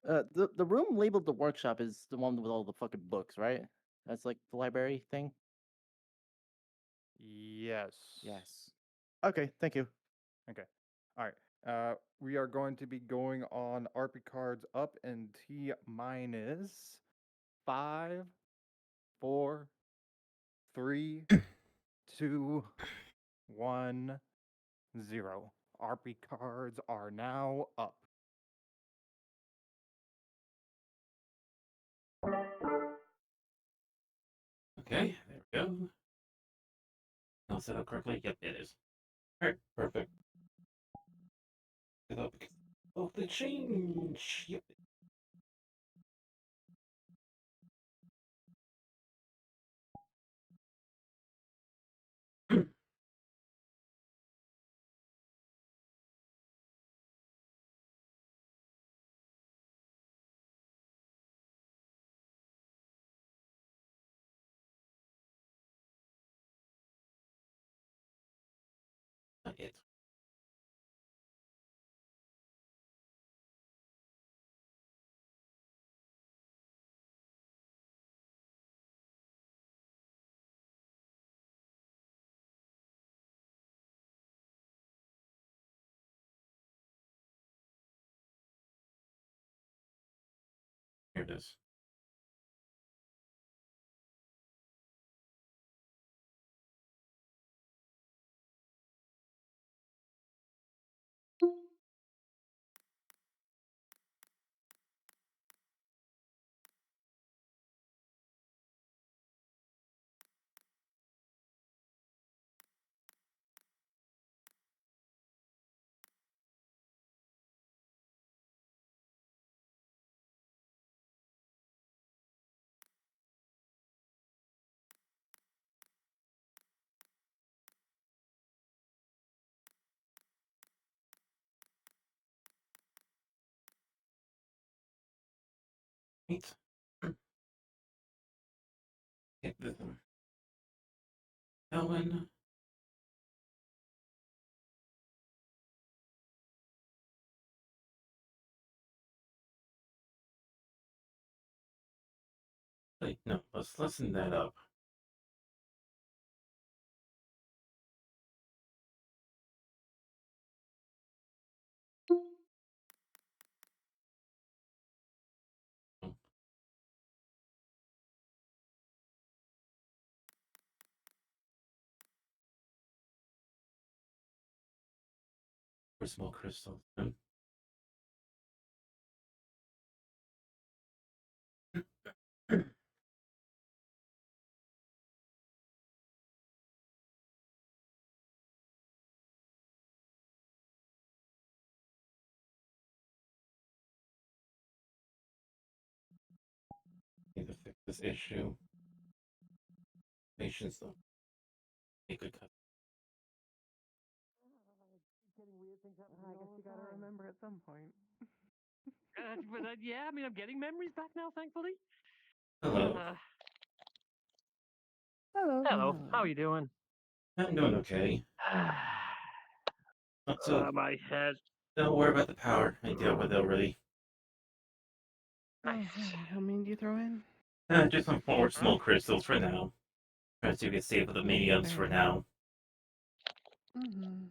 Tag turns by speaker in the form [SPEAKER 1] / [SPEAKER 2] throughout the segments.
[SPEAKER 1] The room labeled the workshop is the one with all the fucking books, right? That's like the library thing.
[SPEAKER 2] Yes.
[SPEAKER 1] Yes. Okay, thank you.
[SPEAKER 2] Okay. All right. We are going to be going on RP cards up in T minus 5, 4, 3, 2, 1, 0. RP cards are now up.
[SPEAKER 3] Okay, there we go. I'll set up correctly. Yep, it is. Alright, perfect. Oh, the change. Yep. Not it. Here it is. Neat. Get this one going. Wait, no, let's listen that up. For small crystals. Need to fix this issue. Patience though. A good cut.
[SPEAKER 4] I guess you gotta remember at some point.
[SPEAKER 5] Yeah, I mean, I'm getting memories back now, thankfully.
[SPEAKER 3] Hello.
[SPEAKER 4] Hello.
[SPEAKER 5] Hello, how are you doing?
[SPEAKER 3] I'm doing okay. Not so.
[SPEAKER 5] My head.
[SPEAKER 3] Don't worry about the power. I deal with it already.
[SPEAKER 5] Nice.
[SPEAKER 4] How many do you throw in?
[SPEAKER 3] Just some more small crystals for now. Trying to see if we can save the mediums for now.
[SPEAKER 4] Mm-hmm.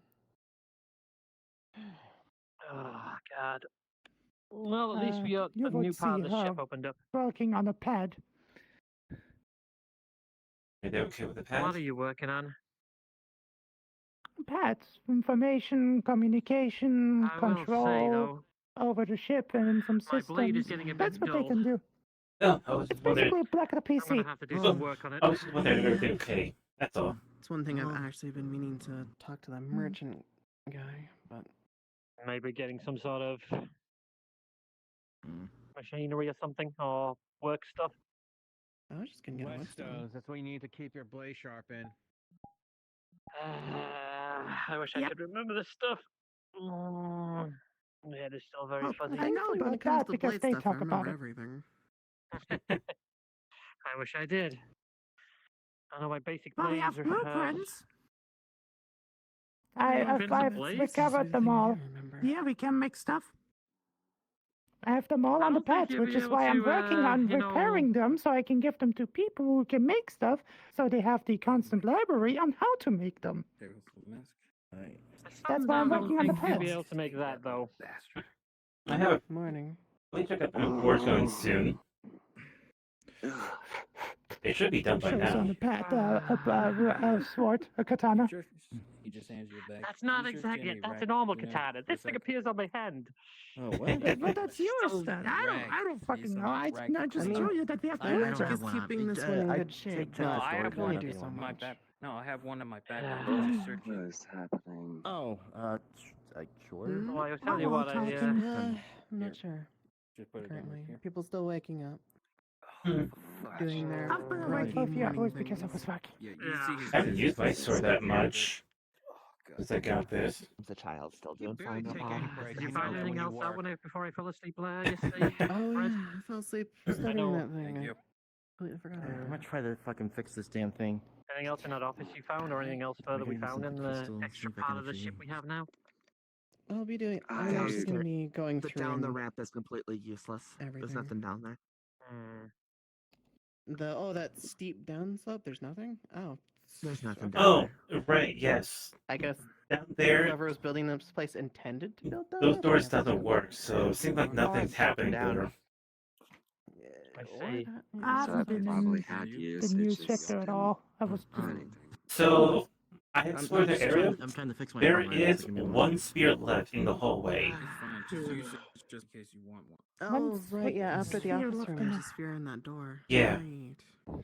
[SPEAKER 5] Oh, God. Well, at least we got
[SPEAKER 6] you
[SPEAKER 5] a new
[SPEAKER 6] would
[SPEAKER 5] part
[SPEAKER 6] see
[SPEAKER 5] of the
[SPEAKER 6] her
[SPEAKER 5] ship opened up.
[SPEAKER 6] working on a pad.
[SPEAKER 3] Are they okay with the pad?
[SPEAKER 5] What are you working on?
[SPEAKER 6] Pads, information, communication,
[SPEAKER 5] I will say,
[SPEAKER 6] control
[SPEAKER 5] though,
[SPEAKER 6] over the ship and some
[SPEAKER 5] my blade is
[SPEAKER 6] systems.
[SPEAKER 5] getting a bit
[SPEAKER 6] That's what they
[SPEAKER 5] dull.
[SPEAKER 6] can do.
[SPEAKER 3] No, I was
[SPEAKER 6] It's
[SPEAKER 3] just wondering.
[SPEAKER 6] basically like a
[SPEAKER 5] I'm
[SPEAKER 6] PC.
[SPEAKER 5] gonna have to do some work on it.
[SPEAKER 3] I was just wondering if everything okay. That's all.
[SPEAKER 4] It's one thing
[SPEAKER 7] Oh.
[SPEAKER 4] I've actually been meaning to talk to the merchant guy, but
[SPEAKER 5] Maybe getting some sort of machinery or something, or work stuff.
[SPEAKER 4] I was just gonna get a whetstone.
[SPEAKER 7] Whetstones, that's what you need to keep your blade sharp in.
[SPEAKER 5] I wish I could remember this stuff. My head is still very
[SPEAKER 4] Oh,
[SPEAKER 5] fuzzy.
[SPEAKER 6] I know
[SPEAKER 4] thankfully, when
[SPEAKER 6] about
[SPEAKER 4] it comes
[SPEAKER 6] that
[SPEAKER 4] to
[SPEAKER 6] because
[SPEAKER 4] blade
[SPEAKER 6] they
[SPEAKER 4] stuff, I
[SPEAKER 6] talk about
[SPEAKER 4] remember
[SPEAKER 6] it.
[SPEAKER 4] everything.
[SPEAKER 5] I wish I did. I know my basic
[SPEAKER 6] Well, we
[SPEAKER 5] blades
[SPEAKER 6] have
[SPEAKER 5] are.
[SPEAKER 6] blueprints.
[SPEAKER 5] Blueprints of
[SPEAKER 6] I've
[SPEAKER 5] blades?
[SPEAKER 6] recovered them all.
[SPEAKER 4] Remember.
[SPEAKER 6] Yeah, we can make stuff. I have them all
[SPEAKER 5] I
[SPEAKER 6] on the
[SPEAKER 5] don't think
[SPEAKER 6] pads,
[SPEAKER 5] you'll
[SPEAKER 6] which
[SPEAKER 5] be
[SPEAKER 6] is
[SPEAKER 5] able
[SPEAKER 6] why I'm
[SPEAKER 5] to,
[SPEAKER 6] working on
[SPEAKER 5] you know-
[SPEAKER 6] repairing them so I can give them to people who can make stuff so they have the constant library on how to make them.
[SPEAKER 8] There goes the mask.
[SPEAKER 1] Alright.
[SPEAKER 6] That's why I'm
[SPEAKER 5] I don't
[SPEAKER 6] working on the
[SPEAKER 5] think you'll be
[SPEAKER 6] pads.
[SPEAKER 5] able to make that, though.
[SPEAKER 8] Bastard.
[SPEAKER 3] I have a.
[SPEAKER 4] Morning.
[SPEAKER 3] Let me check out the reports going soon. They should be done by
[SPEAKER 6] Shows on
[SPEAKER 3] now.
[SPEAKER 6] the pad, sword, a katana.
[SPEAKER 8] Sure. He just hands you a bag.
[SPEAKER 5] That's not
[SPEAKER 8] You sure
[SPEAKER 5] exactly
[SPEAKER 8] Jimmy
[SPEAKER 5] it. That's a
[SPEAKER 8] racked
[SPEAKER 5] normal
[SPEAKER 8] you in
[SPEAKER 5] katana.
[SPEAKER 8] for
[SPEAKER 5] This
[SPEAKER 8] a
[SPEAKER 5] thing
[SPEAKER 8] sec?
[SPEAKER 5] appears on my hand.
[SPEAKER 1] Oh, what?
[SPEAKER 6] But that's yours
[SPEAKER 5] So
[SPEAKER 6] then.
[SPEAKER 8] ragged.
[SPEAKER 6] I don't fucking
[SPEAKER 8] He's
[SPEAKER 6] know.
[SPEAKER 8] some
[SPEAKER 6] I
[SPEAKER 8] ragged
[SPEAKER 6] just
[SPEAKER 8] cleaner.
[SPEAKER 6] told you that we have to
[SPEAKER 4] I
[SPEAKER 6] work
[SPEAKER 4] don't
[SPEAKER 6] on
[SPEAKER 4] just
[SPEAKER 6] it.
[SPEAKER 4] keeping this one in good shape.
[SPEAKER 1] take
[SPEAKER 8] No,
[SPEAKER 1] that
[SPEAKER 8] I
[SPEAKER 1] storage
[SPEAKER 8] have
[SPEAKER 1] one
[SPEAKER 8] one
[SPEAKER 1] up
[SPEAKER 4] do
[SPEAKER 1] if you
[SPEAKER 4] so
[SPEAKER 1] want.
[SPEAKER 8] in my
[SPEAKER 4] much.
[SPEAKER 8] back. No, I have one in my back.
[SPEAKER 5] Yeah.
[SPEAKER 8] Just search it.
[SPEAKER 9] What is happening?
[SPEAKER 1] Oh, sure.
[SPEAKER 4] Hmm?
[SPEAKER 5] Well, I was telling you
[SPEAKER 6] Oh,
[SPEAKER 5] what I.
[SPEAKER 6] talking.
[SPEAKER 4] I'm not
[SPEAKER 8] Here.
[SPEAKER 4] sure.
[SPEAKER 8] Just put it in
[SPEAKER 4] Currently,
[SPEAKER 8] right here.
[SPEAKER 4] people still waking up,
[SPEAKER 3] Hmm.
[SPEAKER 4] doing their
[SPEAKER 6] I've been awake
[SPEAKER 4] groggy
[SPEAKER 6] for a few
[SPEAKER 4] morning
[SPEAKER 6] hours because I
[SPEAKER 4] things.
[SPEAKER 6] was working.
[SPEAKER 8] Yeah,
[SPEAKER 5] Yeah.
[SPEAKER 8] see his
[SPEAKER 3] I haven't
[SPEAKER 8] face.
[SPEAKER 3] used my sword that much
[SPEAKER 8] Oh, God.
[SPEAKER 3] since I got this.
[SPEAKER 9] Is the child still
[SPEAKER 7] You
[SPEAKER 9] doing
[SPEAKER 7] barely
[SPEAKER 9] fine?
[SPEAKER 7] take
[SPEAKER 9] Papa?
[SPEAKER 7] any breaks.
[SPEAKER 5] Did you
[SPEAKER 7] know
[SPEAKER 5] find
[SPEAKER 7] that
[SPEAKER 5] anything
[SPEAKER 7] when
[SPEAKER 5] else
[SPEAKER 7] you
[SPEAKER 5] out
[SPEAKER 7] work.
[SPEAKER 5] before I fell asleep yesterday?
[SPEAKER 4] Oh
[SPEAKER 5] Fred?
[SPEAKER 4] yeah, I fell asleep studying
[SPEAKER 5] know.
[SPEAKER 4] that thing.
[SPEAKER 8] Thank
[SPEAKER 4] I
[SPEAKER 8] you.
[SPEAKER 4] completely forgot about
[SPEAKER 1] I'm
[SPEAKER 4] it.
[SPEAKER 1] gonna try to fucking fix this damn thing.
[SPEAKER 5] Anything else in that office you found, or anything else further we
[SPEAKER 1] gonna use
[SPEAKER 5] found
[SPEAKER 1] some
[SPEAKER 5] in the
[SPEAKER 1] crystals, see
[SPEAKER 5] extra
[SPEAKER 1] if I
[SPEAKER 5] part
[SPEAKER 1] can
[SPEAKER 5] of the ship
[SPEAKER 1] actually-
[SPEAKER 5] we have now?
[SPEAKER 4] I'll be doing. I'm
[SPEAKER 9] I-
[SPEAKER 4] just gonna be going
[SPEAKER 9] The
[SPEAKER 4] through
[SPEAKER 9] down the
[SPEAKER 4] and
[SPEAKER 9] ramp is completely useless. There's
[SPEAKER 4] everything.
[SPEAKER 9] nothing down there.
[SPEAKER 4] that steep down slope. There's nothing. Oh,
[SPEAKER 9] There's nothing
[SPEAKER 4] okay.
[SPEAKER 9] down
[SPEAKER 3] Oh, right, yes.
[SPEAKER 4] I guess
[SPEAKER 3] Down there,
[SPEAKER 4] whoever was building this place intended to build that.
[SPEAKER 3] those
[SPEAKER 4] up?
[SPEAKER 3] doors doesn't work, so it seems like nothing's happening there.
[SPEAKER 5] I
[SPEAKER 4] What?
[SPEAKER 5] see.
[SPEAKER 6] I
[SPEAKER 9] So
[SPEAKER 6] haven't been
[SPEAKER 9] probably
[SPEAKER 6] in
[SPEAKER 9] had
[SPEAKER 6] the
[SPEAKER 9] usage.
[SPEAKER 6] new
[SPEAKER 9] It's
[SPEAKER 6] sector at
[SPEAKER 9] been
[SPEAKER 6] all. I was
[SPEAKER 9] anything.
[SPEAKER 3] So, I explored the area.
[SPEAKER 1] I'm trying to fix my
[SPEAKER 3] There
[SPEAKER 1] armor,
[SPEAKER 3] is
[SPEAKER 1] so give me a
[SPEAKER 3] one
[SPEAKER 1] moment.
[SPEAKER 3] spear left in the hallway.
[SPEAKER 8] It's fine. Just use it just in case you want one.
[SPEAKER 4] Oh
[SPEAKER 6] Once
[SPEAKER 4] right, yeah.
[SPEAKER 6] with
[SPEAKER 4] After the
[SPEAKER 6] sphere
[SPEAKER 4] office
[SPEAKER 6] left
[SPEAKER 4] room,
[SPEAKER 6] in
[SPEAKER 4] there's
[SPEAKER 6] the-
[SPEAKER 4] a sphere in that door.
[SPEAKER 3] Yeah.
[SPEAKER 4] Right.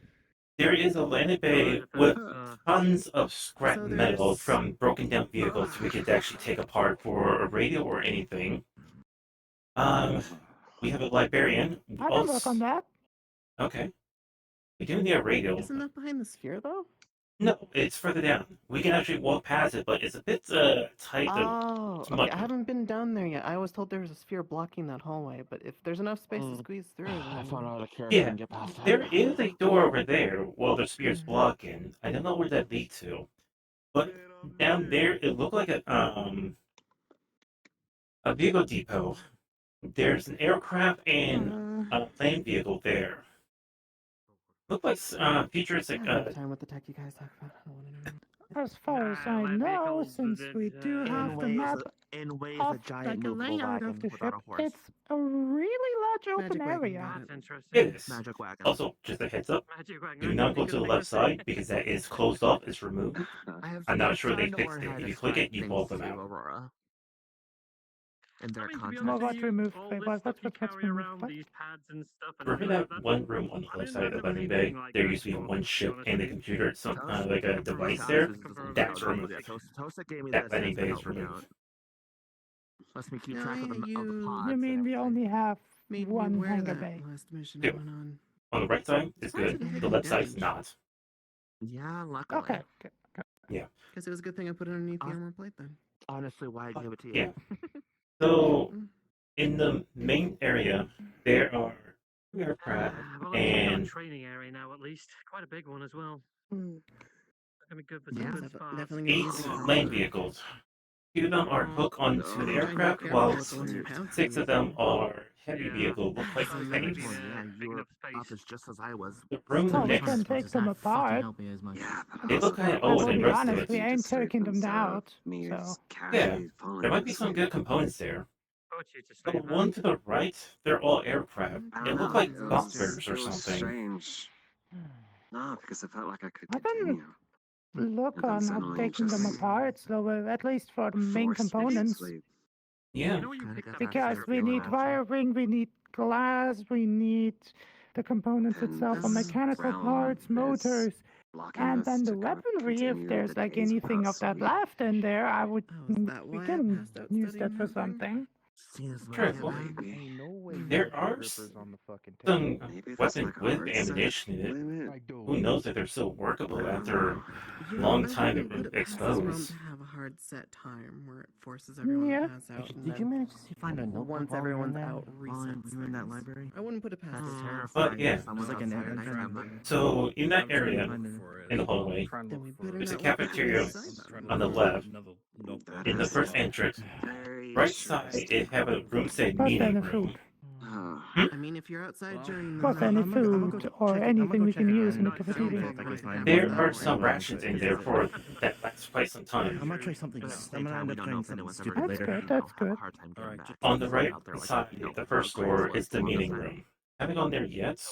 [SPEAKER 3] There is a landing bay with tons of scrap
[SPEAKER 4] So
[SPEAKER 3] metal
[SPEAKER 4] there's-
[SPEAKER 3] from broken down vehicles we could actually take apart for a radio or anything. We have a librarian.
[SPEAKER 6] I can work on that.
[SPEAKER 3] Okay. We do need a radio.
[SPEAKER 4] Isn't that behind the sphere though?
[SPEAKER 3] No, it's further down. We can actually walk past it, but it's a bit tight.
[SPEAKER 4] Oh,
[SPEAKER 3] it's
[SPEAKER 4] okay.
[SPEAKER 3] muddy.
[SPEAKER 4] I haven't been down there yet. I was told there was a sphere blocking that hallway, but if there's enough space to squeeze through,
[SPEAKER 9] I
[SPEAKER 4] then...
[SPEAKER 9] found out a character
[SPEAKER 3] Yeah,
[SPEAKER 9] and get past that.
[SPEAKER 3] there is a door over there while the spear's blocking. I don't know where that leads to. But down there, it looked like a vehicle depot. There's an aircraft and a plane vehicle there. Look like futuristic.
[SPEAKER 4] I don't have time with the tech you guys talk about. I don't want to know.
[SPEAKER 6] As far as I
[SPEAKER 5] land
[SPEAKER 6] know,
[SPEAKER 5] vehicles,
[SPEAKER 6] since we do
[SPEAKER 5] in
[SPEAKER 6] have the map
[SPEAKER 9] In ways
[SPEAKER 6] of
[SPEAKER 9] a giant
[SPEAKER 6] like a
[SPEAKER 9] movable
[SPEAKER 6] layout
[SPEAKER 9] wagon
[SPEAKER 6] of the
[SPEAKER 9] without
[SPEAKER 6] ship,
[SPEAKER 9] a horse.
[SPEAKER 6] it's a really large open
[SPEAKER 4] Magic wagon,
[SPEAKER 6] area.
[SPEAKER 4] got
[SPEAKER 5] That's interesting.
[SPEAKER 3] Yes.
[SPEAKER 9] Magic wagon.
[SPEAKER 3] Also, just a heads up.
[SPEAKER 5] Magic wagon.
[SPEAKER 3] Do not go to the left side because that is closed off. It's removed.
[SPEAKER 9] I have
[SPEAKER 3] I'm not sure they
[SPEAKER 9] tried to
[SPEAKER 3] fixed
[SPEAKER 9] learn
[SPEAKER 3] it.
[SPEAKER 9] how
[SPEAKER 3] If
[SPEAKER 9] to
[SPEAKER 3] you click it,
[SPEAKER 9] describe
[SPEAKER 3] you
[SPEAKER 9] things
[SPEAKER 3] vault them
[SPEAKER 9] to
[SPEAKER 3] out.
[SPEAKER 9] Aurora. And their
[SPEAKER 5] I mean, to be
[SPEAKER 9] content.
[SPEAKER 6] Well,
[SPEAKER 5] honest
[SPEAKER 6] what
[SPEAKER 5] with you,
[SPEAKER 6] removed?
[SPEAKER 5] all
[SPEAKER 6] Wait,
[SPEAKER 5] this
[SPEAKER 6] what's
[SPEAKER 5] stuff you
[SPEAKER 6] removed?
[SPEAKER 5] carry around
[SPEAKER 6] What?
[SPEAKER 5] these pads and stuff, and
[SPEAKER 3] Remember
[SPEAKER 5] everything
[SPEAKER 3] that
[SPEAKER 5] like
[SPEAKER 3] one room on the
[SPEAKER 5] I
[SPEAKER 3] left
[SPEAKER 5] didn't
[SPEAKER 3] side
[SPEAKER 5] know
[SPEAKER 3] of the
[SPEAKER 5] there was
[SPEAKER 3] landing
[SPEAKER 5] anything
[SPEAKER 3] bay?
[SPEAKER 5] like
[SPEAKER 3] There
[SPEAKER 5] that
[SPEAKER 3] used to be
[SPEAKER 5] before,
[SPEAKER 3] one
[SPEAKER 5] to be
[SPEAKER 3] ship
[SPEAKER 5] honest
[SPEAKER 3] and a
[SPEAKER 5] with you.
[SPEAKER 3] computer, some
[SPEAKER 9] Toast?
[SPEAKER 3] like a
[SPEAKER 5] Toast
[SPEAKER 3] device
[SPEAKER 5] is
[SPEAKER 3] there.
[SPEAKER 5] confirmed.
[SPEAKER 3] That's
[SPEAKER 5] Toast
[SPEAKER 3] removed.
[SPEAKER 9] Toast gave me
[SPEAKER 3] That
[SPEAKER 9] this
[SPEAKER 3] landing
[SPEAKER 9] to
[SPEAKER 3] bay
[SPEAKER 9] help
[SPEAKER 3] is
[SPEAKER 9] me
[SPEAKER 3] removed.
[SPEAKER 9] out. Lets me keep
[SPEAKER 4] No,
[SPEAKER 9] track of the
[SPEAKER 4] you-
[SPEAKER 9] pods.
[SPEAKER 6] You
[SPEAKER 9] and
[SPEAKER 6] mean we
[SPEAKER 9] everything.
[SPEAKER 6] only have
[SPEAKER 4] Made me
[SPEAKER 6] one
[SPEAKER 4] aware
[SPEAKER 6] hangar
[SPEAKER 4] that
[SPEAKER 6] bay?
[SPEAKER 4] last mission
[SPEAKER 3] Yeah.
[SPEAKER 4] I went on.
[SPEAKER 3] On the right side is
[SPEAKER 4] Surprised
[SPEAKER 3] good.
[SPEAKER 4] it didn't
[SPEAKER 3] The
[SPEAKER 4] take
[SPEAKER 3] left
[SPEAKER 4] any
[SPEAKER 3] side's
[SPEAKER 4] damage.
[SPEAKER 3] not.
[SPEAKER 9] Yeah, luckily.
[SPEAKER 6] Okay.
[SPEAKER 4] Guess it was a good thing I put it underneath the
[SPEAKER 9] Uh,
[SPEAKER 4] armor plate then.
[SPEAKER 9] Honestly, why I gave it to you.
[SPEAKER 3] Yeah. So
[SPEAKER 4] Mm.
[SPEAKER 3] in the main area, there are two aircraft
[SPEAKER 5] Well, looks like we've got a
[SPEAKER 3] and
[SPEAKER 5] training area now, at least. Quite a big one as well.
[SPEAKER 4] Mm.
[SPEAKER 5] Gonna be good for
[SPEAKER 9] Yeah.
[SPEAKER 5] some good
[SPEAKER 4] Def-
[SPEAKER 5] spots.
[SPEAKER 4] definitely gonna
[SPEAKER 3] 8
[SPEAKER 4] use it for
[SPEAKER 3] land
[SPEAKER 4] armor.
[SPEAKER 3] vehicles. 2 of them are hooked onto
[SPEAKER 9] Oh,
[SPEAKER 3] the
[SPEAKER 9] I'm
[SPEAKER 4] trying to be
[SPEAKER 3] aircraft,
[SPEAKER 4] careful
[SPEAKER 3] while
[SPEAKER 4] with the ones you have
[SPEAKER 3] 6 of
[SPEAKER 4] to use.
[SPEAKER 3] them are heavy
[SPEAKER 5] Yeah.
[SPEAKER 3] vehicles, look like
[SPEAKER 5] So
[SPEAKER 4] Some
[SPEAKER 5] maybe
[SPEAKER 3] tanks.
[SPEAKER 4] members.
[SPEAKER 5] the
[SPEAKER 9] Yeah, you
[SPEAKER 5] big
[SPEAKER 9] were
[SPEAKER 5] enough
[SPEAKER 9] up
[SPEAKER 5] space.
[SPEAKER 9] as just as I was.
[SPEAKER 3] The room
[SPEAKER 6] Well, we
[SPEAKER 3] next
[SPEAKER 6] can
[SPEAKER 3] to
[SPEAKER 6] take them apart.
[SPEAKER 1] Help me as much.
[SPEAKER 9] Yeah, but
[SPEAKER 3] They look
[SPEAKER 9] also-
[SPEAKER 3] kinda
[SPEAKER 6] I
[SPEAKER 3] old
[SPEAKER 6] will
[SPEAKER 3] and
[SPEAKER 6] be
[SPEAKER 3] rusted.
[SPEAKER 6] honest, we ain't taking them out. So
[SPEAKER 3] Yeah, there might be some good components there.
[SPEAKER 5] Put you to
[SPEAKER 3] The
[SPEAKER 5] sleep,
[SPEAKER 3] one
[SPEAKER 5] huh?
[SPEAKER 3] to the right, they're all aircraft.
[SPEAKER 9] I
[SPEAKER 3] It
[SPEAKER 9] don't
[SPEAKER 3] looked
[SPEAKER 9] know,
[SPEAKER 3] like
[SPEAKER 9] it was
[SPEAKER 3] bumpers
[SPEAKER 9] just-
[SPEAKER 3] or
[SPEAKER 9] it was
[SPEAKER 3] something.
[SPEAKER 9] strange. No, because I felt like I could
[SPEAKER 6] I can
[SPEAKER 9] continue.
[SPEAKER 6] look
[SPEAKER 9] And then
[SPEAKER 6] on
[SPEAKER 9] suddenly
[SPEAKER 6] taking them
[SPEAKER 9] just
[SPEAKER 6] apart, so at least for the main
[SPEAKER 9] forced me to
[SPEAKER 6] components.
[SPEAKER 9] sleep.
[SPEAKER 3] Yeah.
[SPEAKER 5] You know you
[SPEAKER 9] Kinda
[SPEAKER 5] picked
[SPEAKER 9] got
[SPEAKER 5] up
[SPEAKER 9] that
[SPEAKER 6] Because
[SPEAKER 9] fair
[SPEAKER 6] we
[SPEAKER 9] feeling
[SPEAKER 6] need
[SPEAKER 9] also.
[SPEAKER 6] wiring, we need glass, we need the components
[SPEAKER 9] And
[SPEAKER 6] itself,
[SPEAKER 9] this
[SPEAKER 6] or mechanical
[SPEAKER 9] realm
[SPEAKER 6] parts,
[SPEAKER 9] is
[SPEAKER 6] motors,
[SPEAKER 9] blocking
[SPEAKER 6] and
[SPEAKER 9] us
[SPEAKER 6] then the
[SPEAKER 9] to kind of
[SPEAKER 6] weaponry. If
[SPEAKER 9] continue
[SPEAKER 6] there's
[SPEAKER 9] the
[SPEAKER 6] like
[SPEAKER 9] days
[SPEAKER 6] anything
[SPEAKER 9] without
[SPEAKER 6] of that
[SPEAKER 9] sleep.
[SPEAKER 6] left in there, I would.
[SPEAKER 4] Oh, is that
[SPEAKER 6] We
[SPEAKER 4] why I
[SPEAKER 6] can
[SPEAKER 4] passed out
[SPEAKER 6] use
[SPEAKER 4] studying
[SPEAKER 6] that for
[SPEAKER 4] that thing?
[SPEAKER 6] something.
[SPEAKER 9] Seems
[SPEAKER 3] Sure,
[SPEAKER 9] like it
[SPEAKER 3] well,
[SPEAKER 9] might be.
[SPEAKER 7] Ain't no way
[SPEAKER 3] There
[SPEAKER 7] no
[SPEAKER 3] are
[SPEAKER 7] grippers on the fucking
[SPEAKER 3] some
[SPEAKER 7] table.
[SPEAKER 9] Maybe that's
[SPEAKER 3] weapons
[SPEAKER 9] like a
[SPEAKER 3] with
[SPEAKER 9] hard set
[SPEAKER 3] ammunition in it.
[SPEAKER 9] limit.
[SPEAKER 7] Like, dude,
[SPEAKER 3] Who knows if they're still workable after
[SPEAKER 4] Yeah,
[SPEAKER 3] long
[SPEAKER 4] I
[SPEAKER 3] time
[SPEAKER 4] wouldn't put it past this realm
[SPEAKER 3] exposed.
[SPEAKER 4] to have a hard set time where it forces everyone
[SPEAKER 6] Yeah.
[SPEAKER 4] to pass out. and
[SPEAKER 1] Did you
[SPEAKER 4] then
[SPEAKER 1] manage to find a notebook
[SPEAKER 4] once
[SPEAKER 1] while we were in
[SPEAKER 4] everyone's
[SPEAKER 1] there?
[SPEAKER 4] out,
[SPEAKER 1] While
[SPEAKER 4] resets
[SPEAKER 1] you were in that
[SPEAKER 4] things.
[SPEAKER 1] library?
[SPEAKER 4] I wouldn't put it past
[SPEAKER 9] That's
[SPEAKER 4] this.
[SPEAKER 9] terrifying.
[SPEAKER 3] But yeah.
[SPEAKER 9] if someone's
[SPEAKER 1] Like an
[SPEAKER 9] outside and
[SPEAKER 1] entrance.
[SPEAKER 9] I remember.
[SPEAKER 3] So in that
[SPEAKER 2] I'm trying to
[SPEAKER 3] area,
[SPEAKER 2] look for it.
[SPEAKER 3] in the hallway,
[SPEAKER 2] I'm trying to
[SPEAKER 4] Then
[SPEAKER 2] look
[SPEAKER 4] we
[SPEAKER 2] for
[SPEAKER 4] better
[SPEAKER 2] it.
[SPEAKER 3] There's a
[SPEAKER 4] not let them
[SPEAKER 3] cafeteria
[SPEAKER 4] inside
[SPEAKER 2] I'm
[SPEAKER 4] them.
[SPEAKER 2] trying to
[SPEAKER 3] on the
[SPEAKER 2] look for
[SPEAKER 3] left.
[SPEAKER 2] another notebook.
[SPEAKER 3] in the first entrance.
[SPEAKER 9] Very
[SPEAKER 3] Right side,
[SPEAKER 9] interesting.
[SPEAKER 3] it have a room said
[SPEAKER 6] But
[SPEAKER 3] meeting
[SPEAKER 6] then the
[SPEAKER 3] room.
[SPEAKER 6] food.
[SPEAKER 9] I mean, if you're outside during the
[SPEAKER 6] Plus any food or anything we can use in the cafeteria.
[SPEAKER 3] There are some rations in there for that lasts quite some time.
[SPEAKER 10] I'm gonna try something. I'm gonna end up trying something stupid
[SPEAKER 6] That's
[SPEAKER 10] later.
[SPEAKER 6] good, that's good.
[SPEAKER 3] On the right side of the first door is the meeting room. Haven't gone there yet,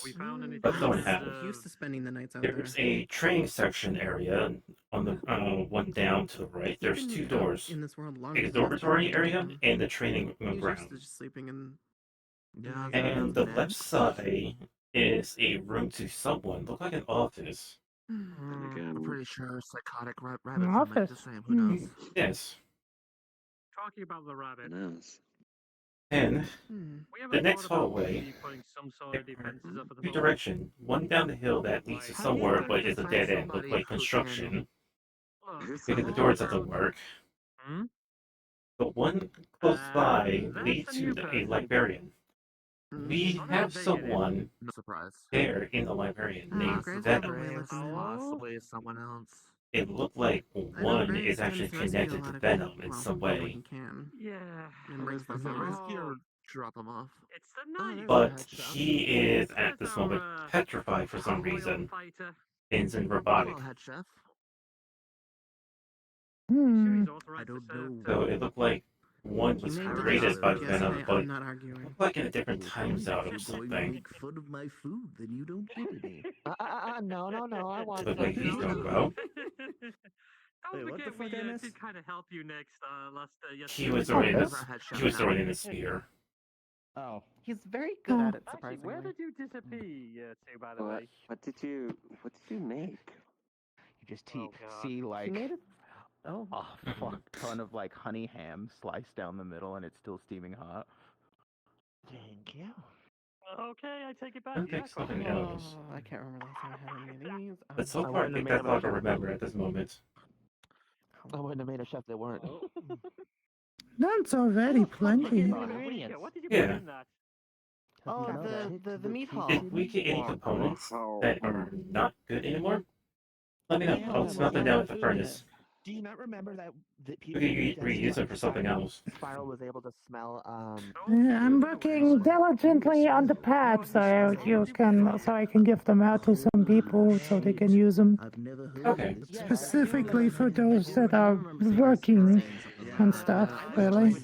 [SPEAKER 3] but don't have.
[SPEAKER 9] Used to spending the nights out there.
[SPEAKER 3] There's a training section area on the one down to the right. There's two doors.
[SPEAKER 9] In this world
[SPEAKER 3] A dormitory area and the training room ground.
[SPEAKER 9] Just sleeping in.
[SPEAKER 3] And the left side is a room to someone. Look like an office.
[SPEAKER 9] I'm pretty sure psychotic rabbits
[SPEAKER 6] An
[SPEAKER 9] are meant the
[SPEAKER 6] office.
[SPEAKER 9] same. Who knows?
[SPEAKER 3] Yes.
[SPEAKER 5] Talking about the rabbit.
[SPEAKER 3] And
[SPEAKER 5] We
[SPEAKER 3] the
[SPEAKER 5] ever
[SPEAKER 3] next
[SPEAKER 5] thought about
[SPEAKER 3] hallway,
[SPEAKER 5] maybe putting some sort of defenses up at the
[SPEAKER 3] two
[SPEAKER 5] moment?
[SPEAKER 3] direction. One down the hill that leads to somewhere, but is a dead end. Look like construction. Maybe the doors doesn't work.
[SPEAKER 5] Hmm?
[SPEAKER 3] But one close by leads to a librarian. We have someone
[SPEAKER 9] No surprise.
[SPEAKER 3] there in the librarian named
[SPEAKER 9] Grace
[SPEAKER 3] Venom.
[SPEAKER 9] probably looks possibly someone else.
[SPEAKER 3] It looked like one is actually connected to Venom in some way.
[SPEAKER 5] Yeah.
[SPEAKER 9] And brings the risky or drop him off.
[SPEAKER 5] It's the night.
[SPEAKER 3] But he is at this moment petrified for some reason. Things in robotic.
[SPEAKER 9] Head chef.
[SPEAKER 6] Hmm.
[SPEAKER 9] I don't know.
[SPEAKER 3] So it looked like one was created by Venom, but
[SPEAKER 9] I'm not arguing.
[SPEAKER 3] looked like in a different time zone or something.
[SPEAKER 10] Make fun of my food, then you don't get any.
[SPEAKER 1] No, I want
[SPEAKER 3] Look like he's gonna go.
[SPEAKER 5] Don't
[SPEAKER 10] Wait, what the
[SPEAKER 5] forget we
[SPEAKER 10] fuck I missed?
[SPEAKER 5] did kind of help you next
[SPEAKER 3] He
[SPEAKER 5] yesterday.
[SPEAKER 3] was already in this. He was already in the sphere.
[SPEAKER 4] Oh, he's very good at it,
[SPEAKER 5] Actually,
[SPEAKER 4] surprisingly.
[SPEAKER 5] where did you disappear to, by the way?
[SPEAKER 11] What did you make?
[SPEAKER 12] You just
[SPEAKER 5] Oh, God.
[SPEAKER 12] see like
[SPEAKER 4] made it. Oh,
[SPEAKER 12] a fuck ton of like honey ham sliced down the middle, and it's still steaming hot.
[SPEAKER 4] thank you.
[SPEAKER 5] Okay, I take it back.
[SPEAKER 3] Okay,
[SPEAKER 5] Yeah,
[SPEAKER 3] something
[SPEAKER 5] cool.
[SPEAKER 3] else.
[SPEAKER 4] I can't remember last time I had any of these.
[SPEAKER 3] But so
[SPEAKER 12] I
[SPEAKER 3] far, I
[SPEAKER 12] wouldn't
[SPEAKER 3] think
[SPEAKER 12] have
[SPEAKER 3] that's
[SPEAKER 12] made
[SPEAKER 3] all I
[SPEAKER 12] a
[SPEAKER 3] can
[SPEAKER 12] bunch of
[SPEAKER 3] remember at this moment.
[SPEAKER 12] I wouldn't have made a chef that weren't.
[SPEAKER 6] That's already
[SPEAKER 5] Look,
[SPEAKER 6] plenty.
[SPEAKER 5] what did you put
[SPEAKER 3] Yeah.
[SPEAKER 5] in that?
[SPEAKER 4] Oh,
[SPEAKER 12] You know
[SPEAKER 4] the meat hall.
[SPEAKER 3] Did we get any components that are not good anymore? Let me know. I'll smelt them down with the furnace.
[SPEAKER 12] Do you not remember that
[SPEAKER 3] We
[SPEAKER 12] people
[SPEAKER 3] can reuse them for something else.
[SPEAKER 12] Spiral was able to smell
[SPEAKER 6] I'm working diligently on the pad so I can give them out to some people so they can use them.
[SPEAKER 10] I've never heard
[SPEAKER 3] Okay.
[SPEAKER 10] of this.
[SPEAKER 6] Specifically for those that are working and stuff, really.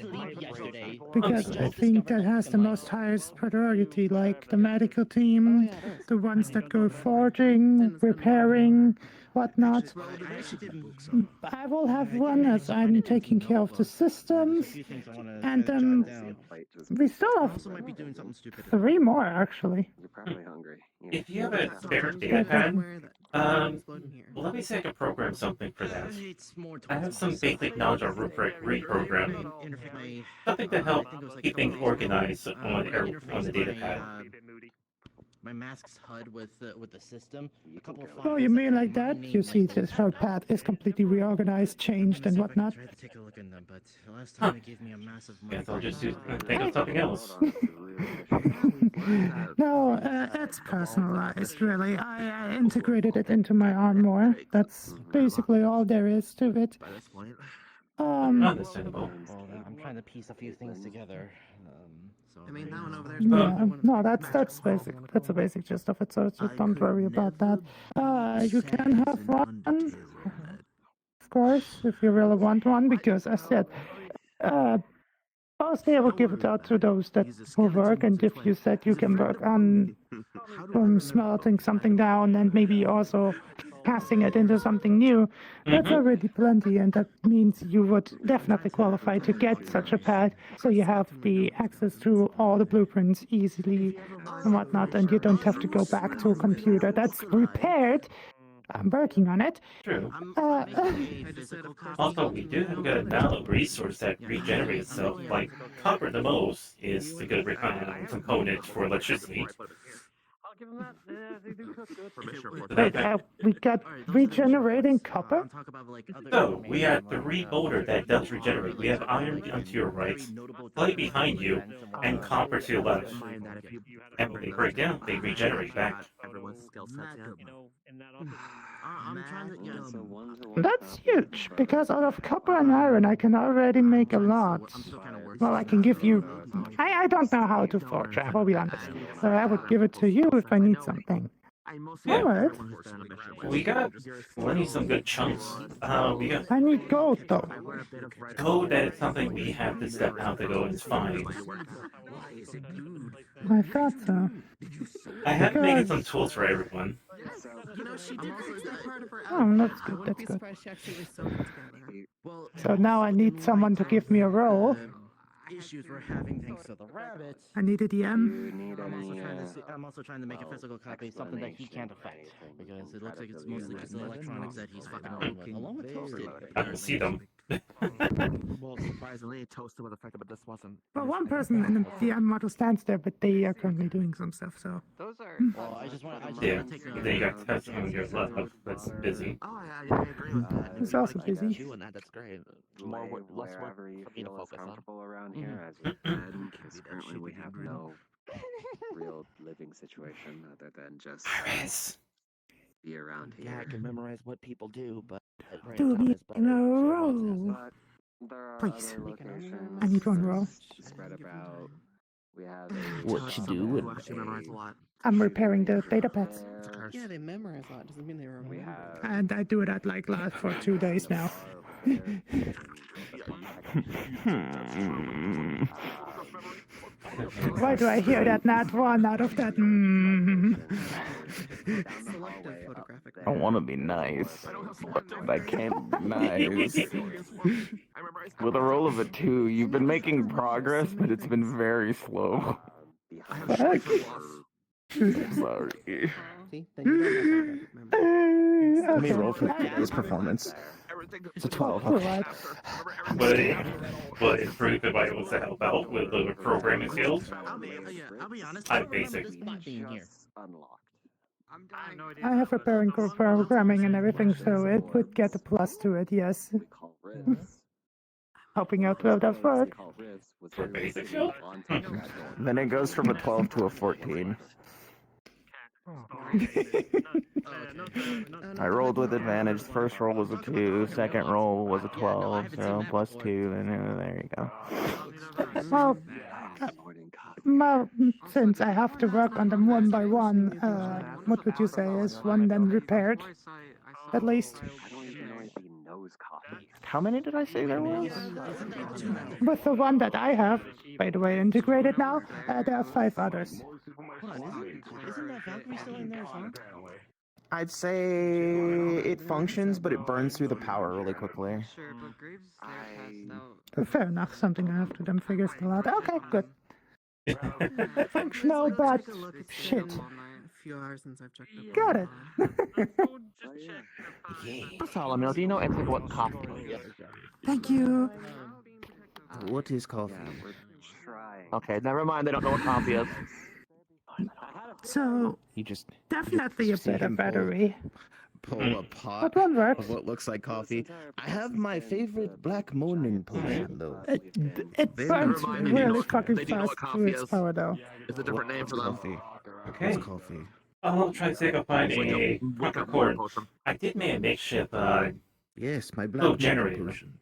[SPEAKER 6] Because I think that has the most highest priority, like the medical team, the ones that go forging, repairing, whatnot. I will have one as I'm taking care of the systems, and we still have
[SPEAKER 10] Also might be doing something stupid.
[SPEAKER 6] 3 more actually.
[SPEAKER 11] You're probably hungry.
[SPEAKER 3] If you have a spare data pad, let me see if I can program something for that. I have some basic knowledge of reprogramming. Something to help keep things organized on the data pad.
[SPEAKER 10] My mask's HUD with the system. A couple of
[SPEAKER 6] Oh, you mean like that? You see that her path is completely reorganized, changed, and whatnot.
[SPEAKER 10] Try to take a look in them, but the last time they gave me a massive.
[SPEAKER 3] Guess I'll just think of something else.
[SPEAKER 6] No, it's personalized, really. I integrated it into my armor. That's basically all there is to it.
[SPEAKER 9] By this point.
[SPEAKER 3] Understandable.
[SPEAKER 12] Well, I'm trying to piece a few things together.
[SPEAKER 9] I mean, that one over there.
[SPEAKER 6] Yeah, no, that's basic. That's the basic gist of it. So don't worry about that. You can have one, of course, if you really want one, because I said, mostly I will give it out to those that will work. And if you said you can work on smelting something down and maybe also casting it into something new, that's already plenty, and that means you would definitely qualify to get such a pad, so you have the access to all the blueprints easily and whatnot, and you don't have to go back to a computer that's repaired. I'm working on it.
[SPEAKER 3] True. Also, we do have a valid resource that regenerates itself. Like, copper the most is the good component for electricity.
[SPEAKER 5] I'll give them that. Yeah, they do cook good.
[SPEAKER 6] Wait, we got regenerating copper?
[SPEAKER 3] So, we have 3 boulder that does regenerate. We have iron to your right, clay behind you, and copper to your left. And when they break down, they regenerate back.
[SPEAKER 9] everyone's skill sets yet.
[SPEAKER 5] You know, in that office.
[SPEAKER 9] I'm trying to. Yeah,
[SPEAKER 11] So one's a
[SPEAKER 6] That's
[SPEAKER 11] workshop,
[SPEAKER 6] huge,
[SPEAKER 11] but
[SPEAKER 6] because out of copper and iron I can already make a lot.
[SPEAKER 9] I'm still kind of working.
[SPEAKER 6] Well, I can give you... I don't know how to forge, I will be honest. So I would give it to you if I need something.
[SPEAKER 3] Yeah.
[SPEAKER 6] Alright.
[SPEAKER 3] We got plenty some good chunks. We got
[SPEAKER 6] I need gold, though.
[SPEAKER 3] code that is something we have to step out to go and find.
[SPEAKER 6] I thought so.
[SPEAKER 3] I have made
[SPEAKER 6] Because-
[SPEAKER 3] some tools for everyone.
[SPEAKER 9] You know, she did fix that part of her
[SPEAKER 6] Oh, that's
[SPEAKER 9] outfit. I
[SPEAKER 6] good,
[SPEAKER 9] wouldn't
[SPEAKER 6] that's
[SPEAKER 9] be
[SPEAKER 6] good.
[SPEAKER 9] surprised she actually sewed it together. Well,
[SPEAKER 6] So now I need someone to give me a role.
[SPEAKER 10] Issues we're having thanks to the rabbits.
[SPEAKER 6] I need a
[SPEAKER 11] do
[SPEAKER 6] DM.
[SPEAKER 11] you need any
[SPEAKER 10] I'm also trying to make a physical copy, something that he can't affect, because it looks like it's mostly just the electronics that he's fucking around with, along with Toasted.
[SPEAKER 3] I don't see them.
[SPEAKER 9] well, surprisingly, Toasted was affected, but this wasn't.
[SPEAKER 6] Well, one person in the DM model stands there, but they are currently doing some stuff, so...
[SPEAKER 5] Those are.
[SPEAKER 10] Well, I just want
[SPEAKER 3] Yeah,
[SPEAKER 10] to take
[SPEAKER 3] but then you got Tess on your left that's busy.
[SPEAKER 9] Oh, yeah, I agree with that.
[SPEAKER 6] He's also busy.
[SPEAKER 9] You and that's great.
[SPEAKER 11] lay
[SPEAKER 9] Less work
[SPEAKER 11] wherever you
[SPEAKER 9] for me to
[SPEAKER 11] feel is
[SPEAKER 9] focus on.
[SPEAKER 11] comfortable around here, as you said, because currently we have no real living situation other than just
[SPEAKER 3] Iris.
[SPEAKER 11] be around
[SPEAKER 10] Yeah, I
[SPEAKER 11] here.
[SPEAKER 10] can memorize what people do, but right
[SPEAKER 6] Do
[SPEAKER 10] now
[SPEAKER 6] me
[SPEAKER 10] is better.
[SPEAKER 6] in a
[SPEAKER 10] So what's
[SPEAKER 6] row.
[SPEAKER 10] happening?
[SPEAKER 11] But there are
[SPEAKER 6] Please.
[SPEAKER 11] other locations
[SPEAKER 6] I need one roll.
[SPEAKER 11] spread about. We have
[SPEAKER 10] What you
[SPEAKER 9] You actually memorize a lot.
[SPEAKER 6] I'm repairing the data pads.
[SPEAKER 4] Yeah, they memorize a lot. Doesn't mean they remember.
[SPEAKER 11] We have
[SPEAKER 6] And I do that like last for 2 days now. Why do I hear that not one out of that?
[SPEAKER 4] Selective photographic.
[SPEAKER 12] I want to be nice, but I can't be nice. With a roll of a 2, you've been making progress, but it's been very slow.
[SPEAKER 6] Fuck.
[SPEAKER 12] Sorry.
[SPEAKER 4] See, then you don't have to
[SPEAKER 12] Let me
[SPEAKER 6] Okay.
[SPEAKER 12] roll for today's performance. It's a 12. Okay.
[SPEAKER 3] But it's pretty good by able to help out with the programming skills.
[SPEAKER 9] I'll be honest.
[SPEAKER 3] I
[SPEAKER 9] I don't remember
[SPEAKER 3] basic.
[SPEAKER 9] this bot being here.
[SPEAKER 11] unlocked.
[SPEAKER 5] I have no idea.
[SPEAKER 6] I have repairing programming and everything, so it would get a plus to it, yes.
[SPEAKER 11] We call ribs.
[SPEAKER 6] Helping out with that work.
[SPEAKER 11] Call ribs was
[SPEAKER 3] For
[SPEAKER 11] very
[SPEAKER 3] basic
[SPEAKER 11] specific
[SPEAKER 3] skill?
[SPEAKER 11] on top of that door.
[SPEAKER 12] Then it goes from a 12 to a 14. I rolled with advantage. The first roll was a 2, second roll was a 12, so plus 2, and there you go.
[SPEAKER 6] Well, since I have to work on them one by one, what would you say is one then repaired? At least.
[SPEAKER 11] I don't even know if he knows coffee.
[SPEAKER 12] How many did I say there was?
[SPEAKER 6] With the one that I have, by the way, integrated now, there are 5 others.
[SPEAKER 10] Hold on, isn't that Valkyrie still in there as well?
[SPEAKER 12] I'd say it functions, but it burns through the power really quickly.
[SPEAKER 5] Sure, but Graves there passed out.
[SPEAKER 6] Fair enough, something I have to then figure still out. Okay, good. Functional, but shit.
[SPEAKER 4] A few hours since I've checked up.
[SPEAKER 6] Got it.
[SPEAKER 9] Bartholomew, do you know exactly what coffee is?
[SPEAKER 6] Thank you.
[SPEAKER 10] What is coffee?
[SPEAKER 11] We're trying.
[SPEAKER 9] Okay, never mind. They don't know what coffee is.
[SPEAKER 6] So,
[SPEAKER 12] You just
[SPEAKER 6] definitely a
[SPEAKER 12] see
[SPEAKER 6] better
[SPEAKER 12] him pull-
[SPEAKER 6] battery.
[SPEAKER 10] Pull a pot
[SPEAKER 6] But one works.
[SPEAKER 10] of what looks like coffee. I have my favorite black morning potion, though.
[SPEAKER 6] It
[SPEAKER 10] Very
[SPEAKER 6] burns
[SPEAKER 9] mind, they
[SPEAKER 6] really
[SPEAKER 9] know-
[SPEAKER 6] fucking
[SPEAKER 9] they do know
[SPEAKER 6] fast
[SPEAKER 9] what
[SPEAKER 6] through
[SPEAKER 9] coffee
[SPEAKER 6] its
[SPEAKER 9] is.
[SPEAKER 6] power, though.
[SPEAKER 9] It's a different name for them.
[SPEAKER 10] Coffee.
[SPEAKER 3] Okay.
[SPEAKER 10] What's coffee?
[SPEAKER 3] I'll try to see if I can find
[SPEAKER 9] It's like
[SPEAKER 3] a
[SPEAKER 9] weaker
[SPEAKER 3] proper
[SPEAKER 9] morning
[SPEAKER 3] cord.
[SPEAKER 9] potion.
[SPEAKER 3] I did make a makeshift
[SPEAKER 10] Yes, my
[SPEAKER 3] Oh,
[SPEAKER 10] black morning
[SPEAKER 3] generator.
[SPEAKER 10] potion.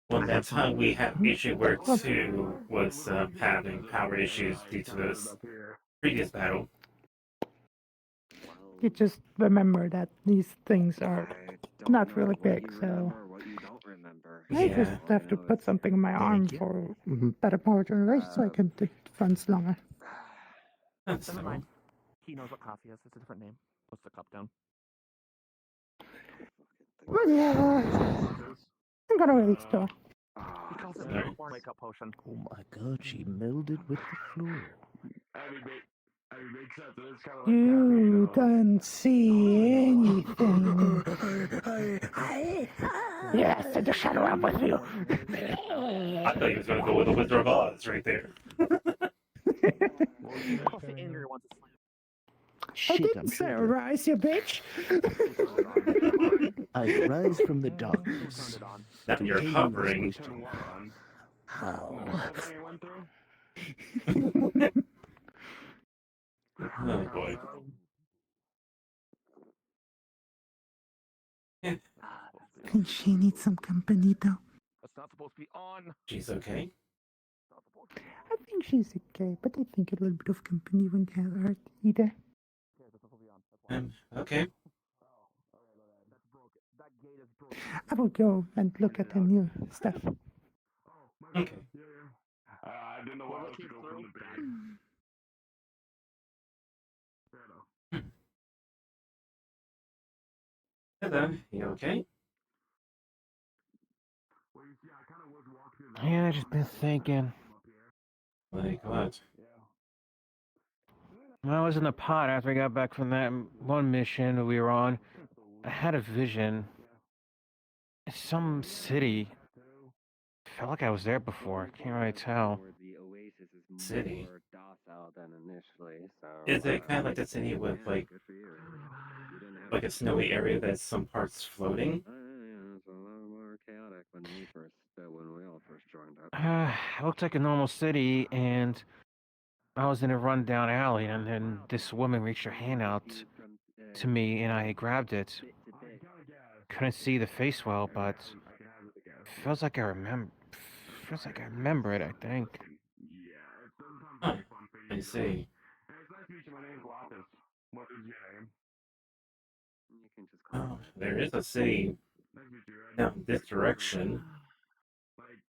[SPEAKER 3] Well, that time we had issue where 2 was having power issues due to this previous battle.
[SPEAKER 6] You just remember that these things are
[SPEAKER 11] I don't
[SPEAKER 6] not
[SPEAKER 11] know
[SPEAKER 6] really
[SPEAKER 11] what
[SPEAKER 6] big,
[SPEAKER 11] you
[SPEAKER 6] so
[SPEAKER 11] remember, what you don't remember.
[SPEAKER 6] I just
[SPEAKER 3] Yeah.
[SPEAKER 6] have to put something in my arm
[SPEAKER 10] you.
[SPEAKER 6] for better power generation so I can take funds longer.
[SPEAKER 3] That's
[SPEAKER 9] Never
[SPEAKER 3] so.
[SPEAKER 9] mind. He knows what coffee is. It's a different name. Puts the cup down.
[SPEAKER 6] Well, yeah, I'm gonna wait still.
[SPEAKER 9] He calls it
[SPEAKER 3] Sorry.
[SPEAKER 9] wake up potion.
[SPEAKER 10] Oh my god, she melded with the floor.
[SPEAKER 6] You don't see anything. Yes, in the shadow I'm with you.
[SPEAKER 3] I thought he was going to go with the Wizard of Oz right there.
[SPEAKER 9] Coffee angry wants to sleep.
[SPEAKER 6] I
[SPEAKER 10] Shit,
[SPEAKER 6] didn't
[SPEAKER 10] I'm
[SPEAKER 6] say
[SPEAKER 10] sure.
[SPEAKER 6] arise, you bitch.
[SPEAKER 10] I rise from the darkness.
[SPEAKER 3] Now you're
[SPEAKER 10] Hey,
[SPEAKER 3] hovering.
[SPEAKER 10] question. How?
[SPEAKER 3] Oh boy.
[SPEAKER 6] I think she needs some company, though.
[SPEAKER 9] That's not supposed to be on.
[SPEAKER 3] She's okay?
[SPEAKER 6] I think she's okay, but I think a little bit of company wouldn't hurt either.
[SPEAKER 3] Okay.
[SPEAKER 6] I will go and look at the new stuff.
[SPEAKER 3] Okay.
[SPEAKER 12] I didn't know why I should open the bag.
[SPEAKER 3] Hello, you okay?
[SPEAKER 7] Yeah, I just been thinking.
[SPEAKER 3] Like what?
[SPEAKER 7] When I was in the pod after I got back from that one mission we were on, I had a vision. Some city. Felt like I was there before. Can't really tell.
[SPEAKER 3] City?
[SPEAKER 11] Docile than initially, so
[SPEAKER 3] Is it kind of like the city with like a snowy area that's some parts floating?
[SPEAKER 11] It's a lot more chaotic when we all first joined up.
[SPEAKER 7] It looked like a normal city, and I was in a rundown alley, and then this woman reached her hand out to me, and I grabbed it. Couldn't see the face well, but feels like I remember. Feels like I remember it. I think.
[SPEAKER 3] Huh. I see. Oh, there is a city down this direction,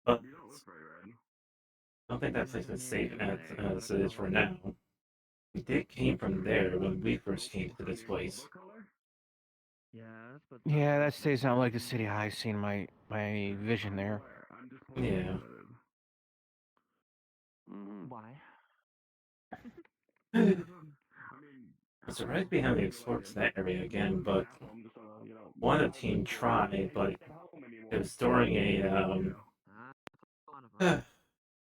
[SPEAKER 3] but I don't think that place is safe as it is for now. We did came from there when we first came to this place.
[SPEAKER 7] Yeah, that stays out like the city I seen my vision there.
[SPEAKER 3] Yeah.
[SPEAKER 4] Why?
[SPEAKER 3] I'm surprised we haven't explored that area again, but one of the team tried, but it was during a I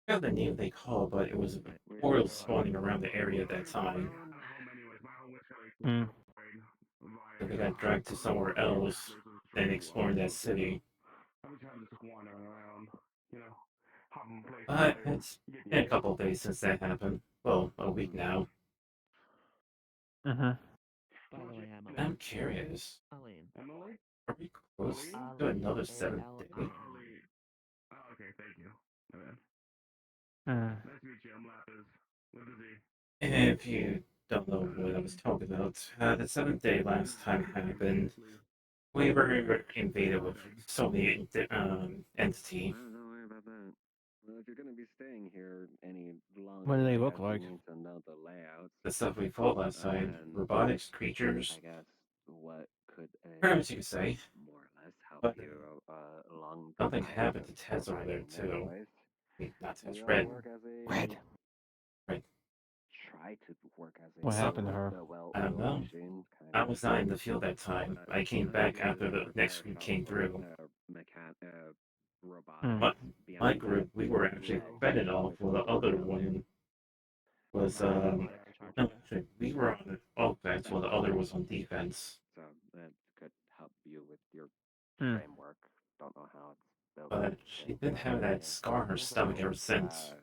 [SPEAKER 3] forgot the name they call, but it was portals spawning around the area at that time.
[SPEAKER 7] Hmm.
[SPEAKER 3] So they got dragged to somewhere else and exploring that city. It's been a couple of days since that happened. Well, a week now.
[SPEAKER 7] Uh-huh.
[SPEAKER 10] By the way,
[SPEAKER 3] I'm curious.
[SPEAKER 10] Aline.
[SPEAKER 3] Are we close to another 7th day?
[SPEAKER 12] Okay, thank you.
[SPEAKER 7] Uh,
[SPEAKER 12] Nice to meet you. I'm Lapis.
[SPEAKER 3] If you don't know what I was talking about, the 7th day last time happened. We were invaded with so many entity.
[SPEAKER 11] Don't worry about that. Well, if you're going to be staying here any longer,
[SPEAKER 7] what do they
[SPEAKER 11] I
[SPEAKER 7] look
[SPEAKER 11] guess
[SPEAKER 7] like?
[SPEAKER 11] you need to know the layouts.
[SPEAKER 3] The stuff we fought last time,
[SPEAKER 11] And
[SPEAKER 3] robotics, creatures,
[SPEAKER 11] I guess what could
[SPEAKER 3] pyramids you could say.
[SPEAKER 11] more or less help
[SPEAKER 3] But
[SPEAKER 11] you along
[SPEAKER 3] something
[SPEAKER 11] the path
[SPEAKER 3] happened to
[SPEAKER 11] of
[SPEAKER 3] Tez over there
[SPEAKER 11] surviving
[SPEAKER 3] too.
[SPEAKER 11] anyways.
[SPEAKER 3] Not Tez,
[SPEAKER 11] We all
[SPEAKER 3] Red.
[SPEAKER 11] work as a
[SPEAKER 7] Red.
[SPEAKER 11] try to work as a
[SPEAKER 7] What happened to her?
[SPEAKER 3] I don't know.
[SPEAKER 11] machine,
[SPEAKER 3] I was not in the field that time. I came back after the next group came through.
[SPEAKER 11] robotics
[SPEAKER 3] My group, we were actually fending off while the other one was, no, actually, we were on offense while the other was on defense.
[SPEAKER 11] So that could help you with your
[SPEAKER 7] Hmm.
[SPEAKER 11] framework. Don't know how it's built.
[SPEAKER 3] But she did have that scar on her stomach ever since.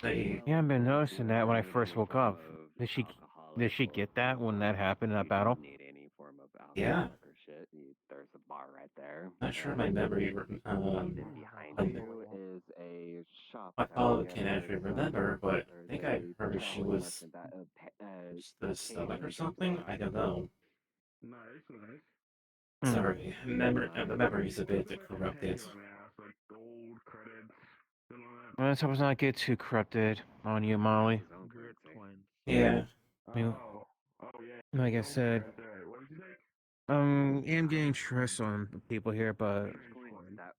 [SPEAKER 3] They,
[SPEAKER 7] Yeah, I've been noticing that when I first woke up. Did she get that when that happened in that battle?
[SPEAKER 11] Need any form of
[SPEAKER 3] Yeah.
[SPEAKER 11] alcoholic or shit. There's a bar right there.
[SPEAKER 3] not sure my memory,
[SPEAKER 11] Behind you is a shop.
[SPEAKER 3] my
[SPEAKER 11] that
[SPEAKER 3] father
[SPEAKER 11] we
[SPEAKER 3] can't
[SPEAKER 11] have
[SPEAKER 3] actually
[SPEAKER 11] here.
[SPEAKER 3] remember, but I think I
[SPEAKER 11] There's
[SPEAKER 3] heard
[SPEAKER 11] a
[SPEAKER 3] she
[SPEAKER 11] traveling
[SPEAKER 3] was
[SPEAKER 11] merchant that,
[SPEAKER 3] the stomach or something. I don't know.
[SPEAKER 12] Nice.
[SPEAKER 7] Hmm.
[SPEAKER 3] Sorry, the memory's a bit corrupted.
[SPEAKER 12] Like gold credits.
[SPEAKER 7] Well, let's hope it's not get too corrupted on you, Molly.
[SPEAKER 10] Weird coins.
[SPEAKER 3] Yeah.
[SPEAKER 7] I mean, like I said, I'm getting trust on the people here, but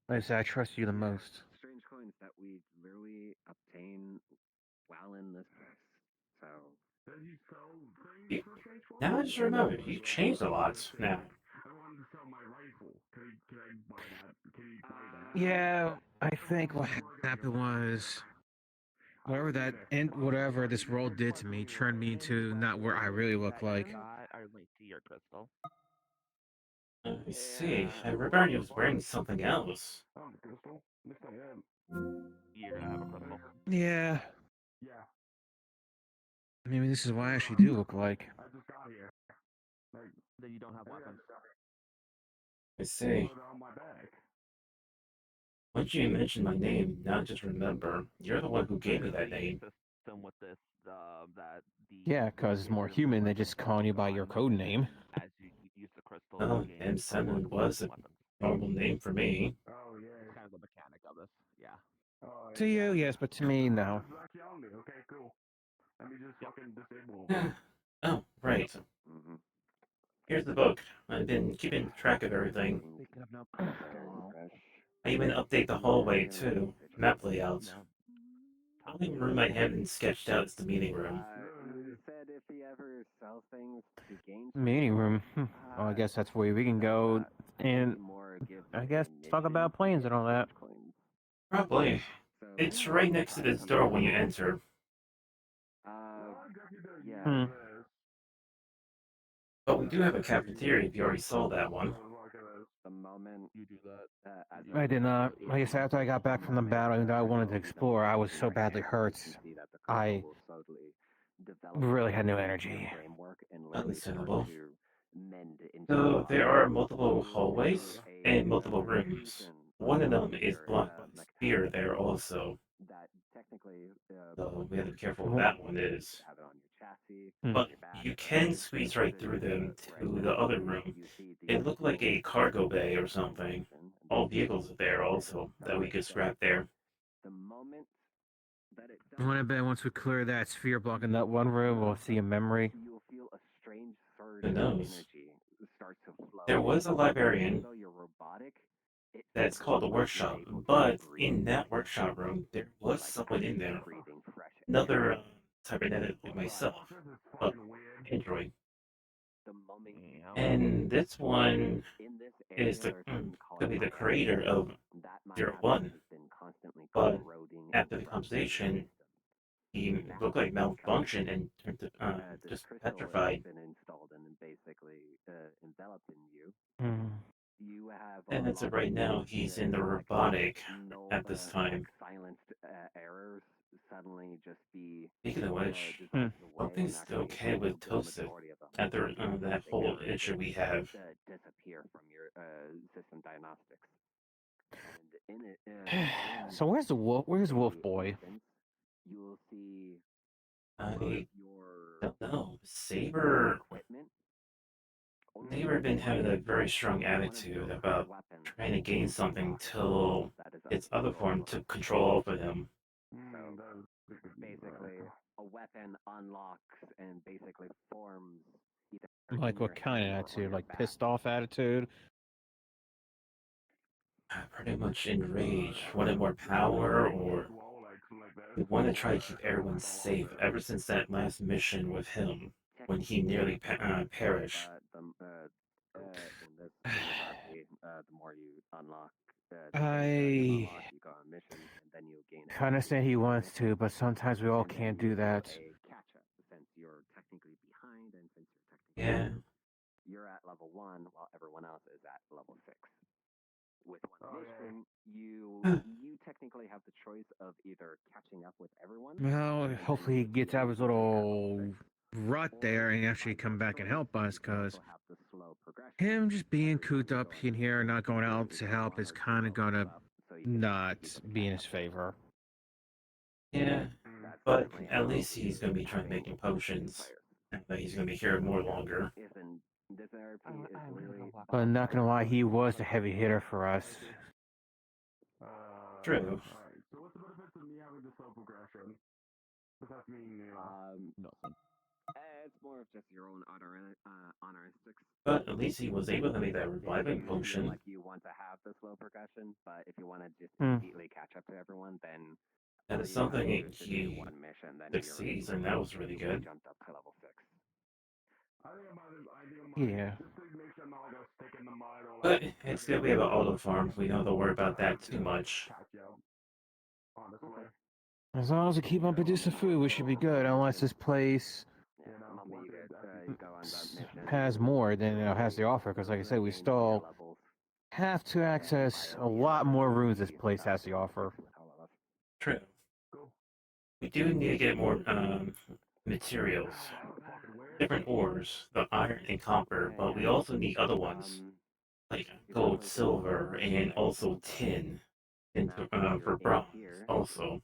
[SPEAKER 7] like I said, I trust you the most.
[SPEAKER 11] strange coins that we literally obtain while in this place. So
[SPEAKER 3] Now I just remember, you changed a lot now.
[SPEAKER 7] Yeah, I think what happened was whatever this role did to me turned me into not what I really look like.
[SPEAKER 10] I relate to your crystal.
[SPEAKER 3] I see. I remember he was wearing something else.
[SPEAKER 10] You're gonna have a crystal.
[SPEAKER 7] Yeah. Maybe this is what I actually do look like.
[SPEAKER 10] Then you don't have weapons.
[SPEAKER 3] I see. Once you mention my name, now just remember, you're the one who gave me that name.
[SPEAKER 12] System with this, that the
[SPEAKER 7] Yeah, because it's more human than just calling you by your code name.
[SPEAKER 12] as you use the crystal.
[SPEAKER 3] Well,
[SPEAKER 12] gain
[SPEAKER 3] M7
[SPEAKER 12] unlock
[SPEAKER 3] was a
[SPEAKER 12] weapons.
[SPEAKER 3] normal name for me.
[SPEAKER 12] Kind of the mechanic of this. Yeah.
[SPEAKER 7] To you, yes, but to me, no.
[SPEAKER 3] Oh, right. Here's the book. I've been keeping track of everything. I even update the hallway too. Map layout. The only room I haven't sketched out is the meeting room.
[SPEAKER 11] He said if he ever sells things to gain
[SPEAKER 7] Meeting room. Well, I guess that's where we can go and I guess talk about planes and all that.
[SPEAKER 3] Probably. It's right next to this door when you enter.
[SPEAKER 11] Yeah.
[SPEAKER 3] But we do have a cafeteria if you already saw that one.
[SPEAKER 11] The moment you do that,
[SPEAKER 7] I did not. Like I said, after I got back from the battle and I wanted to explore, I was so badly hurt. I really had no energy.
[SPEAKER 3] Understandable. So there are multiple hallways and multiple rooms. One of them is blocked by the spear there also. So we have to be careful what that one is. But you can squeeze right through them to the other room. It looked like a cargo bay or something. All vehicles are there also that we could scrap there.
[SPEAKER 7] I bet once we clear that sphere block in that one room, we'll see a memory.
[SPEAKER 3] Who knows? There was a librarian that's called the workshop, but in that workshop room, there was someone in there. Another cybernetic like myself, but android. And this one is could be the creator of 01. But after the conversation, he looked like malfunctioned and turned to, just petrified. And as of right now, he's in the robotic at this time. Speaking of which, hope things okay with Toasted after that whole issue we have.
[SPEAKER 7] So where's the wolf? Where's Wolf Boy?
[SPEAKER 3] I don't know. Saber been having a very strong attitude about trying to gain something till its other form took control over him.
[SPEAKER 11] Basically, a weapon unlocks and basically forms.
[SPEAKER 7] Like what kind of attitude? Like pissed off attitude?
[SPEAKER 3] Pretty much enraged. Wanted more power, or we want to try to keep everyone safe ever since that last mission with him when he nearly perished.
[SPEAKER 11] The more you unlock,
[SPEAKER 7] I
[SPEAKER 11] you go on mission, and then you gain.
[SPEAKER 7] kind of say he wants to, but sometimes we all can't do that.
[SPEAKER 11] Since you're technically behind, and since you're
[SPEAKER 3] technically
[SPEAKER 11] you're at level 1 while everyone else is at level 6. With one mission, you technically have the choice of either catching up with everyone.
[SPEAKER 7] Well, hopefully he gets out of his little rut there and actually come back and help us, because him just being cooped up in here and not going out to help is kind of gonna not be in his favor.
[SPEAKER 3] Yeah, but at least he's going to be trying making potions. But he's going to be here more longer.
[SPEAKER 7] But not gonna lie, he was the heavy hitter for us.
[SPEAKER 3] True.
[SPEAKER 11] It's more of just your own honor instincts.
[SPEAKER 3] But at least he was able to make that reviving potion.
[SPEAKER 11] Like you want to have the slow progression, but if you want to just immediately catch up to everyone, then
[SPEAKER 3] that is something he succeeds, and that was really good.
[SPEAKER 11] Jumped up to level 6.
[SPEAKER 7] Yeah.
[SPEAKER 3] But it's good we have an auto farm. We don't have to worry about that too much.
[SPEAKER 7] As long as we keep on producing food, we should be good, unless this place has more than it has to offer, because like I said, we still have to access a lot more rooms this place has to offer.
[SPEAKER 3] True. We do need to get more materials. Different ores, the iron and copper, but we also need other ones. like gold, silver, and also tin, and for bronze also.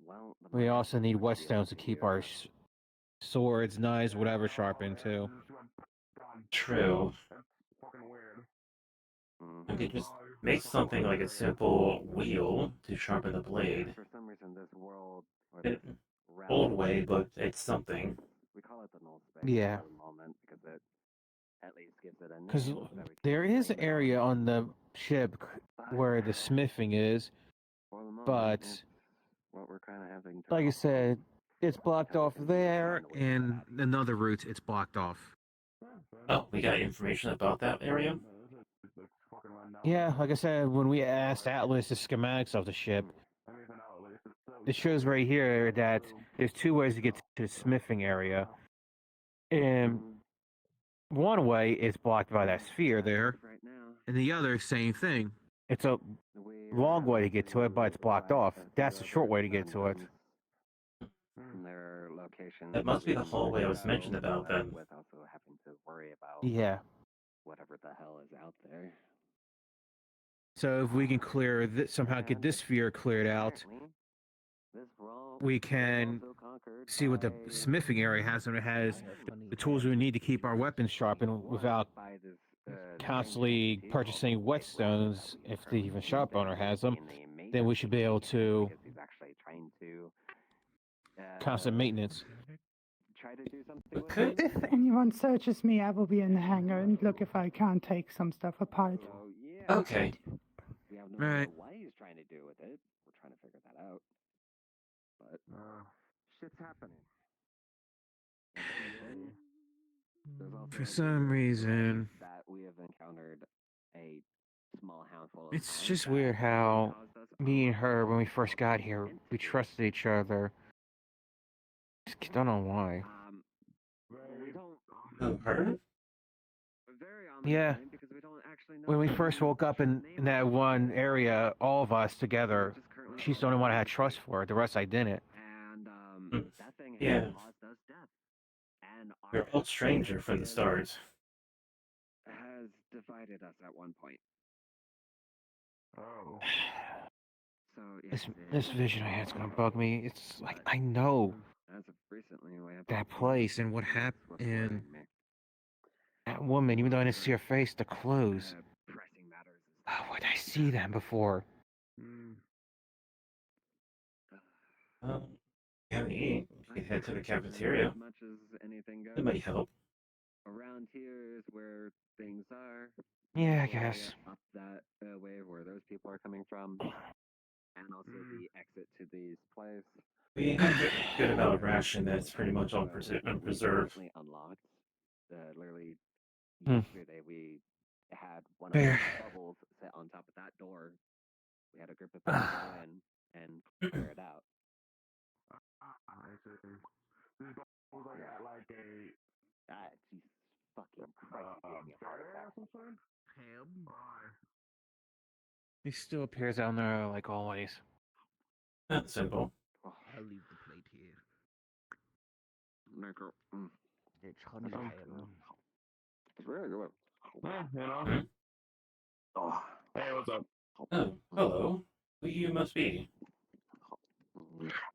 [SPEAKER 11] Well,
[SPEAKER 7] We also need whetstones to keep our swords, knives, whatever sharpened too.
[SPEAKER 3] True. I could just make something like a simple wheel to sharpen the blade.
[SPEAKER 11] For some reason, this world or
[SPEAKER 3] It,
[SPEAKER 11] this
[SPEAKER 3] old
[SPEAKER 11] realm,
[SPEAKER 3] way, but it's something.
[SPEAKER 11] we call it the null space
[SPEAKER 7] Yeah.
[SPEAKER 11] for the moment because it at least gives it a name.
[SPEAKER 7] Because
[SPEAKER 11] so that we can
[SPEAKER 7] there is
[SPEAKER 11] think
[SPEAKER 7] an
[SPEAKER 11] about
[SPEAKER 7] area on the ship where the smithing is,
[SPEAKER 11] for the moment,
[SPEAKER 7] but
[SPEAKER 11] it's what we're kind of having to
[SPEAKER 7] like I
[SPEAKER 11] call
[SPEAKER 7] said, it's blocked off there, and another route it's blocked off.
[SPEAKER 3] Oh, we got information about that area?
[SPEAKER 7] Yeah, like I said, when we asked Atlas the schematics of the ship, it shows right here that there's two ways to get to the smithing area. And one way is blocked by that sphere there, and the other, same thing. It's a long way to get to it, but it's blocked off. That's the short way to get to it.
[SPEAKER 11] their locations.
[SPEAKER 3] That must be the
[SPEAKER 11] and
[SPEAKER 3] hallway
[SPEAKER 11] where
[SPEAKER 3] I
[SPEAKER 11] to
[SPEAKER 3] was
[SPEAKER 11] go,
[SPEAKER 3] mentioned about then.
[SPEAKER 11] With also having to worry about
[SPEAKER 7] Yeah.
[SPEAKER 11] whatever the hell is out there.
[SPEAKER 7] So if we can clear this, somehow get this sphere cleared out, we can see what the smithing area has, and it has the tools we need to keep our weapons sharpened without constantly purchasing whetstones. If the even sharp owner has them, then we should be able to constant maintenance.
[SPEAKER 11] Try to do something with it.
[SPEAKER 6] If anyone searches me, I will be in the hangar and look if I can't take some stuff apart.
[SPEAKER 3] Okay.
[SPEAKER 11] We have no
[SPEAKER 7] Right.
[SPEAKER 11] idea what he's trying to do with it. We're trying to figure that out. But shit's happening. There's also
[SPEAKER 7] For some reason,
[SPEAKER 11] that we have encountered a small handful of
[SPEAKER 7] it's
[SPEAKER 11] times
[SPEAKER 7] just
[SPEAKER 11] that
[SPEAKER 7] weird how
[SPEAKER 11] caused us
[SPEAKER 7] me and her, when we first got here, we trusted each other. Just don't know why.
[SPEAKER 11] we don't
[SPEAKER 3] Who, her?
[SPEAKER 11] very
[SPEAKER 7] Yeah.
[SPEAKER 11] because we don't actually know
[SPEAKER 7] When we
[SPEAKER 11] her
[SPEAKER 7] first
[SPEAKER 11] name.
[SPEAKER 7] woke up in that one area, all of us together, she's the only one I had trust for. The rest I didn't.
[SPEAKER 11] And
[SPEAKER 3] Mm.
[SPEAKER 11] that thing
[SPEAKER 3] Yeah.
[SPEAKER 11] has caused us death. And
[SPEAKER 3] We're all stranger from the start.
[SPEAKER 11] has divided us at one point.
[SPEAKER 9] Oh.
[SPEAKER 11] So yeah,
[SPEAKER 7] This vision I had's gonna bug me. It's like I know
[SPEAKER 11] as of recently, we have
[SPEAKER 7] that place and what happened, and
[SPEAKER 11] me.
[SPEAKER 7] that woman. Even though I didn't see her face, the clothes.
[SPEAKER 11] Pressing matters is
[SPEAKER 7] Oh, where did I see them before?
[SPEAKER 3] You haven't eaten. You can head to the cafeteria.
[SPEAKER 11] As much as anything goes.
[SPEAKER 3] That might help.
[SPEAKER 11] Around here is where things are.
[SPEAKER 7] Yeah, I
[SPEAKER 11] The area
[SPEAKER 7] guess.
[SPEAKER 11] Up that way where those people are coming from, and also the exit to these places.
[SPEAKER 3] We have a good amount of ration that's pretty much all preserved.
[SPEAKER 11] Unlocked. Literally,
[SPEAKER 7] Hmm.
[SPEAKER 11] yesterday we had one
[SPEAKER 7] Fair.
[SPEAKER 11] of the bubbles set on top of that door. We had a group of people go in and clear it out. Jesus fucking Christ, you gave me a heart attack.
[SPEAKER 7] He still appears down there like always.
[SPEAKER 3] That's simple.
[SPEAKER 11] Oh,
[SPEAKER 9] I'll leave the plate here.
[SPEAKER 11] Nico.
[SPEAKER 9] It's honey ham.
[SPEAKER 11] It's really good.
[SPEAKER 9] Yeah, you know.
[SPEAKER 3] Hmm?
[SPEAKER 11] Oh.
[SPEAKER 9] Hey, what's up?
[SPEAKER 3] Oh, hello. Who you must be?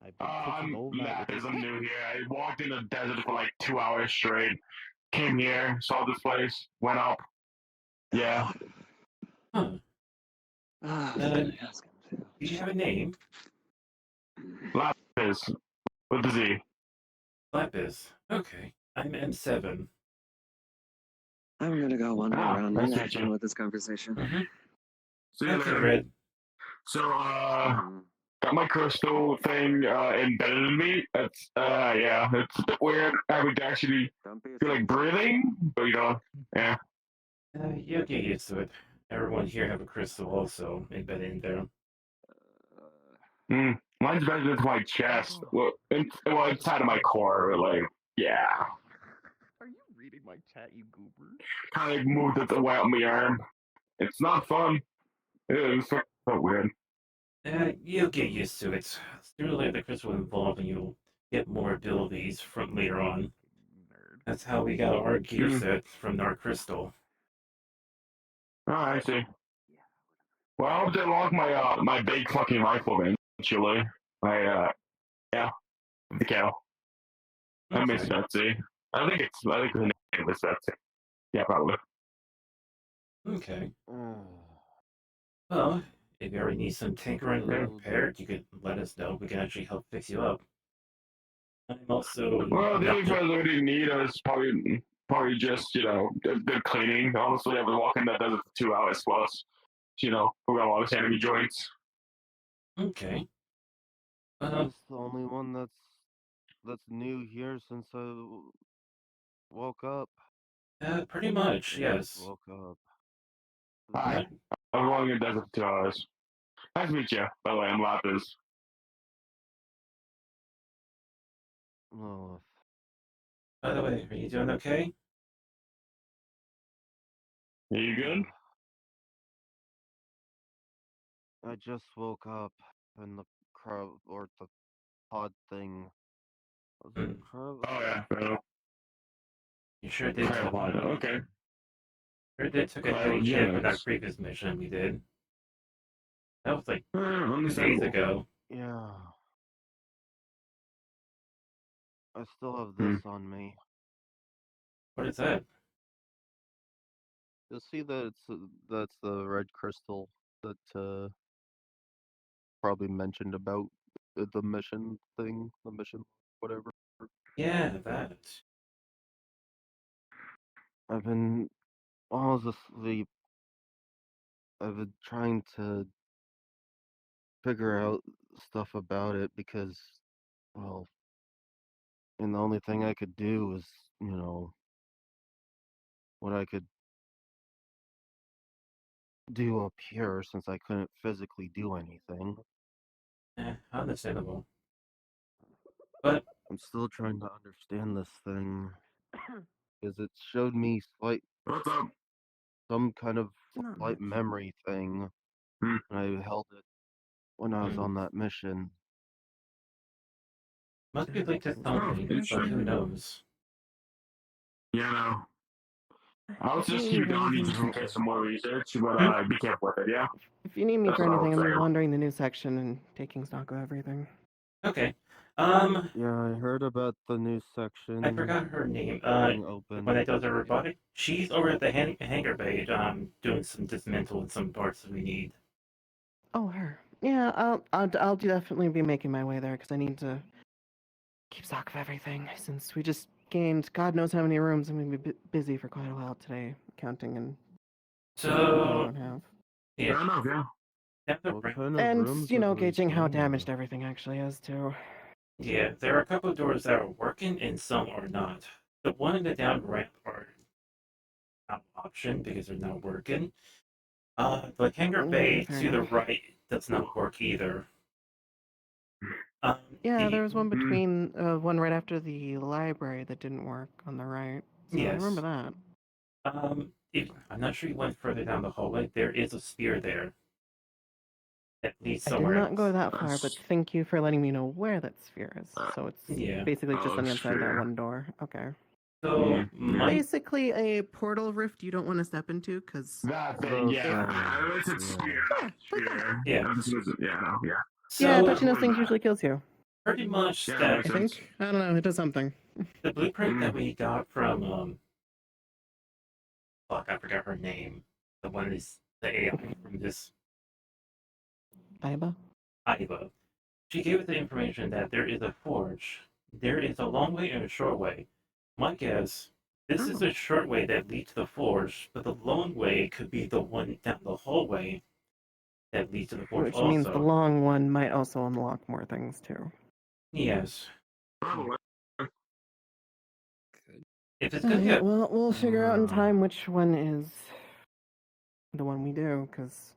[SPEAKER 10] I've been cooking all night with
[SPEAKER 9] I'm new here. I walked in the desert for like 2 hours straight. Came here, saw this place, went up. Yeah.
[SPEAKER 3] Huh. Do
[SPEAKER 11] Ask him to.
[SPEAKER 3] you have a name?
[SPEAKER 9] Lapis. With the Z.
[SPEAKER 3] Lapis. Okay. I'm M7.
[SPEAKER 11] I'm gonna go wander
[SPEAKER 9] Ah,
[SPEAKER 11] around
[SPEAKER 9] nice
[SPEAKER 11] and
[SPEAKER 9] to
[SPEAKER 11] have
[SPEAKER 9] meet
[SPEAKER 11] fun
[SPEAKER 9] you.
[SPEAKER 11] with this conversation.
[SPEAKER 3] Mm-hmm.
[SPEAKER 9] See you
[SPEAKER 3] Okay,
[SPEAKER 9] later.
[SPEAKER 3] Red.
[SPEAKER 9] So, got my crystal thing embedded in me. That's yeah, it's a bit weird. I would actually feel like breathing, but you know, yeah.
[SPEAKER 3] You'll get used to it. Everyone here have a crystal also embedded in there.
[SPEAKER 9] Mine's embedded into my chest. Well, inside of my core, like, yeah.
[SPEAKER 12] Are you reading my chat, you goober?
[SPEAKER 9] Kind of like moved it away on my arm. It's not fun. It's so weird.
[SPEAKER 3] You'll get used to it. Sooner or later, the crystal will evolve and you'll get more abilities from later on.
[SPEAKER 12] Nerd.
[SPEAKER 3] That's how we got our gear set from our crystal.
[SPEAKER 9] Oh, I see. Well, I hope they lock my my big fucking rifle eventually. Yeah, the cow. I miss
[SPEAKER 3] Okay.
[SPEAKER 9] Betsy. I think the name is Betsy. Yeah, probably.
[SPEAKER 3] Okay. Well, if you already need some tinkering repaired, you could let us know. We can actually help fix you up. I'm also
[SPEAKER 9] Well, the
[SPEAKER 3] not
[SPEAKER 9] only
[SPEAKER 3] the.
[SPEAKER 9] thing I really need is probably just the cleaning. Honestly, I've been walking that desert for 2 hours plus. We got a lot of enemy joints.
[SPEAKER 3] Okay.
[SPEAKER 13] Is this the only one that's new here since I woke up?
[SPEAKER 3] Pretty much, yes.
[SPEAKER 13] Woke up.
[SPEAKER 9] Hi. I'm walking in the desert for 2 hours. Nice to meet you. By the way, I'm Lapis.
[SPEAKER 13] Lilith.
[SPEAKER 3] By the way, are you doing okay?
[SPEAKER 9] Are you good?
[SPEAKER 13] I just woke up and the crowd or the pod thing. Was it a crowd?
[SPEAKER 9] Oh yeah, bro.
[SPEAKER 3] You sure did.
[SPEAKER 9] Okay.
[SPEAKER 3] Sure did took a heavy hit for that previous mission we did. That was like 2 days ago.
[SPEAKER 13] Yeah. I still have this on me.
[SPEAKER 3] What is that?
[SPEAKER 13] You'll see that that's the red crystal that probably mentioned about the mission thing, the mission whatever.
[SPEAKER 3] Yeah, that.
[SPEAKER 13] I've been almost asleep. I've been trying to figure out stuff about it because, well, and the only thing I could do was, what I could do up here since I couldn't physically do anything.
[SPEAKER 3] Understandable. But
[SPEAKER 13] I'm still trying to understand this thing because it showed me some kind of slight memory thing, and I held it when I was on that mission.
[SPEAKER 3] Must be linked to something, but who knows?
[SPEAKER 9] Yeah, no. I'll just keep it on you just in case some more research, but be careful with it, yeah?
[SPEAKER 4] If you need me
[SPEAKER 9] That's
[SPEAKER 4] for
[SPEAKER 9] what I
[SPEAKER 4] anything,
[SPEAKER 9] would
[SPEAKER 4] I'm
[SPEAKER 9] say.
[SPEAKER 4] wandering the new section and taking stock of everything.
[SPEAKER 3] Okay.
[SPEAKER 13] Yeah, I heard about the new section.
[SPEAKER 3] I forgot her name.
[SPEAKER 13] Being open.
[SPEAKER 3] When I does a robotic, she's over at the hangar bay, doing some dismantle and some parts that we need.
[SPEAKER 4] Oh, her. Yeah, I'll definitely be making my way there because I need to keep stock of everything since we just gained God knows how many rooms and we've been busy for quite a while today, counting and
[SPEAKER 3] So
[SPEAKER 4] I don't have.
[SPEAKER 3] Yeah.
[SPEAKER 9] Fair enough, yeah.
[SPEAKER 4] And gauging how damaged everything actually is too.
[SPEAKER 3] Yeah, there are a couple of doors that are working and some are not. The one in the down ramp are not an option because they're not working. The hangar bay
[SPEAKER 4] fair
[SPEAKER 3] to the
[SPEAKER 4] enough.
[SPEAKER 3] right does not work either.
[SPEAKER 4] Yeah, there was one between one right after the library that didn't work on the right. So I remember that.
[SPEAKER 3] I'm not sure you went further down the hallway. There is a spear there. At least
[SPEAKER 4] I did
[SPEAKER 3] somewhere
[SPEAKER 4] not
[SPEAKER 3] else.
[SPEAKER 4] go that far, but thank you for letting me know where that sphere is. So it's
[SPEAKER 3] Yeah.
[SPEAKER 4] basically just on the inside of that
[SPEAKER 9] sphere.
[SPEAKER 4] one door. Okay.
[SPEAKER 3] So
[SPEAKER 4] basically a portal rift you don't want to step into because
[SPEAKER 9] that thing, yeah. It's a spear.
[SPEAKER 3] Yeah.
[SPEAKER 9] Yeah.
[SPEAKER 4] Yeah, touching those things usually kills you.
[SPEAKER 3] Pretty much
[SPEAKER 9] Yeah,
[SPEAKER 3] that.
[SPEAKER 9] makes
[SPEAKER 4] I think. I don't know. It does something.
[SPEAKER 3] The blueprint that we got from fuck, I forgot her name. The one is the AI from this
[SPEAKER 4] Iba.
[SPEAKER 3] She gave us the information that there is a forge. There is a long way and a short way. My guess, this is a short way that leads to the forge, but the long way could be the one down the hallway that leads to the forge
[SPEAKER 4] Which
[SPEAKER 3] also.
[SPEAKER 4] means the long one might also unlock more things too.
[SPEAKER 3] Yes. If it's
[SPEAKER 4] Oh,
[SPEAKER 3] gonna
[SPEAKER 4] yeah,
[SPEAKER 3] get
[SPEAKER 4] well, we'll figure out in time which one is the one we do, because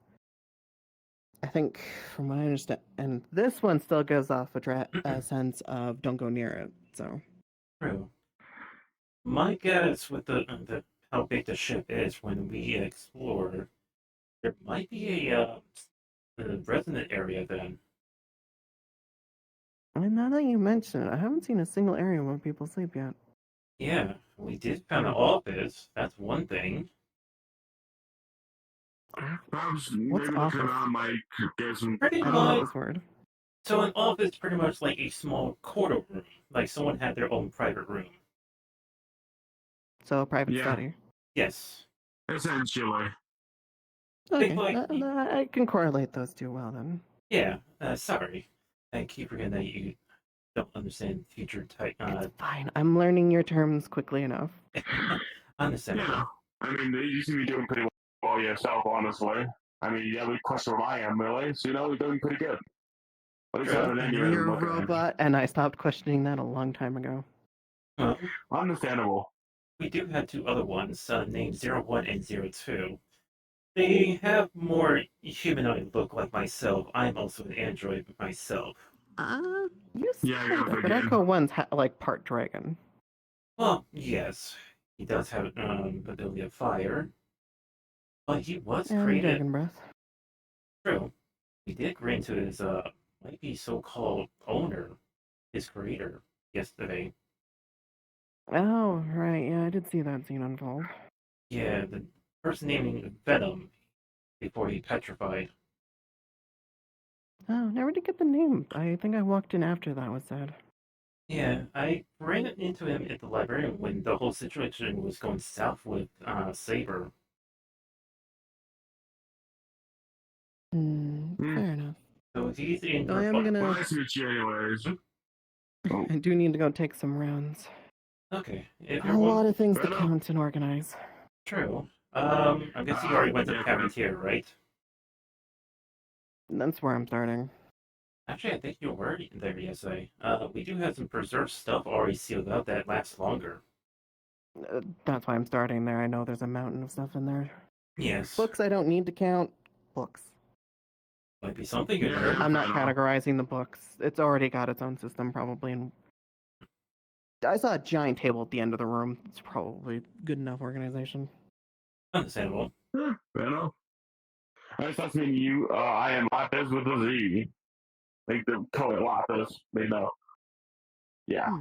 [SPEAKER 4] I think, from what I understand, and this one still gives off a sense of don't go near it. So.
[SPEAKER 3] True. My guess with the how big the ship is when we explore, there might be a resonant area then.
[SPEAKER 4] I mean, now that you mention it, I haven't seen a single area where people sleep yet.
[SPEAKER 3] Yeah, we did found an office. That's one thing.
[SPEAKER 9] Perhaps
[SPEAKER 4] What's
[SPEAKER 9] maybe looking
[SPEAKER 4] office?
[SPEAKER 9] around might get some.
[SPEAKER 3] Pretty
[SPEAKER 4] I don't know
[SPEAKER 3] much.
[SPEAKER 4] this word.
[SPEAKER 3] So an office, pretty much like a small corridor room, like someone had their own private room.
[SPEAKER 4] So a private
[SPEAKER 9] Yeah.
[SPEAKER 4] study.
[SPEAKER 3] Yes.
[SPEAKER 9] Essentially.
[SPEAKER 4] Okay,
[SPEAKER 3] like-
[SPEAKER 4] I can correlate those two well then.
[SPEAKER 3] Yeah. Sorry, I keep forgetting that you don't understand future type.
[SPEAKER 4] It's fine. I'm learning your terms quickly enough.
[SPEAKER 3] Understandable.
[SPEAKER 9] Yeah. I mean, you seem to be doing pretty well yourself, honestly. I mean, you have a question where I am, really. So, you're doing pretty good. But it's better
[SPEAKER 4] I
[SPEAKER 9] than
[SPEAKER 4] know
[SPEAKER 9] you.
[SPEAKER 4] you're a robot, and I stopped questioning that a long time ago.
[SPEAKER 3] Well,
[SPEAKER 9] understandable.
[SPEAKER 3] We do have two other ones named 01 and 02. They have more humanoid look like myself. I'm also an android myself.
[SPEAKER 4] You said
[SPEAKER 9] Yeah,
[SPEAKER 4] that, but Echo 1's like part dragon.
[SPEAKER 3] Well, yes, he does have ability of fire, but he was
[SPEAKER 4] And
[SPEAKER 3] created.
[SPEAKER 4] dragon breath.
[SPEAKER 3] True, he did agree into his might be so-called owner, his creator, yesterday.
[SPEAKER 4] Oh, right. Yeah, I did see that scene unfold.
[SPEAKER 3] Yeah, the person naming Venom before he petrified.
[SPEAKER 4] Oh, never did get the name. I think I walked in after that was said.
[SPEAKER 3] Yeah, I ran into him at the library when the whole situation was going south with Saber.
[SPEAKER 4] Fair enough.
[SPEAKER 3] So he's in.
[SPEAKER 4] I am gonna.
[SPEAKER 9] Well, nice to meet you, anyways.
[SPEAKER 4] I do need to go take some rounds.
[SPEAKER 3] Okay. If
[SPEAKER 4] A
[SPEAKER 3] you're
[SPEAKER 4] lot of things
[SPEAKER 9] fair
[SPEAKER 4] to
[SPEAKER 9] enough.
[SPEAKER 4] count and organize.
[SPEAKER 3] True. I guess you already went to the cafeteria, right?
[SPEAKER 4] That's where I'm starting.
[SPEAKER 3] Actually, I think you were there yesterday. We do have some preserved stuff already sealed up that lasts longer.
[SPEAKER 4] That's why I'm starting there. I know there's a mountain of stuff in there.
[SPEAKER 3] Yes.
[SPEAKER 4] Books I don't need to count. Books.
[SPEAKER 3] Might be something in there.
[SPEAKER 4] I'm not categorizing the books. It's already got its own system, probably. And I saw a giant table at the end of the room. It's probably good enough organization.
[SPEAKER 3] Understandable.
[SPEAKER 9] Fair enough. Nice to meet you. I am Lapis with a Z. Like the color Lapis, they know. Yeah.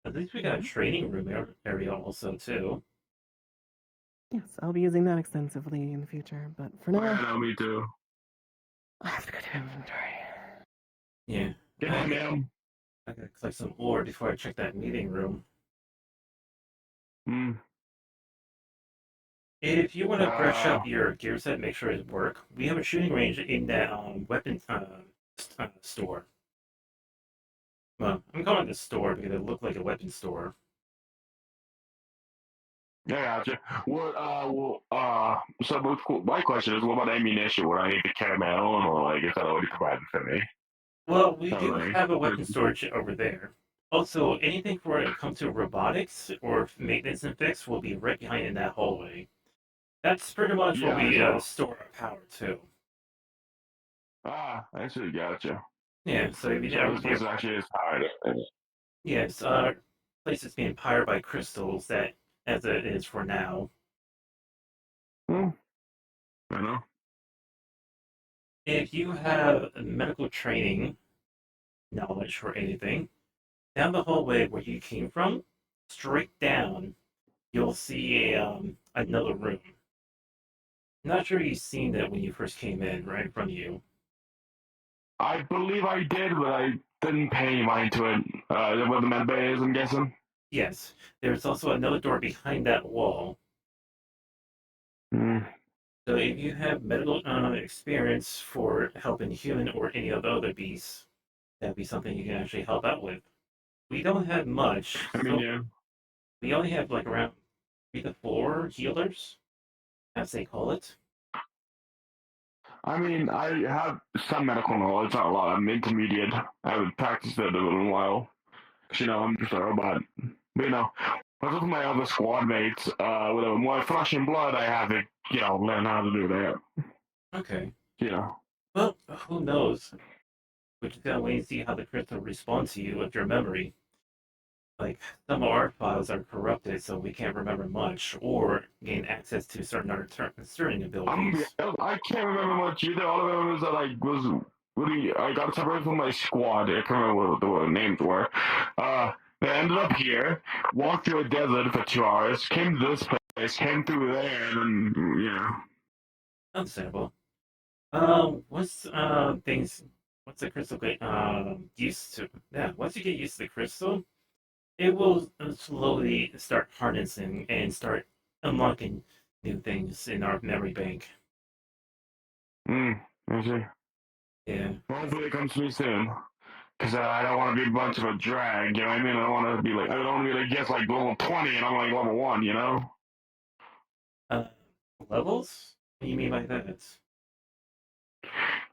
[SPEAKER 3] At least we got a training room area also too.
[SPEAKER 4] Yes, I'll be using that extensively in the future, but for now,
[SPEAKER 9] I know, me too.
[SPEAKER 4] I have to go to inventory.
[SPEAKER 3] Yeah.
[SPEAKER 9] Yeah, ma'am.
[SPEAKER 3] I gotta collect some ore before I check that meeting room. If you want to brush up your gear set, make sure it work. We have a shooting range in that weapon store. Well, I'm calling it a store because it looked like a weapon store.
[SPEAKER 9] Yeah, gotcha. What? So my question is, what about ammunition? Would I need to carry my own, or like is that already provided for me?
[SPEAKER 3] Well, we do
[SPEAKER 9] Like,
[SPEAKER 3] have a weapon storage over there. Also, anything for when it comes to robotics or maintenance and fix will be right behind in that hallway. That's pretty much where we store our power too.
[SPEAKER 9] I see. Gotcha.
[SPEAKER 3] Yeah, so if you
[SPEAKER 9] So this place actually is powered.
[SPEAKER 3] yes, place is being powered by crystals that as it is for now.
[SPEAKER 9] I know.
[SPEAKER 3] If you have medical training knowledge for anything, down the hallway where you came from, straight down, you'll see another room. Not sure you've seen that when you first came in, right in front of you.
[SPEAKER 9] I believe I did, but I didn't pay any mind to it. Where the med bay is, I'm guessing.
[SPEAKER 3] Yes, there's also another door behind that wall. So if you have medical experience for helping human or any of the other beasts, that'd be something you can actually help out with. We don't have much.
[SPEAKER 9] I mean, yeah.
[SPEAKER 3] We only have like around 3 to 4 healers, as they call it.
[SPEAKER 9] I mean, I have some medical knowledge, not a lot. I'm intermediate. I haven't practiced it in a little while. I'm just a robot. But, I was with my other squad mates. With more flesh and blood, I have to, learn how to do that.
[SPEAKER 3] Okay.
[SPEAKER 9] Yeah.
[SPEAKER 3] Well, who knows? We just gotta wait and see how the crystal responds to you with your memory. Like, some of our files are corrupted, so we can't remember much, or gain access to certain abilities.
[SPEAKER 9] I can't remember much either. All I remember is that I got separated from my squad. I can't remember what the names were. They ended up here, walked through a desert for 2 hours, came to this place, came through there, and then,
[SPEAKER 3] Understandable. What's things? What's the crystal get used to? Yeah, once you get used to the crystal, it will slowly start harnessing and start unlocking new things in our memory bank.
[SPEAKER 9] I see.
[SPEAKER 3] Yeah.
[SPEAKER 9] Well, hopefully it comes to me soon. Because I don't want to be a bunch of a drag, you know what I mean? I don't want to be like, I don't want to be like, yes, like level 20 and I'm like level 1, you know?
[SPEAKER 3] Uh, levels? What do you mean by that?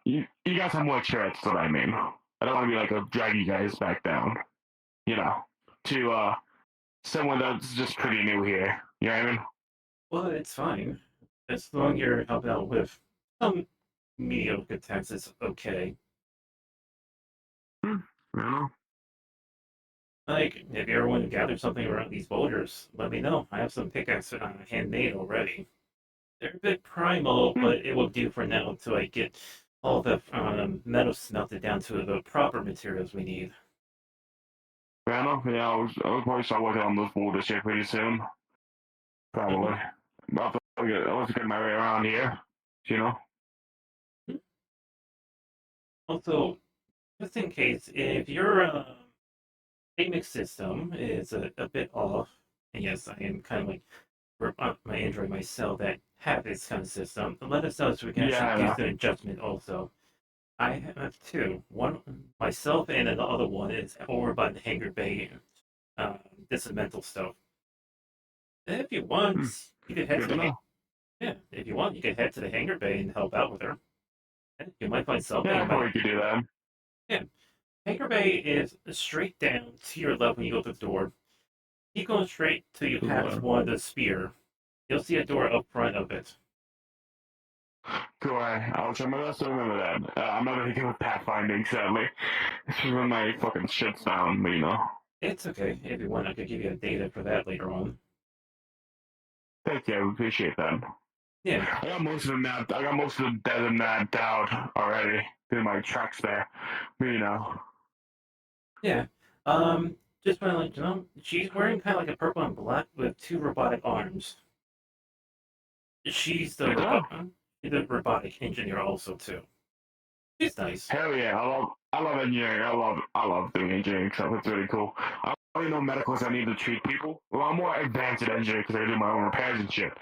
[SPEAKER 9] You got some more threats, that's what I mean. I don't want to be like a drag you guys back down, you know, to someone that's just pretty new here. You know what I mean?
[SPEAKER 3] Well, it's fine. As long as you're helping out with some mediocre attacks, it's okay.
[SPEAKER 9] I don't know.
[SPEAKER 3] Like, if you ever want to gather something around these boulders, let me know. I have some pickaxes handmade already. They're a bit primal, but it will do for now until I get all the metal smelted down to the proper materials we need.
[SPEAKER 9] Fair enough. Yeah, I'll probably start working on those borders here pretty soon. Probably. I'll have to get my way around here, you know?
[SPEAKER 3] Also, just in case, if your aiming system is a bit off, and yes, I am kind of like my Android myself that have this kind of system, let us know so we can actually do the adjustment also. I have two. One, myself, and then the other one is over by the hangar bay. This is mental stuff. If you want, you can head to the yeah. If you want, you can head to the hangar bay and help out with her. You might find something.
[SPEAKER 9] Yeah, I probably could do that.
[SPEAKER 3] Yeah, hangar bay is straight down to your left when you go to the door. Keep going straight till you pass one of the spear. You'll see a door up front of it.
[SPEAKER 9] Cool. I'll try my best to remember that. I'm not very good with pathfinding, sadly. This is when my fucking shit's down, but you know.
[SPEAKER 3] It's okay. If you want, I could give you data for that later on.
[SPEAKER 9] Thank you. I appreciate that.
[SPEAKER 3] Yeah.
[SPEAKER 9] I got most of them mapped. I got most of the desert mapped out already through my tracks there. But you know.
[SPEAKER 3] Yeah. Just want to let you know, she's wearing kind of like a purple and black with two robotic arms. She's the robotic engineer also too. She's nice.
[SPEAKER 9] Hell yeah, I love engineering. I love doing engineering stuff. It's really cool. I only know medicals I need to treat people. Well, I'm more advanced in engineering because I do my own repairs and shit.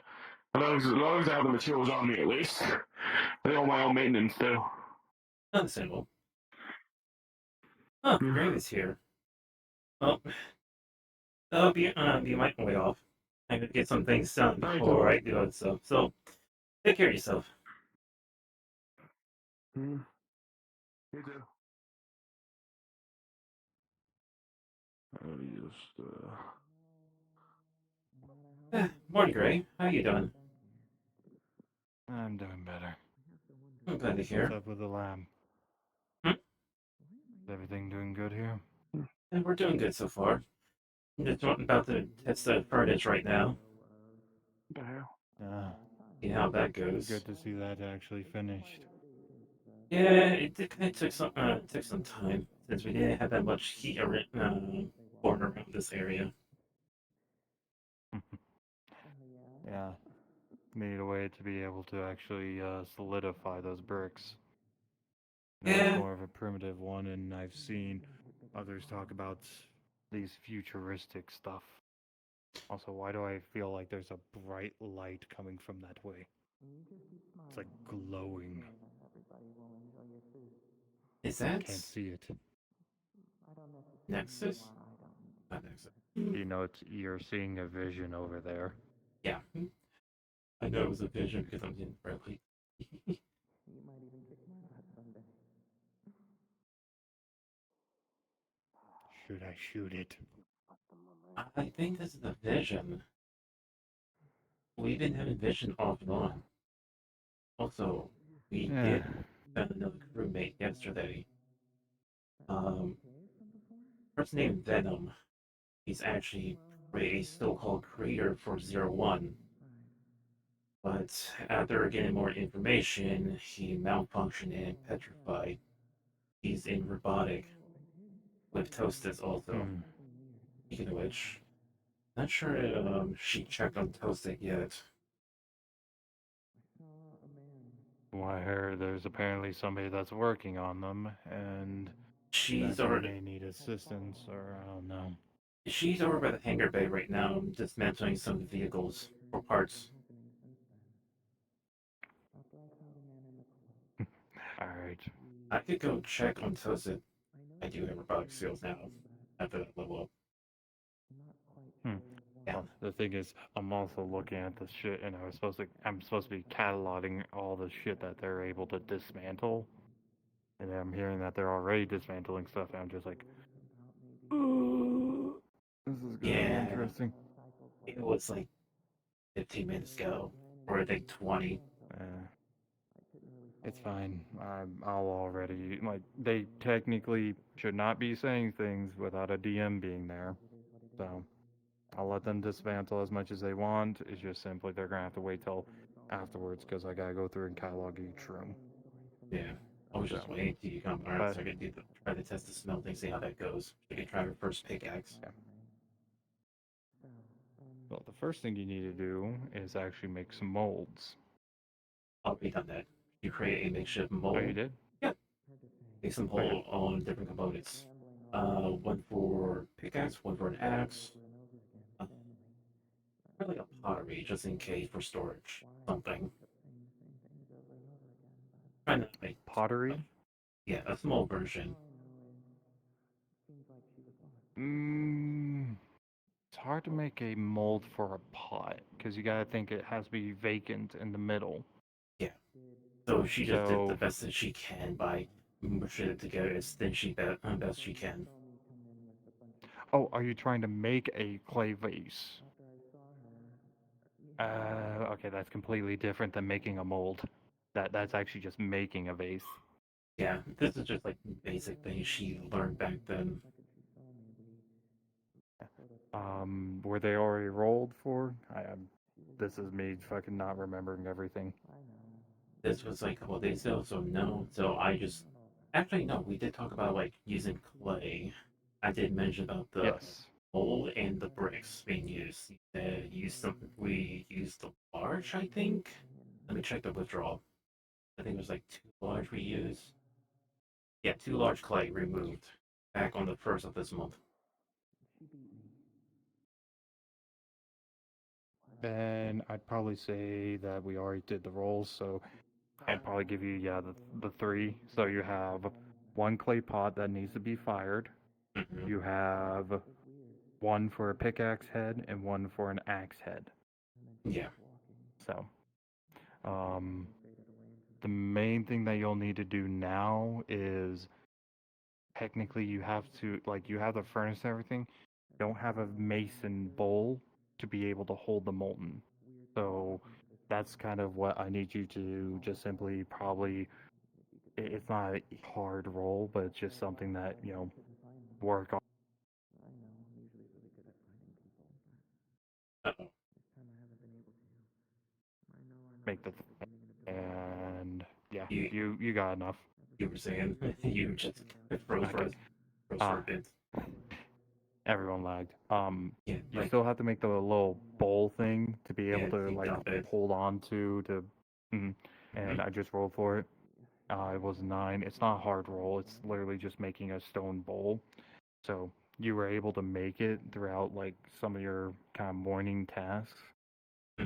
[SPEAKER 9] As long as I have the materials on me, at least. I do all my own maintenance too.
[SPEAKER 3] Understandable. Oh, Gravy's here. Well, that'll be my way off. I could get some things done before I do it. So take care of yourself.
[SPEAKER 9] You too.
[SPEAKER 3] Morning, Gray. How you doing?
[SPEAKER 7] I'm doing better.
[SPEAKER 3] I'm glad to hear.
[SPEAKER 7] What's up with the lab? Is everything doing good here?
[SPEAKER 3] And we're doing good so far. I'm just about to test the furnace right now.
[SPEAKER 9] What the hell?
[SPEAKER 3] See how that goes.
[SPEAKER 7] Good to see that actually finished.
[SPEAKER 3] Yeah, it kind of took some time since we didn't have that much heat pouring around this area.
[SPEAKER 7] Yeah. Need a way to be able to actually solidify those bricks. It's more of a primitive one, and I've seen others talk about these futuristic stuff. Also, why do I feel like there's a bright light coming from that way? It's like glowing.
[SPEAKER 3] Is that?
[SPEAKER 7] Can't see it.
[SPEAKER 3] Nexus? Not Nexus.
[SPEAKER 7] You know, you're seeing a vision over there.
[SPEAKER 3] Yeah. I know it was a vision because I'm in Bradley.
[SPEAKER 7] Should I shoot it?
[SPEAKER 3] I think this is a vision. We've been having vision off and on. Also, we did find another crewmate yesterday. First name Venom. He's actually a so-called creator for 01. But after getting more information, he malfunctioned and petrified. He's in robotic with Toastus also. Speaking of which, not sure she checked on Toastic yet.
[SPEAKER 7] I heard there's apparently somebody that's working on them, and
[SPEAKER 3] She's
[SPEAKER 7] that they
[SPEAKER 3] already.
[SPEAKER 7] may need assistance, or I don't know.
[SPEAKER 3] She's over by the hangar bay right now, dismantling some of the vehicles for parts.
[SPEAKER 7] Alright.
[SPEAKER 3] I could go check on Tosit. I do have robotic seals now after that level up. Yeah.
[SPEAKER 7] Well, the thing is, I'm also looking at this shit, and I'm supposed to be cataloging all the shit that they're able to dismantle, and I'm hearing that they're already dismantling stuff, and I'm just like, this is gonna be interesting.
[SPEAKER 3] It was like 15 minutes ago, or I think 20.
[SPEAKER 7] It's fine. I'll already they technically should not be saying things without a DM being there, so I'll let them dismantle as much as they want. It's just simply they're gonna have to wait till afterwards because I gotta go through and catalog each room.
[SPEAKER 3] Yeah, I was just waiting till you come around so I could try to test the smell thing, see how that goes. I could try her first pickaxe.
[SPEAKER 7] Yeah. Well, the first thing you need to do is actually make some molds.
[SPEAKER 3] Already done that. You create a makeshift mold.
[SPEAKER 7] Oh, you did?
[SPEAKER 3] Yeah. Make some mold on different components. One for pickaxe, one for an axe. Probably a pottery, just in case for storage. Something. Trying to make
[SPEAKER 7] pottery.
[SPEAKER 3] Yeah, a small version.
[SPEAKER 7] It's hard to make a mold for a pot because you gotta think it has to be vacant in the middle.
[SPEAKER 3] Yeah. So she just did the best that she can by mushing it together as thin best she can.
[SPEAKER 7] Oh, are you trying to make a clay vase? Okay, that's completely different than making a mold. That's actually just making a vase.
[SPEAKER 3] Yeah, this is just like basic things she learned back then.
[SPEAKER 7] Were they already rolled for? This is me fucking not remembering everything.
[SPEAKER 3] This was like a couple of days ago, so no. So I just actually no, we did talk about like using clay. I did mention about the mold and the bricks being used. We used the large, I think. Let me check the withdrawal. I think it was like 2 large we used. Yeah, 2 large clay removed back on the 1st of this month.
[SPEAKER 7] Then I'd probably say that we already did the rolls, so I'd probably give you the 3. So you have 1 clay pot that needs to be fired. You have 1 for a pickaxe head and 1 for an axe head.
[SPEAKER 3] Yeah.
[SPEAKER 7] So, the main thing that you'll need to do now is technically you have to you have the furnace and everything. You don't have a mason bowl to be able to hold the molten. So that's kind of what I need you to just simply probably. It's not a hard roll, but it's just something that work on. Make the and yeah, you got enough.
[SPEAKER 3] You were saying you just froze for a bit.
[SPEAKER 7] Everyone lagged.
[SPEAKER 3] Yeah,
[SPEAKER 7] you still have to make the little bowl thing to be able to
[SPEAKER 3] dump it.
[SPEAKER 7] hold on to and I just rolled for it. It was 9. It's not a hard roll. It's literally just making a stone bowl. So you were able to make it throughout some of your kind of morning tasks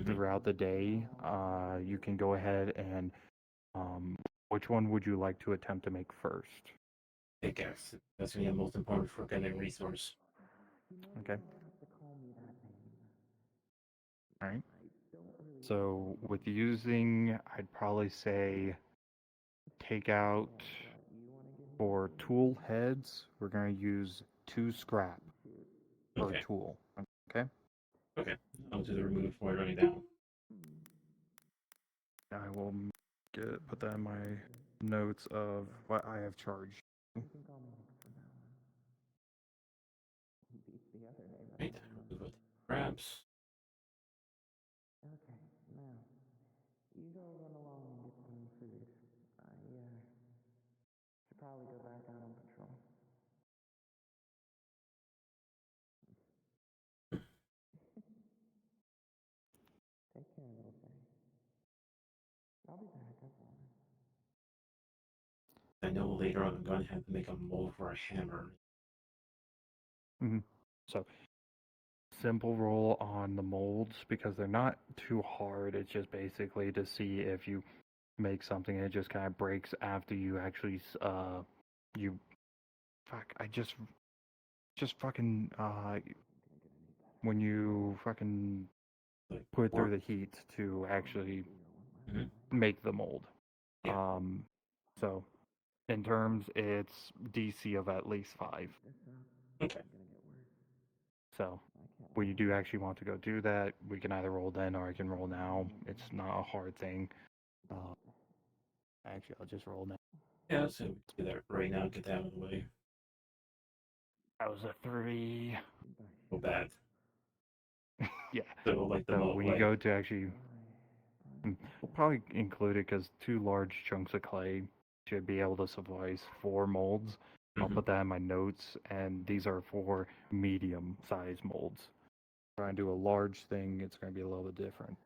[SPEAKER 7] throughout the day. You can go ahead and which one would you like to attempt to make first?
[SPEAKER 3] Pickaxe. That's gonna be the most important for getting resource.
[SPEAKER 7] Okay. All right. So with using, I'd probably say take out for tool heads, we're going to use 2 scrap per tool. Okay?
[SPEAKER 3] Okay. I'll do the remove for it running down.
[SPEAKER 7] I will put that in my notes of what I have charged.
[SPEAKER 3] Right. Remove it. Grabs.
[SPEAKER 4] Okay, now, you go run along and get some food. I should probably go back out on patrol. Take care, little thing.
[SPEAKER 3] I know later on I'm going to have to make a mold for a hammer.
[SPEAKER 2] So, simple roll on the molds because they're not too hard. It's just basically to see if you make something and it just kind of breaks after you actually you fuck. I just fucking when you fucking
[SPEAKER 3] Like,
[SPEAKER 2] put it through
[SPEAKER 3] work.
[SPEAKER 2] the heat to actually
[SPEAKER 3] Mhm.
[SPEAKER 2] make the mold.
[SPEAKER 3] Yeah.
[SPEAKER 2] So in terms, it's DC of at least 5.
[SPEAKER 3] Okay.
[SPEAKER 2] So when you do actually want to go do that, we can either roll then or I can roll now. It's not a hard thing. Actually, I'll just roll now.
[SPEAKER 3] Yeah, so we can do that right now. Get that out of the way.
[SPEAKER 2] That was a 3.
[SPEAKER 3] So bad.
[SPEAKER 2] Yeah.
[SPEAKER 3] So like the
[SPEAKER 2] So
[SPEAKER 3] mold,
[SPEAKER 2] when
[SPEAKER 3] right?
[SPEAKER 2] you go to actually, we'll probably include it because 2 large chunks of clay should be able to suffice 4 molds. I'll put that in my notes, and these are 4 medium-sized molds. Try and do a large thing, it's going to be a little bit different.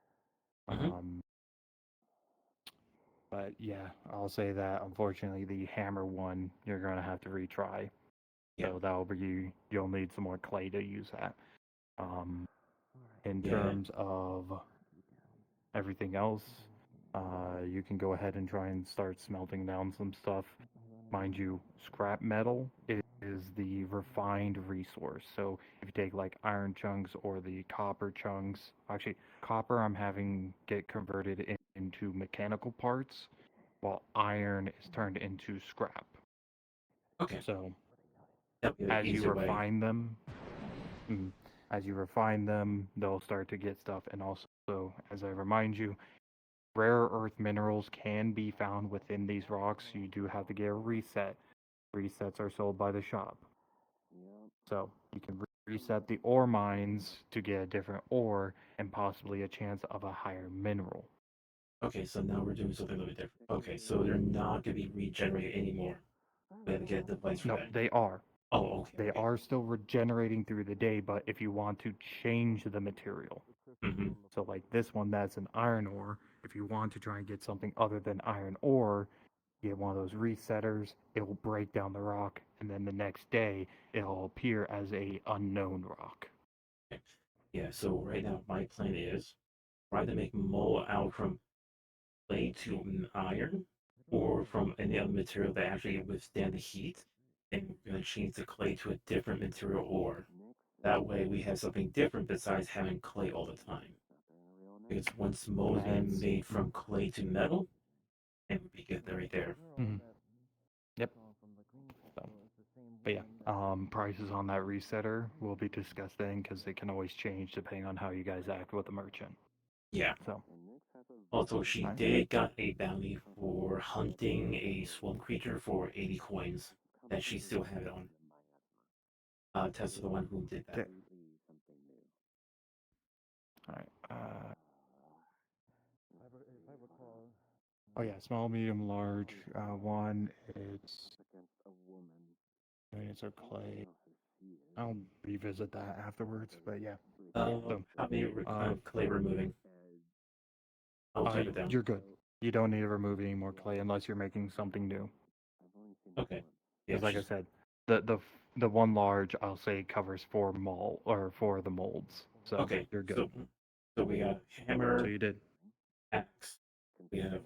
[SPEAKER 2] But yeah, I'll say that unfortunately the hammer one you're going to have to retry. So that'll be you'll need some more clay to use that. In terms of everything else, you can go ahead and try and start smelting down some stuff. Mind you, scrap metal is the refined resource. So if you take like iron chunks or the copper chunks, actually copper I'm having get converted into mechanical parts, while iron is turned into scrap.
[SPEAKER 3] Okay.
[SPEAKER 2] So
[SPEAKER 3] as you
[SPEAKER 2] refine them, they'll start to get stuff. And also, as I remind you, rare earth minerals can be found within these rocks. You do have to get a reset. Resets are sold by the shop. So you can reset the ore mines to get a different ore and possibly a chance of a higher mineral.
[SPEAKER 3] Okay, so now we're doing something a little bit different. Okay, so they're not going to be regenerated anymore. We have to get a device for
[SPEAKER 2] No,
[SPEAKER 3] that.
[SPEAKER 2] they are.
[SPEAKER 3] Oh, okay.
[SPEAKER 2] They are still regenerating through the day, but if you want to change the material. So like this one, that's an iron ore. If you want to try and get something other than iron ore, you get one of those resetters, it will break down the rock, and then the next day it'll appear as a unknown rock.
[SPEAKER 3] Okay. Yeah, so right now my plan is try to make mold out from clay to an iron or from any other material that actually withstand the heat, and we're going to change the clay to a different material ore. That way we have something different besides having clay all the time. Because once mold is being made from clay to metal, it would be good right there.
[SPEAKER 2] Yep. So, but yeah, prices on that resetter will be discussed then because they can always change depending on how you guys act with the merchant.
[SPEAKER 3] Yeah.
[SPEAKER 2] So.
[SPEAKER 3] Also, she did got a bounty for hunting a swamp creature for 80 coins that she still had it on. Tessa, the one who did that.
[SPEAKER 2] Alright, oh yeah, small, medium, large. One, it's a clay. I'll revisit that afterwards, but yeah.
[SPEAKER 3] How many clay removing? I'll type it down.
[SPEAKER 2] You're good. You don't need to remove any more clay unless you're making something new.
[SPEAKER 3] Okay.
[SPEAKER 2] Because like I said, the one large I'll say covers 4 the molds. So
[SPEAKER 3] okay,
[SPEAKER 2] you're good.
[SPEAKER 3] So we got hammer.
[SPEAKER 2] So you did.
[SPEAKER 3] Axe. We have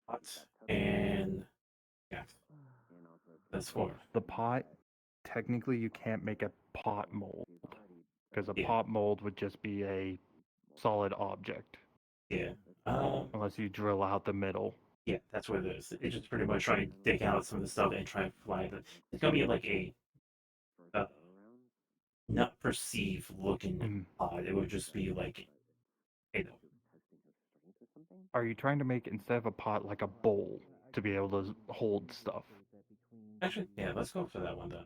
[SPEAKER 3] pot and yeah. That's 4.
[SPEAKER 2] The pot, technically you can't make a pot mold because a pot mold would just be a solid object.
[SPEAKER 3] Yeah.
[SPEAKER 2] Unless you drill out the middle.
[SPEAKER 3] Yeah, that's what it is. It's just pretty much trying to dig out some of the stuff and try to fly it. It's gonna be like a not perceived looking pod. It would just be like, you know.
[SPEAKER 2] Are you trying to make instead of a pot like a bowl to be able to hold stuff?
[SPEAKER 3] Actually, yeah, let's go for that one then.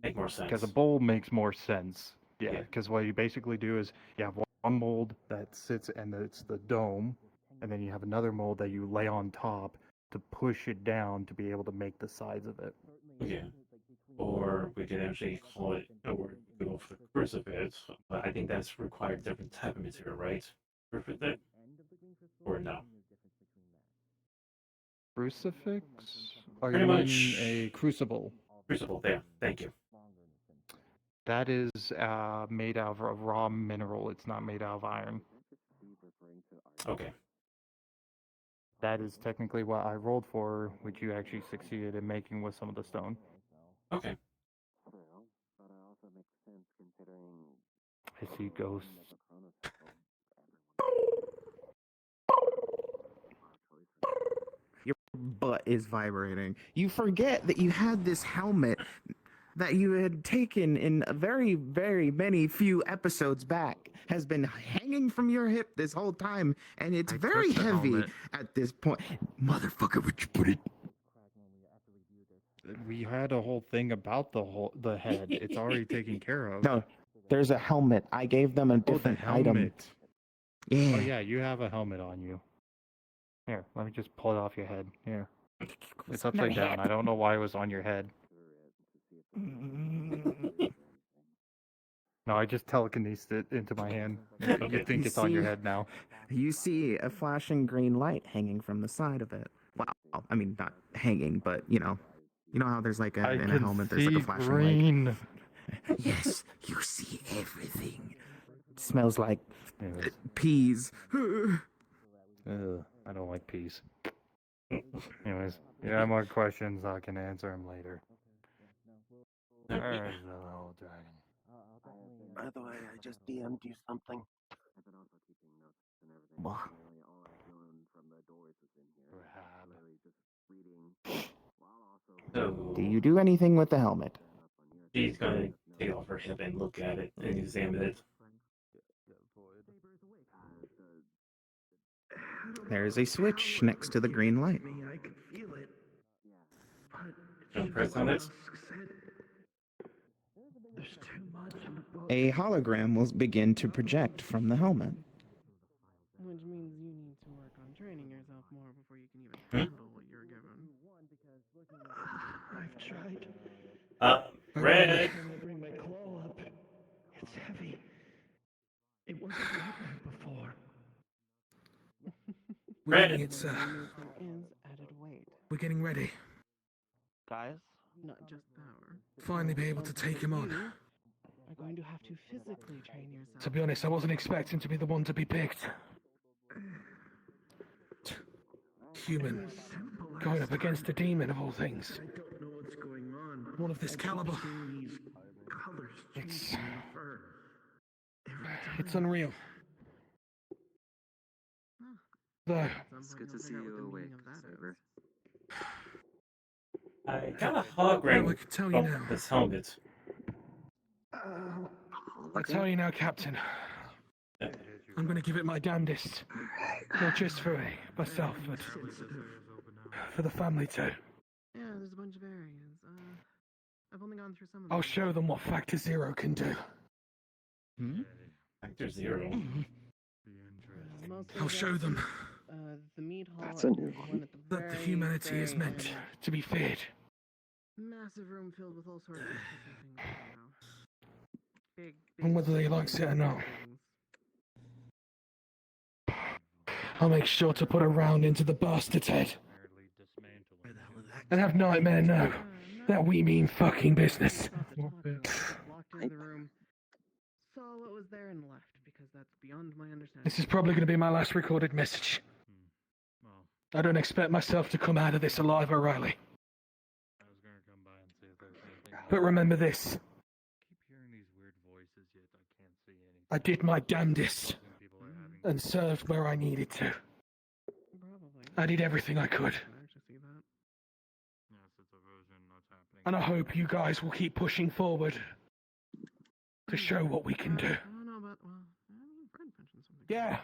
[SPEAKER 3] Make more sense.
[SPEAKER 2] Because a bowl makes more sense. Yeah, because what you basically do is you have one mold that sits and it's the dome, and then you have another mold that you lay on top to push it down to be able to make the sides of it.
[SPEAKER 3] Yeah. Or we could actually call it, or go for the crucifix, but I think that's required different type of material, right? For that? Or no?
[SPEAKER 2] crucifix? Are
[SPEAKER 3] Pretty
[SPEAKER 2] you
[SPEAKER 3] much.
[SPEAKER 2] meaning a crucible?
[SPEAKER 3] Crucible, there. Thank you.
[SPEAKER 2] That is made out of a raw mineral. It's not made out of iron.
[SPEAKER 3] Okay.
[SPEAKER 2] That is technically what I rolled for, which you actually succeeded in making with some of the stone.
[SPEAKER 3] Okay.
[SPEAKER 2] I see ghosts.
[SPEAKER 12] Your butt is vibrating. You forget that you had this helmet that you had taken in a very, very many few episodes back, has been hanging from your hip this whole time, and it's very heavy at this point. Motherfucker, would you put it?
[SPEAKER 2] We had a whole thing about the head. It's already taken care of.
[SPEAKER 12] No, there's a helmet. I gave them a different item.
[SPEAKER 2] helmet.
[SPEAKER 12] Yeah.
[SPEAKER 2] Oh yeah, you have a helmet on you. Here, let me just pull it off your head. Here. It's upside down. I don't know why it was on your head. No, I just telekinesed it into my hand. You think it's on your head now.
[SPEAKER 12] You see a flashing green light hanging from the side of it. Wow. I mean, not hanging, but you know how there's like in a helmet, there's like a flashing
[SPEAKER 2] green.
[SPEAKER 12] light. Yes, you see everything. It smells like peas.
[SPEAKER 2] I don't like peas. Anyways, you have more questions, I can answer them later. There's the little dragon.
[SPEAKER 13] By the way, I just DM'd you something.
[SPEAKER 3] So
[SPEAKER 12] Do you do anything with the helmet?
[SPEAKER 3] she's gonna take off her hip and look at it and examine it.
[SPEAKER 12] There is a switch next to the green light.
[SPEAKER 6] I could feel it.
[SPEAKER 3] Don't press on it.
[SPEAKER 6] There's too much in the book.
[SPEAKER 12] A hologram will begin to project from the helmet.
[SPEAKER 4] Which means you need to work on training yourself more before you can even handle what you're given.
[SPEAKER 6] I've tried.
[SPEAKER 3] Red.
[SPEAKER 6] When I bring my claw up, it's heavy. It wasn't like that before.
[SPEAKER 3] Red.
[SPEAKER 8] It's
[SPEAKER 4] Is added weight,
[SPEAKER 8] we're getting ready.
[SPEAKER 13] Guys?
[SPEAKER 4] not just power.
[SPEAKER 8] Finally be able to take him on.
[SPEAKER 4] You are going to have to physically train yourself.
[SPEAKER 8] To be honest, I wasn't expecting to be the one to be picked. Human. Going up against a demon of all things.
[SPEAKER 6] I don't know what's going on.
[SPEAKER 8] One of this caliber.
[SPEAKER 6] These colors
[SPEAKER 8] It's
[SPEAKER 6] changing in the fur.
[SPEAKER 8] it's unreal. Though
[SPEAKER 11] It's good to see you awake, Saber.
[SPEAKER 3] I got a
[SPEAKER 8] I
[SPEAKER 3] hologram
[SPEAKER 8] can tell you
[SPEAKER 3] of
[SPEAKER 8] now.
[SPEAKER 3] this helmet.
[SPEAKER 8] I tell you now, Captain. I'm going to give it my damnedest. Not just for myself, but for the family too.
[SPEAKER 4] Yeah, there's a bunch of areas. I've only gone through some of them.
[SPEAKER 8] I'll show them what Factor Zero can do.
[SPEAKER 3] Factor 0.
[SPEAKER 8] I'll show them
[SPEAKER 4] The meat hall.
[SPEAKER 11] That's a new
[SPEAKER 4] is
[SPEAKER 11] one.
[SPEAKER 4] one at the
[SPEAKER 8] that the
[SPEAKER 4] very,
[SPEAKER 8] humanity is
[SPEAKER 4] very
[SPEAKER 8] meant
[SPEAKER 4] end.
[SPEAKER 8] to be feared.
[SPEAKER 4] Massive room filled with all sorts of different things. You know. Big,
[SPEAKER 8] And whether they like it or not. I'll make sure to put a round into the bastard's head. And have Nightmare know that we mean fucking business.
[SPEAKER 4] Walked into the room, saw what was there and left because that's beyond my understanding.
[SPEAKER 8] This is probably going to be my last recorded message. I don't expect myself to come out of this alive, O'Reilly. But remember this. I did my damnedest and served where I needed to. I did everything I could. And I hope you guys will keep pushing forward to show what we can do.
[SPEAKER 4] I don't know about, well, I mean, Fred mentioned something.
[SPEAKER 8] Yeah,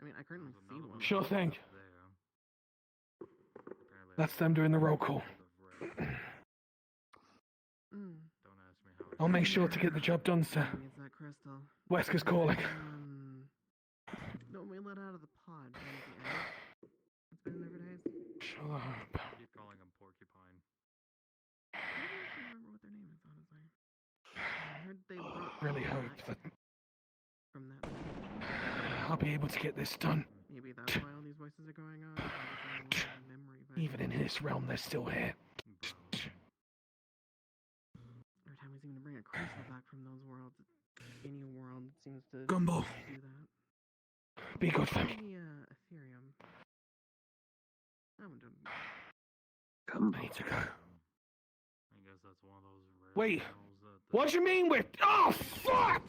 [SPEAKER 4] I mean, I currently see one.
[SPEAKER 8] sure thing. That's them doing the roll call. I'll make sure to get the job done, sir.
[SPEAKER 4] Maybe it's that crystal.
[SPEAKER 8] Wesker's calling.
[SPEAKER 4] Don't we let out of the pod down at the end? It's been there for days.
[SPEAKER 8] Shut up.
[SPEAKER 2] Keep calling him Porcupine.
[SPEAKER 4] I don't actually remember what their name is, honestly. I heard they brought
[SPEAKER 8] Really
[SPEAKER 4] them
[SPEAKER 8] hope
[SPEAKER 4] back
[SPEAKER 8] that
[SPEAKER 4] from that.
[SPEAKER 8] I'll be able to get this done.
[SPEAKER 4] Maybe that's why all these voices are going on. Memory
[SPEAKER 8] Even in his realm, they're still here.
[SPEAKER 4] Every time we seem to bring a crystal back from those worlds, any world seems to
[SPEAKER 8] Gumball.
[SPEAKER 4] do that.
[SPEAKER 8] Be good for me.
[SPEAKER 4] The Ethereum. That one didn't.
[SPEAKER 8] I need to go.
[SPEAKER 14] I guess that's one of those rare
[SPEAKER 8] Wait.
[SPEAKER 14] channels that
[SPEAKER 8] What you mean with? Oh fuck!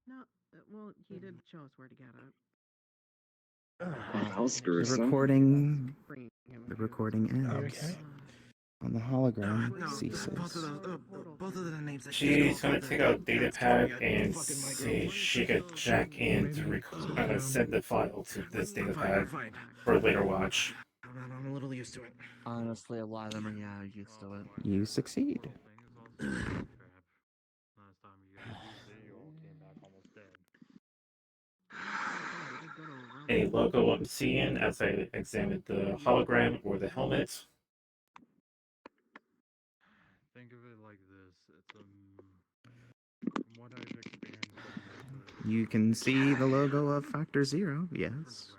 [SPEAKER 4] No, well, he did show us where to get it.
[SPEAKER 11] I'll screw
[SPEAKER 12] The
[SPEAKER 11] some.
[SPEAKER 12] recording ends.
[SPEAKER 8] Okay.
[SPEAKER 12] On the hologram ceases. Both of the names.
[SPEAKER 3] She's gonna take out data pad and see if she could jack in to send the file to this data pad for a later watch.
[SPEAKER 12] I'm a little used to it.
[SPEAKER 10] Honestly, a lot of them are used to it.
[SPEAKER 12] You succeed.
[SPEAKER 14] last time you guys all came back almost dead.
[SPEAKER 3] A logo I'm seeing as I examine the hologram or the helmet.
[SPEAKER 14] Think of it like this. It's from what I've experienced.
[SPEAKER 12] You can see the logo of Factor Zero, yes.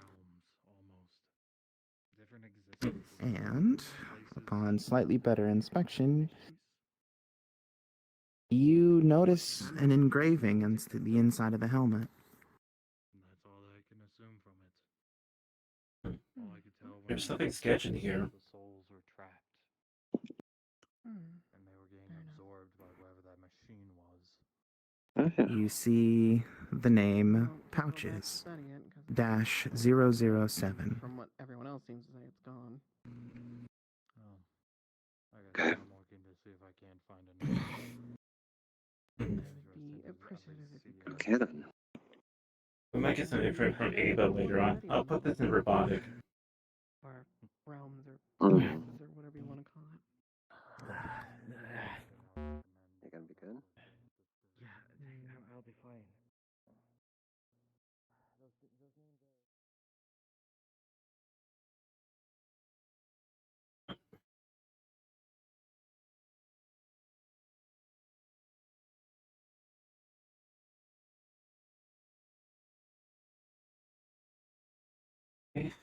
[SPEAKER 12] And upon slightly better inspection, you notice an engraving on the inside of the helmet.
[SPEAKER 14] That's all I can assume from it. All I could tell
[SPEAKER 3] There's nothing sketch in here.
[SPEAKER 14] the souls were trapped. And they were getting absorbed by whatever that machine was.
[SPEAKER 12] You see the name Pouches dash 007.
[SPEAKER 4] From what everyone else seems to say, it's gone.
[SPEAKER 14] Oh. I guess I'm working to see if I can't find another.
[SPEAKER 11] Okay then.
[SPEAKER 3] We might get some info from Ava later on. I'll put this in robotic.
[SPEAKER 4] Or realms, or
[SPEAKER 11] Mm.
[SPEAKER 4] realms, or whatever you want to call it.
[SPEAKER 11] You gonna be good?
[SPEAKER 7] Yeah, I'll be fine.
[SPEAKER 3] Okay.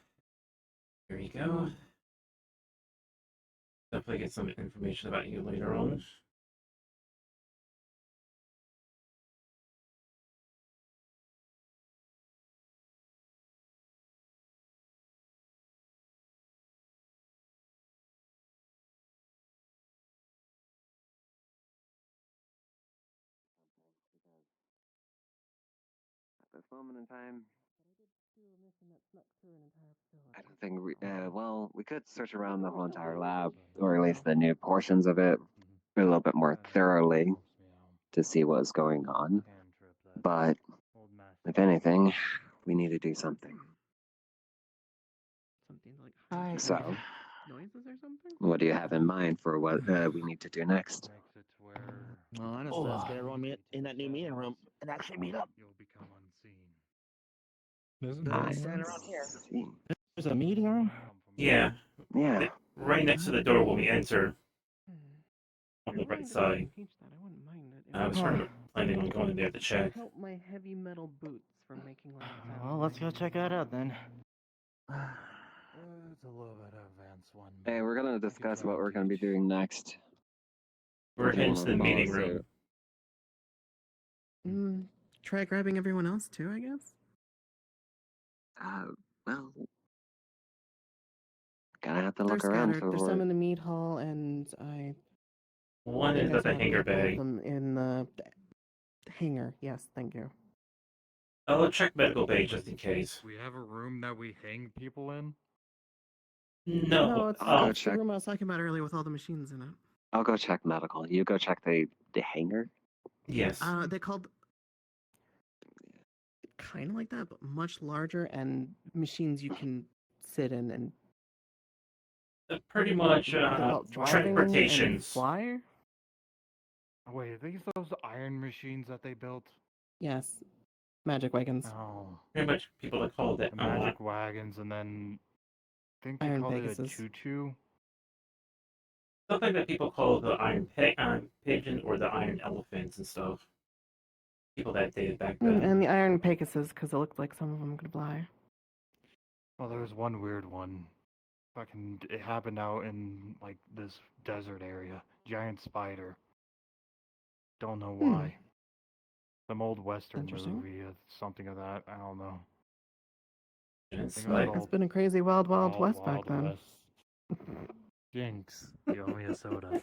[SPEAKER 3] Here you go. Definitely get some information about you later on.
[SPEAKER 11] At this moment in time, I don't think we, well, we could search around the whole entire lab, or at least the new portions of it, a little bit more thoroughly to see what's going on. But if anything, we need to do something.
[SPEAKER 4] Something like
[SPEAKER 11] So,
[SPEAKER 4] noises or something?
[SPEAKER 11] what do you have in mind for what we need to do next?
[SPEAKER 10] Well, honestly, let's get everyone in that new meeting room and actually meet up.
[SPEAKER 14] You'll become unseen.
[SPEAKER 10] Better stand around here.
[SPEAKER 1] There's a meeting room?
[SPEAKER 3] Yeah.
[SPEAKER 11] Yeah.
[SPEAKER 3] Right next to the door when we enter. On the right side. I was planning on going in there to check.
[SPEAKER 4] Help my heavy metal boots from making loud sounds.
[SPEAKER 10] Well, let's go check that out then.
[SPEAKER 14] It's a little bit advanced one.
[SPEAKER 11] Hey, we're gonna discuss what we're gonna be doing next.
[SPEAKER 3] We're
[SPEAKER 11] If you
[SPEAKER 3] into the
[SPEAKER 11] wanna follow
[SPEAKER 3] meeting room.
[SPEAKER 11] suit.
[SPEAKER 4] Try grabbing everyone else too, I guess?
[SPEAKER 11] Well, gonna have to
[SPEAKER 4] They're
[SPEAKER 11] look around
[SPEAKER 4] scattered. There's
[SPEAKER 11] for
[SPEAKER 4] some in the meat hall, and I.
[SPEAKER 3] One is
[SPEAKER 4] think I
[SPEAKER 3] at the
[SPEAKER 4] saw
[SPEAKER 3] hangar
[SPEAKER 4] a couple of
[SPEAKER 3] bay.
[SPEAKER 4] them in the hangar. Yes, thank you.
[SPEAKER 3] I'll check medical bay just in case.
[SPEAKER 14] We have a room that we hang people in.
[SPEAKER 3] No,
[SPEAKER 4] it's,
[SPEAKER 11] I'll go
[SPEAKER 4] it's the
[SPEAKER 11] check.
[SPEAKER 4] room I was talking about earlier with all the machines in it.
[SPEAKER 11] I'll go check medical. You go check the hangar.
[SPEAKER 3] Yes.
[SPEAKER 4] They called kind of like that, but much larger, and machines you can sit in and
[SPEAKER 3] Pretty much
[SPEAKER 4] driving and
[SPEAKER 3] transportations.
[SPEAKER 4] fly.
[SPEAKER 14] Wait, are these those iron machines that they built?
[SPEAKER 4] Yes, magic wagons.
[SPEAKER 14] Oh.
[SPEAKER 3] Pretty much people that call it
[SPEAKER 14] The magic wagons, and then I think they
[SPEAKER 4] Iron
[SPEAKER 14] called
[SPEAKER 4] Pegasus.
[SPEAKER 14] it a choo-choo.
[SPEAKER 3] something that people call the iron pigeon or the iron elephants and stuff. People that dated back then.
[SPEAKER 4] And the iron Pegasus, because it looked like some of them could fly.
[SPEAKER 14] Well, there was one weird one. Fucking, it happened out in like this desert area. Giant spider. Don't know why. Some old western
[SPEAKER 4] Interesting.
[SPEAKER 14] movie, something of that. I don't know. I think it was
[SPEAKER 4] It's
[SPEAKER 14] called
[SPEAKER 4] been a crazy wild, wild west back then.
[SPEAKER 14] West. Jinx, you owe me a soda.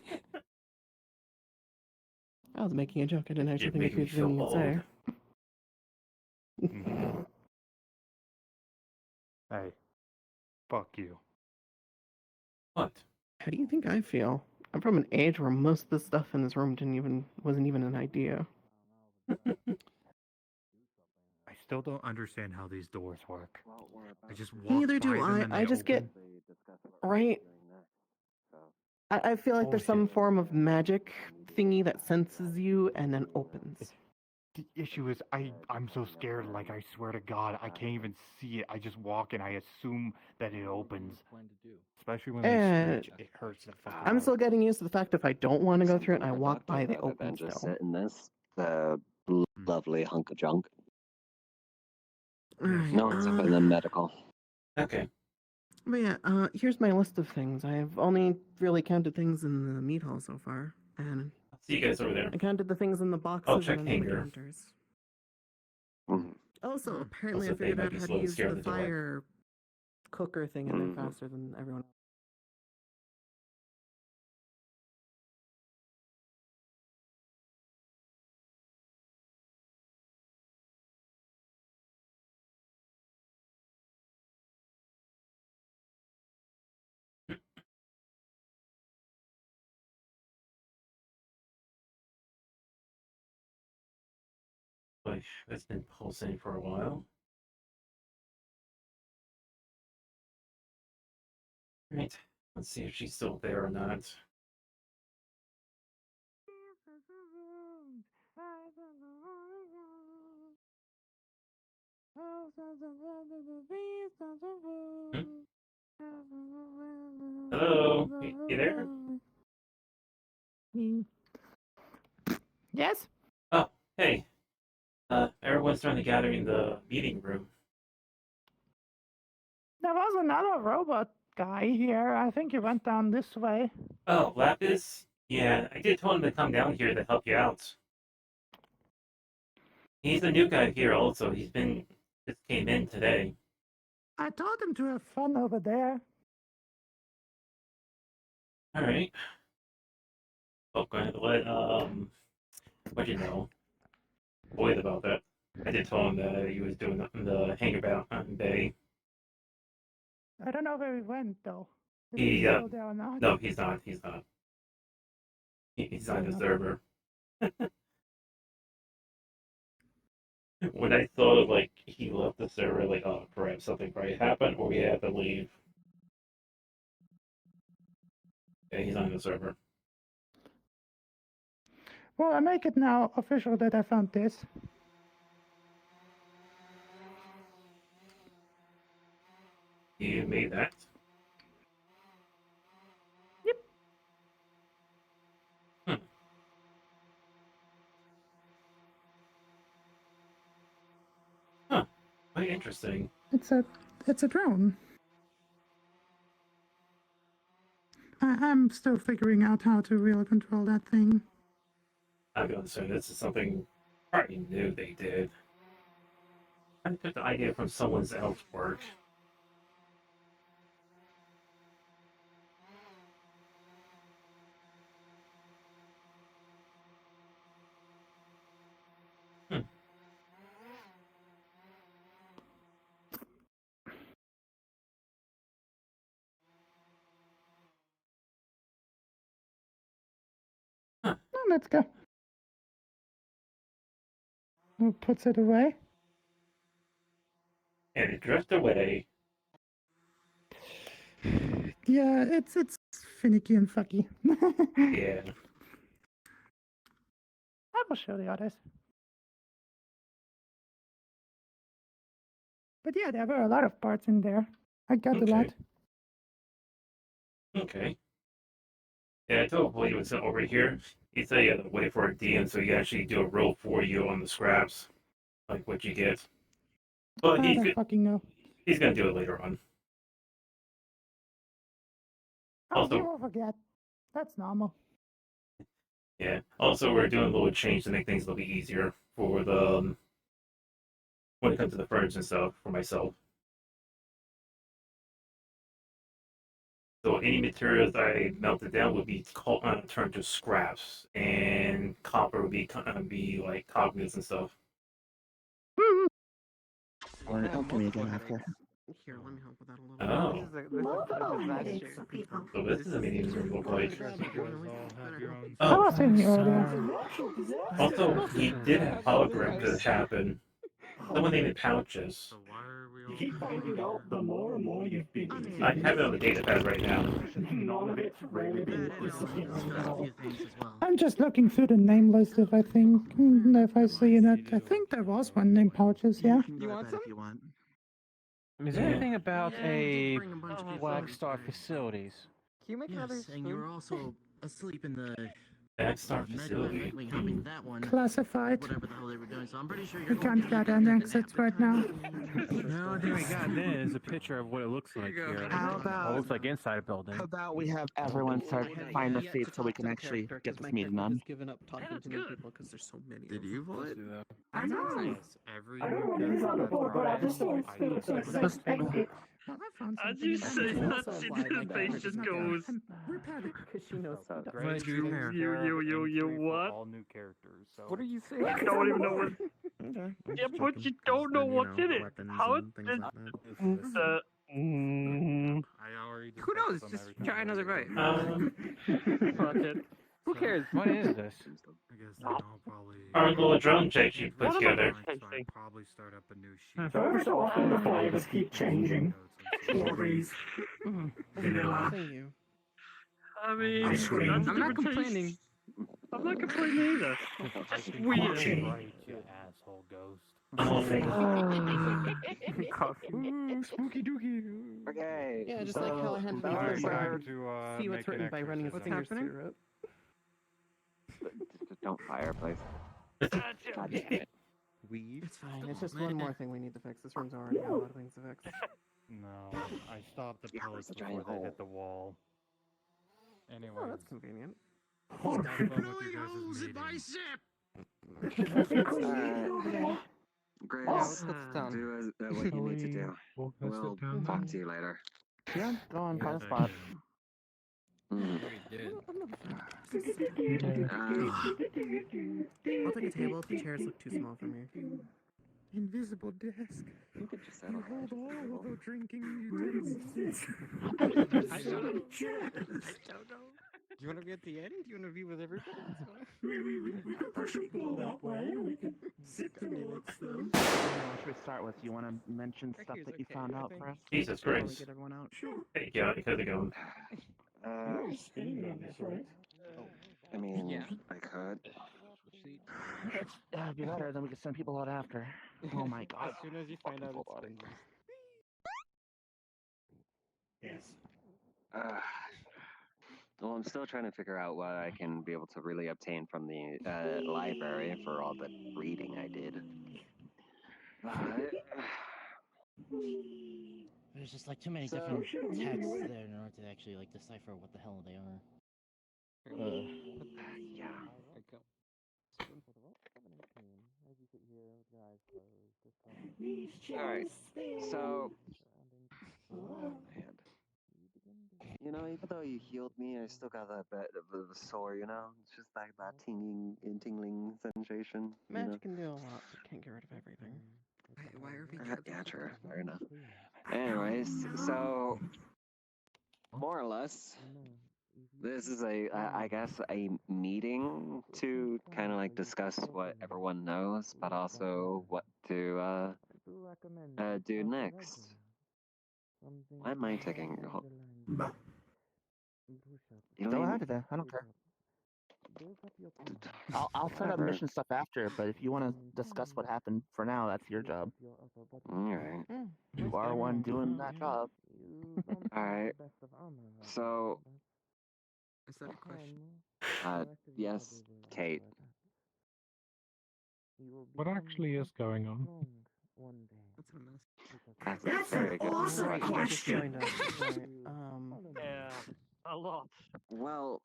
[SPEAKER 4] I was making a joke. I didn't actually
[SPEAKER 3] You're
[SPEAKER 4] think
[SPEAKER 3] making me
[SPEAKER 4] of anything
[SPEAKER 3] feel
[SPEAKER 4] you'd say.
[SPEAKER 14] Hey, fuck you.
[SPEAKER 3] What?
[SPEAKER 4] How do you think I feel? I'm from an age where most of the stuff in this room wasn't even an idea.
[SPEAKER 14] I still don't understand how these doors work. I just walk
[SPEAKER 4] Neither
[SPEAKER 14] by
[SPEAKER 4] do
[SPEAKER 14] them
[SPEAKER 4] I.
[SPEAKER 14] and
[SPEAKER 4] I
[SPEAKER 14] they
[SPEAKER 4] just get
[SPEAKER 14] open.
[SPEAKER 4] right. I feel like there's some form of magic thingy that senses you and then opens.
[SPEAKER 14] The issue is I'm so scared, like I swear to God, I can't even see it. I just walk and I assume that it opens. Especially when they screech, it hurts the fuck
[SPEAKER 4] I'm
[SPEAKER 14] out.
[SPEAKER 4] still getting used to the fact if I don't want to go through it and I walk by, they
[SPEAKER 11] Rather than
[SPEAKER 4] open
[SPEAKER 11] just
[SPEAKER 4] still.
[SPEAKER 11] sit in this lovely hunk of junk.
[SPEAKER 4] Alright,
[SPEAKER 11] No one's up in the medical.
[SPEAKER 3] Okay.
[SPEAKER 4] But yeah, here's my list of things. I've only really counted things in the meat hall so far, and
[SPEAKER 3] See you guys over there.
[SPEAKER 4] I counted the things in the boxes
[SPEAKER 3] I'll check
[SPEAKER 4] and in the
[SPEAKER 3] hangar.
[SPEAKER 4] counters. Also, apparently I
[SPEAKER 3] Also, they
[SPEAKER 4] figured
[SPEAKER 3] might
[SPEAKER 4] out
[SPEAKER 3] be
[SPEAKER 4] how
[SPEAKER 3] slow
[SPEAKER 4] to
[SPEAKER 3] to
[SPEAKER 4] use
[SPEAKER 3] scare
[SPEAKER 4] the
[SPEAKER 3] the door.
[SPEAKER 4] fire cooker thing in there faster than everyone else.
[SPEAKER 3] Boy, it's been pulsating for a while. Right. Let's see if she's still there or not. Hello? You there?
[SPEAKER 6] Yes?
[SPEAKER 3] Oh, hey. Everyone's trying to gather in the meeting room.
[SPEAKER 6] There was another robot guy here. I think he went down this way.
[SPEAKER 3] Oh, Lapis? Yeah, I did tell him to come down here to help you out. He's a new guy here also. Just came in today.
[SPEAKER 6] I told him to have fun over there.
[SPEAKER 3] Alright. Oh, go ahead. What you know? Boyd about that. I did tell him that he was doing the hangabout on Bay.
[SPEAKER 6] I don't know where he went though. Is
[SPEAKER 3] He,
[SPEAKER 6] still there or not?
[SPEAKER 3] no, he's not. He's not. He's on the server. When I thought like he left the server, like, oh, perhaps something probably happened, or we had to leave. Yeah, he's on the server.
[SPEAKER 6] Well, I make it now official that I found this.
[SPEAKER 3] You made that?
[SPEAKER 6] Yep.
[SPEAKER 3] Huh. Quite interesting.
[SPEAKER 6] It's a drone. I'm still figuring out how to really control that thing.
[SPEAKER 3] I'm going to say this is something probably new they did. I took the idea from someone else's work.
[SPEAKER 6] Oh, let's go. Who puts it away?
[SPEAKER 3] And it drifted away.
[SPEAKER 6] Yeah, it's finicky and fucky.
[SPEAKER 3] Yeah.
[SPEAKER 6] I will show the others. But yeah, there were a lot of parts in there. I got a lot.
[SPEAKER 3] Okay. Yeah, I told Boyd he was over here. He said you had to wait for a DM so he actually do a roll for you on the scraps. Like what you get. But
[SPEAKER 6] I don't fucking know.
[SPEAKER 3] he's gonna do it later on.
[SPEAKER 6] Oh,
[SPEAKER 3] Also-
[SPEAKER 6] he will forget. That's normal.
[SPEAKER 3] Yeah. Also, we're doing a little change to make things a little bit easier for the when it comes to the furniture and stuff for myself. So any materials I melted down would be turned to scraps, and copper would be like cognates and stuff.
[SPEAKER 12] Help me again after.
[SPEAKER 4] Here, let me help with that a little
[SPEAKER 3] Oh.
[SPEAKER 4] bit.
[SPEAKER 3] So this is a meeting room look like.
[SPEAKER 6] I was saying
[SPEAKER 3] Oh.
[SPEAKER 6] earlier.
[SPEAKER 3] Also, he did have hologram to happen. Someone named Pouches.
[SPEAKER 9] You keep finding out the more and more you've been.
[SPEAKER 3] I have it on the data pad right now.
[SPEAKER 9] None of it's really been.
[SPEAKER 6] I'm just looking through the name list if I think if I see it. I think there was one named Pouches, yeah.
[SPEAKER 12] You want some? If you want.
[SPEAKER 7] Is there anything about a Black Star facilities?
[SPEAKER 4] Can you make another
[SPEAKER 10] Yes, and you were also asleep in the
[SPEAKER 3] Black Star
[SPEAKER 10] med
[SPEAKER 3] facility.
[SPEAKER 10] right wing helping that one.
[SPEAKER 6] Classified.
[SPEAKER 10] Whatever the hell they were doing. So I'm pretty sure
[SPEAKER 6] We
[SPEAKER 10] you're
[SPEAKER 6] can't get any exits right now.
[SPEAKER 7] No, there we got this. A picture of what it looks like here.
[SPEAKER 12] How about-
[SPEAKER 7] It looks like inside a building.
[SPEAKER 12] How about we have everyone start find the seats so we can actually get this meeting done?
[SPEAKER 4] given up talking to new people because there's so many.
[SPEAKER 12] Did you vote?
[SPEAKER 6] I know.
[SPEAKER 14] Every
[SPEAKER 9] I don't know when he's on the board, but I just always feel it's unexpected.
[SPEAKER 5] As you say that, the face just goes.
[SPEAKER 4] Because she knows stuff.
[SPEAKER 14] Greg,
[SPEAKER 5] You what?
[SPEAKER 14] All new characters. So
[SPEAKER 4] What are you saying?
[SPEAKER 5] I don't even know what.
[SPEAKER 12] Okay.
[SPEAKER 5] Yeah, but you don't know what's in it. How it?
[SPEAKER 14] I already.
[SPEAKER 4] Who knows?
[SPEAKER 14] discussed them
[SPEAKER 4] Just
[SPEAKER 14] every time
[SPEAKER 4] try
[SPEAKER 14] I
[SPEAKER 4] another
[SPEAKER 14] go.
[SPEAKER 4] bite.
[SPEAKER 5] Fuck it.
[SPEAKER 4] Who cares?
[SPEAKER 7] What is this?
[SPEAKER 14] I guess I'll probably.
[SPEAKER 3] Our little drone check you put
[SPEAKER 5] What am I
[SPEAKER 3] together.
[SPEAKER 14] So I'll probably start up a new sheet.
[SPEAKER 9] Every so often the flavors keep changing. Strawberries,
[SPEAKER 4] Thank
[SPEAKER 9] vanilla,
[SPEAKER 4] you.
[SPEAKER 5] I mean,
[SPEAKER 9] ice cream.
[SPEAKER 5] that's
[SPEAKER 4] I'm not
[SPEAKER 5] different taste.
[SPEAKER 4] complaining.
[SPEAKER 5] I'm not complaining either. It's just weird.
[SPEAKER 14] Right, you asshole ghost.
[SPEAKER 3] Nothing.
[SPEAKER 4] Ooh, spooky dookie.
[SPEAKER 11] Okay.
[SPEAKER 4] Yeah, just like how I had
[SPEAKER 14] All right,
[SPEAKER 4] to
[SPEAKER 14] time to
[SPEAKER 4] see
[SPEAKER 14] make
[SPEAKER 4] what's
[SPEAKER 14] an
[SPEAKER 4] written by running his
[SPEAKER 14] exorcism.
[SPEAKER 4] fingers through it.
[SPEAKER 11] Just don't fireplace. God damn it.
[SPEAKER 4] Weed? It's fine. It's just one more thing we need to fix. This room's already got a lot of things to fix.
[SPEAKER 14] No, I stopped the
[SPEAKER 11] Yeah,
[SPEAKER 14] pellets
[SPEAKER 11] it's a
[SPEAKER 14] before
[SPEAKER 11] giant
[SPEAKER 14] they
[SPEAKER 11] hole.
[SPEAKER 14] hit the wall. Anyway,
[SPEAKER 4] Oh, that's convenient.
[SPEAKER 14] have fun with you guys' meeting.
[SPEAKER 11] Grace,
[SPEAKER 4] Yeah, let's sit down.
[SPEAKER 11] do what you need to do. We'll talk to you later.
[SPEAKER 12] Yeah, go on, find a spot.
[SPEAKER 11] Mm.
[SPEAKER 4] I'll take a table. The chairs look too small for me.
[SPEAKER 12] Invisible desk.
[SPEAKER 11] You could just settle
[SPEAKER 12] Hold all the drinking utensils.
[SPEAKER 4] I don't know. Do you want to be at the end? Do you want to be with everybody?
[SPEAKER 9] We could push it that way. We could sit there next to them.
[SPEAKER 12] What should we start with? You want to mention stuff
[SPEAKER 4] Turkey's
[SPEAKER 12] that you
[SPEAKER 4] okay,
[SPEAKER 12] found
[SPEAKER 4] I
[SPEAKER 12] out
[SPEAKER 4] think.
[SPEAKER 12] for us?
[SPEAKER 3] Jesus
[SPEAKER 12] Before we
[SPEAKER 3] Christ.
[SPEAKER 12] get everyone out?
[SPEAKER 9] Sure.
[SPEAKER 3] Hey, yeah, because it going.
[SPEAKER 9] You're staying on this, right?
[SPEAKER 11] I mean,
[SPEAKER 4] Yeah.
[SPEAKER 11] I could.
[SPEAKER 12] That'd be better, then we could send people out after. Oh my god.
[SPEAKER 4] As soon as you find out it's been
[SPEAKER 9] Yes.
[SPEAKER 11] Well, I'm still trying to figure out what I can be able to really obtain from the library for all the reading I did.
[SPEAKER 10] There's just like too many
[SPEAKER 11] So-
[SPEAKER 10] different texts there in order to actually like decipher what the hell they are.
[SPEAKER 11] Yeah. Alright, so... Oh, man. You know, even though you healed me, I still got that bit of a sore, you know? It's just like that tingling sensation, you know?
[SPEAKER 4] Magic can do a lot, but can't get rid of everything. Why are we
[SPEAKER 11] Yeah, true. Fair enough. Anyways, so... More or less, this is I guess, a meeting to kind of like discuss what everyone knows, but also what to do next. Why am I taking? You
[SPEAKER 12] Go
[SPEAKER 11] don't
[SPEAKER 12] ahead
[SPEAKER 11] even.
[SPEAKER 12] today. I don't care. I'll set up mission stuff after, but if you want to discuss what happened for now, that's your job.
[SPEAKER 11] Alright.
[SPEAKER 12] You are one doing that job.
[SPEAKER 11] Alright. So,
[SPEAKER 4] Is that a question?
[SPEAKER 11] yes, Kate.
[SPEAKER 8] What actually is going on?
[SPEAKER 4] That's
[SPEAKER 11] That's a
[SPEAKER 9] That's
[SPEAKER 11] very
[SPEAKER 9] an
[SPEAKER 11] good
[SPEAKER 9] awesome
[SPEAKER 4] Right, you just
[SPEAKER 11] question.
[SPEAKER 4] joined us. Right.
[SPEAKER 5] Yeah, a lot.
[SPEAKER 11] Well,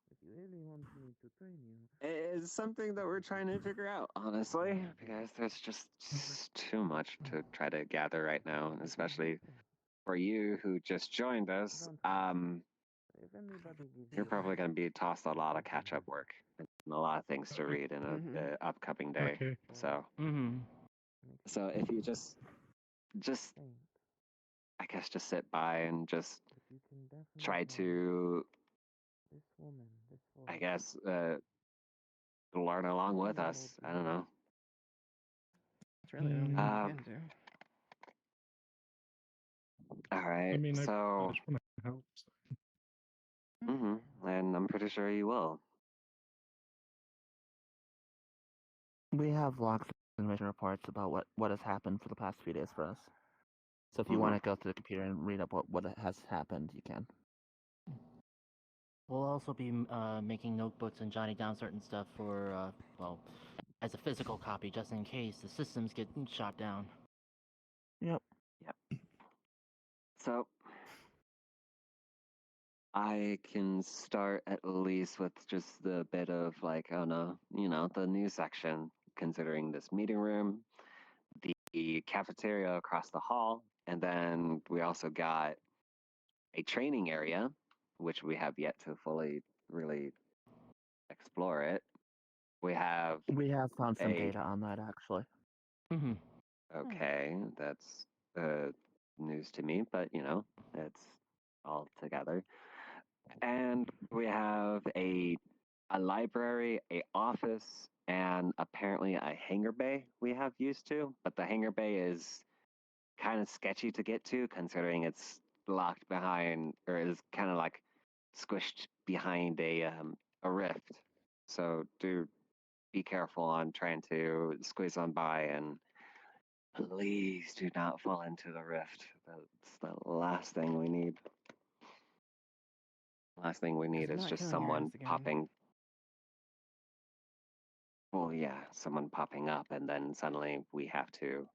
[SPEAKER 11] it's something that we're trying to figure out, honestly, because there's just too much to try to gather right now, especially for you who just joined us. You're probably going to be tossed a lot of catch-up work and a lot of things to read in a upcoming day.
[SPEAKER 8] Okay.
[SPEAKER 11] So, so if you just, I guess, just sit by and just try to, I guess, learn along with us. I don't know.
[SPEAKER 4] It's really the only thing I can do.
[SPEAKER 11] All right.
[SPEAKER 8] I mean, I
[SPEAKER 11] So,
[SPEAKER 8] just want to help.
[SPEAKER 11] and I'm pretty sure you will.
[SPEAKER 15] We have logs and mission reports about what has happened for the past few days for us. So if you
[SPEAKER 11] Mhm.
[SPEAKER 15] want to go to the computer and read up what has happened, you can.
[SPEAKER 10] We'll also be making notebooks and jotting down certain stuff for, well, as a physical copy, just in case the systems get shot down.
[SPEAKER 15] Yep.
[SPEAKER 11] So, I can start at least with just the bit of like, oh no, the news section, considering this meeting room, the cafeteria across the hall, and then we also got a training area, which we have yet to fully really explore it. We have
[SPEAKER 15] found some data on that actually.
[SPEAKER 11] Okay, that's news to me, but it's all together. And we have a library, a office, and apparently a hangar bay we have used to, but the hangar bay is kind of sketchy to get to considering it's locked behind, or is kind of like squished behind a rift. So do be careful on trying to squeeze on by, and please do not fall into the rift. That's the last thing we need. Last thing we need is just someone popping. Well, yeah, someone popping up, and then suddenly we have to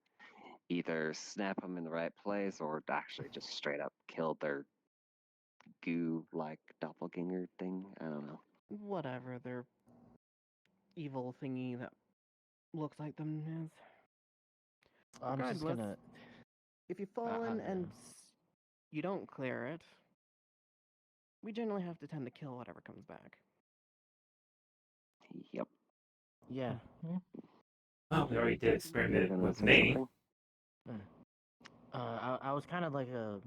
[SPEAKER 11] either snap them in the right place or actually just straight up kill their goo-like doppelganger thing. I don't know.
[SPEAKER 4] Whatever their evil thingy that looks like them is.
[SPEAKER 10] I'm just
[SPEAKER 4] Regardless,
[SPEAKER 10] gonna.
[SPEAKER 4] if you fall in and you don't clear it, we generally have to tend to kill whatever comes back.
[SPEAKER 11] Yep.
[SPEAKER 10] Yeah.
[SPEAKER 3] Well, we already did experiment
[SPEAKER 11] gonna
[SPEAKER 3] with
[SPEAKER 11] say
[SPEAKER 3] me.
[SPEAKER 11] something?
[SPEAKER 10] I was kind of like I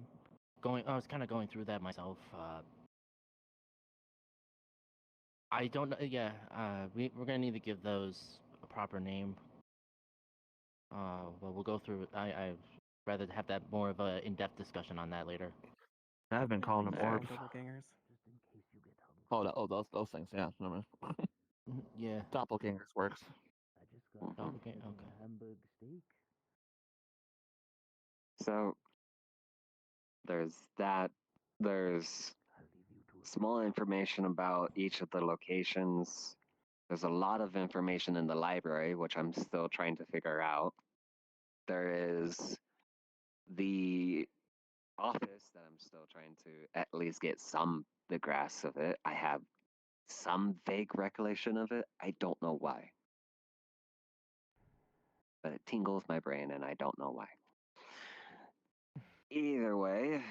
[SPEAKER 10] was kind of going through that myself. I don't know. Yeah. We're gonna need to give those a proper name. Well, we'll go through. I'd rather have that more of a in-depth discussion on that later.
[SPEAKER 15] I've been calling them orbs.
[SPEAKER 4] Doppelgangers.
[SPEAKER 15] Oh, those things. Yeah. Never mind.
[SPEAKER 10] Yeah.
[SPEAKER 15] Doppelgangers works.
[SPEAKER 10] Doppelganger. Okay.
[SPEAKER 11] So there's that. There's small information about each of the locations. There's a lot of information in the library, which I'm still trying to figure out. There is the office that I'm still trying to at least get the grasp of it. I have some vague recollection of it. I don't know why. But it tingles my brain and I don't know why. Either way,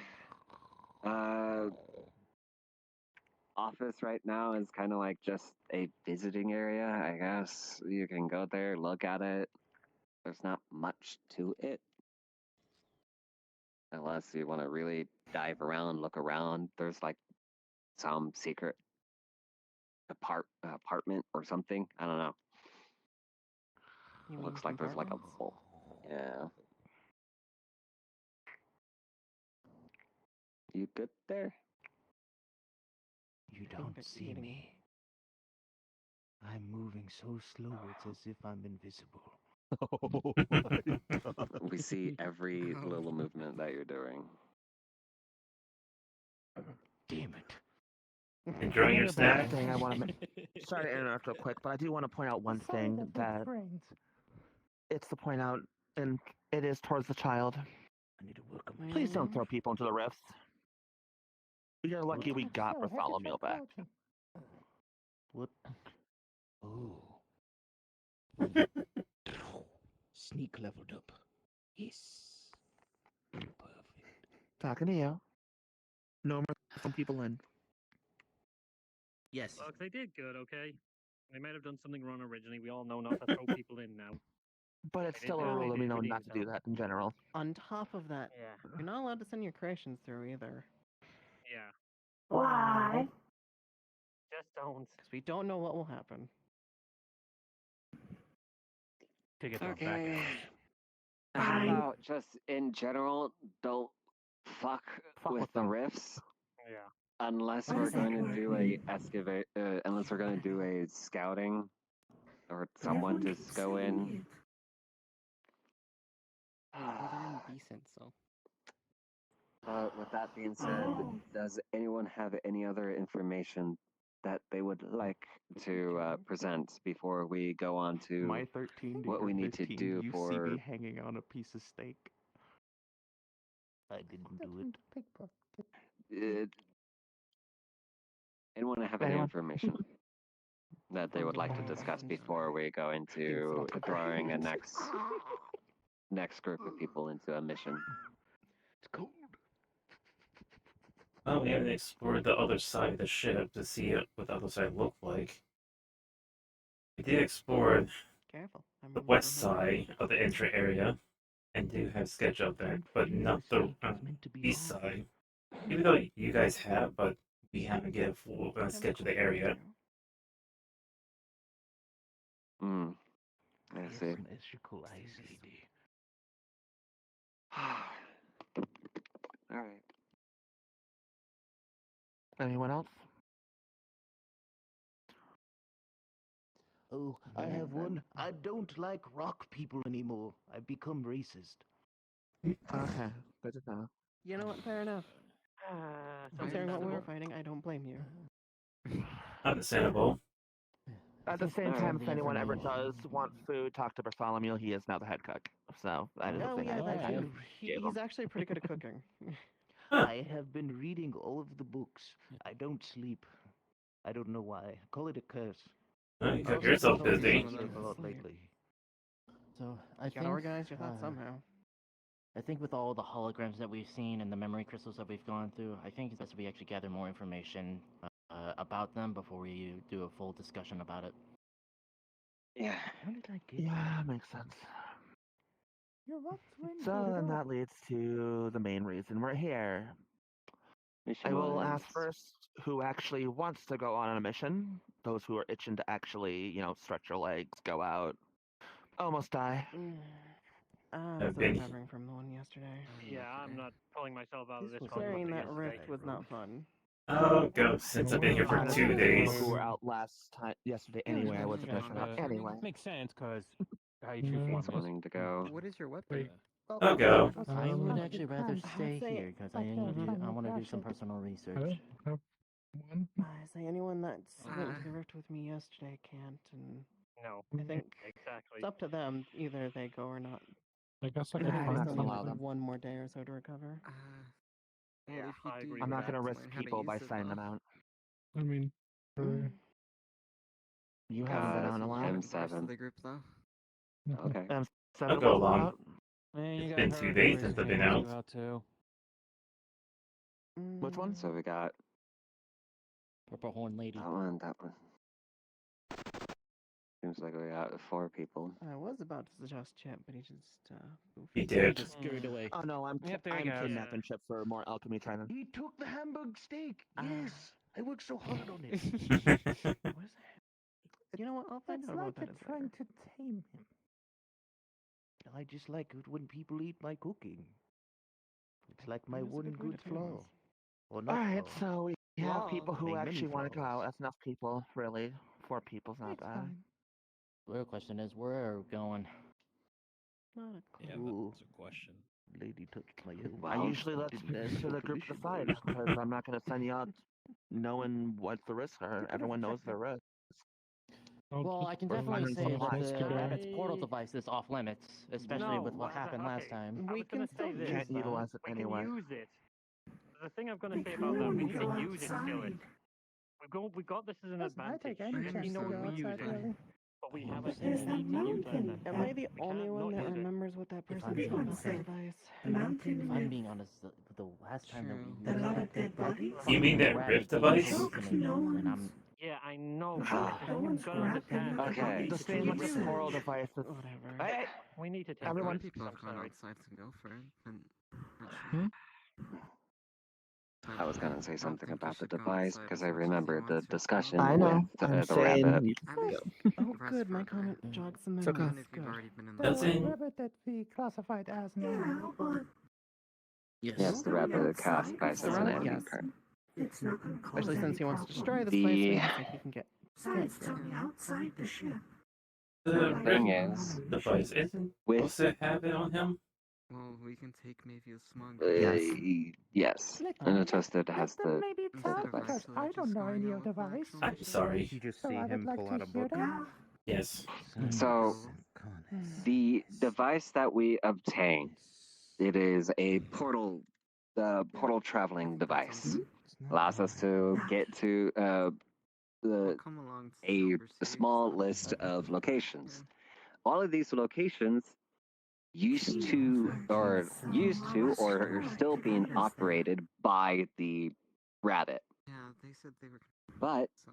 [SPEAKER 11] office right now is kind of like just a visiting area, I guess. You can go there, look at it. There's not much to it. Unless you want to really dive around, look around. There's like some secret apartment or something. I don't know. It looks like there's like a vault. Yeah. You good there?
[SPEAKER 16] You don't see me. I'm moving so slow, it's as if I'm invisible.
[SPEAKER 11] Oh my God. We see every little movement that you're doing.
[SPEAKER 16] Damn it.
[SPEAKER 3] Enjoying your snack?
[SPEAKER 15] Thing I want to sorry to interrupt real quick, but I do want to point out one thing that it's to point out And it is towards the child.
[SPEAKER 16] I need to work on
[SPEAKER 15] Please don't
[SPEAKER 4] Mm.
[SPEAKER 15] throw people into the rifts. You're lucky we got
[SPEAKER 6] So, have you
[SPEAKER 15] Bartholomew
[SPEAKER 6] tried
[SPEAKER 15] back.
[SPEAKER 6] crouching?
[SPEAKER 16] What? Oh. Sneak leveled up. Yes. Perfect.
[SPEAKER 15] Talking to you. No more throwing people in.
[SPEAKER 10] Yes.
[SPEAKER 5] Look, they did good, okay? They might have done something wrong originally. We all know not to throw people in now.
[SPEAKER 15] But it's
[SPEAKER 5] They
[SPEAKER 15] still
[SPEAKER 5] did
[SPEAKER 15] a
[SPEAKER 5] what
[SPEAKER 15] rule
[SPEAKER 5] they
[SPEAKER 15] that we
[SPEAKER 5] did.
[SPEAKER 15] know
[SPEAKER 5] We
[SPEAKER 15] not
[SPEAKER 5] needed
[SPEAKER 15] to do
[SPEAKER 5] help.
[SPEAKER 15] that in general.
[SPEAKER 4] On top of that,
[SPEAKER 5] Yeah.
[SPEAKER 4] you're not allowed to send your creations through either.
[SPEAKER 5] Yeah.
[SPEAKER 6] Why?
[SPEAKER 5] Just don't.
[SPEAKER 4] Because we don't know what will happen.
[SPEAKER 7] To get thrown back
[SPEAKER 11] Okay.
[SPEAKER 7] at us.
[SPEAKER 11] How about just in general, don't fuck with
[SPEAKER 15] with
[SPEAKER 11] the
[SPEAKER 15] them.
[SPEAKER 11] riffs
[SPEAKER 5] Yeah.
[SPEAKER 11] unless
[SPEAKER 6] What
[SPEAKER 11] we're
[SPEAKER 6] does that
[SPEAKER 11] going to do a
[SPEAKER 6] mean?
[SPEAKER 11] excavate, unless we're going to do a scouting or someone
[SPEAKER 6] Everyone
[SPEAKER 11] just
[SPEAKER 6] keeps
[SPEAKER 11] go
[SPEAKER 6] saying
[SPEAKER 11] in.
[SPEAKER 6] it.
[SPEAKER 1] Well, they're indecent, so.
[SPEAKER 11] With that being said,
[SPEAKER 6] Oh.
[SPEAKER 11] does anyone have any other information that they would like to present before we go on to
[SPEAKER 12] My 13 to
[SPEAKER 11] what
[SPEAKER 12] your
[SPEAKER 11] we need to
[SPEAKER 12] 15,
[SPEAKER 11] do
[SPEAKER 12] you see
[SPEAKER 11] for
[SPEAKER 12] me hanging on a piece of steak.
[SPEAKER 16] I didn't do
[SPEAKER 6] That's
[SPEAKER 16] it.
[SPEAKER 6] pickpocket.
[SPEAKER 11] anyone have any
[SPEAKER 15] Anyone?
[SPEAKER 11] information that they would like to discuss before we go into throwing a next group of people into a mission?
[SPEAKER 16] It's cold.
[SPEAKER 3] Oh, we haven't explored the other side of the ship to see what the other side looked like. We did explore
[SPEAKER 4] Careful.
[SPEAKER 3] the west side of the entry area and do have sketch up there, but not the east side. Even though you guys have, but we haven't get a full sketch of the area.
[SPEAKER 11] Hmm.
[SPEAKER 16] I
[SPEAKER 11] I
[SPEAKER 16] have
[SPEAKER 11] see.
[SPEAKER 16] some electrical ice, lady.
[SPEAKER 11] All right.
[SPEAKER 15] Anyone else?
[SPEAKER 16] Oh, I have one. I don't like rock people anymore. I've become racist.
[SPEAKER 15] Okay, good to know.
[SPEAKER 4] You know what? Fair enough. Considering what we were fighting, I don't blame you.
[SPEAKER 3] Understandable.
[SPEAKER 15] At the same
[SPEAKER 11] All
[SPEAKER 15] time,
[SPEAKER 11] right.
[SPEAKER 15] if anyone ever does want food, talk to Bartholomew. He is now the head cook. So that is a
[SPEAKER 4] Oh
[SPEAKER 15] thing
[SPEAKER 4] yeah,
[SPEAKER 15] I
[SPEAKER 4] that's
[SPEAKER 15] gave
[SPEAKER 4] true.
[SPEAKER 15] him.
[SPEAKER 4] He's actually pretty good at cooking.
[SPEAKER 16] I have been reading all of the books. I don't sleep. I don't know why. Call it a curse.
[SPEAKER 3] Oh, you
[SPEAKER 1] Oh,
[SPEAKER 3] kept
[SPEAKER 1] so
[SPEAKER 3] yourself
[SPEAKER 1] told you
[SPEAKER 3] busy.
[SPEAKER 1] some of
[SPEAKER 16] Sleep a
[SPEAKER 1] them.
[SPEAKER 16] lot lately.
[SPEAKER 1] So I
[SPEAKER 4] You
[SPEAKER 1] think
[SPEAKER 4] gotta organize your thoughts somehow.
[SPEAKER 10] I think with all the holograms that we've seen and the memory crystals that we've gone through, I think it's best if we actually gather more information about them before we do a full discussion about it.
[SPEAKER 11] Yeah.
[SPEAKER 16] How did I get
[SPEAKER 15] Yeah, makes sense.
[SPEAKER 6] Your rocks went
[SPEAKER 15] So
[SPEAKER 6] good
[SPEAKER 15] then
[SPEAKER 6] at all.
[SPEAKER 15] that leads to the main reason we're here.
[SPEAKER 11] Mission
[SPEAKER 15] I will
[SPEAKER 11] was
[SPEAKER 15] ask first who actually wants to go on a mission. Those who are itching to actually, stretch your legs, go out, almost die.
[SPEAKER 4] I'm
[SPEAKER 3] I've
[SPEAKER 4] still
[SPEAKER 3] been-
[SPEAKER 4] recovering from the one yesterday.
[SPEAKER 5] Yeah, I'm not pulling myself out of this one.
[SPEAKER 4] Clearing
[SPEAKER 5] after
[SPEAKER 4] that
[SPEAKER 5] yesterday.
[SPEAKER 4] rift was not fun.
[SPEAKER 3] Oh, go since I've been here for
[SPEAKER 15] Honestly,
[SPEAKER 3] 2
[SPEAKER 15] the people
[SPEAKER 3] days.
[SPEAKER 15] who were out yesterday anyway, I wasn't missing out anyway.
[SPEAKER 7] Makes sense, because how you choose
[SPEAKER 11] Nate's
[SPEAKER 7] one
[SPEAKER 11] wanting to go.
[SPEAKER 1] What is your weapon?
[SPEAKER 3] I'll go.
[SPEAKER 1] I would actually rather
[SPEAKER 4] I
[SPEAKER 1] stay
[SPEAKER 4] would say-
[SPEAKER 1] here because I
[SPEAKER 6] But,
[SPEAKER 1] want to do some
[SPEAKER 6] Russian.
[SPEAKER 1] personal research.
[SPEAKER 4] I say anyone that went to the rift with me yesterday can't, and
[SPEAKER 5] No.
[SPEAKER 4] I think
[SPEAKER 5] Exactly.
[SPEAKER 4] it's up to them. Either they go or not.
[SPEAKER 8] I guess I
[SPEAKER 4] I
[SPEAKER 8] could
[SPEAKER 4] think
[SPEAKER 15] I'm
[SPEAKER 4] they
[SPEAKER 15] not
[SPEAKER 4] still
[SPEAKER 15] gonna
[SPEAKER 4] need
[SPEAKER 15] allow
[SPEAKER 4] like
[SPEAKER 15] them.
[SPEAKER 4] one more day or so to recover.
[SPEAKER 5] Yeah,
[SPEAKER 1] if you
[SPEAKER 5] I
[SPEAKER 1] do
[SPEAKER 5] agree
[SPEAKER 15] I'm
[SPEAKER 5] with
[SPEAKER 15] not
[SPEAKER 5] that.
[SPEAKER 15] gonna risk
[SPEAKER 1] learn how to
[SPEAKER 15] people by
[SPEAKER 1] use it,
[SPEAKER 15] sending
[SPEAKER 1] though.
[SPEAKER 15] them out.
[SPEAKER 8] I mean,
[SPEAKER 15] You haven't been out in a while.
[SPEAKER 11] M7.
[SPEAKER 1] The group though.
[SPEAKER 11] Okay.
[SPEAKER 15] M7
[SPEAKER 3] I'll go
[SPEAKER 15] wants to go
[SPEAKER 3] along.
[SPEAKER 15] out.
[SPEAKER 7] Man, you
[SPEAKER 3] It's
[SPEAKER 7] got
[SPEAKER 3] been
[SPEAKER 7] her
[SPEAKER 3] 2
[SPEAKER 7] who
[SPEAKER 3] days
[SPEAKER 7] raised
[SPEAKER 3] since
[SPEAKER 7] his
[SPEAKER 3] I've been
[SPEAKER 7] hand,
[SPEAKER 3] out.
[SPEAKER 7] you out too.
[SPEAKER 15] Which one?
[SPEAKER 11] So we got
[SPEAKER 10] Purple Horn Lady.
[SPEAKER 11] that one, that one. Seems like we got 4 people.
[SPEAKER 4] I was about to suggest Chip, but he just
[SPEAKER 3] He
[SPEAKER 10] He
[SPEAKER 3] did.
[SPEAKER 10] just scurried away.
[SPEAKER 15] Oh no, I'm
[SPEAKER 7] Yep, there you go.
[SPEAKER 15] kidnapping Chip for more alchemy training.
[SPEAKER 16] He took the hamburg steak. Yes. I worked so hard on it.
[SPEAKER 4] What is that? You know what? I'll find
[SPEAKER 6] It's
[SPEAKER 4] out
[SPEAKER 6] like
[SPEAKER 4] about that
[SPEAKER 6] you're
[SPEAKER 4] as
[SPEAKER 6] trying
[SPEAKER 4] later.
[SPEAKER 6] to tame him.
[SPEAKER 16] I just like it when people eat my cooking. It's like my
[SPEAKER 4] Maybe it's a
[SPEAKER 16] one
[SPEAKER 4] good way
[SPEAKER 16] good
[SPEAKER 4] to tame
[SPEAKER 16] flaw.
[SPEAKER 4] us.
[SPEAKER 16] Or not
[SPEAKER 15] Alright,
[SPEAKER 16] flaw.
[SPEAKER 15] so we have
[SPEAKER 16] Flaw.
[SPEAKER 15] people who
[SPEAKER 16] Many
[SPEAKER 15] actually want to go
[SPEAKER 16] flaws.
[SPEAKER 15] out. That's enough people, really. 4 people's not
[SPEAKER 6] It's
[SPEAKER 15] bad.
[SPEAKER 6] fine.
[SPEAKER 10] The real question is, where are we going?
[SPEAKER 4] Not a clue.
[SPEAKER 16] Yeah,
[SPEAKER 13] That's a question.
[SPEAKER 16] Lady touched my elbow.
[SPEAKER 15] I
[SPEAKER 11] Well,
[SPEAKER 15] usually let
[SPEAKER 16] Didn't ask
[SPEAKER 15] the
[SPEAKER 16] for
[SPEAKER 15] group
[SPEAKER 16] permission,
[SPEAKER 15] decide
[SPEAKER 16] though.
[SPEAKER 15] because I'm not going to send you out knowing what the risks are. Everyone knows their risks.
[SPEAKER 5] Well,
[SPEAKER 10] I can
[SPEAKER 5] just
[SPEAKER 10] definitely say that
[SPEAKER 5] close
[SPEAKER 10] the
[SPEAKER 5] together.
[SPEAKER 10] rabbit's portal device is off limits, especially with what happened last time.
[SPEAKER 5] I was going to say this.
[SPEAKER 15] Can't utilize it
[SPEAKER 5] We
[SPEAKER 15] anyway.
[SPEAKER 5] can use it. The thing I'm going to say about that, we need to use it, Dylan. We got this as an advantage. He knows we use it. But we have a we need to use it.
[SPEAKER 4] Am I the
[SPEAKER 5] We
[SPEAKER 4] only
[SPEAKER 5] can't
[SPEAKER 4] one
[SPEAKER 5] not
[SPEAKER 4] that
[SPEAKER 5] use it.
[SPEAKER 4] remembers what that
[SPEAKER 10] If
[SPEAKER 4] person
[SPEAKER 10] I'm
[SPEAKER 4] said
[SPEAKER 10] being
[SPEAKER 4] about the device?
[SPEAKER 10] If I'm being honest, the last time that we used it,
[SPEAKER 3] You mean that
[SPEAKER 10] rabbit
[SPEAKER 3] Rift
[SPEAKER 10] keeps
[SPEAKER 3] device?
[SPEAKER 10] hallucinating, and I'm
[SPEAKER 5] Yeah, I know, but you've got to understand.
[SPEAKER 11] Okay.
[SPEAKER 15] The same with the portal device.
[SPEAKER 4] Whatever.
[SPEAKER 15] Hey,
[SPEAKER 5] We need to take
[SPEAKER 15] everyone.
[SPEAKER 5] risks,
[SPEAKER 17] People
[SPEAKER 5] I'm
[SPEAKER 17] have gone
[SPEAKER 5] sorry.
[SPEAKER 17] outside to go for it, and
[SPEAKER 11] I was gonna say something
[SPEAKER 17] think you
[SPEAKER 11] about the
[SPEAKER 17] should go
[SPEAKER 11] device
[SPEAKER 17] outside
[SPEAKER 11] because
[SPEAKER 17] as
[SPEAKER 11] I
[SPEAKER 17] much as you
[SPEAKER 11] remembered the
[SPEAKER 17] want to.
[SPEAKER 11] discussion
[SPEAKER 15] I know.
[SPEAKER 11] with
[SPEAKER 15] I'm
[SPEAKER 11] the
[SPEAKER 15] saying
[SPEAKER 11] rabbit.
[SPEAKER 15] you
[SPEAKER 17] At
[SPEAKER 15] can
[SPEAKER 17] least
[SPEAKER 4] Oh,
[SPEAKER 17] rest
[SPEAKER 4] good.
[SPEAKER 17] for
[SPEAKER 4] My
[SPEAKER 17] a bit.
[SPEAKER 4] comment jogs some
[SPEAKER 15] It's okay.
[SPEAKER 4] memories.
[SPEAKER 17] Even if you've
[SPEAKER 4] Good.
[SPEAKER 17] already been in
[SPEAKER 6] The
[SPEAKER 17] the
[SPEAKER 3] Doesn't
[SPEAKER 6] rabbit that we classified as an alien.
[SPEAKER 11] Yes, the rabbit classifies
[SPEAKER 4] The
[SPEAKER 11] as an
[SPEAKER 4] rabbit,
[SPEAKER 11] alien
[SPEAKER 4] yes.
[SPEAKER 11] card.
[SPEAKER 4] Especially since he wants to destroy this
[SPEAKER 11] The-
[SPEAKER 4] place, maybe so he can get.
[SPEAKER 3] the
[SPEAKER 11] Thing
[SPEAKER 3] Rift
[SPEAKER 11] is,
[SPEAKER 3] device isn't
[SPEAKER 11] with
[SPEAKER 3] supposed to have it on him?
[SPEAKER 17] Well, we can take maybe a smug.
[SPEAKER 11] yes, and a Toasted has the
[SPEAKER 6] Maybe
[SPEAKER 11] the
[SPEAKER 6] tell,
[SPEAKER 11] device.
[SPEAKER 6] because I don't know any of the device.
[SPEAKER 3] I'm sorry.
[SPEAKER 12] You just
[SPEAKER 6] So
[SPEAKER 12] see
[SPEAKER 6] I would
[SPEAKER 12] him
[SPEAKER 6] like
[SPEAKER 12] pull
[SPEAKER 6] to
[SPEAKER 12] out a
[SPEAKER 6] hear
[SPEAKER 12] book.
[SPEAKER 6] that.
[SPEAKER 3] Yes.
[SPEAKER 11] So the device that we obtain, it is a portal traveling device. Allows us to get to the
[SPEAKER 17] Come along to
[SPEAKER 11] a
[SPEAKER 17] Silver Sea,
[SPEAKER 11] small
[SPEAKER 17] stop
[SPEAKER 11] list
[SPEAKER 17] by.
[SPEAKER 11] of locations. All of these locations used to or are still being operated by the rabbit.
[SPEAKER 17] Yeah, they said they were.
[SPEAKER 11] But
[SPEAKER 17] So.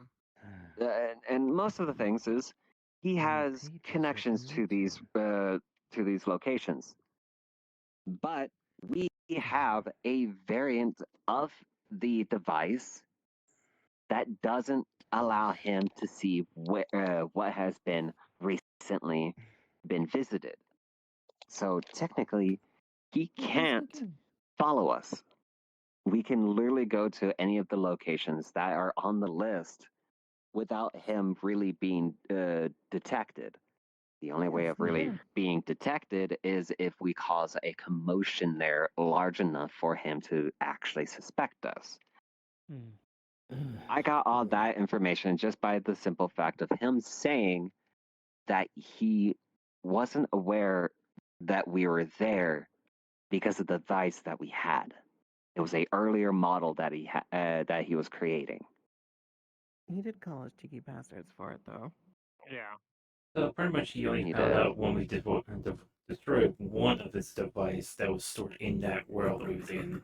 [SPEAKER 11] and most of the things is he has connections to these locations. But we have a variant of the device that doesn't allow him to see what has been recently been visited. So technically, he can't follow us. We can literally go to any of the locations that are on the list without him really being detected. The only way of really being detected is if we cause a commotion there large enough for him to actually suspect us. I got all that information just by the simple fact of him saying that he wasn't aware that we were there because of the device that we had. It was a earlier model that he was creating.
[SPEAKER 4] He did call us cheeky bastards for it, though.
[SPEAKER 5] Yeah.
[SPEAKER 3] So pretty much he only
[SPEAKER 11] He
[SPEAKER 3] found
[SPEAKER 11] did.
[SPEAKER 3] out when we destroyed one of his device that was stored in that world we was in.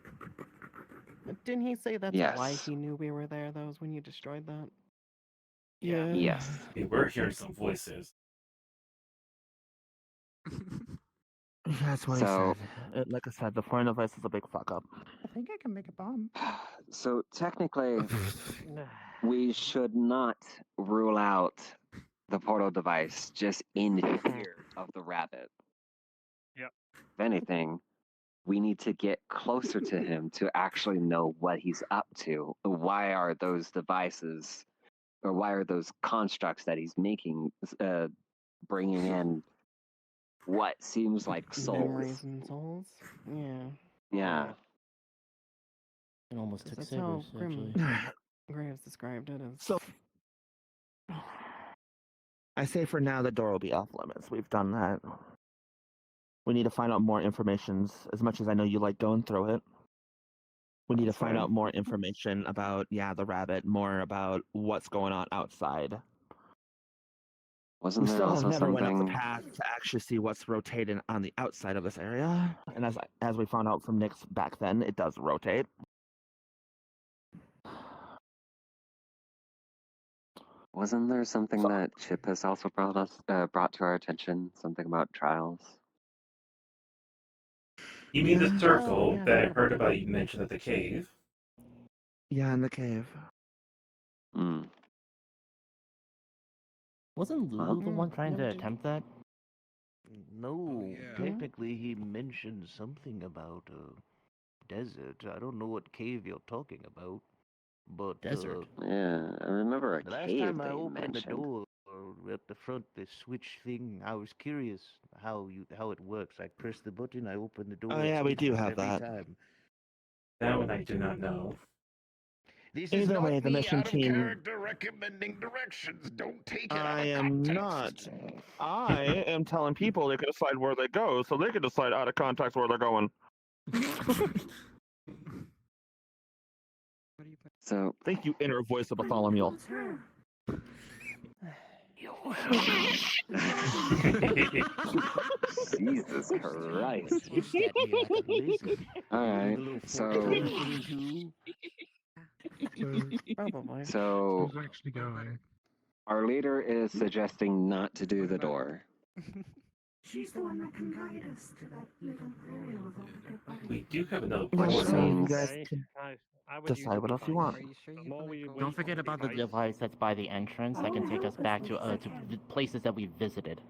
[SPEAKER 4] Didn't he say that's why
[SPEAKER 11] Yes.
[SPEAKER 4] he knew we were there? That was when you destroyed that?
[SPEAKER 5] Yeah.
[SPEAKER 11] Yes.
[SPEAKER 3] We were hearing some voices.
[SPEAKER 15] That's what
[SPEAKER 11] So-
[SPEAKER 15] he said. Like I said, the foreign device is a big fuck up.
[SPEAKER 6] I think I can make a bomb.
[SPEAKER 11] So technically, we should not rule out the portal device just in fear of the rabbit.
[SPEAKER 5] Yep.
[SPEAKER 11] If anything, we need to get closer to him to actually know what he's up to. Why are those devices, or why are those constructs that he's making, bringing in what seems like
[SPEAKER 4] Memories
[SPEAKER 11] souls?
[SPEAKER 4] and souls? Yeah.
[SPEAKER 11] Yeah.
[SPEAKER 10] it almost took
[SPEAKER 4] That's how
[SPEAKER 10] Sabers, actually.
[SPEAKER 4] Graves described it as.
[SPEAKER 15] So, I say for now the door will be off limits. We've done that. We need to find out more information. As much as I know you like going through it, we need to find out more information about the rabbit, more about what's going on outside.
[SPEAKER 11] Wasn't
[SPEAKER 15] We
[SPEAKER 11] there
[SPEAKER 15] still
[SPEAKER 11] also
[SPEAKER 15] have never went up the
[SPEAKER 11] something?
[SPEAKER 15] path to actually see what's rotating on the outside of this area. And as we found out from Nick's back then, it does rotate.
[SPEAKER 11] Wasn't there something that Chip has also brought to our attention? Something about trials.
[SPEAKER 3] You mean the
[SPEAKER 15] Yeah.
[SPEAKER 3] circle
[SPEAKER 4] Oh, yeah,
[SPEAKER 3] that I
[SPEAKER 4] sure.
[SPEAKER 3] heard about you mentioned at the cave?
[SPEAKER 15] Yeah, in the cave.
[SPEAKER 11] Mm.
[SPEAKER 10] Wasn't Lulu the one trying to attempt that?
[SPEAKER 16] No,
[SPEAKER 4] yeah.
[SPEAKER 16] technically he mentioned something about a desert. I don't know what cave you're talking about, but
[SPEAKER 10] Desert.
[SPEAKER 11] Yeah, I remember a
[SPEAKER 16] the last
[SPEAKER 11] cave
[SPEAKER 16] time I
[SPEAKER 11] they
[SPEAKER 16] opened
[SPEAKER 11] mentioned.
[SPEAKER 16] the door at the front, the switch thing, I was curious how it works. I press the button, I open the door.
[SPEAKER 15] Oh
[SPEAKER 16] it
[SPEAKER 15] yeah, we do
[SPEAKER 16] switches
[SPEAKER 15] have
[SPEAKER 16] every
[SPEAKER 15] that.
[SPEAKER 16] time.
[SPEAKER 3] That one I do not know.
[SPEAKER 9] This is
[SPEAKER 12] Either
[SPEAKER 9] not
[SPEAKER 12] way, the
[SPEAKER 9] me
[SPEAKER 12] mission
[SPEAKER 9] out of
[SPEAKER 12] team.
[SPEAKER 9] character recommending directions. Don't take it
[SPEAKER 12] I
[SPEAKER 9] out of
[SPEAKER 12] am
[SPEAKER 9] context.
[SPEAKER 12] not. I am telling people they can decide where they go, so they can decide out of context where they're going.
[SPEAKER 11] So
[SPEAKER 12] thank you, inner voice of Bartholomew.
[SPEAKER 11] Jesus Christ. Alright, so
[SPEAKER 4] Probably.
[SPEAKER 11] so
[SPEAKER 8] Who's actually going?
[SPEAKER 11] our leader is suggesting not to do the door.
[SPEAKER 6] She's the one that can guide us to that little area with all the dead bodies.
[SPEAKER 3] We do have another
[SPEAKER 11] Which
[SPEAKER 3] portal.
[SPEAKER 11] means
[SPEAKER 15] Decide what else you want.
[SPEAKER 10] Don't forget about the device that's by the entrance that can take us back to the places that we visited.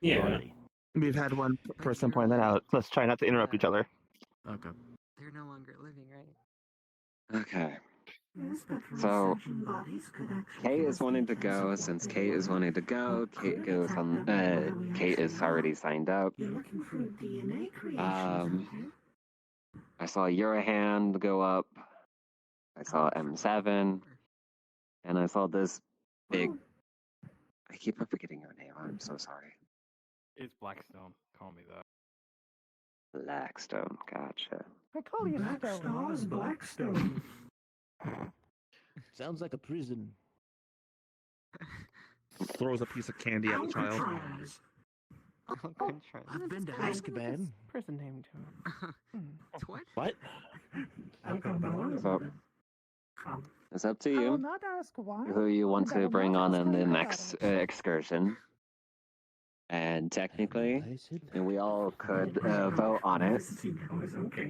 [SPEAKER 3] Yeah.
[SPEAKER 10] Already.
[SPEAKER 15] We've had one person point that out. Let's try not to interrupt each other.
[SPEAKER 10] Okay.
[SPEAKER 17] They're no longer living, right?
[SPEAKER 11] Okay. So Kate is wanting to go. Since Kate is wanting to go, Kate goes on. Kate is already signed up. I saw your hand go up. I saw M7, and I saw this big. I keep on forgetting your name. I'm so sorry.
[SPEAKER 14] It's Blackstone. Call me that.
[SPEAKER 11] Blackstone. Gotcha.
[SPEAKER 6] I call you Stone.
[SPEAKER 16] Blackstone. Sounds like a prison.
[SPEAKER 12] Throws a piece of candy at the child.
[SPEAKER 16] I've been to Azkaban.
[SPEAKER 4] Prison name to him.
[SPEAKER 11] What?
[SPEAKER 17] What?
[SPEAKER 11] So, it's up to
[SPEAKER 6] I will
[SPEAKER 11] you.
[SPEAKER 6] not ask why.
[SPEAKER 11] Who you want
[SPEAKER 6] and I
[SPEAKER 11] to
[SPEAKER 6] will
[SPEAKER 11] bring
[SPEAKER 6] not
[SPEAKER 11] on
[SPEAKER 6] ask
[SPEAKER 11] in the
[SPEAKER 6] anything
[SPEAKER 11] next
[SPEAKER 6] about it.
[SPEAKER 11] excursion. And technically, and we all could vote on it.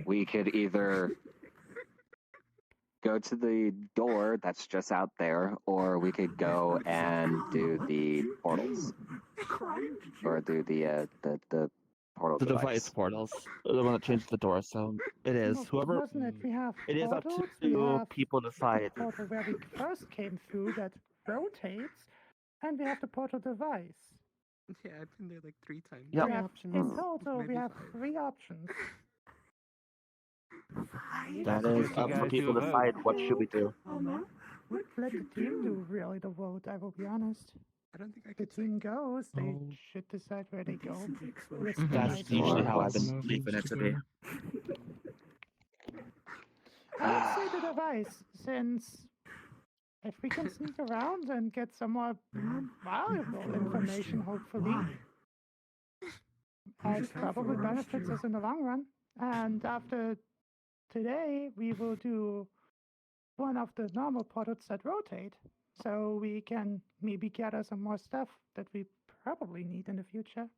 [SPEAKER 11] We could either go to the door that's just out there, or we could go and do the portals, or do the portal
[SPEAKER 15] The device portals. The one that changes the door, so it is. Whoever.
[SPEAKER 6] Wasn't it? We have
[SPEAKER 15] It is up
[SPEAKER 6] portals, we
[SPEAKER 15] to
[SPEAKER 6] have
[SPEAKER 15] people to decide.
[SPEAKER 6] the portal where we first came through that rotates, and we have the portal device.
[SPEAKER 17] Yeah, I've been there like 3 times.
[SPEAKER 15] Yep.
[SPEAKER 6] We have, in total, we
[SPEAKER 17] Maybe
[SPEAKER 6] have
[SPEAKER 17] 5.
[SPEAKER 6] 3 options.
[SPEAKER 15] That is up for people to decide what should we do.
[SPEAKER 6] Let the team do really the vote, I will be honest.
[SPEAKER 17] I don't think I
[SPEAKER 6] The team goes, they should decide where they go.
[SPEAKER 15] That's usually how I've been leaving it to be.
[SPEAKER 6] I would say the device, since if we can sneak around and get some more valuable information, hopefully, it probably benefits us in the long run. And after today, we will do one of the normal portals that rotate, so we can maybe gather some more stuff that we probably need in the future.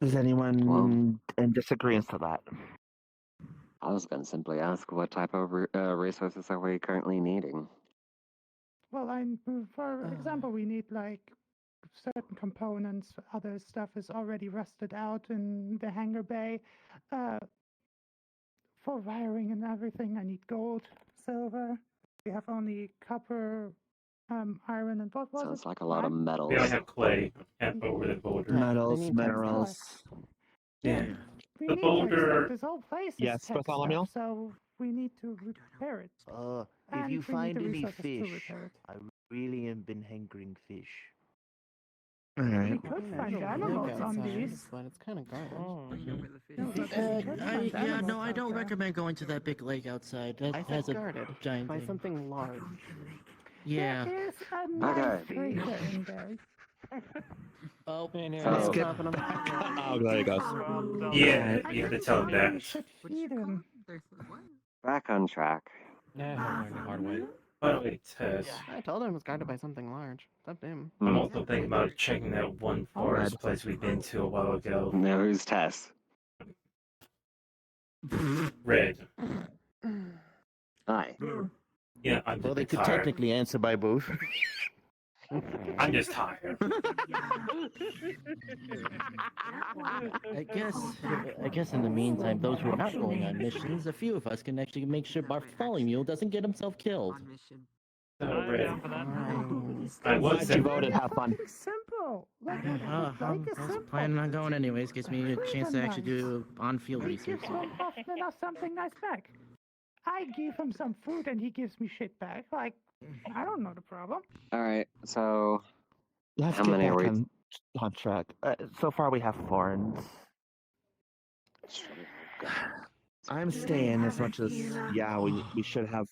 [SPEAKER 15] Is anyone in disagreement to that?
[SPEAKER 11] I was going to simply ask what type of resources are we currently needing?
[SPEAKER 6] Well, for example, we need like certain components. Other stuff is already rusted out in the hangar bay. For wiring and everything, I need gold, silver. We have only copper, iron, and what was
[SPEAKER 11] Sounds
[SPEAKER 6] it?
[SPEAKER 11] like a lot of metals.
[SPEAKER 3] We only have clay over the boulder.
[SPEAKER 15] Metals, minerals.
[SPEAKER 3] Yeah.
[SPEAKER 6] We
[SPEAKER 3] The
[SPEAKER 6] need
[SPEAKER 3] boulder.
[SPEAKER 6] This whole place is
[SPEAKER 15] Yes,
[SPEAKER 6] tech
[SPEAKER 15] Bartholomew?
[SPEAKER 6] stuff, so we need to repair it.
[SPEAKER 16] If
[SPEAKER 6] And
[SPEAKER 16] you
[SPEAKER 6] we need
[SPEAKER 16] find
[SPEAKER 6] the
[SPEAKER 16] any
[SPEAKER 6] resources to
[SPEAKER 16] fish,
[SPEAKER 6] repair it.
[SPEAKER 16] I really have been hankering fish.
[SPEAKER 15] Alright.
[SPEAKER 6] We could find animals on these.
[SPEAKER 4] But it's kind of garbage.
[SPEAKER 10] I don't recommend going to that big lake outside. That
[SPEAKER 4] I
[SPEAKER 10] has
[SPEAKER 4] said
[SPEAKER 10] a
[SPEAKER 4] guarded
[SPEAKER 10] giant
[SPEAKER 4] by
[SPEAKER 10] thing.
[SPEAKER 4] something large.
[SPEAKER 10] Yeah.
[SPEAKER 6] There is a nice
[SPEAKER 11] Okay.
[SPEAKER 6] creature in there.
[SPEAKER 10] Oh,
[SPEAKER 11] So-
[SPEAKER 15] Skip. Oh, there he goes.
[SPEAKER 3] Yeah, you have to tell him
[SPEAKER 6] We
[SPEAKER 3] that.
[SPEAKER 6] should feed him.
[SPEAKER 11] Back on track.
[SPEAKER 7] Yeah, he'll learn the hard way.
[SPEAKER 3] By the way, Tess,
[SPEAKER 4] I told him it was guarded by something large. It's up to him.
[SPEAKER 3] I'm also thinking about checking that one forest place we've been to a while ago.
[SPEAKER 11] Now who's Tess?
[SPEAKER 3] Red.
[SPEAKER 11] Hi.
[SPEAKER 3] Yeah, I'm
[SPEAKER 15] Well, they
[SPEAKER 3] just
[SPEAKER 15] could
[SPEAKER 3] tired.
[SPEAKER 15] technically answer by both.
[SPEAKER 3] I'm just tired.
[SPEAKER 10] I guess in the meantime, those who are not going on missions, a few of us can actually make sure Bartholomew doesn't get himself killed.
[SPEAKER 3] So, Red. I
[SPEAKER 15] Glad
[SPEAKER 3] was
[SPEAKER 15] you voted. Have fun.
[SPEAKER 6] It's simple. Like,
[SPEAKER 10] I
[SPEAKER 6] like it's
[SPEAKER 10] was
[SPEAKER 6] simple.
[SPEAKER 10] planning on going anyways. Gives me a chance to actually do on-field
[SPEAKER 6] We give
[SPEAKER 10] research.
[SPEAKER 6] so often enough something nice back. I give him some food and he gives me shit back. Like, I don't know the problem.
[SPEAKER 11] All right, so
[SPEAKER 15] Let's
[SPEAKER 11] how
[SPEAKER 15] get
[SPEAKER 11] many are
[SPEAKER 15] back
[SPEAKER 11] we?
[SPEAKER 15] on track. So far, we have foreigns. I'm staying as much as we should have.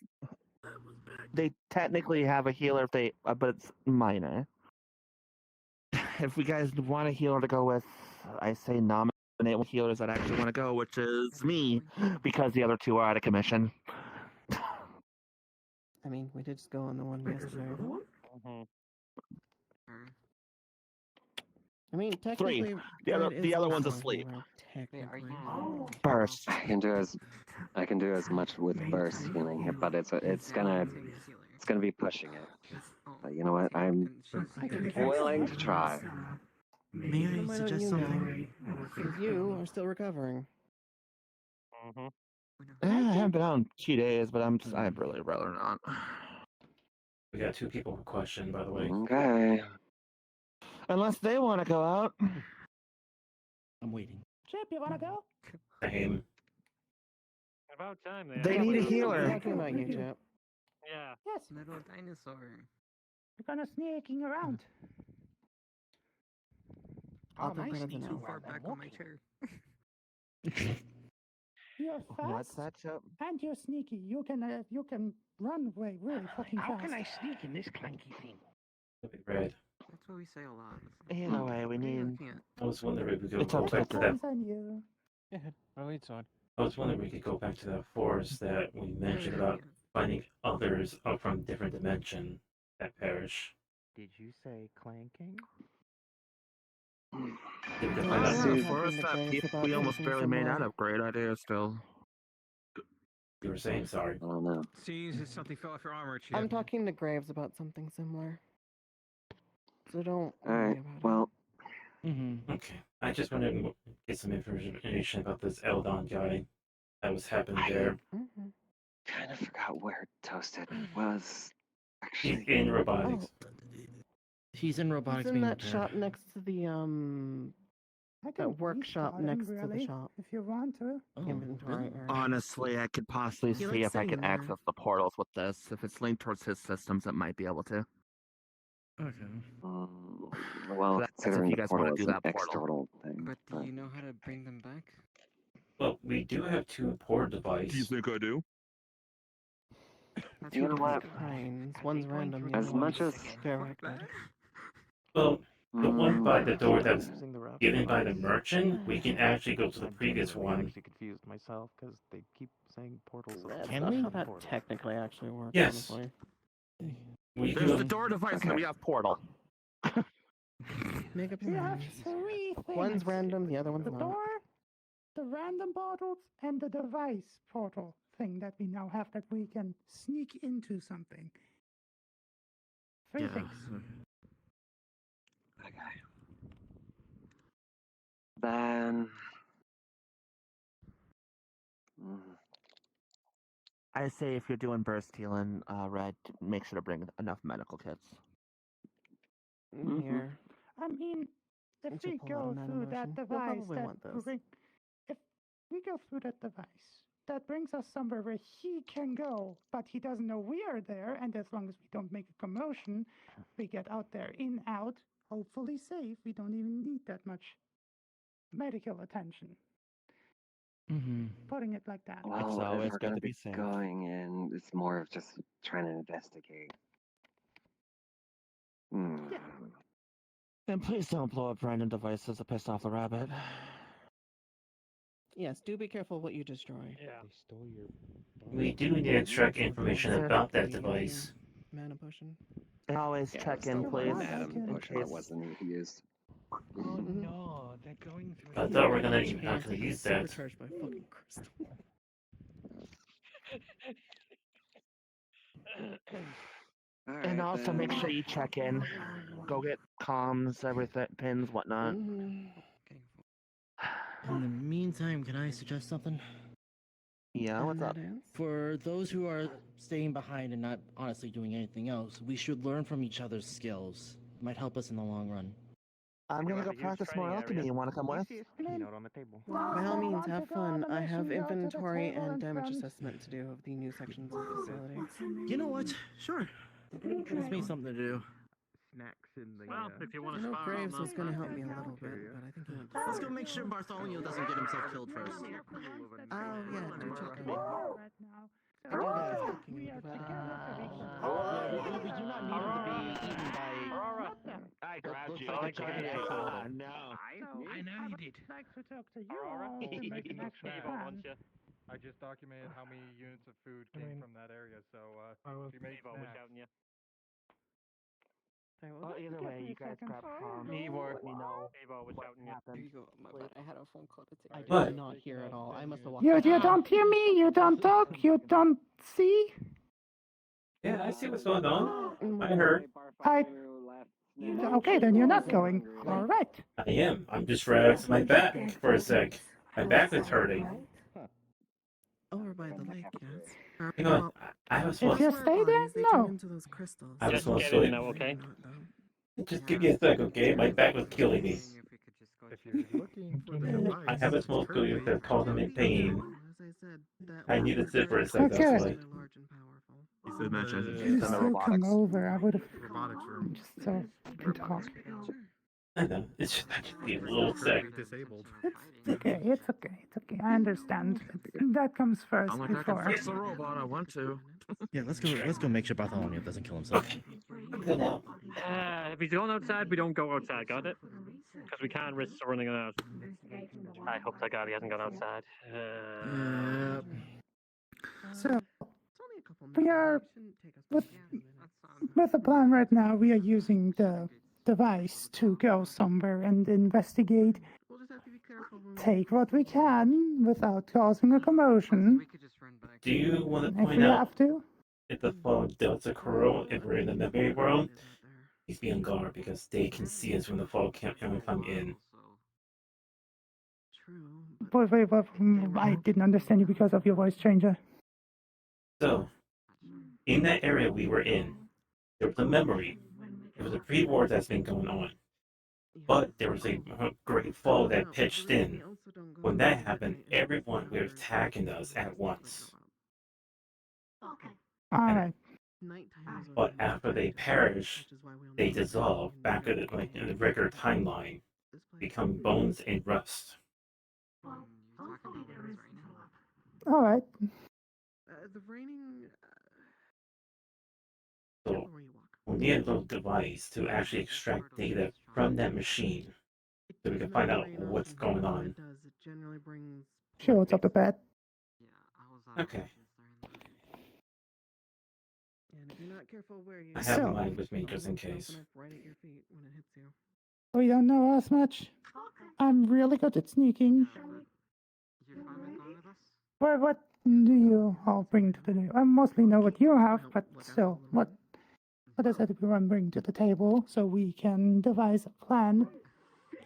[SPEAKER 15] They technically have a healer if they, but it's minor. If we guys want a healer to go with, I say nominate one healers that actually want to go, which is me, because the other two are out of commission.
[SPEAKER 4] I mean, we did just go on the one yesterday. I mean, technically,
[SPEAKER 15] Three. The other one's
[SPEAKER 4] also a
[SPEAKER 15] asleep.
[SPEAKER 4] healer, technically.
[SPEAKER 15] Burst.
[SPEAKER 11] I can do as much with burst healing here, but it's gonna be pushing it. But you know what? I'm willing to try.
[SPEAKER 4] May I suggest something? Because you are still recovering.
[SPEAKER 15] I haven't been out in 2 days, but I'd really rather not.
[SPEAKER 3] We got 2 people per question, by the way.
[SPEAKER 11] Okay.
[SPEAKER 15] Unless they want to go out.
[SPEAKER 10] I'm waiting.
[SPEAKER 6] Chip, you wanna go?
[SPEAKER 3] Same.
[SPEAKER 5] About time
[SPEAKER 15] They need a healer.
[SPEAKER 4] Talking about you, Chip.
[SPEAKER 5] Yeah.
[SPEAKER 17] Yes. Little dinosaur.
[SPEAKER 6] We're gonna sneaking around.
[SPEAKER 17] Oh,
[SPEAKER 4] I'll
[SPEAKER 17] nice.
[SPEAKER 4] take
[SPEAKER 17] Too
[SPEAKER 4] now.
[SPEAKER 17] far back on my chair.
[SPEAKER 6] You're fast.
[SPEAKER 15] What's that, Chip?
[SPEAKER 6] And you're sneaky. You can run away really fucking fast.
[SPEAKER 8] How can I sneak in this clanky thing?
[SPEAKER 3] Red.
[SPEAKER 17] That's what we say a lot.
[SPEAKER 15] Either way, we need.
[SPEAKER 3] I was wondering if we could
[SPEAKER 15] It's
[SPEAKER 3] go
[SPEAKER 15] up to
[SPEAKER 3] back to
[SPEAKER 15] the
[SPEAKER 3] that.
[SPEAKER 6] Depends on you.
[SPEAKER 7] Yeah, well, it's on.
[SPEAKER 3] I was wondering if we could go back to that forest that we mentioned about finding others from different dimension that perish.
[SPEAKER 10] Did you say clanking?
[SPEAKER 3] Did we
[SPEAKER 4] Don't
[SPEAKER 3] find out
[SPEAKER 4] worry,
[SPEAKER 3] who
[SPEAKER 15] Forest that
[SPEAKER 4] Graves about
[SPEAKER 15] we almost
[SPEAKER 4] something
[SPEAKER 15] barely made
[SPEAKER 4] similar.
[SPEAKER 15] out of. Great idea still.
[SPEAKER 3] you were saying? Sorry.
[SPEAKER 11] I don't know.
[SPEAKER 8] Seems as something fell off your armor, Chip.
[SPEAKER 4] I'm talking to Graves about something similar. So don't
[SPEAKER 11] All
[SPEAKER 4] worry
[SPEAKER 11] right.
[SPEAKER 4] about
[SPEAKER 11] Well,
[SPEAKER 3] Okay. I just wanted to get some information about this Eldon guy that was happening there.
[SPEAKER 11] kind of forgot where Toasted was.
[SPEAKER 3] He's
[SPEAKER 11] Actually,
[SPEAKER 3] in robotics.
[SPEAKER 10] He's in robotics
[SPEAKER 4] He's in
[SPEAKER 10] being
[SPEAKER 4] that
[SPEAKER 10] repaired.
[SPEAKER 4] shop next to the
[SPEAKER 6] I
[SPEAKER 4] that
[SPEAKER 6] can
[SPEAKER 4] workshop
[SPEAKER 6] restart him,
[SPEAKER 4] next to the
[SPEAKER 6] really,
[SPEAKER 4] shop.
[SPEAKER 6] if you want to.
[SPEAKER 4] Inventory area.
[SPEAKER 15] Honestly, I could possibly
[SPEAKER 17] He
[SPEAKER 15] see
[SPEAKER 17] likes
[SPEAKER 15] if I
[SPEAKER 17] sitting
[SPEAKER 15] can
[SPEAKER 17] in there.
[SPEAKER 15] access the portals with this. If it's linked towards his systems, it might be able to.
[SPEAKER 17] Okay.
[SPEAKER 11] well,
[SPEAKER 15] That's if
[SPEAKER 11] considering
[SPEAKER 15] you
[SPEAKER 11] the
[SPEAKER 15] guys wanna
[SPEAKER 11] portal
[SPEAKER 15] do
[SPEAKER 11] is an
[SPEAKER 15] that portal.
[SPEAKER 11] external thing.
[SPEAKER 17] But do you know how to bring them back?
[SPEAKER 3] Well, we do have 2 port devices.
[SPEAKER 9] think I do?
[SPEAKER 11] You know what?
[SPEAKER 4] One's random. The
[SPEAKER 11] As
[SPEAKER 4] other
[SPEAKER 11] much
[SPEAKER 4] one's
[SPEAKER 11] as
[SPEAKER 4] directed.
[SPEAKER 3] Well, the one by the door that was
[SPEAKER 10] Using the rough
[SPEAKER 3] given by the
[SPEAKER 10] device.
[SPEAKER 3] merchant, we can actually go to the
[SPEAKER 10] I'm
[SPEAKER 3] previous
[SPEAKER 10] genuinely
[SPEAKER 3] one.
[SPEAKER 10] actually confused myself because they keep saying portals.
[SPEAKER 4] That's
[SPEAKER 10] Can
[SPEAKER 4] not
[SPEAKER 10] we?
[SPEAKER 4] how that technically actually works,
[SPEAKER 3] Yes.
[SPEAKER 4] honestly.
[SPEAKER 3] We
[SPEAKER 15] There's
[SPEAKER 3] do.
[SPEAKER 15] the door device and we have portal.
[SPEAKER 4] Make up
[SPEAKER 6] We
[SPEAKER 4] your
[SPEAKER 6] have
[SPEAKER 4] minds.
[SPEAKER 6] 3 things.
[SPEAKER 4] One's random, the other one's
[SPEAKER 6] The
[SPEAKER 4] not.
[SPEAKER 6] door, the random portals, and the device portal thing that we now have that we can sneak into something. 3 things.
[SPEAKER 11] Okay. Then.
[SPEAKER 15] I say if you're doing burst healing, Red, make sure to bring enough medical kits.
[SPEAKER 4] Here.
[SPEAKER 6] I mean, if
[SPEAKER 4] And she'll
[SPEAKER 6] we
[SPEAKER 4] pull out a
[SPEAKER 6] go
[SPEAKER 4] mana
[SPEAKER 6] through
[SPEAKER 4] potion.
[SPEAKER 6] that
[SPEAKER 4] You'll
[SPEAKER 6] device,
[SPEAKER 4] probably want this.
[SPEAKER 6] if we go through that device, that brings us somewhere where he can go, but he doesn't know we are there. And as long as we don't make a commotion, we get out there, in, out, hopefully safe. We don't even need that much medical attention. Putting it like that.
[SPEAKER 11] Well,
[SPEAKER 15] It's
[SPEAKER 11] if
[SPEAKER 15] always
[SPEAKER 11] we're
[SPEAKER 15] good
[SPEAKER 11] gonna
[SPEAKER 15] to
[SPEAKER 11] be
[SPEAKER 15] be safe.
[SPEAKER 11] going in, it's more of just trying to investigate.
[SPEAKER 15] And please don't blow up random devices to piss off the rabbit.
[SPEAKER 4] Yes, do be careful what you destroy.
[SPEAKER 5] Yeah.
[SPEAKER 7] They stole your.
[SPEAKER 3] We do need to extract information about that device.
[SPEAKER 4] Mana potion.
[SPEAKER 15] And always
[SPEAKER 11] Yeah,
[SPEAKER 15] check
[SPEAKER 11] still
[SPEAKER 15] in,
[SPEAKER 11] one
[SPEAKER 15] please.
[SPEAKER 11] Madam
[SPEAKER 15] in
[SPEAKER 11] potion that
[SPEAKER 15] case-
[SPEAKER 11] wasn't used.
[SPEAKER 8] Oh no, they're going through.
[SPEAKER 3] I thought we were gonna
[SPEAKER 4] Can't
[SPEAKER 3] not gonna
[SPEAKER 4] take
[SPEAKER 3] use
[SPEAKER 4] a
[SPEAKER 3] that.
[SPEAKER 4] supercharged by fucking crystal.
[SPEAKER 15] And also make sure you check in. Go get comms, everything, pins, whatnot.
[SPEAKER 10] In the meantime, can I suggest something?
[SPEAKER 15] Yeah, what's up?
[SPEAKER 10] For those who are staying behind and not honestly doing anything else, we should learn from each other's skills. It might help us in the long run.
[SPEAKER 15] I'm
[SPEAKER 5] You
[SPEAKER 15] gonna
[SPEAKER 5] have
[SPEAKER 15] go
[SPEAKER 5] a huge
[SPEAKER 15] practice more
[SPEAKER 5] training
[SPEAKER 15] alchemy.
[SPEAKER 5] area.
[SPEAKER 15] You wanna come with?
[SPEAKER 14] Keynote on the table.
[SPEAKER 4] By all means, have fun. I have inventory and damage assessment to do of the new sections of the facility.
[SPEAKER 12] You know what? Sure. Gives me something to do.
[SPEAKER 13] Snacks in the.
[SPEAKER 5] Well, if you want
[SPEAKER 4] I
[SPEAKER 5] to
[SPEAKER 4] know
[SPEAKER 5] spar
[SPEAKER 4] Graves
[SPEAKER 5] on
[SPEAKER 4] was
[SPEAKER 5] that,
[SPEAKER 4] going to
[SPEAKER 5] then
[SPEAKER 4] help me a little bit, but I think he went to
[SPEAKER 12] Let's go make sure Bartholomew doesn't get himself killed first.
[SPEAKER 4] Oh, yeah, do check on me.
[SPEAKER 6] Right now.
[SPEAKER 4] I do
[SPEAKER 6] So,
[SPEAKER 4] that as
[SPEAKER 6] we are together so we can
[SPEAKER 10] Yeah, we do not need him to be eaten by.
[SPEAKER 5] Aurora.
[SPEAKER 10] I grabbed you.
[SPEAKER 5] like a target exploded.
[SPEAKER 10] No.
[SPEAKER 6] I know you did. I'd like to talk to you
[SPEAKER 5] Aurora.
[SPEAKER 6] all to make an actual plan.
[SPEAKER 2] I just documented how many units of food came from that area, so she made
[SPEAKER 5] Evo was
[SPEAKER 2] snacks.
[SPEAKER 5] shouting you.
[SPEAKER 10] Well, either way, you guys grab Tom.
[SPEAKER 5] Evo.
[SPEAKER 10] Let me know.
[SPEAKER 5] Evo was shouting you.
[SPEAKER 4] There you go. My bad. I had a phone call to take. I
[SPEAKER 3] What?
[SPEAKER 4] did not hear at all. I must have walked.
[SPEAKER 6] You don't hear me, you don't talk, you don't see?
[SPEAKER 3] Yeah, I see what's going on. I heard.
[SPEAKER 6] Okay, then you're not going. Alright.
[SPEAKER 3] I am. I'm just relaxing my back for a sec. My back is hurting.
[SPEAKER 4] Over by the lake, yes.
[SPEAKER 3] You know, I was supposed
[SPEAKER 6] If you stay there,
[SPEAKER 4] They turn
[SPEAKER 6] no.
[SPEAKER 4] into those crystals.
[SPEAKER 3] I was
[SPEAKER 5] Just
[SPEAKER 3] supposed
[SPEAKER 5] get
[SPEAKER 3] to
[SPEAKER 5] in now, okay?
[SPEAKER 3] Just give me a sec, okay? My back was killing me.
[SPEAKER 2] If you're looking for the device,
[SPEAKER 3] I have a small failure that caused me pain.
[SPEAKER 4] As I said, that
[SPEAKER 3] I need to sit for a sec, that's
[SPEAKER 6] Okay.
[SPEAKER 3] why.
[SPEAKER 12] He said mention.
[SPEAKER 6] You still come over, I would have
[SPEAKER 12] Robotics room.
[SPEAKER 6] just so we can talk.
[SPEAKER 3] I know. It's just I just need a little sec.
[SPEAKER 12] Disabled.
[SPEAKER 6] It's okay, it's okay, it's okay. I understand. That comes first
[SPEAKER 12] I'm like, I can
[SPEAKER 6] before.
[SPEAKER 12] fix the robot. I want to.
[SPEAKER 18] Yeah, let's go make sure Bartholomew doesn't kill himself.
[SPEAKER 5] If he's going outside, we don't go outside, got it? Because we can't risk running out. I hope that guy hasn't gone outside.
[SPEAKER 6] So, we are, with the plan right now, we are using the device to go somewhere and investigate. Take what we can without causing a commotion.
[SPEAKER 3] Do you want to
[SPEAKER 6] If
[SPEAKER 3] point
[SPEAKER 6] we
[SPEAKER 3] out
[SPEAKER 6] have to.
[SPEAKER 3] if the phone Delta Crow, if we're in the memory world, he's being guard because they can see us when the fall can't come in.
[SPEAKER 6] Wait, I didn't understand you because of your voice changer.
[SPEAKER 3] So, in that area we were in, there was a memory. There was a pre-war that's been going on. But there was a great fall that pitched in. When that happened, everyone was attacking us at once.
[SPEAKER 6] Alright.
[SPEAKER 3] But after they perish, they dissolve back in the regular timeline, become bones and rust.
[SPEAKER 6] Alright.
[SPEAKER 4] The raining.
[SPEAKER 3] So we need a little device to actually extract data from that machine so we can find out what's going on.
[SPEAKER 6] Sure, what's up the bed?
[SPEAKER 3] Okay.
[SPEAKER 4] And if you're not careful where you
[SPEAKER 3] I have mine with me just in case.
[SPEAKER 4] right at your feet when it hits you.
[SPEAKER 6] We don't know as much. I'm really good at sneaking. What do you all bring to the table? I mostly know what you have, but still, what does everyone bring to the table so we can devise a plan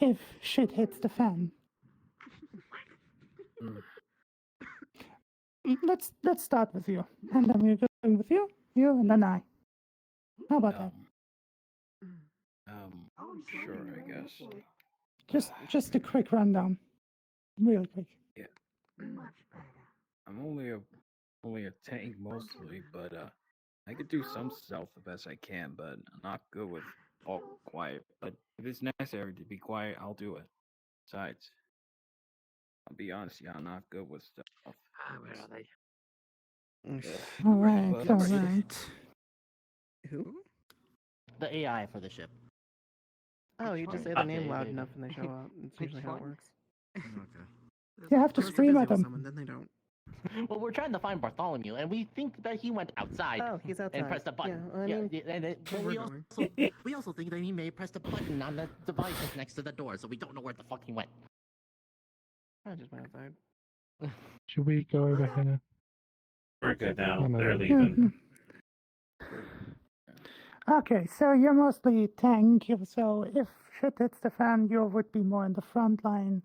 [SPEAKER 6] if shit hits the fan? Let's start with you, and then we're going with you, and then I. How about that?
[SPEAKER 18] Sure, I guess.
[SPEAKER 6] Just a quick rundown, really quick.
[SPEAKER 18] Yeah. I'm only a tank mostly, but I could do some stealth the best I can, but I'm not good with all quiet. But if it's necessary to be quiet, I'll do it. Besides, I'll be honest, yeah, I'm not good with stealth.
[SPEAKER 5] Where are they?
[SPEAKER 6] All right.
[SPEAKER 4] Who?
[SPEAKER 10] The AI for the ship.
[SPEAKER 4] Oh, you just say the name loud enough and they show up. It's usually how it works.
[SPEAKER 6] You have to
[SPEAKER 4] Unless you're
[SPEAKER 6] scream
[SPEAKER 4] busy
[SPEAKER 6] at
[SPEAKER 4] with
[SPEAKER 6] them.
[SPEAKER 4] someone, then they don't.
[SPEAKER 10] Well, we're trying to find Bartholomew, and we think that he went outside.
[SPEAKER 4] Oh, he's outside.
[SPEAKER 10] And pressed a button.
[SPEAKER 4] Yeah, I mean,
[SPEAKER 10] but
[SPEAKER 4] we're
[SPEAKER 10] we also think that he may have pressed a button on the device that's next to the door, so we don't know where the fuck he went.
[SPEAKER 4] I just went outside.
[SPEAKER 8] Should we go over here?
[SPEAKER 3] We're good now.
[SPEAKER 8] Oh, no.
[SPEAKER 3] They're leaving.
[SPEAKER 6] Okay, so you're mostly tank, so if shit hits the fan, you would be more in the front line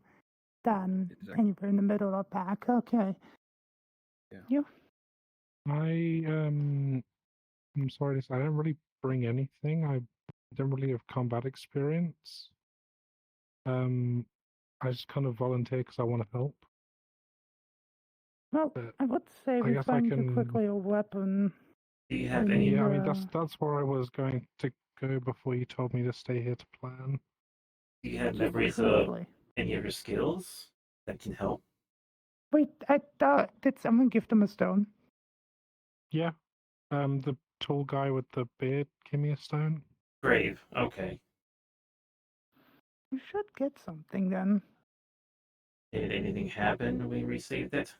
[SPEAKER 6] than anywhere in the middle or back. Okay.
[SPEAKER 18] Yeah.
[SPEAKER 6] You?
[SPEAKER 8] I'm sorry to say, I didn't really bring anything. I don't really have combat experience. I just kind of volunteer because I want to help.
[SPEAKER 6] Well,
[SPEAKER 8] But
[SPEAKER 6] I would say
[SPEAKER 8] I
[SPEAKER 6] we
[SPEAKER 8] guess I
[SPEAKER 6] find you
[SPEAKER 8] can.
[SPEAKER 6] quickly a weapon.
[SPEAKER 3] Do you
[SPEAKER 6] I
[SPEAKER 3] have any?
[SPEAKER 6] mean,
[SPEAKER 8] Yeah, I mean that's where I was going to go before you told me to stay here to plan.
[SPEAKER 3] Do you have
[SPEAKER 6] Just
[SPEAKER 3] memories of
[SPEAKER 6] truthfully.
[SPEAKER 3] any of your skills that can help?
[SPEAKER 6] Wait, I thought, did someone give them a stone?
[SPEAKER 8] Yeah. The tall guy with the beard gave me a stone.
[SPEAKER 3] Grave. Okay.
[SPEAKER 6] You should get something then.
[SPEAKER 3] Did anything happen when you received it?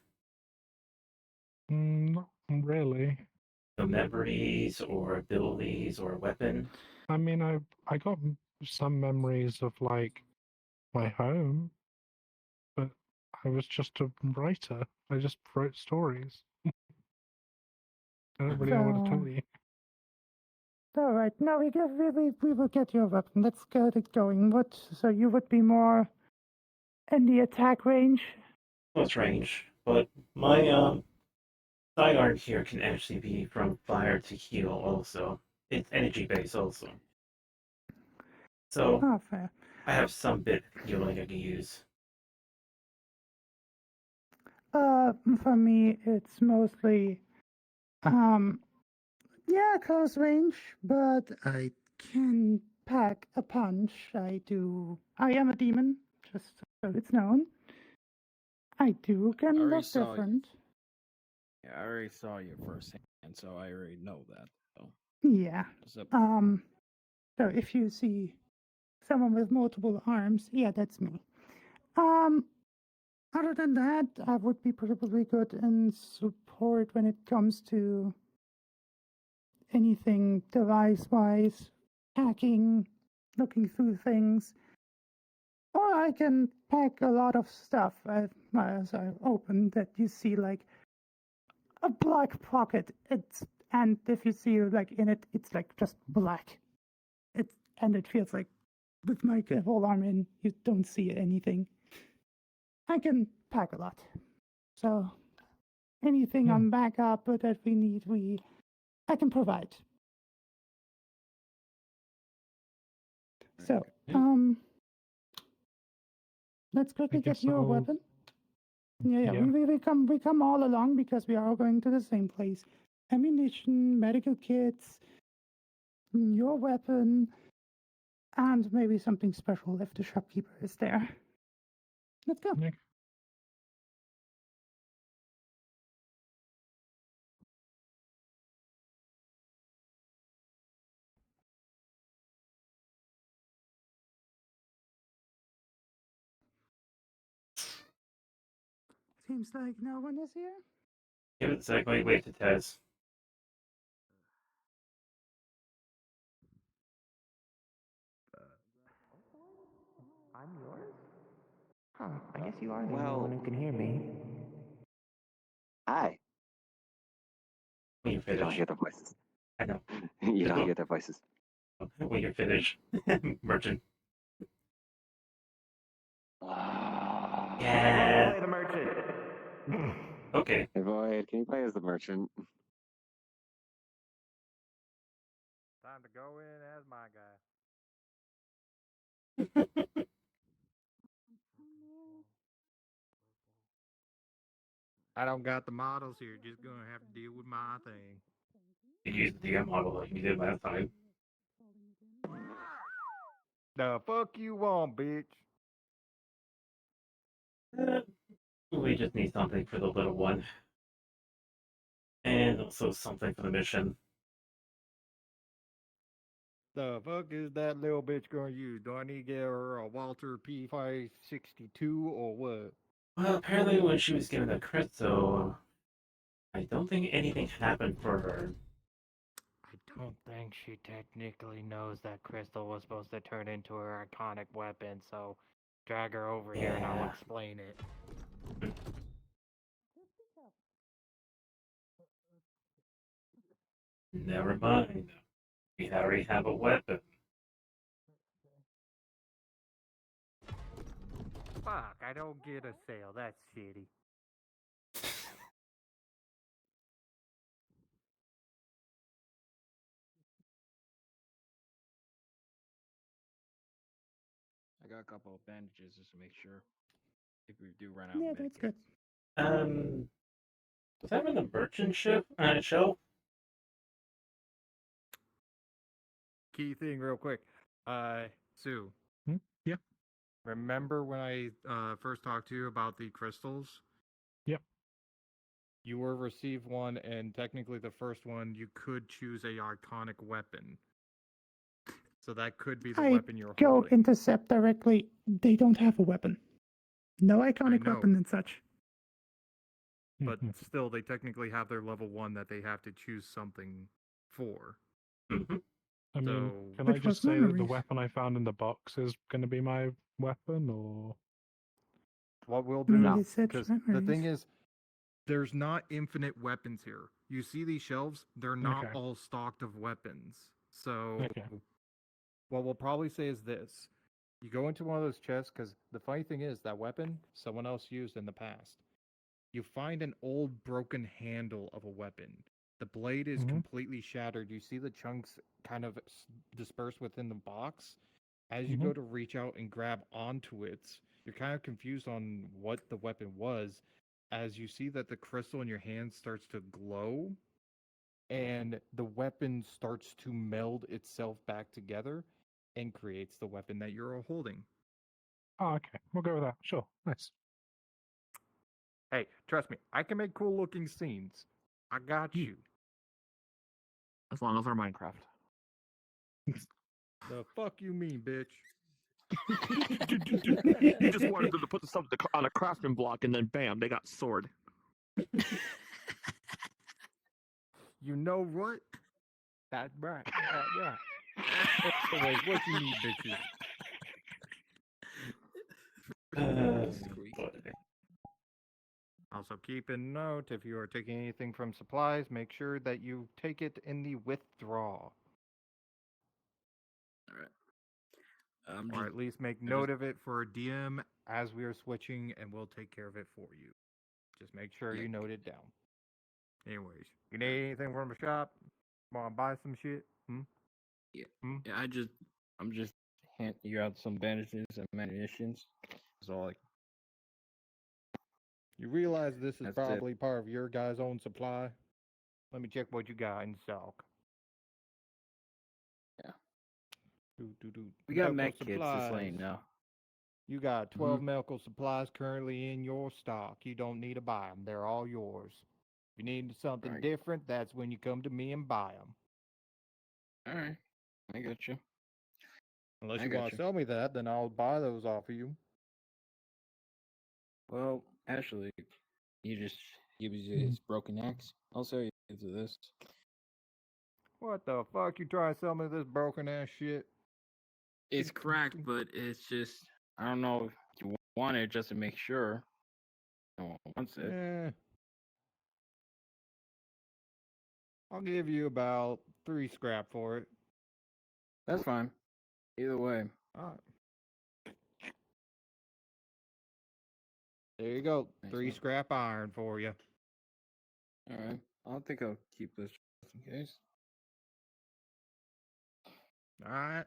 [SPEAKER 8] Not really.
[SPEAKER 3] No memories or abilities or weapon?
[SPEAKER 8] I mean, I got some memories of like my home, but I was just a writer. I just wrote stories. I don't really know what to
[SPEAKER 6] So,
[SPEAKER 8] tell you.
[SPEAKER 6] all right. No, we will get you a weapon. Let's get it going. So you would be more in the attack range?
[SPEAKER 3] Close range, but my sidearm here can actually be from fire to heal also. It's energy based also. So
[SPEAKER 6] Oh, fair.
[SPEAKER 3] I have some bit of healing I can use.
[SPEAKER 6] For me, it's mostly, yeah, close range, but I can pack a punch. I am a demon, just so it's known. I can
[SPEAKER 18] already
[SPEAKER 6] look
[SPEAKER 18] saw you.
[SPEAKER 6] different.
[SPEAKER 18] Yeah, I already saw you firsthand, so I already know that. So.
[SPEAKER 6] Yeah.
[SPEAKER 18] What's up?
[SPEAKER 6] So if you see someone with multiple arms, yeah, that's me. Other than that, I would be probably good in support when it comes to anything device-wise, hacking, looking through things. Or I can pack a lot of stuff as I open that you see like a black pocket. And if you see like in it, it's like just black. And it feels like with my whole arm in, you don't see anything. I can pack a lot. So anything on backup that we need, I can provide. So, let's quickly get you a weapon. Yeah, we come all along because we are all going to the same place. Ammunition, medical kits, your weapon, and maybe something special if the shopkeeper is there. Let's go. Seems like no one is here.
[SPEAKER 3] Give it a sec, wait to test.
[SPEAKER 15] I'm yours? Huh, I guess you are the only
[SPEAKER 11] Well,
[SPEAKER 15] one who can hear me.
[SPEAKER 11] hi.
[SPEAKER 3] When you're
[SPEAKER 11] You don't
[SPEAKER 3] finished.
[SPEAKER 11] hear the voices.
[SPEAKER 3] I know.
[SPEAKER 11] You don't hear the voices.
[SPEAKER 3] When you're finished. Merchant.
[SPEAKER 15] Yeah. Play the merchant.
[SPEAKER 3] Okay.
[SPEAKER 11] Hey, Void, can you play as the merchant?
[SPEAKER 2] Time to go in as my guy. I don't got the models here. Just gonna have to deal with my thing.
[SPEAKER 3] You use the DM model like you did last time.
[SPEAKER 2] The fuck you want, bitch?
[SPEAKER 3] We just need something for the little one. And also something for the mission.
[SPEAKER 2] The fuck is that little bitch gonna use? Do I need to get her a Walter P562 or what?
[SPEAKER 3] Well, apparently when she was given the crystal, I don't think anything happened for her.
[SPEAKER 14] I don't think she technically knows that Crystal was supposed to turn into her iconic weapon, so drag her over here and I'll explain it.
[SPEAKER 3] Never mind. We already have a weapon.
[SPEAKER 2] Fuck, I don't get a sale. That's shitty.
[SPEAKER 18] I got a couple of bandages just to make sure if we do run out
[SPEAKER 6] Yeah,
[SPEAKER 18] of
[SPEAKER 6] that's
[SPEAKER 18] medikits.
[SPEAKER 6] good.
[SPEAKER 3] Does that mean the merchant ship show?
[SPEAKER 2] Key thing, real quick. Sue.
[SPEAKER 8] Yeah.
[SPEAKER 2] Remember when I first talked to you about the crystals?
[SPEAKER 8] Yep.
[SPEAKER 2] You were received one, and technically the first one, you could choose a iconic weapon. So that could be the
[SPEAKER 6] I
[SPEAKER 2] weapon you're
[SPEAKER 6] go
[SPEAKER 2] holding.
[SPEAKER 6] intercept directly. They don't have a weapon. No iconic
[SPEAKER 2] know.
[SPEAKER 6] weapon and such.
[SPEAKER 2] But still, they technically have their level 1 that they have to choose something for.
[SPEAKER 8] I mean,
[SPEAKER 2] So,
[SPEAKER 8] can I
[SPEAKER 6] Which
[SPEAKER 8] just
[SPEAKER 6] was
[SPEAKER 8] say that the
[SPEAKER 6] memories.
[SPEAKER 8] weapon I found in the box is going to be my weapon, or
[SPEAKER 2] what we'll
[SPEAKER 6] I mean,
[SPEAKER 2] do,
[SPEAKER 6] they said
[SPEAKER 2] because the
[SPEAKER 6] memories.
[SPEAKER 2] thing is, there's not infinite weapons here. You see these shelves? They're not
[SPEAKER 8] Okay.
[SPEAKER 2] all stocked of weapons. So,
[SPEAKER 8] Okay.
[SPEAKER 2] what we'll probably say is this. You go into one of those chests, because the funny thing is, that weapon, someone else used in the past. You find an old broken handle of a weapon. The blade is completely shattered. You see the chunks kind of dispersed within the box. As you go to reach out and grab onto it, you're kind of confused on what the weapon was, as you see that the crystal in your hand starts to glow, and the weapon starts to meld itself back together and creates the weapon that you're holding.
[SPEAKER 8] Oh, okay. We'll go with that. Sure. Nice.
[SPEAKER 2] Hey, trust me, I can make cool looking scenes. I got you.
[SPEAKER 12] As long as they're Minecraft.
[SPEAKER 2] The fuck you mean, bitch?
[SPEAKER 12] You just wanted them to put something on a crafting block, and then bam, they got sword.
[SPEAKER 2] You know what? That's right. That's right. Anyways, what you need, bitches? Also, keep in note, if you are taking anything from supplies, make sure that you take it in the withdraw.
[SPEAKER 18] Alright.
[SPEAKER 2] Or at least make note of it for a DM as we are switching, and we'll take care of it for you. Just make sure you note it down. Anyways, you need anything from the shop? Want to buy some shit?
[SPEAKER 18] Yeah. I'm just handing you out some bandages and munitions. That's all.
[SPEAKER 2] You realize this is
[SPEAKER 18] That's it.
[SPEAKER 2] probably part of your guys' own supply? Let me check what you got in stock.
[SPEAKER 18] Yeah.
[SPEAKER 2] Do.
[SPEAKER 18] We got
[SPEAKER 2] Medical
[SPEAKER 18] med kits just
[SPEAKER 2] supplies.
[SPEAKER 18] letting you know.
[SPEAKER 2] You got 12 medical supplies currently in your stock. You don't need to buy them. They're all yours. If you need something
[SPEAKER 18] Right.
[SPEAKER 2] different, that's when you come to me and buy them.
[SPEAKER 18] Alright. I got you.
[SPEAKER 2] Unless
[SPEAKER 18] I
[SPEAKER 2] you
[SPEAKER 18] got
[SPEAKER 2] want to
[SPEAKER 18] you.
[SPEAKER 2] sell me that, then I'll buy those off of you.
[SPEAKER 18] Well, actually, you just give you this broken axe. I'll sell you to this.
[SPEAKER 2] What the fuck? You trying to sell me this broken ass shit?
[SPEAKER 18] It's cracked, but it's just I don't know if you want it just to make sure. No one wants it.
[SPEAKER 2] I'll give you about 3 scrap for it.
[SPEAKER 18] That's fine. Either way.
[SPEAKER 2] Alright. There you go.
[SPEAKER 18] Thanks,
[SPEAKER 2] 3
[SPEAKER 18] man.
[SPEAKER 2] scrap iron for you.
[SPEAKER 18] Alright. I think I'll keep this just in case.
[SPEAKER 2] Alright.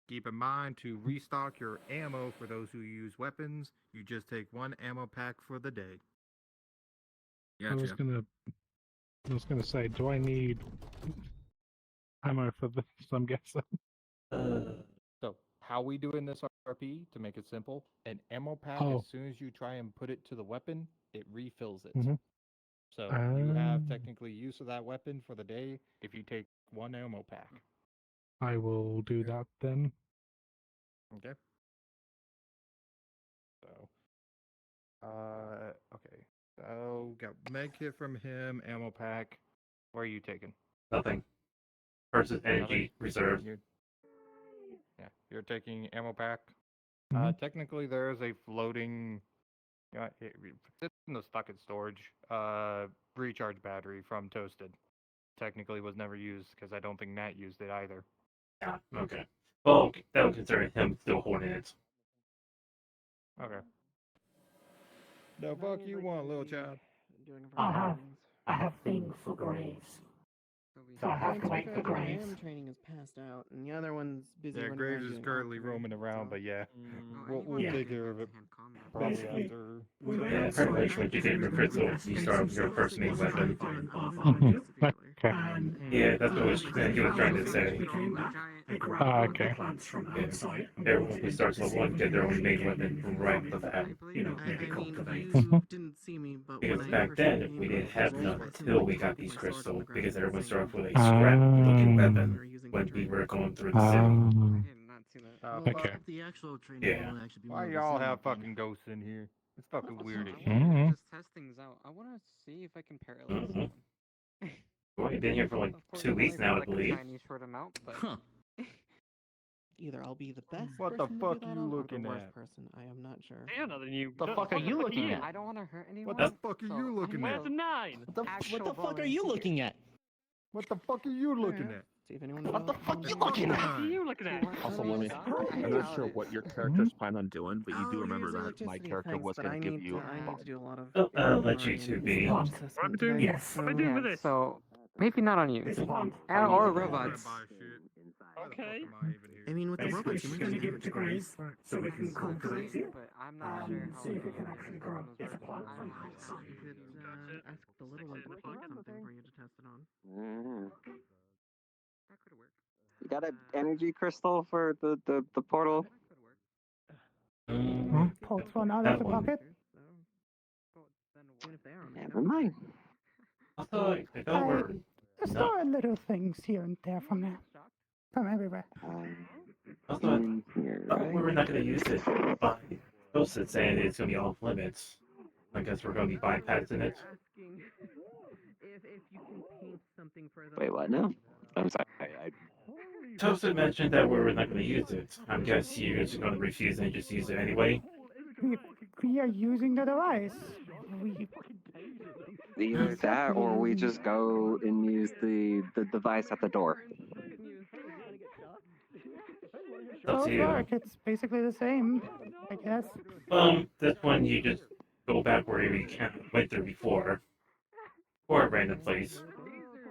[SPEAKER 2] Keep in mind to restock your ammo for those who use weapons. You just take 1 ammo pack for the day.
[SPEAKER 8] I was gonna say, do I need ammo for this? I'm guessing.
[SPEAKER 2] So, how we do in this RP, to make it simple, an ammo pack,
[SPEAKER 8] Oh.
[SPEAKER 2] as soon as you try and put it to the weapon, it refills it.
[SPEAKER 8] Mhm.
[SPEAKER 2] So, you have technically use of that weapon for the day if you take 1 ammo pack.
[SPEAKER 8] I will do that then.
[SPEAKER 2] Okay. So, okay. So, got med kit from him, ammo pack. What are you taking?
[SPEAKER 3] Nothing. Versus energy
[SPEAKER 2] Nothing?
[SPEAKER 3] reserve.
[SPEAKER 2] You're taking ammo pack.
[SPEAKER 8] Mhm.
[SPEAKER 2] Technically, there is a floating. It sits in the fucking storage. Recharge battery from Toasted. Technically, was never used because I don't think Nat used it either.
[SPEAKER 3] Yeah. Okay. Well, that would consider him still holding it.
[SPEAKER 2] Okay. The fuck you want, little child?
[SPEAKER 17] Doing
[SPEAKER 19] I have things for graves.
[SPEAKER 17] So
[SPEAKER 4] Graham training is passed out, and the other one's busy
[SPEAKER 2] Yeah,
[SPEAKER 4] running
[SPEAKER 2] Graves
[SPEAKER 4] around
[SPEAKER 2] is
[SPEAKER 4] doing
[SPEAKER 2] currently
[SPEAKER 4] algebra,
[SPEAKER 2] roaming around,
[SPEAKER 4] so-
[SPEAKER 2] but yeah,
[SPEAKER 17] Oh,
[SPEAKER 2] we'll
[SPEAKER 17] anyone
[SPEAKER 2] take
[SPEAKER 17] with
[SPEAKER 2] care of it
[SPEAKER 17] hand combat.
[SPEAKER 2] probably
[SPEAKER 3] Basically,
[SPEAKER 2] after.
[SPEAKER 3] Yeah, pretty much when you get your crystal, you start with your first main weapon.
[SPEAKER 8] Okay.
[SPEAKER 3] Yeah, that's what he was trying to say.
[SPEAKER 8] Okay.
[SPEAKER 3] Yeah, everyone who starts level 1 get their own main weapon right off the bat.
[SPEAKER 4] I mean,
[SPEAKER 8] Mhm.
[SPEAKER 4] you didn't see me, but
[SPEAKER 3] Because
[SPEAKER 4] when I
[SPEAKER 3] back
[SPEAKER 4] first
[SPEAKER 3] then,
[SPEAKER 4] came
[SPEAKER 3] we
[SPEAKER 4] in,
[SPEAKER 3] didn't
[SPEAKER 4] I
[SPEAKER 3] have
[SPEAKER 4] rolled
[SPEAKER 3] none
[SPEAKER 4] my
[SPEAKER 3] until we
[SPEAKER 4] symbol,
[SPEAKER 3] got
[SPEAKER 4] put
[SPEAKER 3] these
[SPEAKER 4] my sword on
[SPEAKER 3] crystals,
[SPEAKER 4] the ground,
[SPEAKER 3] because everyone started off with a
[SPEAKER 8] Ah.
[SPEAKER 3] scrap-looking weapon when we were going through the city.
[SPEAKER 2] Okay.
[SPEAKER 4] The actual training
[SPEAKER 3] Yeah.
[SPEAKER 4] will actually be
[SPEAKER 2] Why
[SPEAKER 4] more of a
[SPEAKER 2] y'all
[SPEAKER 4] sim
[SPEAKER 2] have
[SPEAKER 4] thing.
[SPEAKER 2] fucking ghosts in here? It's fucking weird as
[SPEAKER 17] I
[SPEAKER 2] shit.
[SPEAKER 17] wanna just test things out. I wanna see if I can paralyze someone.
[SPEAKER 3] Well, you've been here for like
[SPEAKER 17] Of course,
[SPEAKER 3] 2
[SPEAKER 17] only
[SPEAKER 3] weeks
[SPEAKER 17] for
[SPEAKER 3] now, I
[SPEAKER 17] like a
[SPEAKER 3] believe.
[SPEAKER 17] tiny short amount, but
[SPEAKER 4] Either I'll be the best
[SPEAKER 2] What the
[SPEAKER 4] person to
[SPEAKER 2] fuck
[SPEAKER 4] do that
[SPEAKER 2] you
[SPEAKER 4] on, or the
[SPEAKER 2] looking
[SPEAKER 4] worst
[SPEAKER 2] at?
[SPEAKER 4] person. I am not sure.
[SPEAKER 5] You're another new.
[SPEAKER 10] The fuck are you looking at?
[SPEAKER 17] I don't want to hurt anyone.
[SPEAKER 2] What the fuck are
[SPEAKER 17] so
[SPEAKER 2] you looking
[SPEAKER 5] Where's
[SPEAKER 2] at?
[SPEAKER 5] the 9?
[SPEAKER 10] What the fuck are you looking at?
[SPEAKER 2] What the fuck are you looking at?
[SPEAKER 4] See if anyone.
[SPEAKER 10] What the fuck you
[SPEAKER 5] What
[SPEAKER 10] looking
[SPEAKER 5] the fuck
[SPEAKER 10] at?
[SPEAKER 5] are you looking at?
[SPEAKER 15] Also, let me. I'm not sure what your character's plan on doing, but you do remember that my character was
[SPEAKER 4] but
[SPEAKER 15] going
[SPEAKER 4] I
[SPEAKER 15] to give
[SPEAKER 4] need
[SPEAKER 15] you.
[SPEAKER 4] to. I need to do a lot of.
[SPEAKER 3] I'll let you two be.
[SPEAKER 4] Assessment today,
[SPEAKER 3] Yes.
[SPEAKER 5] What am I doing with this?
[SPEAKER 17] So maybe not on you. Or robots.
[SPEAKER 5] Okay.
[SPEAKER 4] I mean, with the robots, you might have to give it to Grace.
[SPEAKER 17] So we can cultivate it. But I'm not sure how
[SPEAKER 4] See if it can actually grow.
[SPEAKER 17] those
[SPEAKER 4] If
[SPEAKER 17] work.
[SPEAKER 4] it plants
[SPEAKER 17] I don't know.
[SPEAKER 4] Is it ask the little one to plug something for you to test it on?
[SPEAKER 11] Mhm.
[SPEAKER 17] That could work.
[SPEAKER 11] You got an energy crystal for the portal?
[SPEAKER 6] Pulls one out
[SPEAKER 3] That
[SPEAKER 6] of the
[SPEAKER 3] one.
[SPEAKER 6] pocket.
[SPEAKER 11] Never mind.
[SPEAKER 3] I thought we're
[SPEAKER 6] Just
[SPEAKER 3] not.
[SPEAKER 6] throw little things here and there from there. From everywhere.
[SPEAKER 3] I thought
[SPEAKER 11] In here,
[SPEAKER 3] we were
[SPEAKER 11] right?
[SPEAKER 3] not going to use it by posted saying it's going to be off limits. I guess we're going to be bypassing it.
[SPEAKER 4] If you can paint something for them.
[SPEAKER 11] Wait, what now? I'm sorry.
[SPEAKER 3] Toasted mentioned that we were not going to use it. I guess you're just going to refuse and just use it anyway.
[SPEAKER 6] We are using the device.
[SPEAKER 11] Either that or we just go and use the device at the door.
[SPEAKER 3] It's up
[SPEAKER 6] Both
[SPEAKER 3] to you.
[SPEAKER 6] work. It's basically the same, I guess.
[SPEAKER 3] This one you just go back where we went through before. Or a random place.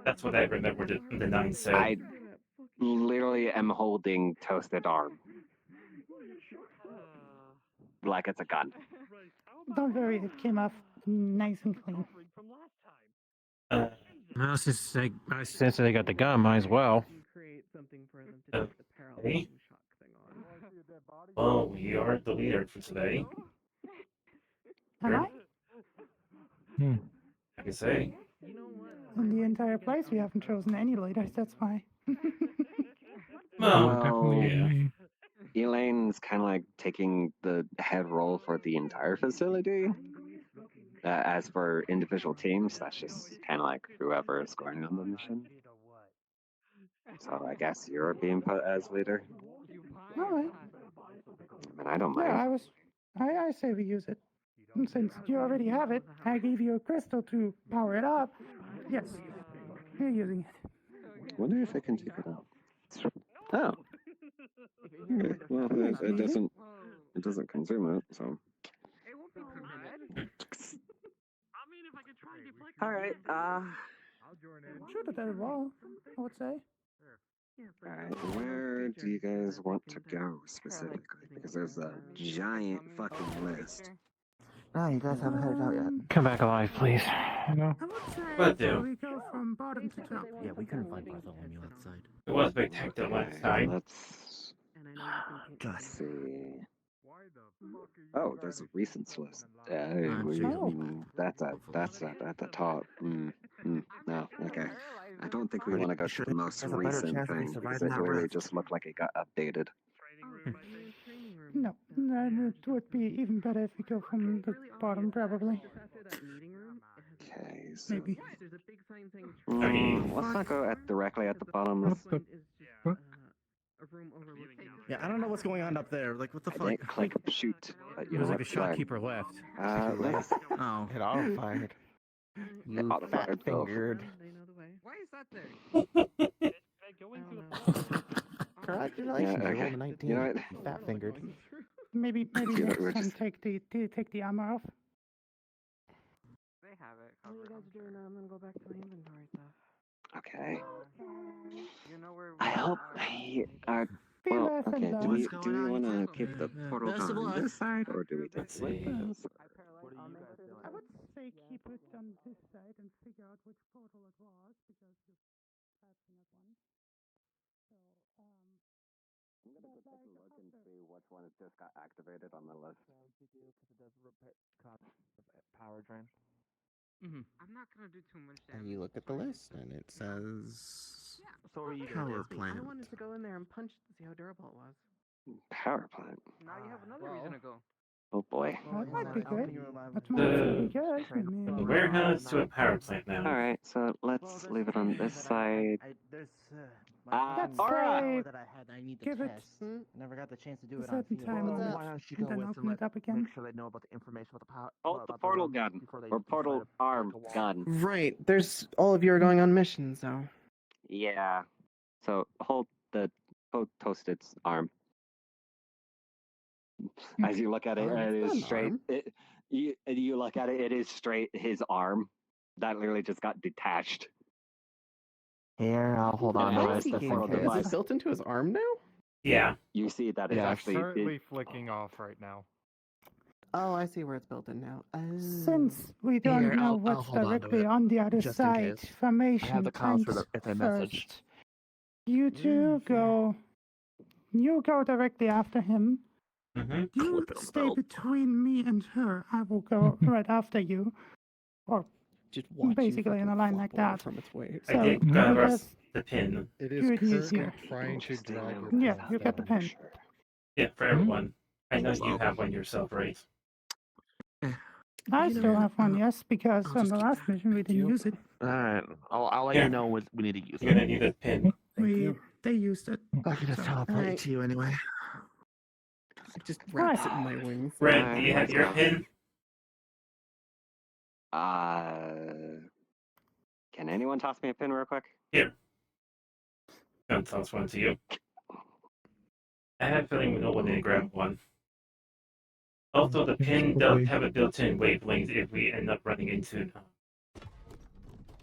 [SPEAKER 3] That's what I remember the 9 said.
[SPEAKER 11] I literally am holding Toasted arm. Like it's a gun.
[SPEAKER 6] Don't worry, it came off nice and clean.
[SPEAKER 7] Well, since they got the gun, might as well.
[SPEAKER 4] Create something for them to take the
[SPEAKER 3] Okay.
[SPEAKER 4] paralyzing shock thing on.
[SPEAKER 3] Well, we are the leader for today.
[SPEAKER 6] Am I?
[SPEAKER 3] I can say.
[SPEAKER 6] In the entire place, we haven't chosen any leaders, that's why.
[SPEAKER 11] Well,
[SPEAKER 3] yeah.
[SPEAKER 11] Elaine's kind of like taking the head role for the entire facility. As for individual teams, that's just kind of like whoever is going on the mission. So I guess you're being put as leader.
[SPEAKER 6] Alright.
[SPEAKER 11] I mean, I don't
[SPEAKER 6] Yeah,
[SPEAKER 11] mind.
[SPEAKER 6] I say we use it. And since you already have it, I gave you a crystal to power it up. Yes, you're using it.
[SPEAKER 11] Wonder if I can take it out. Oh. Okay. Well, it doesn't consume it, so. All right.
[SPEAKER 6] Shoot it at a wall, I would say.
[SPEAKER 11] All right. Where do you guys want to go specifically? Because there's a giant fucking list.
[SPEAKER 15] No, you guys haven't headed out yet.
[SPEAKER 7] Come back alive, please.
[SPEAKER 6] I would say
[SPEAKER 3] What do?
[SPEAKER 6] we go from bottom to top.
[SPEAKER 10] Yeah, we couldn't find Bartholomew outside.
[SPEAKER 3] It was spectacular last time.
[SPEAKER 11] Let's see. Oh, there's a recent list. That's at the top. No, okay. I don't think we want to go to the most
[SPEAKER 15] There's a better
[SPEAKER 11] recent
[SPEAKER 15] chance we
[SPEAKER 11] thing
[SPEAKER 15] survive
[SPEAKER 11] because
[SPEAKER 15] in
[SPEAKER 11] it
[SPEAKER 15] that
[SPEAKER 11] really
[SPEAKER 15] rift.
[SPEAKER 11] just looked like it got updated.
[SPEAKER 6] No, it would be even better if we go from the bottom, probably.
[SPEAKER 11] Okay, so
[SPEAKER 6] Maybe.
[SPEAKER 11] let's not go directly at the bottom.
[SPEAKER 10] Yeah, I don't know what's going on up there. Like, what the
[SPEAKER 11] I
[SPEAKER 10] fuck?
[SPEAKER 11] didn't click shoot, but you
[SPEAKER 10] It was
[SPEAKER 11] know
[SPEAKER 10] like a
[SPEAKER 11] what? Fine.
[SPEAKER 10] shopkeeper left.
[SPEAKER 11] Let's
[SPEAKER 10] Oh.
[SPEAKER 15] It auto fired.
[SPEAKER 11] It
[SPEAKER 15] You
[SPEAKER 11] auto-fired,
[SPEAKER 15] fat fingered.
[SPEAKER 17] Why is that there?
[SPEAKER 15] Congratulations,
[SPEAKER 11] Yeah,
[SPEAKER 15] you
[SPEAKER 11] okay.
[SPEAKER 15] rolled a 19.
[SPEAKER 11] You know what?
[SPEAKER 15] You fat fingered.
[SPEAKER 6] Maybe
[SPEAKER 11] Yeah,
[SPEAKER 6] next
[SPEAKER 11] we're
[SPEAKER 6] time
[SPEAKER 11] just-
[SPEAKER 6] take the armor off.
[SPEAKER 17] They have it
[SPEAKER 4] What are you
[SPEAKER 17] covered.
[SPEAKER 4] guys doing now? I'm gonna go back to my inventory stuff.
[SPEAKER 11] Okay.
[SPEAKER 17] You know where
[SPEAKER 11] I hope he are. Well,
[SPEAKER 6] less
[SPEAKER 11] okay.
[SPEAKER 6] than
[SPEAKER 11] Do we
[SPEAKER 6] that.
[SPEAKER 11] want to keep the portal
[SPEAKER 1] Best of
[SPEAKER 11] on
[SPEAKER 1] luck.
[SPEAKER 11] this side, or do we take it with us?
[SPEAKER 6] I would say keep it on this side and figure out which portal it was because you're passing at one. So,
[SPEAKER 11] I'm gonna go take a look and see which one just got activated on the list.
[SPEAKER 12] Power drain.
[SPEAKER 17] I'm not gonna do too much damage.
[SPEAKER 12] And you look at the list, and it says
[SPEAKER 4] So what are you
[SPEAKER 12] power
[SPEAKER 4] I
[SPEAKER 12] plant.
[SPEAKER 4] wanted to go in there and punch to see how durable it was.
[SPEAKER 11] Power plant.
[SPEAKER 17] Now you have another reason to go.
[SPEAKER 11] Oh boy.
[SPEAKER 6] That might be good. That might
[SPEAKER 3] The,
[SPEAKER 6] be good. I
[SPEAKER 3] the
[SPEAKER 6] mean,
[SPEAKER 3] warehouse to a power plant now.
[SPEAKER 11] All right, so let's leave it on this side.
[SPEAKER 10] There's
[SPEAKER 6] let's
[SPEAKER 11] Aura!
[SPEAKER 10] that I need to
[SPEAKER 6] give it
[SPEAKER 10] test. Never got the chance to do
[SPEAKER 6] a
[SPEAKER 10] it on
[SPEAKER 6] certain
[SPEAKER 10] field.
[SPEAKER 6] time limit,
[SPEAKER 12] Why don't you
[SPEAKER 6] and
[SPEAKER 12] go
[SPEAKER 6] then
[SPEAKER 12] with
[SPEAKER 6] open
[SPEAKER 12] and
[SPEAKER 6] it up again.
[SPEAKER 12] make sure they know about the information about the power.
[SPEAKER 11] Hold the portal gun or portal arm gun.
[SPEAKER 4] Right. There's all of you are going on missions, though.
[SPEAKER 11] Yeah. So hold the toasted's arm. As you look at it, it is straight. You look at it, it is straight his arm. That literally just got detached.
[SPEAKER 12] Here, I'll hold on to
[SPEAKER 11] As
[SPEAKER 12] it.
[SPEAKER 11] the portal
[SPEAKER 4] Is
[SPEAKER 11] device.
[SPEAKER 4] it built into his arm now?
[SPEAKER 3] Yeah.
[SPEAKER 11] You see that it's
[SPEAKER 2] Yeah,
[SPEAKER 11] actually
[SPEAKER 2] currently flicking off right now.
[SPEAKER 4] Oh, I see where it's built in now.
[SPEAKER 6] Since we don't
[SPEAKER 12] Here,
[SPEAKER 6] know
[SPEAKER 12] I'll
[SPEAKER 6] what's
[SPEAKER 12] hold on to
[SPEAKER 6] directly
[SPEAKER 12] it,
[SPEAKER 6] on the other
[SPEAKER 12] just in
[SPEAKER 6] side,
[SPEAKER 12] case.
[SPEAKER 6] formation
[SPEAKER 12] I have the comms for
[SPEAKER 6] comes
[SPEAKER 12] if they message.
[SPEAKER 6] first. You two go. You go directly after him. You stay between me and her. I will go right after you, or
[SPEAKER 4] Just watch
[SPEAKER 6] basically in a line like that.
[SPEAKER 4] From its way.
[SPEAKER 3] I
[SPEAKER 6] So
[SPEAKER 3] did
[SPEAKER 6] I
[SPEAKER 3] grab
[SPEAKER 6] guess
[SPEAKER 3] the pin.
[SPEAKER 2] It is
[SPEAKER 6] you would use
[SPEAKER 2] currently
[SPEAKER 6] here.
[SPEAKER 2] trying to drag your
[SPEAKER 6] Yeah,
[SPEAKER 2] pins
[SPEAKER 6] you get the
[SPEAKER 2] down.
[SPEAKER 6] pen.
[SPEAKER 3] Yeah, for everyone. I know you have one yourself, right?
[SPEAKER 6] I still have one, yes, because on the last mission we didn't use it.
[SPEAKER 12] Alright, I'll let
[SPEAKER 3] Here.
[SPEAKER 12] you know when we need to use
[SPEAKER 3] You're gonna
[SPEAKER 12] it.
[SPEAKER 3] need a pin.
[SPEAKER 6] They used it.
[SPEAKER 12] I can just teleport
[SPEAKER 4] Alright.
[SPEAKER 12] to you anyway.
[SPEAKER 4] It just wraps it in my wings.
[SPEAKER 3] Red, do you have
[SPEAKER 11] let's
[SPEAKER 3] your
[SPEAKER 11] go.
[SPEAKER 3] pin?
[SPEAKER 11] Can anyone toss me a pin real quick?
[SPEAKER 3] Here. I'll toss one to you. I have a feeling we know when they grab one. Also, the pin does have a built-in wavelength if we end up running into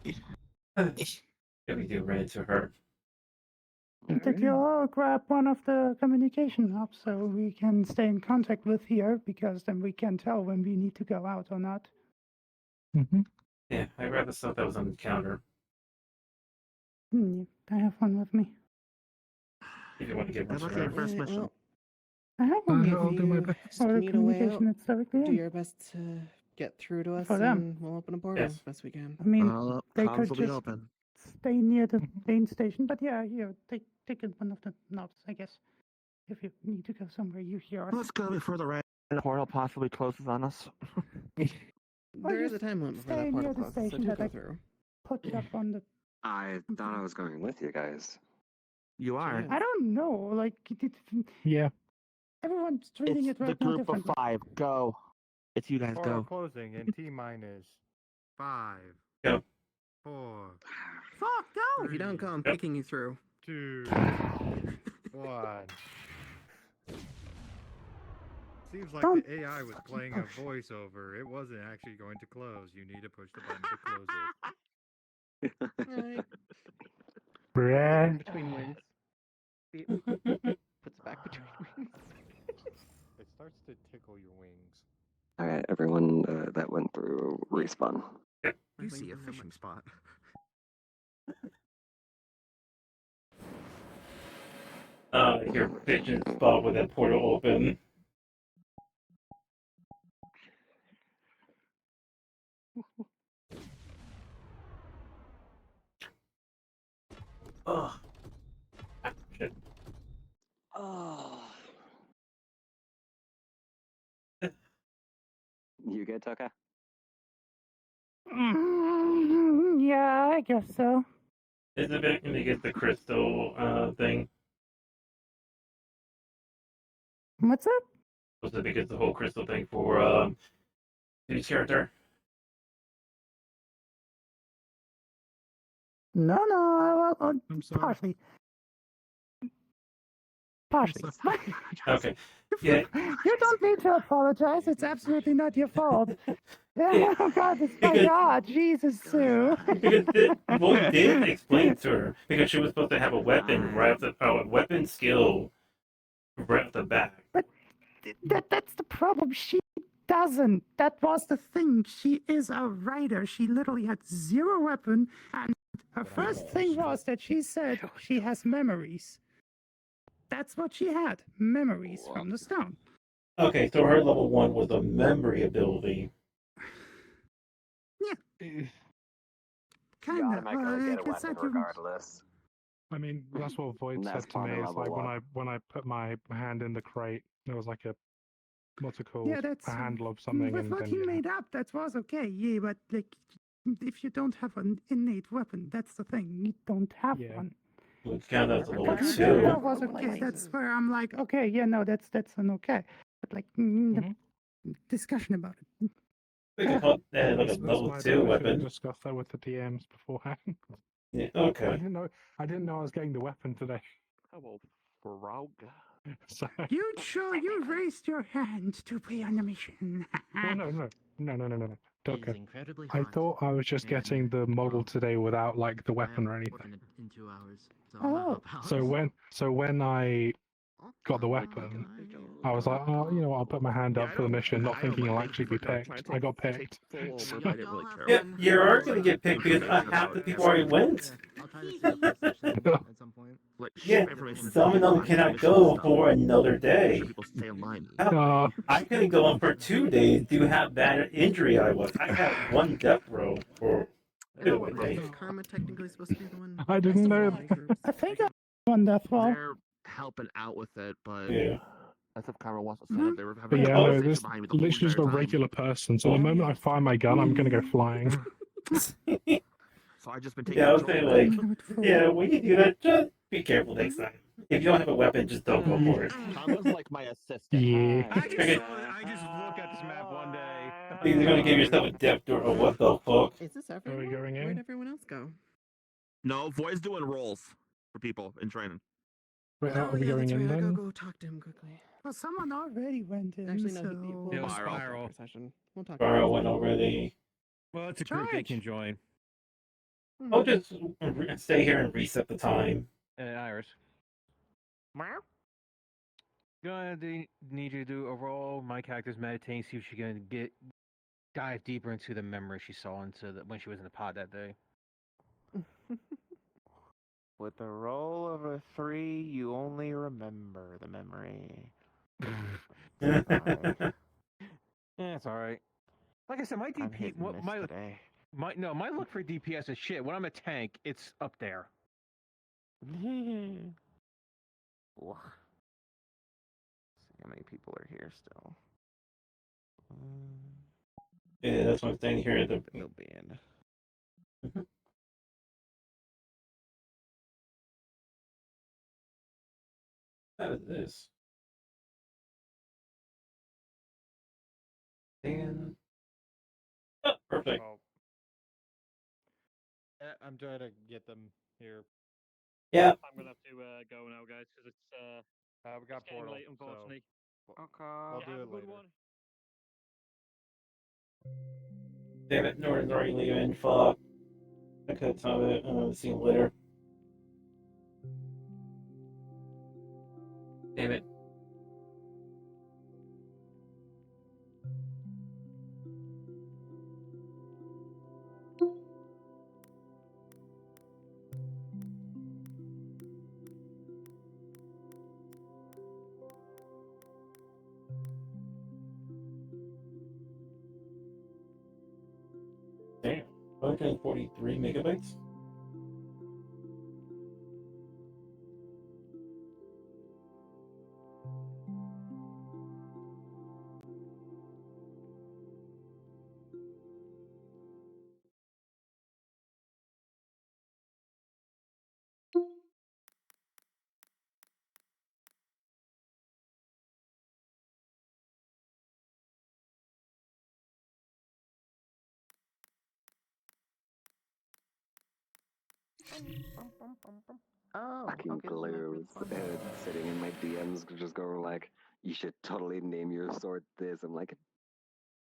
[SPEAKER 3] if we do run into her.
[SPEAKER 6] Did you all grab one of the communication hubs so we can stay in contact with here, because then we can tell when we need to go out or not?
[SPEAKER 3] Yeah, I grabbed the stuff that was on the counter.
[SPEAKER 6] I have one with me.
[SPEAKER 3] If you want to give one
[SPEAKER 12] Good
[SPEAKER 3] to
[SPEAKER 12] luck on
[SPEAKER 3] her.
[SPEAKER 12] your first mission.
[SPEAKER 6] I have one
[SPEAKER 8] I'll
[SPEAKER 6] with
[SPEAKER 8] do my
[SPEAKER 6] you.
[SPEAKER 8] best.
[SPEAKER 6] Or the
[SPEAKER 4] Need a way
[SPEAKER 6] communication
[SPEAKER 4] out.
[SPEAKER 6] that's directly
[SPEAKER 4] Do
[SPEAKER 6] in.
[SPEAKER 4] your best to get through to us,
[SPEAKER 6] For them.
[SPEAKER 4] and we'll open a portal
[SPEAKER 3] Yes.
[SPEAKER 4] as best we can.
[SPEAKER 6] I mean, they
[SPEAKER 12] Comms
[SPEAKER 6] could
[SPEAKER 12] will be
[SPEAKER 6] just
[SPEAKER 12] open.
[SPEAKER 6] stay near the main station, but yeah, here, take one of the knobs, I guess. If you need to go somewhere, you hear us.
[SPEAKER 12] Let's go before the portal possibly closes on us.
[SPEAKER 4] There is a time limit for
[SPEAKER 6] stay
[SPEAKER 4] that
[SPEAKER 6] near
[SPEAKER 4] portal
[SPEAKER 6] the
[SPEAKER 4] closes, so
[SPEAKER 6] station
[SPEAKER 4] do
[SPEAKER 6] that
[SPEAKER 4] go
[SPEAKER 6] I
[SPEAKER 4] through.
[SPEAKER 6] put up on the.
[SPEAKER 11] I thought I was going with you guys.
[SPEAKER 12] You are.
[SPEAKER 6] I don't know, like
[SPEAKER 8] Yeah.
[SPEAKER 6] everyone's treating
[SPEAKER 12] It's
[SPEAKER 6] it right
[SPEAKER 12] the
[SPEAKER 6] now
[SPEAKER 12] group of
[SPEAKER 6] differently.
[SPEAKER 12] 5. Go. It's you guys.
[SPEAKER 2] Portal
[SPEAKER 12] Go.
[SPEAKER 2] closing in T-minus 5,
[SPEAKER 3] Go.
[SPEAKER 2] 4,
[SPEAKER 4] Fuck, no! If you don't go, I'm kicking you through.
[SPEAKER 2] 2, 1. Seems like
[SPEAKER 6] Don't-
[SPEAKER 2] the AI was playing a voiceover. It wasn't actually going to close. You need to push the button to close it.
[SPEAKER 4] Alright.
[SPEAKER 8] Bruh.
[SPEAKER 4] In between wings. Puts it back between wings.
[SPEAKER 2] It starts to tickle your wings.
[SPEAKER 11] All right, everyone that went through respawn.
[SPEAKER 12] You see a fishing spot.
[SPEAKER 3] Your vision spot with that portal open. Oh. Shit.
[SPEAKER 11] Oh. You good, Toka?
[SPEAKER 6] Yeah, I guess so.
[SPEAKER 3] Is it going to get the crystal thing?
[SPEAKER 6] What's up?
[SPEAKER 3] Was it because the whole crystal thing for whose character?
[SPEAKER 6] No, well,
[SPEAKER 8] I'm sorry.
[SPEAKER 6] partly. Partially.
[SPEAKER 3] Okay. Yeah.
[SPEAKER 6] You don't need to apologize. It's absolutely not your fault.
[SPEAKER 3] Yeah,
[SPEAKER 6] Oh God, it's my
[SPEAKER 3] because-
[SPEAKER 6] God, Jesus, Sue.
[SPEAKER 3] Because Void did explain to her because she was supposed to have a weapon right off the a weapon skill right off the bat.
[SPEAKER 6] That's the problem. She doesn't. That was the thing. She is a writer. She literally had zero weapon, and her first thing was that she said she has memories. That's what she had. Memories from the stone.
[SPEAKER 3] Okay, so her level 1 was a memory ability.
[SPEAKER 6] Kind
[SPEAKER 11] You're
[SPEAKER 6] of.
[SPEAKER 11] automatically get a weapon regardless.
[SPEAKER 8] I mean, that's what Void
[SPEAKER 11] And
[SPEAKER 8] said
[SPEAKER 11] that's
[SPEAKER 8] to me.
[SPEAKER 11] part of
[SPEAKER 8] It's like
[SPEAKER 11] level
[SPEAKER 8] when I put my hand in the crate, there was like a what's it called?
[SPEAKER 6] Yeah, that's
[SPEAKER 8] a handle of something,
[SPEAKER 6] with
[SPEAKER 8] and
[SPEAKER 6] what
[SPEAKER 8] then
[SPEAKER 6] he made up. That was okay. Yeah, but like, if you don't have an innate weapon, that's the thing. You don't have one.
[SPEAKER 3] Which kind of level
[SPEAKER 6] What he
[SPEAKER 3] 2.
[SPEAKER 6] did though was okay. That's where I'm like, okay, yeah, no, that's an okay. But like, the discussion about it.
[SPEAKER 3] They could put like a
[SPEAKER 8] that's
[SPEAKER 3] level
[SPEAKER 8] my
[SPEAKER 3] 2
[SPEAKER 8] bad. I should have
[SPEAKER 3] weapon.
[SPEAKER 8] discussed that with the DMs beforehand.
[SPEAKER 3] Yeah, okay.
[SPEAKER 8] I didn't know I was getting the weapon today.
[SPEAKER 13] Hello, frog.
[SPEAKER 8] So,
[SPEAKER 6] You raised your hand to be on the mission.
[SPEAKER 8] no.
[SPEAKER 10] He's
[SPEAKER 8] Okay.
[SPEAKER 10] incredibly
[SPEAKER 8] I
[SPEAKER 10] hot.
[SPEAKER 8] thought I was just getting the model today without like the weapon or anything.
[SPEAKER 10] In 2 hours. So I'm gonna
[SPEAKER 6] Oh.
[SPEAKER 10] help out.
[SPEAKER 8] So when I got the weapon, I was like, oh, you know what? I'll put my hand up for the mission, not thinking I'll actually be picked. I got picked. So-
[SPEAKER 3] Yeah, you are going to get picked because half the people already went.
[SPEAKER 10] I'll try to set up a session at some point.
[SPEAKER 3] Yeah, some of them cannot go for another day. I couldn't go on for 2 days due to how bad injury I was. I had 1 death row for 2 days.
[SPEAKER 4] Karma technically supposed to be the one.
[SPEAKER 8] I didn't know.
[SPEAKER 6] I think I won death roll.
[SPEAKER 15] They're helping out with it, but
[SPEAKER 3] Yeah.
[SPEAKER 15] as if Karma wants to set up, they were
[SPEAKER 8] But
[SPEAKER 15] having
[SPEAKER 8] yeah,
[SPEAKER 15] a
[SPEAKER 8] no,
[SPEAKER 15] conversation
[SPEAKER 8] this
[SPEAKER 15] behind me the whole
[SPEAKER 8] literally just a
[SPEAKER 15] entire time.
[SPEAKER 8] regular person. So the moment I fire my gun, I'm gonna go flying.
[SPEAKER 15] So I've just been taking
[SPEAKER 3] Yeah, I was
[SPEAKER 15] control
[SPEAKER 3] saying
[SPEAKER 15] of
[SPEAKER 3] like,
[SPEAKER 15] it.
[SPEAKER 3] yeah, when you do that, just be careful next time. If you don't have a weapon, just don't go for it.
[SPEAKER 15] Karma's like my assistant.
[SPEAKER 8] Yeah.
[SPEAKER 14] I just look at this map one day.
[SPEAKER 3] You're gonna give yourself a death door or what the fuck?
[SPEAKER 4] Is this
[SPEAKER 8] Are we
[SPEAKER 4] everyone?
[SPEAKER 8] going
[SPEAKER 4] Where'd
[SPEAKER 8] in?
[SPEAKER 4] everyone else go?
[SPEAKER 15] No, Void's doing rolls for people in training.
[SPEAKER 8] Wait, are
[SPEAKER 4] Oh,
[SPEAKER 8] we
[SPEAKER 4] yeah,
[SPEAKER 8] going
[SPEAKER 4] that's
[SPEAKER 8] in
[SPEAKER 4] right. I gotta
[SPEAKER 8] then?
[SPEAKER 4] go talk to him quickly.
[SPEAKER 6] Well, someone already went in.
[SPEAKER 4] Actually, no.
[SPEAKER 6] So...
[SPEAKER 14] It was
[SPEAKER 4] We'll
[SPEAKER 14] Spiral.
[SPEAKER 4] talk session. We'll talk.
[SPEAKER 3] Spiral went already.
[SPEAKER 14] Well, it's a group they can join.
[SPEAKER 3] I'll just stay here and reset the time.
[SPEAKER 7] Iris. Gonna need you to do a roll. My character's meditating, see if she can dive deeper into the memory she saw when she was in the pod that day.
[SPEAKER 15] With a roll of a 3, you only remember the memory.
[SPEAKER 7] Yeah, it's all right. Like I said, my
[SPEAKER 15] I'm
[SPEAKER 7] DP,
[SPEAKER 15] hit and miss today.
[SPEAKER 7] my look for DPS is shit. When I'm a tank, it's up there.
[SPEAKER 15] Ugh. See how many people are here still.
[SPEAKER 3] Yeah, that's what I'm saying here. At the...
[SPEAKER 15] They'll be in.
[SPEAKER 3] What is this? And oh, perfect.
[SPEAKER 2] Oh. I'm trying to get them here.
[SPEAKER 3] Yeah.
[SPEAKER 5] I'm gonna have to go now, guys, because it's
[SPEAKER 2] we got
[SPEAKER 5] it's getting
[SPEAKER 2] portal,
[SPEAKER 5] late, unfortunately.
[SPEAKER 2] We'll do
[SPEAKER 5] have
[SPEAKER 2] it
[SPEAKER 5] a good
[SPEAKER 2] later.
[SPEAKER 5] one.
[SPEAKER 3] Damn it, Norton's already leaving. Fuck. I could have time it. See you later. Damn it. Damn. 143 megabytes?
[SPEAKER 4] Oh,
[SPEAKER 11] fucking
[SPEAKER 4] okay, so
[SPEAKER 11] glue sitting in my DMs, just going like, you should totally name your sword this. I'm like,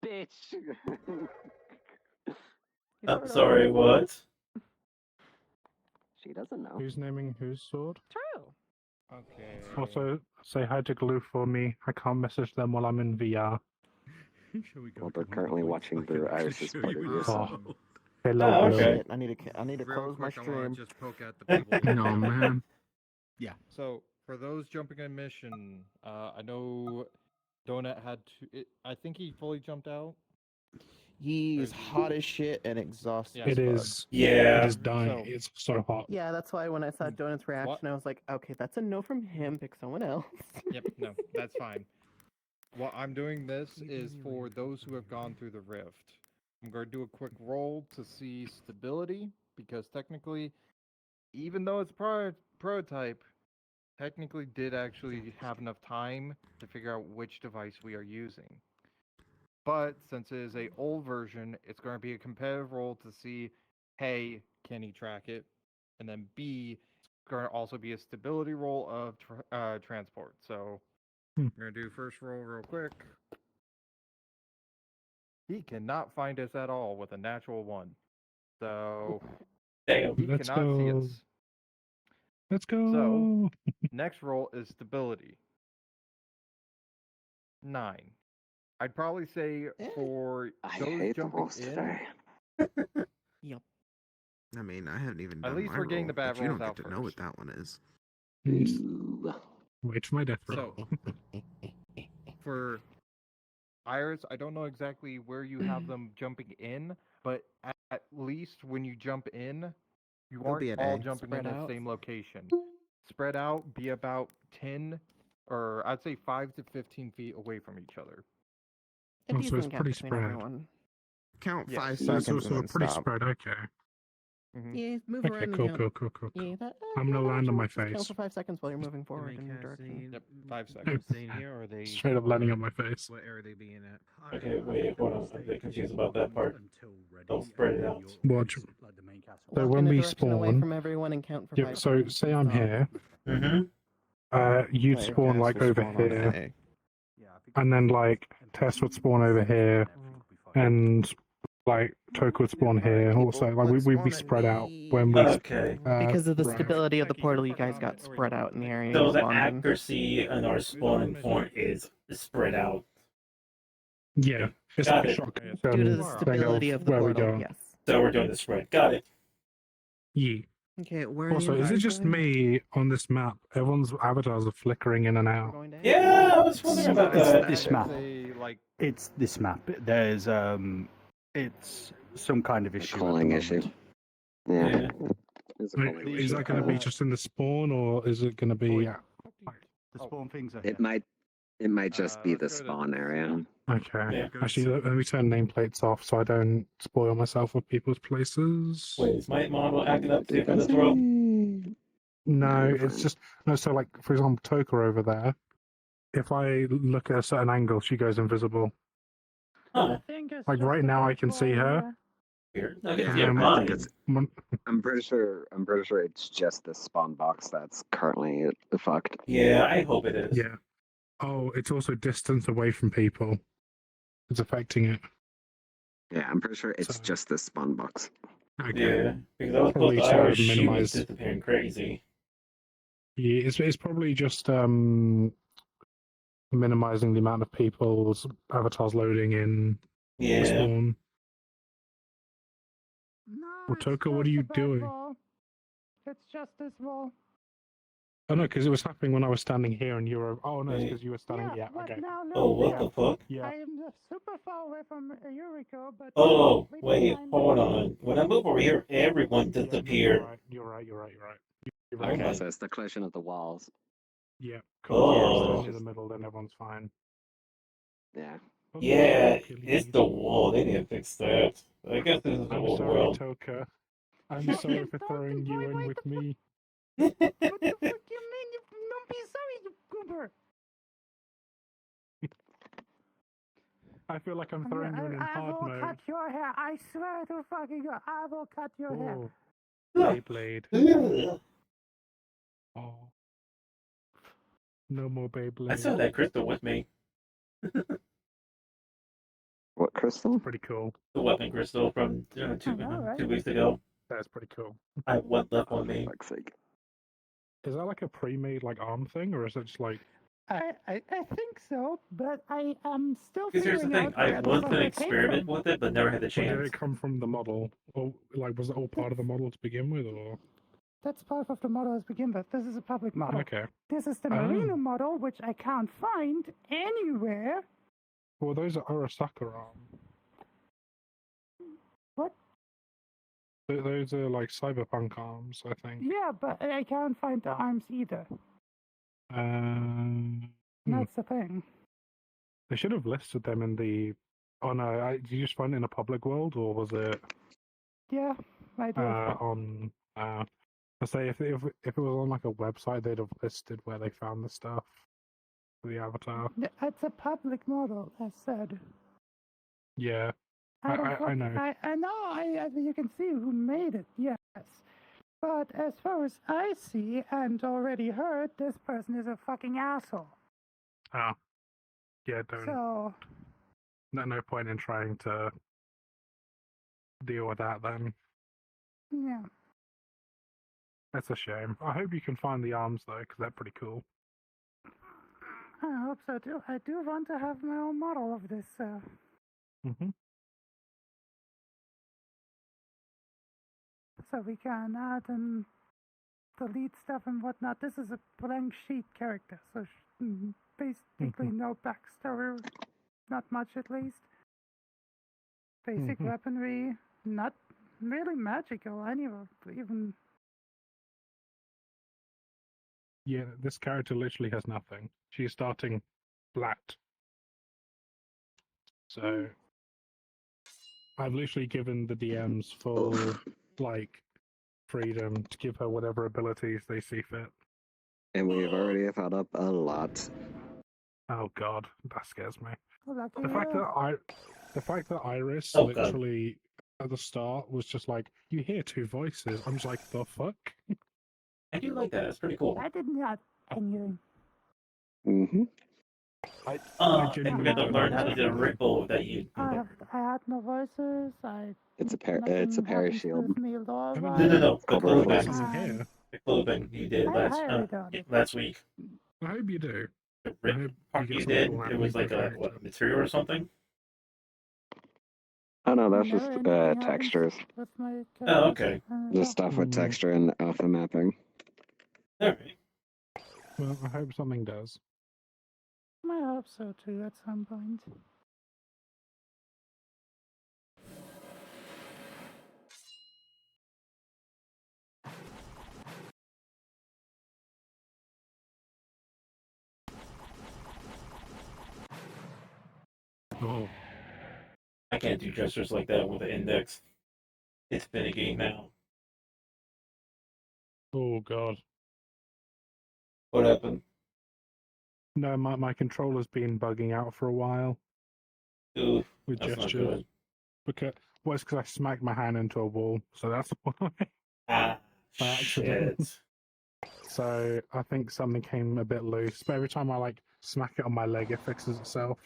[SPEAKER 11] bitch.
[SPEAKER 3] I'm sorry, what?
[SPEAKER 11] She doesn't know.
[SPEAKER 8] Who's naming whose sword?
[SPEAKER 4] True.
[SPEAKER 2] Okay.
[SPEAKER 8] Also, say hi to Glue for me. I can't message them while I'm in VR.
[SPEAKER 11] Well, they're currently watching through Iris's point of view.
[SPEAKER 8] Oh.
[SPEAKER 11] So.
[SPEAKER 8] Hello,
[SPEAKER 15] Oh,
[SPEAKER 8] Glue.
[SPEAKER 15] shit. I need to
[SPEAKER 2] Real
[SPEAKER 15] close my
[SPEAKER 2] quick, I want
[SPEAKER 15] stream.
[SPEAKER 2] to just poke at the people.
[SPEAKER 8] No, man.
[SPEAKER 2] Yeah. So for those jumping in mission, I know Donut had to. I think he fully jumped out.
[SPEAKER 15] He's hot as shit and exhausted.
[SPEAKER 2] Yeah.
[SPEAKER 8] It is.
[SPEAKER 3] Yeah.
[SPEAKER 8] It is dying.
[SPEAKER 2] So-
[SPEAKER 8] It's so hot.
[SPEAKER 4] Yeah, that's why when I saw Donut's reaction, I was like, okay, that's a no from him. Pick someone else.
[SPEAKER 2] Yep. No, that's fine. What I'm doing this is for those who have gone through the rift. I'm going to do a quick roll to see stability because technically, even though it's prototype, technically did actually have enough time to figure out which device we are using. But since it is a old version, it's going to be a competitive roll to see, hey, can he track it? And then B, it's going to also be a stability roll of transport. So I'm going to do first roll real quick. He cannot find us at all with a natural 1. So
[SPEAKER 3] Damn.
[SPEAKER 2] he
[SPEAKER 8] Let's
[SPEAKER 2] cannot see
[SPEAKER 8] go.
[SPEAKER 2] us.
[SPEAKER 8] Let's go.
[SPEAKER 2] So next roll is stability. 9. I'd probably say for
[SPEAKER 11] I
[SPEAKER 2] those
[SPEAKER 11] hate the
[SPEAKER 2] jumping
[SPEAKER 11] rolls
[SPEAKER 2] in,
[SPEAKER 11] today.
[SPEAKER 4] Yep.
[SPEAKER 12] I mean, I haven't even
[SPEAKER 2] At
[SPEAKER 12] done
[SPEAKER 2] least
[SPEAKER 12] my
[SPEAKER 2] we're getting
[SPEAKER 12] roll,
[SPEAKER 2] the bad
[SPEAKER 12] but you don't
[SPEAKER 2] rolls
[SPEAKER 12] get
[SPEAKER 2] out
[SPEAKER 12] to know what
[SPEAKER 2] first.
[SPEAKER 12] that one is.
[SPEAKER 11] Ooh.
[SPEAKER 8] Wait for my death
[SPEAKER 2] So
[SPEAKER 8] roll.
[SPEAKER 2] for Iris, I don't know exactly where you have them jumping in, but at least when you jump in, you
[SPEAKER 12] They'll be
[SPEAKER 2] aren't
[SPEAKER 12] at
[SPEAKER 2] all
[SPEAKER 12] A.
[SPEAKER 2] jumping
[SPEAKER 4] Spread
[SPEAKER 2] in
[SPEAKER 4] out.
[SPEAKER 2] the same location. Spread out, be about 10, or I'd say 5 to 15 feet away from each other.
[SPEAKER 4] A
[SPEAKER 8] Oh, so it's
[SPEAKER 4] decent gap
[SPEAKER 8] pretty
[SPEAKER 4] between
[SPEAKER 8] spread.
[SPEAKER 4] everyone.
[SPEAKER 12] Count
[SPEAKER 2] Yes.
[SPEAKER 12] 5
[SPEAKER 8] So it's
[SPEAKER 12] seconds
[SPEAKER 8] also
[SPEAKER 12] and
[SPEAKER 8] a
[SPEAKER 12] then
[SPEAKER 8] pretty
[SPEAKER 12] stop.
[SPEAKER 8] spread. Okay.
[SPEAKER 4] Yeah, move
[SPEAKER 8] Okay,
[SPEAKER 4] around and
[SPEAKER 8] cool,
[SPEAKER 4] count.
[SPEAKER 8] cool, cool, cool.
[SPEAKER 4] Yeah,
[SPEAKER 8] I'm gonna land on my
[SPEAKER 4] just count
[SPEAKER 8] face.
[SPEAKER 4] for 5 seconds while you're moving forward in your direction.
[SPEAKER 2] Yep, 5 seconds.
[SPEAKER 18] Staying here, or are they
[SPEAKER 8] Straight up landing on my face.
[SPEAKER 18] What area are they being at?
[SPEAKER 3] Okay, wait, hold on. I'm a bit confused about that part. Don't spread it out.
[SPEAKER 8] Watch. So
[SPEAKER 4] Walk
[SPEAKER 8] when
[SPEAKER 4] in a
[SPEAKER 8] we
[SPEAKER 4] direction away
[SPEAKER 8] spawn,
[SPEAKER 4] from everyone and count for
[SPEAKER 8] yep.
[SPEAKER 4] 5
[SPEAKER 8] So
[SPEAKER 4] seconds.
[SPEAKER 8] say I'm
[SPEAKER 4] Stop.
[SPEAKER 8] here.
[SPEAKER 3] Mm-hmm.
[SPEAKER 8] You'd
[SPEAKER 15] Let your
[SPEAKER 8] spawn
[SPEAKER 15] cast
[SPEAKER 8] like
[SPEAKER 15] will
[SPEAKER 8] over
[SPEAKER 15] spawn on
[SPEAKER 8] here,
[SPEAKER 15] A.
[SPEAKER 8] and then like Tess would spawn over here, and like Toka would spawn here. Also, like we'd be spread out when we.
[SPEAKER 3] Okay.
[SPEAKER 4] Because of the
[SPEAKER 8] right.
[SPEAKER 4] stability of the portal, you guys got spread out in the area
[SPEAKER 3] So
[SPEAKER 4] you
[SPEAKER 3] the
[SPEAKER 4] spawned in.
[SPEAKER 3] accuracy in our spawning point is spread out.
[SPEAKER 8] Yeah, it's
[SPEAKER 3] Got
[SPEAKER 8] like a
[SPEAKER 3] it.
[SPEAKER 8] shock.
[SPEAKER 4] Due to the
[SPEAKER 8] thing
[SPEAKER 4] stability of the
[SPEAKER 8] where we
[SPEAKER 4] portal,
[SPEAKER 8] go.
[SPEAKER 4] yes.
[SPEAKER 3] So we're doing the spread. Got it.
[SPEAKER 8] Yeah.
[SPEAKER 4] Okay, where are
[SPEAKER 8] Also,
[SPEAKER 4] the
[SPEAKER 8] is it
[SPEAKER 4] invaders
[SPEAKER 8] just
[SPEAKER 4] going?
[SPEAKER 8] me on this map? Everyone's avatars are flickering in and
[SPEAKER 4] We're
[SPEAKER 8] out.
[SPEAKER 4] going to A?
[SPEAKER 3] Yeah, I was wondering about
[SPEAKER 19] It's
[SPEAKER 3] that.
[SPEAKER 19] this map.
[SPEAKER 2] Say, like,
[SPEAKER 19] It's this map. There's it's some kind of issue at the
[SPEAKER 11] Calling
[SPEAKER 19] moment.
[SPEAKER 11] issue. Yeah.
[SPEAKER 3] Yeah.
[SPEAKER 11] It's a
[SPEAKER 8] Wait,
[SPEAKER 11] calling
[SPEAKER 8] is
[SPEAKER 11] issue.
[SPEAKER 8] that going to be just in the spawn, or is it going to be?
[SPEAKER 19] Oh yeah, the spawn things are here.
[SPEAKER 11] It might just be the
[SPEAKER 2] let's go to
[SPEAKER 11] spawn area.
[SPEAKER 8] Okay.
[SPEAKER 3] Yeah.
[SPEAKER 8] Actually, let me turn nameplates off so I don't spoil myself with people's places.
[SPEAKER 3] Wait, is my model acting up too for this world?
[SPEAKER 8] No, it's just no. So, like for example, Toka over there. If I look at a certain angle, she goes invisible.
[SPEAKER 3] Huh.
[SPEAKER 8] Like right now, I can see her.
[SPEAKER 3] Weird. I can
[SPEAKER 11] Yeah,
[SPEAKER 3] see her
[SPEAKER 11] I think
[SPEAKER 3] fine.
[SPEAKER 11] it's. I'm pretty sure it's just the spawn box that's currently fucked.
[SPEAKER 3] Yeah, I hope it is.
[SPEAKER 8] Yeah. Oh, it's also distance away from people. It's affecting it.
[SPEAKER 11] Yeah, I'm pretty sure it's just the spawn box.
[SPEAKER 8] Okay.
[SPEAKER 3] Yeah, because I was
[SPEAKER 8] Probably
[SPEAKER 3] supposed
[SPEAKER 8] to
[SPEAKER 3] to Irish, she was
[SPEAKER 8] minimize.
[SPEAKER 3] disappearing crazy.
[SPEAKER 8] Yeah, it's probably just minimizing the amount of people's avatars loading in
[SPEAKER 3] Yeah.
[SPEAKER 8] spawn.
[SPEAKER 6] No,
[SPEAKER 8] Well,
[SPEAKER 6] it's
[SPEAKER 8] Toka, what are
[SPEAKER 6] just
[SPEAKER 8] you
[SPEAKER 6] a bad
[SPEAKER 8] doing?
[SPEAKER 6] wall. It's just this wall.
[SPEAKER 8] Oh no, because it was happening when I was standing here and you were. Oh no, it's
[SPEAKER 3] Hey.
[SPEAKER 8] because you were standing. Yeah,
[SPEAKER 6] but
[SPEAKER 8] okay.
[SPEAKER 6] now
[SPEAKER 3] Oh,
[SPEAKER 6] look,
[SPEAKER 3] what the fuck?
[SPEAKER 8] Yeah.
[SPEAKER 6] I am super far away from Eureka, but
[SPEAKER 3] Oh,
[SPEAKER 6] completely
[SPEAKER 3] wait,
[SPEAKER 6] blind.
[SPEAKER 3] hold on. When I move over here, everyone
[SPEAKER 8] Yeah, no,
[SPEAKER 3] disappeared.
[SPEAKER 8] You're right. You're right. You're
[SPEAKER 3] Oh
[SPEAKER 8] right.
[SPEAKER 3] my.
[SPEAKER 11] So it's the collision of the walls.
[SPEAKER 8] Yeah, cool. Yeah,
[SPEAKER 3] Oh.
[SPEAKER 8] stand near the middle, then everyone's fine.
[SPEAKER 11] Yeah.
[SPEAKER 3] Yeah, it's the wall. They need to fix that. I guess this is the
[SPEAKER 8] I'm
[SPEAKER 3] old
[SPEAKER 8] sorry,
[SPEAKER 3] world.
[SPEAKER 8] Toka. I'm sorry for throwing you in with me.
[SPEAKER 6] What the fuck you mean? You don't be sorry, you goober.
[SPEAKER 8] I feel like I'm throwing you in
[SPEAKER 6] I
[SPEAKER 8] hard
[SPEAKER 6] will
[SPEAKER 8] mode.
[SPEAKER 6] cut your hair. I swear to fucking God, I will cut your hair.
[SPEAKER 8] Oh, Beyblade. Oh. No more Beyblade.
[SPEAKER 3] I still have that crystal with me.
[SPEAKER 11] What crystal?
[SPEAKER 8] Pretty cool.
[SPEAKER 3] The weapon crystal from 2 weeks ago.
[SPEAKER 8] That's pretty cool.
[SPEAKER 3] I have one left on me.
[SPEAKER 11] Fuck's sake.
[SPEAKER 8] Is that like a pre-made like arm thing, or is it just like?
[SPEAKER 6] I think so, but I am still
[SPEAKER 3] Because here's the
[SPEAKER 6] figuring
[SPEAKER 3] thing,
[SPEAKER 6] out where
[SPEAKER 3] I
[SPEAKER 6] the
[SPEAKER 3] was
[SPEAKER 6] fuck
[SPEAKER 3] going to
[SPEAKER 6] it came
[SPEAKER 3] experiment
[SPEAKER 6] from.
[SPEAKER 3] with it, but never had the
[SPEAKER 8] Or did
[SPEAKER 3] chance.
[SPEAKER 8] it come from the model, or like was it all part of the model to begin with, or?
[SPEAKER 6] That's part of the model to begin with. This is a public model.
[SPEAKER 8] Okay.
[SPEAKER 6] This is the
[SPEAKER 8] Oh.
[SPEAKER 6] Marino model, which I can't find anywhere.
[SPEAKER 8] Well, those are Arasaka arm.
[SPEAKER 6] What?
[SPEAKER 8] Those are like cyberpunk arms, I think.
[SPEAKER 6] Yeah, but I can't find the arms either. That's the thing.
[SPEAKER 8] They should have listed them in the. Oh no! Did you just find it in a public world, or was it
[SPEAKER 6] Yeah, I do.
[SPEAKER 8] on? I say if it was on like a website, they'd have listed where they found the stuff for the avatar.
[SPEAKER 6] It's a public model, as said.
[SPEAKER 8] Yeah,
[SPEAKER 6] I
[SPEAKER 8] I know.
[SPEAKER 6] I know. You can see who made it. Yes, but as far as I see and already heard, this person is a fucking asshole.
[SPEAKER 8] Oh, yeah. Don't.
[SPEAKER 6] So
[SPEAKER 8] No point in trying to deal with that then.
[SPEAKER 6] yeah.
[SPEAKER 8] That's a shame. I hope you can find the arms though, because they're pretty cool.
[SPEAKER 6] I hope so too. I do want to have my own model of this.
[SPEAKER 8] Mhm.
[SPEAKER 6] So we can add and delete stuff and whatnot. This is a blank sheet character, so basically no backstory, not much at least. Basic weaponry, not really magical anyway, even.
[SPEAKER 8] Yeah, this character literally has nothing. She's starting flat. So I've literally given the DMs full like freedom to give her whatever abilities they see fit.
[SPEAKER 11] And we've already thought up a lot.
[SPEAKER 8] Oh god, that scares me.
[SPEAKER 6] Lucky
[SPEAKER 8] The fact
[SPEAKER 6] you.
[SPEAKER 8] the fact that Iris
[SPEAKER 3] Oh, God.
[SPEAKER 8] literally at the start was just like, you hear two voices. I'm just like, the fuck?
[SPEAKER 3] I do like that. It's pretty cool.
[SPEAKER 6] I did not anything.
[SPEAKER 11] Mm-hmm.
[SPEAKER 8] I
[SPEAKER 3] I
[SPEAKER 8] genuinely
[SPEAKER 3] had to
[SPEAKER 8] don't
[SPEAKER 3] learn how
[SPEAKER 8] know.
[SPEAKER 3] to do a ripple that you.
[SPEAKER 6] I had no voices.
[SPEAKER 11] It's a
[SPEAKER 6] nothing happens
[SPEAKER 11] parashield.
[SPEAKER 6] with me lore-wise.
[SPEAKER 3] No. The
[SPEAKER 11] Called
[SPEAKER 3] clothing.
[SPEAKER 11] reflex.
[SPEAKER 8] Here.
[SPEAKER 3] The clothing you did
[SPEAKER 6] I highly doubt it.
[SPEAKER 3] last week.
[SPEAKER 8] I hope you do.
[SPEAKER 3] The
[SPEAKER 8] I hope
[SPEAKER 3] part
[SPEAKER 8] you
[SPEAKER 3] you
[SPEAKER 8] get
[SPEAKER 3] did,
[SPEAKER 8] something
[SPEAKER 3] it was like
[SPEAKER 8] happening
[SPEAKER 3] a
[SPEAKER 8] to
[SPEAKER 3] what, material or something?
[SPEAKER 11] Oh no, that's
[SPEAKER 6] Whenever
[SPEAKER 11] just
[SPEAKER 6] anything happens
[SPEAKER 11] textures.
[SPEAKER 6] with my
[SPEAKER 3] Oh,
[SPEAKER 6] characters,
[SPEAKER 3] okay.
[SPEAKER 11] Just stuff with texture and alpha mapping.
[SPEAKER 3] Alright.
[SPEAKER 8] Well, I hope something does.
[SPEAKER 6] I hope so too at some point.
[SPEAKER 8] Oh.
[SPEAKER 3] I can't do gestures like that with the index. It's finicky now.
[SPEAKER 8] Oh god.
[SPEAKER 3] What happened?
[SPEAKER 8] No, my controller's been bugging out for a while.
[SPEAKER 3] Ooh,
[SPEAKER 8] with
[SPEAKER 3] that's not
[SPEAKER 8] gestures.
[SPEAKER 3] good.
[SPEAKER 8] Because it's because I smacked my hand into a wall, so that's why.
[SPEAKER 3] Ah,
[SPEAKER 8] By accident.
[SPEAKER 3] shit.
[SPEAKER 8] So I think something came a bit loose. But every time I like smack it on my leg, it fixes itself.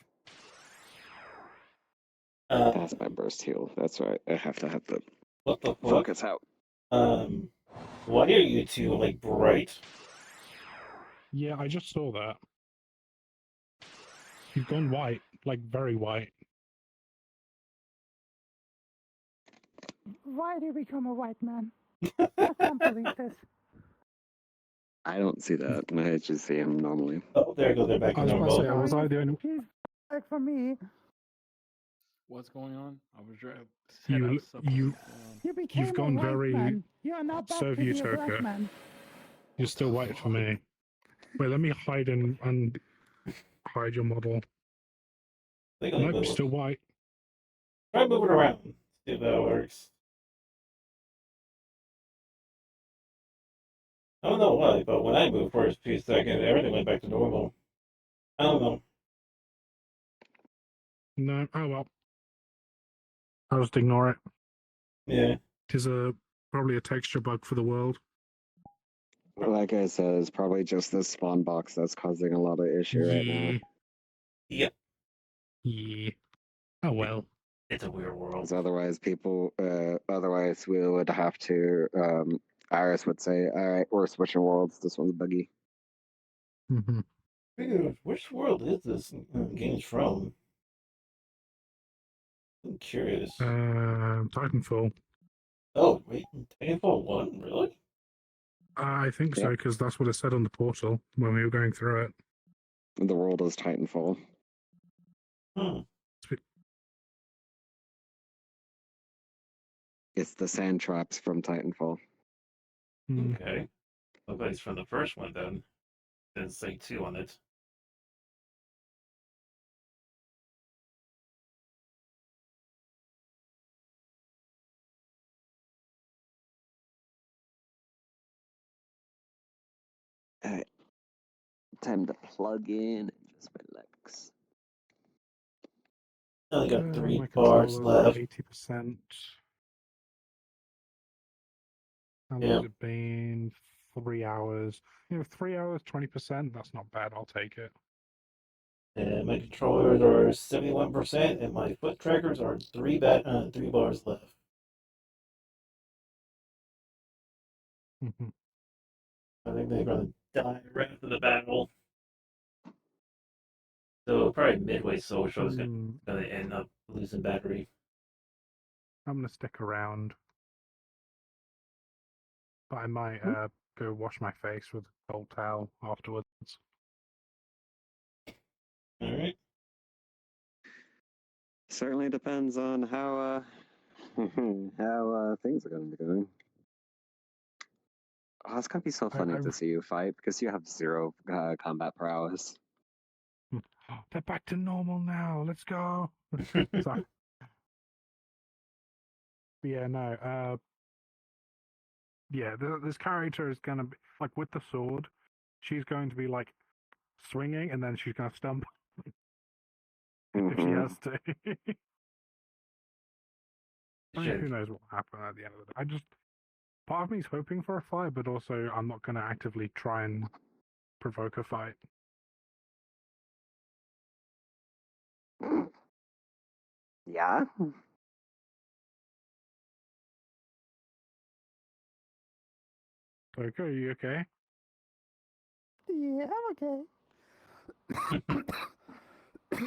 [SPEAKER 11] That's my burst heal. That's right. I have to have the
[SPEAKER 3] What the fuck?
[SPEAKER 11] focus out.
[SPEAKER 3] Why are you two like bright?
[SPEAKER 8] Yeah, I just saw that. You've gone white, like very white.
[SPEAKER 6] Why did you become a white man? I can't believe this.
[SPEAKER 11] I don't see that. I just see him normally.
[SPEAKER 3] Oh, there goes. They're back
[SPEAKER 8] I
[SPEAKER 3] to
[SPEAKER 8] was about to
[SPEAKER 3] normal.
[SPEAKER 8] say, was I the only?
[SPEAKER 6] He's like for me.
[SPEAKER 14] What's going on? I was trying to set up something.
[SPEAKER 6] You became
[SPEAKER 8] You've gone
[SPEAKER 6] a white
[SPEAKER 8] very
[SPEAKER 6] man. You are now back to be a black
[SPEAKER 8] Soviet-Turka.
[SPEAKER 6] man.
[SPEAKER 8] You're still white for me. Wait, let me hide and hide your model. Nope,
[SPEAKER 3] move.
[SPEAKER 8] still white.
[SPEAKER 3] Try moving around. See if that works. I don't know why, but when I moved for a few seconds, everything went back to normal. I don't know.
[SPEAKER 8] No, oh well. I'll just ignore it.
[SPEAKER 3] Yeah.
[SPEAKER 8] It is probably a texture bug for the world.
[SPEAKER 11] Like I said, it's probably just this spawn box that's causing a lot of issue right now.
[SPEAKER 3] Yep.
[SPEAKER 8] Yeah. Oh well.
[SPEAKER 3] It's a weird world.
[SPEAKER 11] 'Cause otherwise, otherwise we would have to. Iris would say, "All right, we're switching worlds. This one's buggy."
[SPEAKER 8] Mm-hmm.
[SPEAKER 3] Dude, which world is this game's from? I'm curious.
[SPEAKER 8] Titanfall.
[SPEAKER 3] Oh, wait, Titanfall 1? Really?
[SPEAKER 8] I think so, because that's what it said on the portal when we were going through it.
[SPEAKER 11] The world is Titanfall. It's the sand traps from Titanfall.
[SPEAKER 3] Okay. Looks like it's from the first one then. Didn't say 2 on it.
[SPEAKER 11] Alright. Time to plug in and just relax.
[SPEAKER 3] Only got 3
[SPEAKER 8] My
[SPEAKER 3] bars
[SPEAKER 8] controller's
[SPEAKER 3] left.
[SPEAKER 8] 80%. How
[SPEAKER 3] Yeah.
[SPEAKER 8] long's it been? 3 hours. 3 hours, 20%. That's not bad. I'll take it.
[SPEAKER 3] And my controllers are 71%, and my foot trackers are 3 bars left. I think they're gonna die right after the battle. So probably midway social is gonna end up losing battery.
[SPEAKER 8] I'm gonna stick around, but I might go wash my face with a cold towel afterwards.
[SPEAKER 3] All right.
[SPEAKER 11] Certainly depends on how how things are going to be going. Oh, it's gonna be so funny to see you fight because you have 0 combat prowess.
[SPEAKER 8] They're back to normal now. Let's go. Sorry. Yeah, no. Yeah, this character is gonna be like with the sword. She's going to be like swinging, and then she's gonna stumble if she has to. I mean, who knows what will happen at the end of the day? Part of me is hoping for a fight, but also I'm not going to actively try and provoke a fight.
[SPEAKER 11] Yeah.
[SPEAKER 8] Okay, you okay?
[SPEAKER 6] Yeah, I'm okay.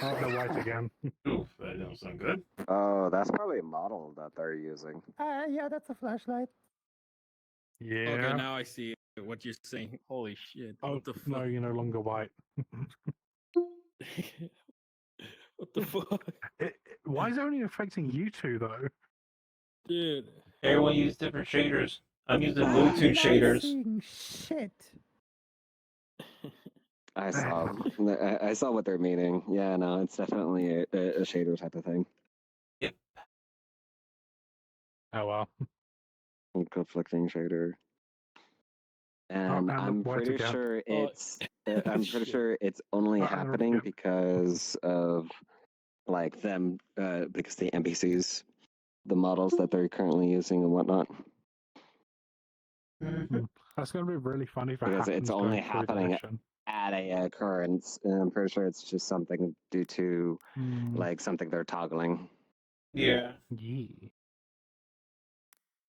[SPEAKER 8] Oh, they're white again.
[SPEAKER 3] Oof, that don't sound good.
[SPEAKER 11] Oh, that's probably a model that they're using.
[SPEAKER 6] Yeah, that's a flashlight.
[SPEAKER 8] Yeah.
[SPEAKER 18] Okay, now I see what you're saying. Holy shit.
[SPEAKER 8] Oh,
[SPEAKER 18] What the fuck?
[SPEAKER 8] no, you're no longer white.
[SPEAKER 18] What the fuck?
[SPEAKER 8] Why is it only affecting you two, though?
[SPEAKER 18] Dude.
[SPEAKER 3] Everyone use different shaders. I'm using Bluetooth shaders.
[SPEAKER 6] Seeing shit.
[SPEAKER 11] I saw what they're meaning. Yeah, no, it's definitely a shader type of thing.
[SPEAKER 3] Yep.
[SPEAKER 8] Oh well.
[SPEAKER 11] Conflicting shader. And I'm pretty sure it's I'm pretty sure it's only happening because of like them because the NPCs, the models that they're currently using and whatnot.
[SPEAKER 8] That's going to be really funny if it
[SPEAKER 11] Because
[SPEAKER 8] happens
[SPEAKER 11] it's only
[SPEAKER 8] going through the
[SPEAKER 11] happening
[SPEAKER 8] mission.
[SPEAKER 11] at a occurrence, and I'm pretty sure it's just something due to like something they're toggling.
[SPEAKER 3] Yeah.
[SPEAKER 8] Yeah.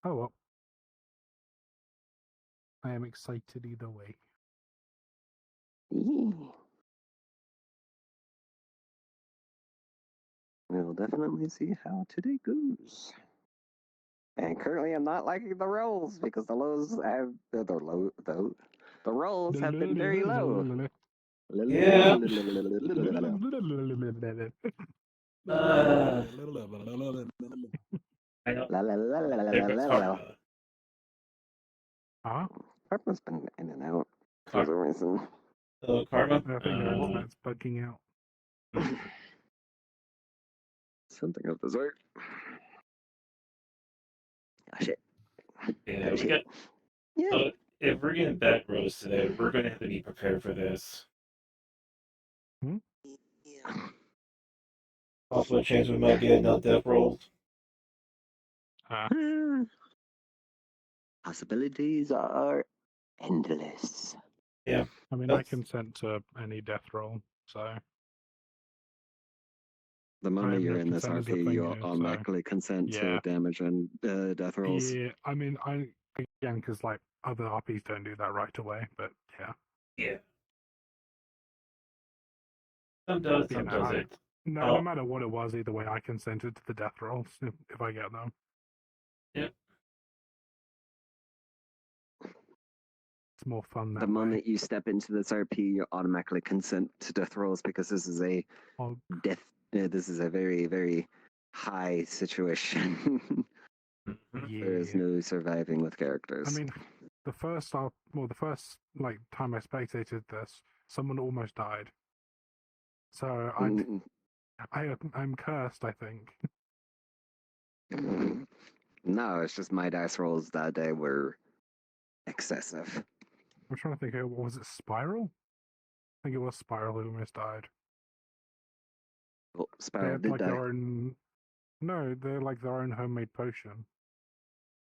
[SPEAKER 8] Oh well. I am excited either way.
[SPEAKER 11] We'll definitely see how today goes. And currently, I'm not liking the rolls because the rolls have the rolls have been very low.
[SPEAKER 3] Yeah. I know.
[SPEAKER 8] Huh?
[SPEAKER 11] Karma's been in and out for some reason.
[SPEAKER 3] Karma?
[SPEAKER 8] I think their internet's bugging out.
[SPEAKER 11] Something of the sort. Oh shit.
[SPEAKER 3] Yeah,
[SPEAKER 11] Oh,
[SPEAKER 3] we
[SPEAKER 11] shit.
[SPEAKER 3] got.
[SPEAKER 11] Yeah.
[SPEAKER 3] So if we're getting back rows today, we're gonna have to be prepared for this. Also, a chance we might get no death rolls.
[SPEAKER 11] Possibilities are endless.
[SPEAKER 3] Yeah.
[SPEAKER 8] I mean, I consent to any death roll, so.
[SPEAKER 11] The
[SPEAKER 8] I
[SPEAKER 11] moment
[SPEAKER 8] have
[SPEAKER 11] you're
[SPEAKER 8] no
[SPEAKER 11] in this
[SPEAKER 8] consent as a
[SPEAKER 11] RP,
[SPEAKER 8] thing
[SPEAKER 11] you'll
[SPEAKER 8] here, so.
[SPEAKER 11] automatically consent to
[SPEAKER 8] Yeah.
[SPEAKER 11] damage and death rolls.
[SPEAKER 8] Yeah, I mean, again, because like other RPs don't do that right away, but yeah.
[SPEAKER 3] Yeah. Some does,
[SPEAKER 8] But, you
[SPEAKER 3] some
[SPEAKER 8] know,
[SPEAKER 3] doesn't.
[SPEAKER 8] no matter what it was, either way, I consented to the death rolls if I get them.
[SPEAKER 3] Yep.
[SPEAKER 8] It's more fun that
[SPEAKER 11] The
[SPEAKER 8] way.
[SPEAKER 11] moment you step into this RP, you automatically consent to death rolls because this is a death. This is a very, very high situation. There is no surviving with characters.
[SPEAKER 8] I mean, the first like time I spectated this, someone almost died. So I'm cursed, I think.
[SPEAKER 11] No, it's just my dice rolls that day were excessive.
[SPEAKER 8] I'm trying to think. Was it Spiral? I think it was Spiral who almost died.
[SPEAKER 11] Well,
[SPEAKER 8] They
[SPEAKER 11] Spiral
[SPEAKER 8] had
[SPEAKER 11] did
[SPEAKER 8] like
[SPEAKER 11] die.
[SPEAKER 8] their own. No, they're like their own homemade potion.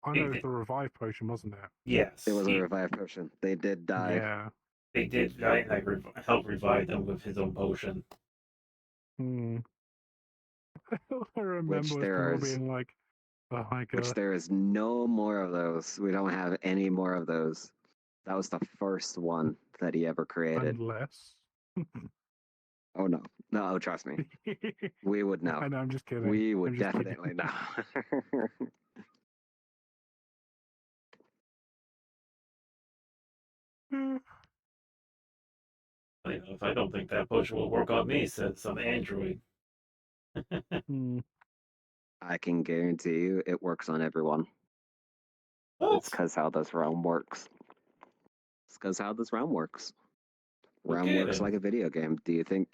[SPEAKER 8] I know it was the revive potion, wasn't it?
[SPEAKER 3] Yes.
[SPEAKER 11] It was a revive potion. They did die.
[SPEAKER 8] Yeah.
[SPEAKER 3] They did die, and I helped revive them with his own potion.
[SPEAKER 8] Hmm. All I remember
[SPEAKER 11] Which
[SPEAKER 8] was
[SPEAKER 11] there
[SPEAKER 8] people
[SPEAKER 11] is,
[SPEAKER 8] being like, "Oh my god!"
[SPEAKER 11] which there is no more of those. We don't have any more of those. That was the first one that he ever created.
[SPEAKER 8] Unless.
[SPEAKER 11] Oh no, no, trust me. We would know.
[SPEAKER 8] I know, I'm just kidding.
[SPEAKER 11] We
[SPEAKER 8] I'm
[SPEAKER 11] would
[SPEAKER 8] just kidding.
[SPEAKER 11] definitely know.
[SPEAKER 3] If I don't think that potion will work on me, said some android.
[SPEAKER 11] I can guarantee you it works on everyone. It's because how this realm works. It's because how this realm works. Realm
[SPEAKER 3] Okay,
[SPEAKER 11] works
[SPEAKER 3] then.
[SPEAKER 11] like a video game. Do you think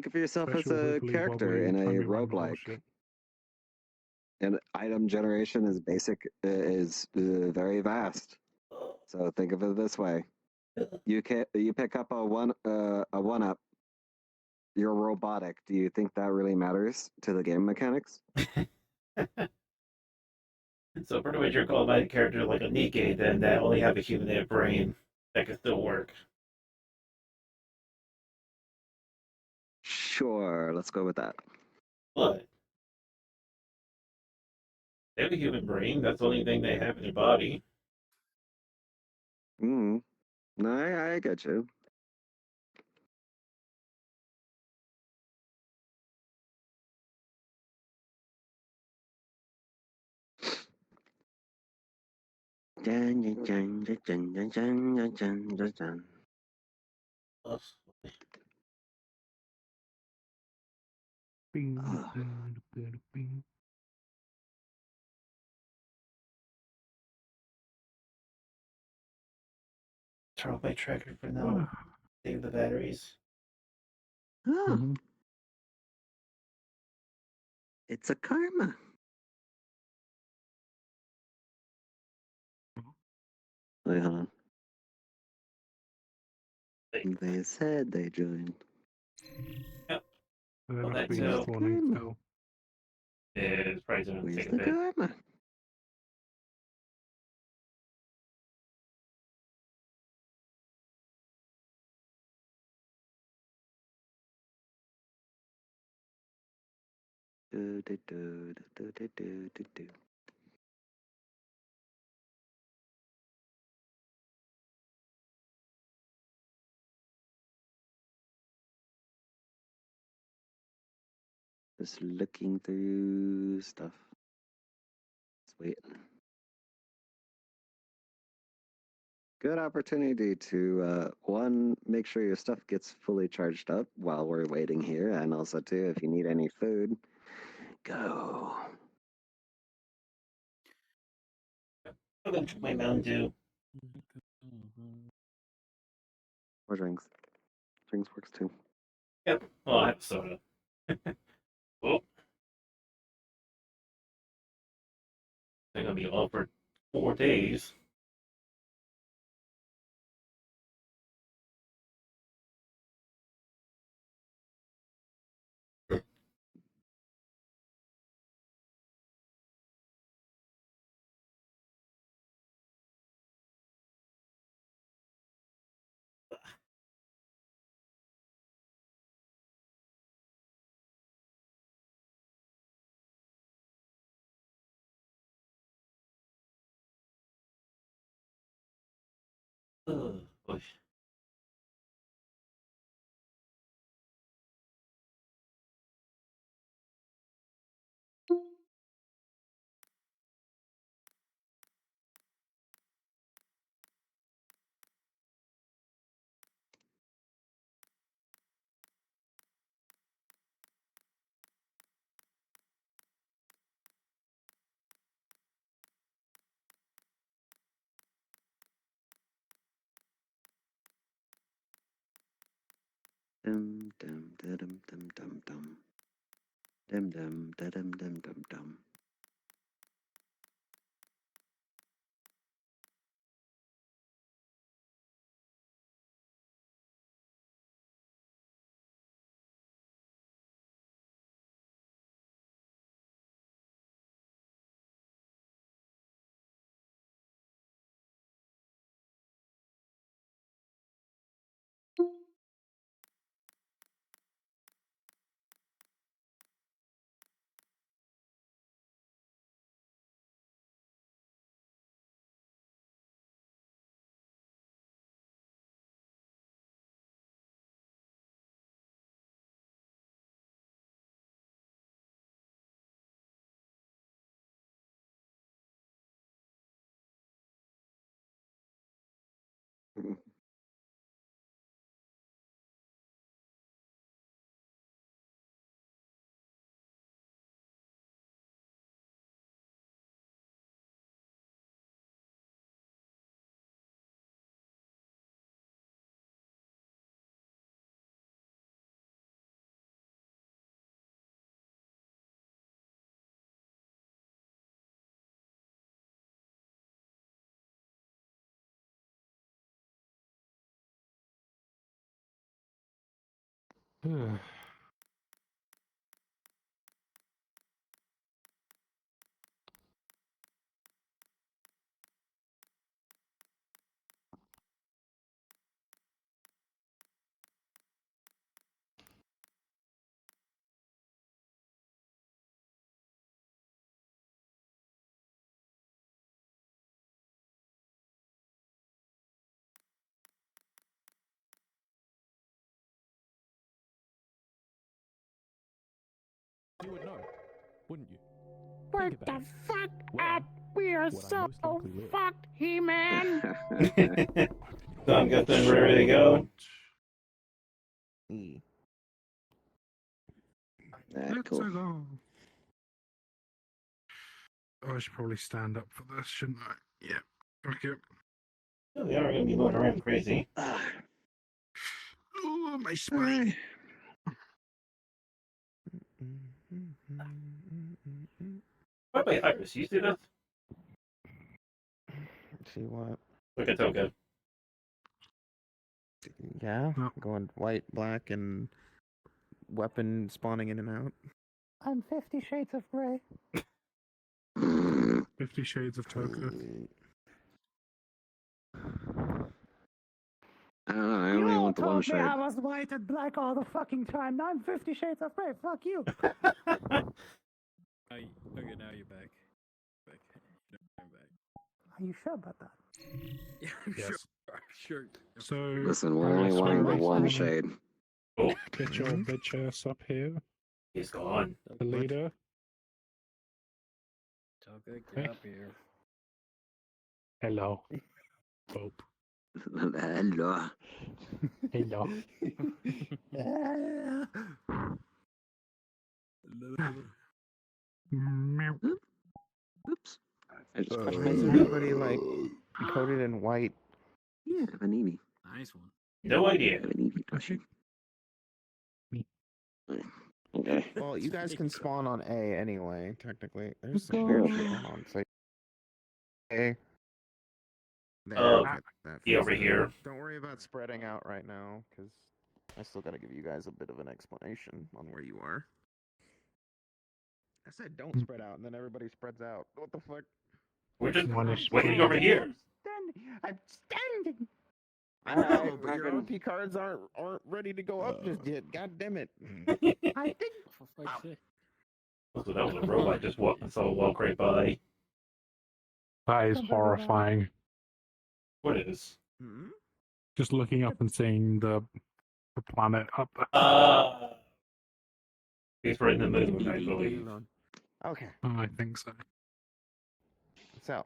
[SPEAKER 11] of yourself as
[SPEAKER 8] Special
[SPEAKER 11] a
[SPEAKER 8] wibbly
[SPEAKER 11] character
[SPEAKER 8] wobbly
[SPEAKER 11] in a
[SPEAKER 8] timey wimey
[SPEAKER 11] roguelike?
[SPEAKER 8] bullshit.
[SPEAKER 11] And item generation is basic, is very vast. So think of it this way: you pick up a one up. You're robotic. Do you think that really matters to the game mechanics?
[SPEAKER 3] So pretty much you're calling my character like a Nikkei, then that only have a human brain that can still work.
[SPEAKER 11] Sure, let's go with that.
[SPEAKER 3] But they have a human brain. That's the only thing they have in their body.
[SPEAKER 11] No, I get you.
[SPEAKER 8] Bing, bing, bing, bing.
[SPEAKER 3] Turn off my tracker for now. Save the batteries.
[SPEAKER 11] Oh, it's a karma. Wait, hold on. They said they joined.
[SPEAKER 3] Yep.
[SPEAKER 8] They
[SPEAKER 3] Well,
[SPEAKER 8] must
[SPEAKER 3] that
[SPEAKER 8] be
[SPEAKER 3] too.
[SPEAKER 8] spawning still.
[SPEAKER 3] It's probably going to
[SPEAKER 11] Where's
[SPEAKER 3] take a
[SPEAKER 11] the
[SPEAKER 3] bit.
[SPEAKER 11] karma? Do, do, do, do, do, do, do, do. Just looking through stuff. Just waiting. Good opportunity to one, make sure your stuff gets fully charged up while we're waiting here, and also two, if you need any food, go.
[SPEAKER 3] I'm going to drink my Mountain Dew.
[SPEAKER 11] Or drinks. Drinks works too.
[SPEAKER 3] Yep. Well, I have soda. Oh. They're going to be off for 4 days. Oy.
[SPEAKER 11] Dum dum da dum dum dum dum. Dum dum da dum dum dum dum.
[SPEAKER 20] You would know, wouldn't you?
[SPEAKER 6] Wake the fuck up! We are so fucked, He-Man!
[SPEAKER 3] So I'm guessing we're ready to go.
[SPEAKER 11] Cool.
[SPEAKER 8] Oh, I should probably stand up for this, shouldn't I? Yeah. Okay.
[SPEAKER 3] Oh, they are going to be going around crazy.
[SPEAKER 8] Oh, my spine.
[SPEAKER 3] By the way, Iris, you see this?
[SPEAKER 15] See what?
[SPEAKER 3] Look at Toka.
[SPEAKER 15] Yeah, going white, black, and weapon spawning in and out.
[SPEAKER 6] I'm 50 Shades of Grey.
[SPEAKER 8] 50 Shades of Toka.
[SPEAKER 11] I don't know, I only
[SPEAKER 6] You all
[SPEAKER 11] want the one
[SPEAKER 6] told me
[SPEAKER 11] shade.
[SPEAKER 6] I was white and black all the fucking time. Now I'm 50 Shades of Grey. Fuck you.
[SPEAKER 20] Okay, now you're back. I'm back.
[SPEAKER 6] Are you sure about that?
[SPEAKER 20] Yeah, I'm sure.
[SPEAKER 8] So,
[SPEAKER 11] Listen, we're only wanting the one shade.
[SPEAKER 3] Oh.
[SPEAKER 8] Get your bitch ass up here.
[SPEAKER 3] He's gone.
[SPEAKER 8] The leader.
[SPEAKER 20] Toka, get up here.
[SPEAKER 8] Hello. Pope.
[SPEAKER 11] Hello.
[SPEAKER 8] Hello.
[SPEAKER 11] Oops. I just pushed
[SPEAKER 15] Is everybody like coated in white?
[SPEAKER 11] Yeah, Vanini.
[SPEAKER 20] Nice one.
[SPEAKER 3] No idea.
[SPEAKER 11] Okay.
[SPEAKER 15] Well, you guys can spawn on A anyway, technically. There's some
[SPEAKER 11] Sure.
[SPEAKER 15] weird shit going on. So A.
[SPEAKER 3] Be over here.
[SPEAKER 15] Don't worry about spreading out right now, because I still got to give you guys a bit of an explanation on where you are. I said don't spread out, and then everybody spreads out. What the fuck?
[SPEAKER 3] We're just waiting over here.
[SPEAKER 6] I'm standing.
[SPEAKER 15] Your OP cards aren't ready to go up just yet. God damn it.
[SPEAKER 6] I think.
[SPEAKER 20] For fuck's sake.
[SPEAKER 3] Also, that was a robot just walk right by.
[SPEAKER 8] That is horrifying.
[SPEAKER 3] What is?
[SPEAKER 8] Just looking up and seeing the planet up there.
[SPEAKER 3] He's right in the moon, I believe.
[SPEAKER 12] Okay.
[SPEAKER 8] I think so.
[SPEAKER 12] So,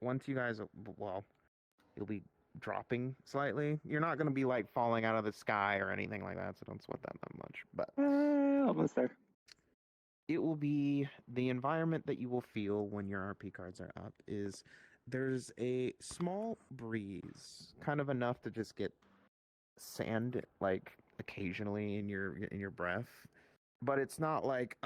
[SPEAKER 12] once you guys, well, you'll be dropping slightly. You're not going to be like falling out of the sky or anything like that, so don't sweat that much. But
[SPEAKER 11] almost there.
[SPEAKER 12] It will be the environment that you will feel when your RP cards are up is there's a small breeze, kind of enough to just get sand like occasionally in your breath. But it's not like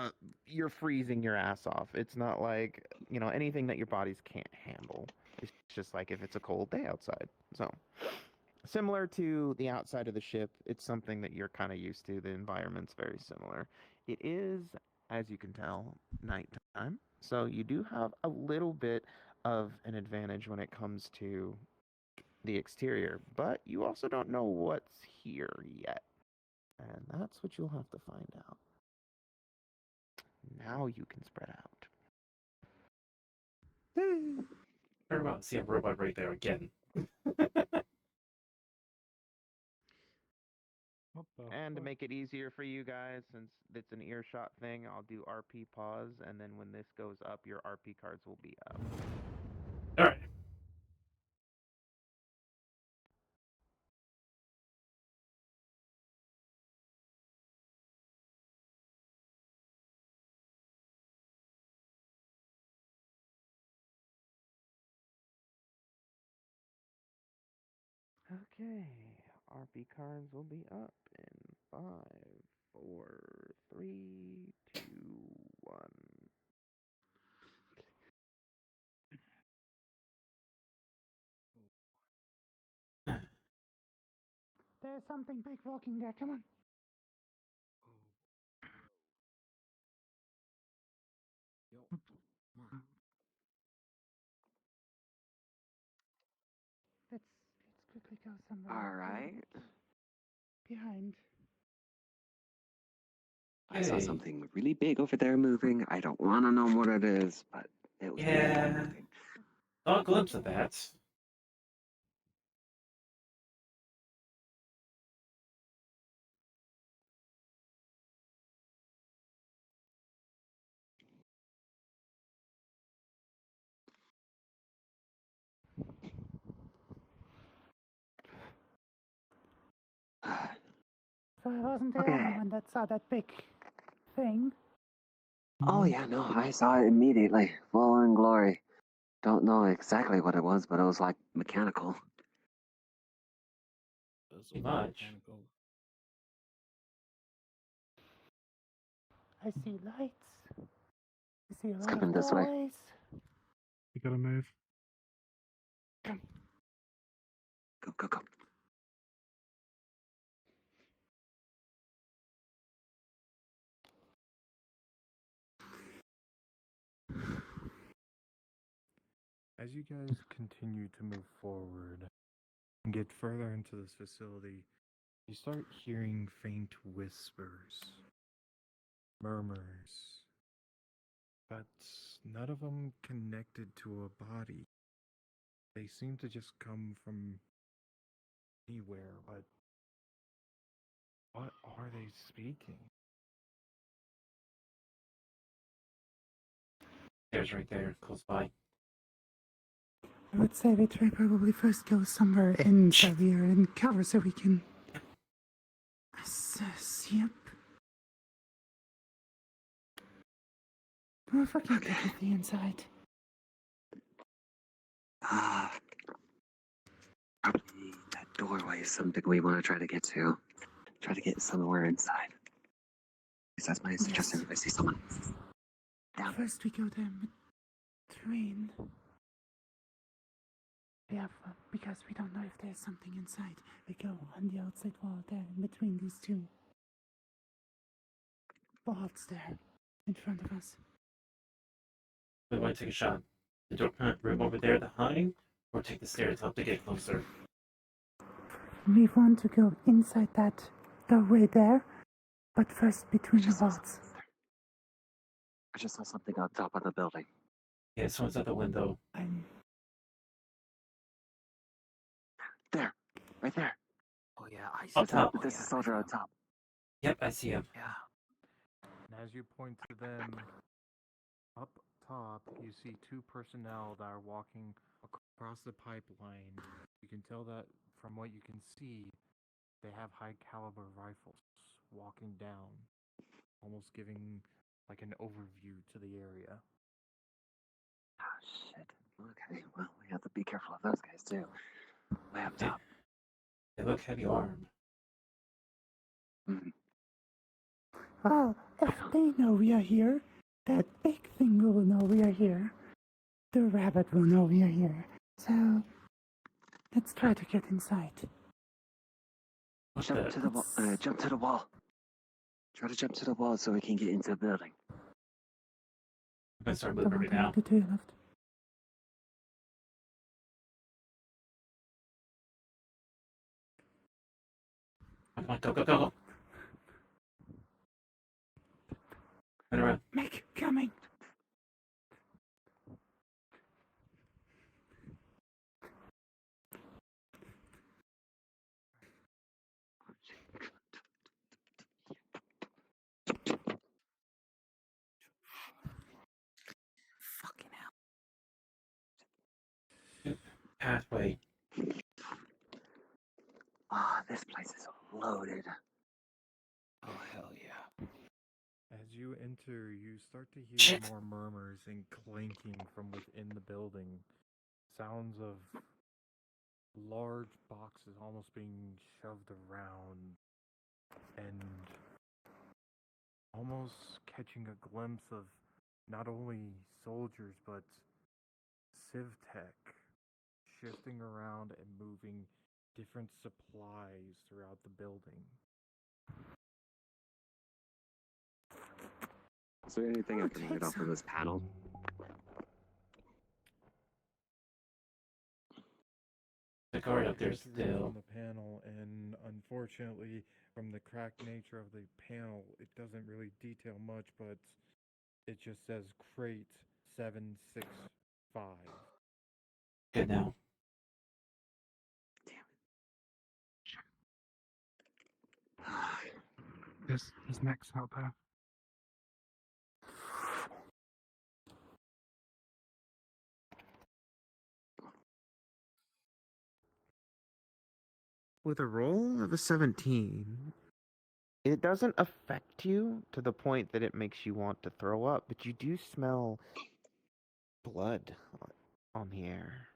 [SPEAKER 12] you're freezing your ass off. It's not like, anything that your bodies can't handle. It's just like if it's a cold day outside. So, similar to the outside of the ship, it's something that you're kind of used to. The environment's very similar. It is, as you can tell, nighttime. So you do have a little bit of an advantage when it comes to the exterior, but you also don't know what's here yet. And that's what you'll have to find out. Now you can spread out.
[SPEAKER 3] Turn around, see a robot right there again.
[SPEAKER 12] And to make it easier for you guys, since it's an earshot thing, I'll do RP pause, and then when this goes up, your RP cards will be up.
[SPEAKER 3] Alright.
[SPEAKER 12] Okay, RP cards will be up in 5, 4, 3, 2, 1.
[SPEAKER 6] There's something big walking there. Come on. Let's quickly go somewhere.
[SPEAKER 11] All right.
[SPEAKER 6] Behind.
[SPEAKER 11] I saw something really big over there moving. I don't want to know what it is, but it was big and moving.
[SPEAKER 3] Saw a glimpse of that.
[SPEAKER 6] So I wasn't the only one that saw that big thing.
[SPEAKER 11] Oh yeah, no, I saw it immediately, full in glory. Don't know exactly what it was, but it was like mechanical.
[SPEAKER 3] Pretty much.
[SPEAKER 6] I see lights. I see a lot
[SPEAKER 11] coming
[SPEAKER 6] of
[SPEAKER 11] this way.
[SPEAKER 6] doorways.
[SPEAKER 8] You gotta move.
[SPEAKER 11] Go, go, go.
[SPEAKER 2] As you guys continue to move forward and get further into this facility, you start hearing faint whispers, murmurs, but none of them connected to a body. They seem to just come from anywhere, but what are they speaking?
[SPEAKER 3] There's right there, close by.
[SPEAKER 6] I would say we try probably first go somewhere in so we are in cover so we can assess. Yep. We're fucking good with the inside.
[SPEAKER 11] Probably that doorway is something we want to try to get to. Try to get somewhere inside. At least that's my suggestion if I see someone. Down.
[SPEAKER 6] First we go there between. Yeah, because we don't know if there's something inside. We go on the outside wall there in between these two vaults there in front of us.
[SPEAKER 3] We want to take a shot. The door room over there to hide, or take the stairs up to get closer.
[SPEAKER 6] We want to go inside that doorway there, but first between the vaults.
[SPEAKER 11] I just saw something on top of the building.
[SPEAKER 3] Yeah, someone's at the window.
[SPEAKER 11] There. Right there.
[SPEAKER 12] Oh yeah, I see.
[SPEAKER 3] Up top.
[SPEAKER 11] This is soldier on top.
[SPEAKER 3] Yep, I see him.
[SPEAKER 12] Yeah.
[SPEAKER 2] And as you point to them, up top, you see two personnel that are walking across the pipeline. You can tell that from what you can see, they have high caliber rifles walking down, almost giving like an overview to the area.
[SPEAKER 11] Oh, shit. Okay, well, we have to be careful of those guys, too. Way up top.
[SPEAKER 3] They look heavy armed.
[SPEAKER 6] Well, if they know we are here, that big thing will know we are here. The rabbit will know we are here. So, let's try to get inside.
[SPEAKER 11] Jump to the wall. Jump to the wall. Try to jump to the wall so we can get into the building.
[SPEAKER 3] I'm gonna start
[SPEAKER 6] Come
[SPEAKER 3] moving
[SPEAKER 6] on,
[SPEAKER 3] right
[SPEAKER 6] come on,
[SPEAKER 3] now.
[SPEAKER 6] get to your left.
[SPEAKER 3] Come on, go, go, go. Turn around.
[SPEAKER 6] Make coming.
[SPEAKER 12] Fucking hell.
[SPEAKER 3] Pathway.
[SPEAKER 11] Ah, this place is loaded.
[SPEAKER 12] Oh hell yeah.
[SPEAKER 2] As you enter, you start to hear more murmurs and clanking from within the building. Sounds of large boxes almost being shoved around, and almost catching a glimpse of not only soldiers but civ tech shifting around and moving different supplies throughout the building.
[SPEAKER 11] Is there anything I can read off of this panel?
[SPEAKER 3] The guard up there
[SPEAKER 2] To read
[SPEAKER 3] still.
[SPEAKER 2] from the panel, and unfortunately, from the cracked nature of the panel, it doesn't really detail much, but it just says crate 765.
[SPEAKER 3] Good now.
[SPEAKER 8] There's Max out there.
[SPEAKER 12] With a roll of a 17, it doesn't affect you to the point that it makes you want to throw up, but you do smell blood on the air.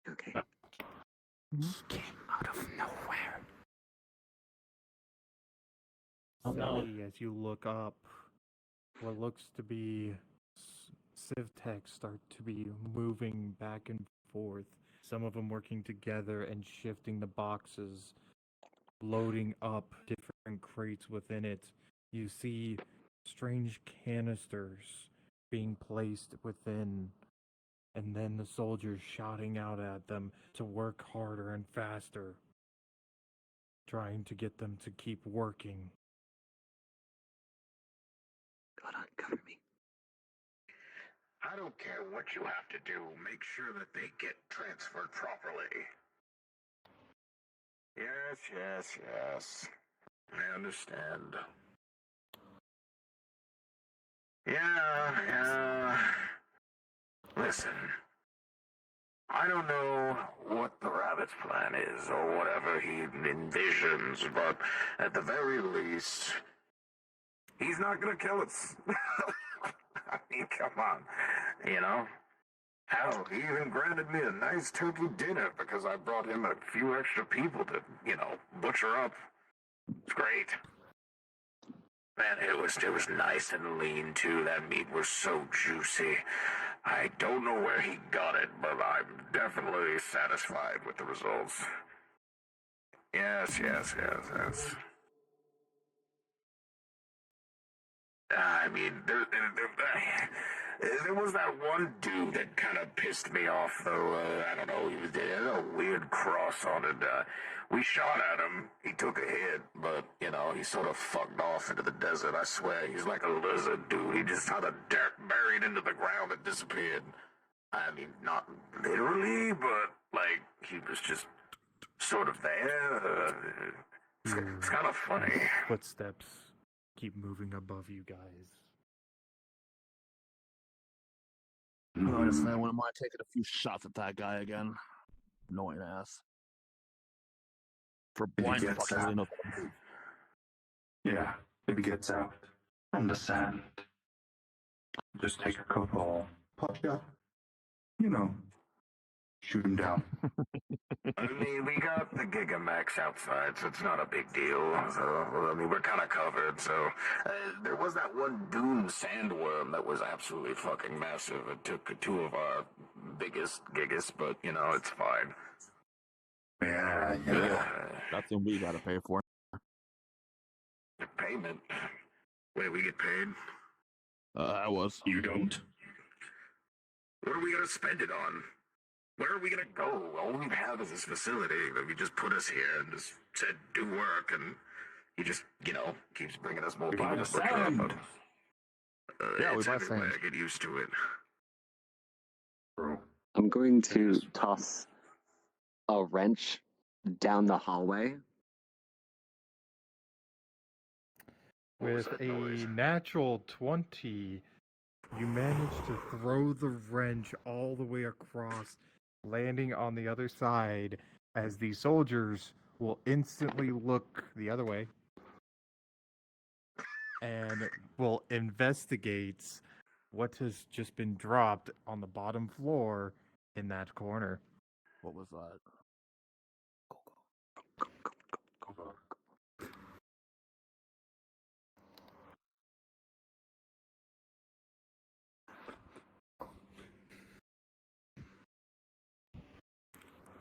[SPEAKER 11] Okay.
[SPEAKER 6] He came out of nowhere.
[SPEAKER 3] Oh no.
[SPEAKER 2] Suddenly, as you look up, what looks to be civ tech start to be moving back and forth. Some of them working together and shifting the boxes, loading up different crates within it. You see strange canisters being placed within, and then the soldiers shouting out at them to work harder and faster, trying to get them to keep working.
[SPEAKER 11] Hold on, cover me.
[SPEAKER 21] I don't care what you have to do, make sure that they get transferred properly. Yes. I understand. Yeah. Listen, I don't know what the rabbit's plan is or whatever he envisions, but at the very least, he's not gonna kill us. I mean, come on, you know? Hell, he even granted me a nice turkey dinner because I brought him a few extra people to, butcher up. It's great. Man, it was nice and lean too. That meat was so juicy. I don't know where he got it, but I'm definitely satisfied with the results. Yes. I mean, There was that one dude that kind of pissed me off, though. I don't know, he had a weird cross on it. We shot at him. He took a hit, but, you know, he sort of fucked off into the desert. I swear, he's like a lizard, dude. He just had the dirt buried into the ground and disappeared. I mean, not literally, but, like, he was just sort of there. It's kind of funny.
[SPEAKER 2] Footsteps keep moving above you guys.
[SPEAKER 15] Honestly, I wouldn't mind taking a few shots at that guy again. Annoying ass. For blind
[SPEAKER 21] gets
[SPEAKER 15] fucking
[SPEAKER 21] out.
[SPEAKER 15] really no.
[SPEAKER 21] Yeah, if he gets out from the sand, just take a couple pot shot. You know, shoot him down. I mean, we got the Gigamax outside, so it's not a big deal. So, I mean, we're kind of covered. So, there was that one dune sandworm that was absolutely fucking massive. It took two of our biggest gigas, but, you know, it's fine. Yeah.
[SPEAKER 15] That's what we gotta pay for.
[SPEAKER 21] Payment? Wait, we get paid?
[SPEAKER 15] I was.
[SPEAKER 21] You don't? What are we gonna spend it on? Where are we gonna go? All we have is this facility. Like, you just put us here and just said do work, and he just, you know, keeps bringing us more people to look up.
[SPEAKER 15] Yeah, we
[SPEAKER 21] it's
[SPEAKER 15] buy
[SPEAKER 21] everywhere.
[SPEAKER 15] sand.
[SPEAKER 21] Get used to it.
[SPEAKER 11] I'm going to toss a wrench down the hallway.
[SPEAKER 2] With a natural 20, you manage to throw the wrench all the way across, landing on the other side, as the soldiers will instantly look the other way and will investigate what has just been dropped on the bottom floor in that corner.
[SPEAKER 15] What was that?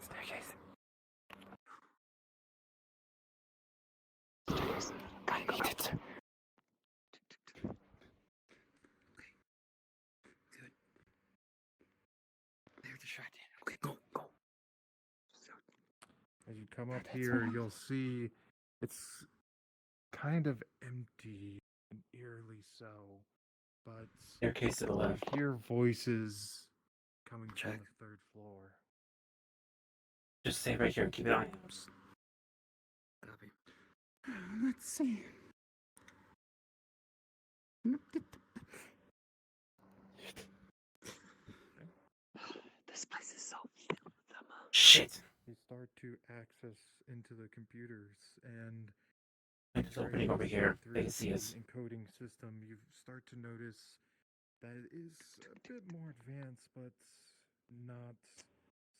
[SPEAKER 6] Staircase. I need it.
[SPEAKER 18] They're distracted. Okay, go.
[SPEAKER 2] As you come up here, you'll see it's kind of empty and eerily so, but
[SPEAKER 3] Staircase to the left.
[SPEAKER 2] you hear voices coming from the third floor.
[SPEAKER 3] Just stay right here and keep an eye out.
[SPEAKER 18] Copy.
[SPEAKER 6] Let's see. This place is so filled with them.
[SPEAKER 3] Shit.
[SPEAKER 2] You start to access into the computers, and
[SPEAKER 3] It's opening over here. They can see us.
[SPEAKER 2] encoding system. You start to notice that it is a bit more advanced, but not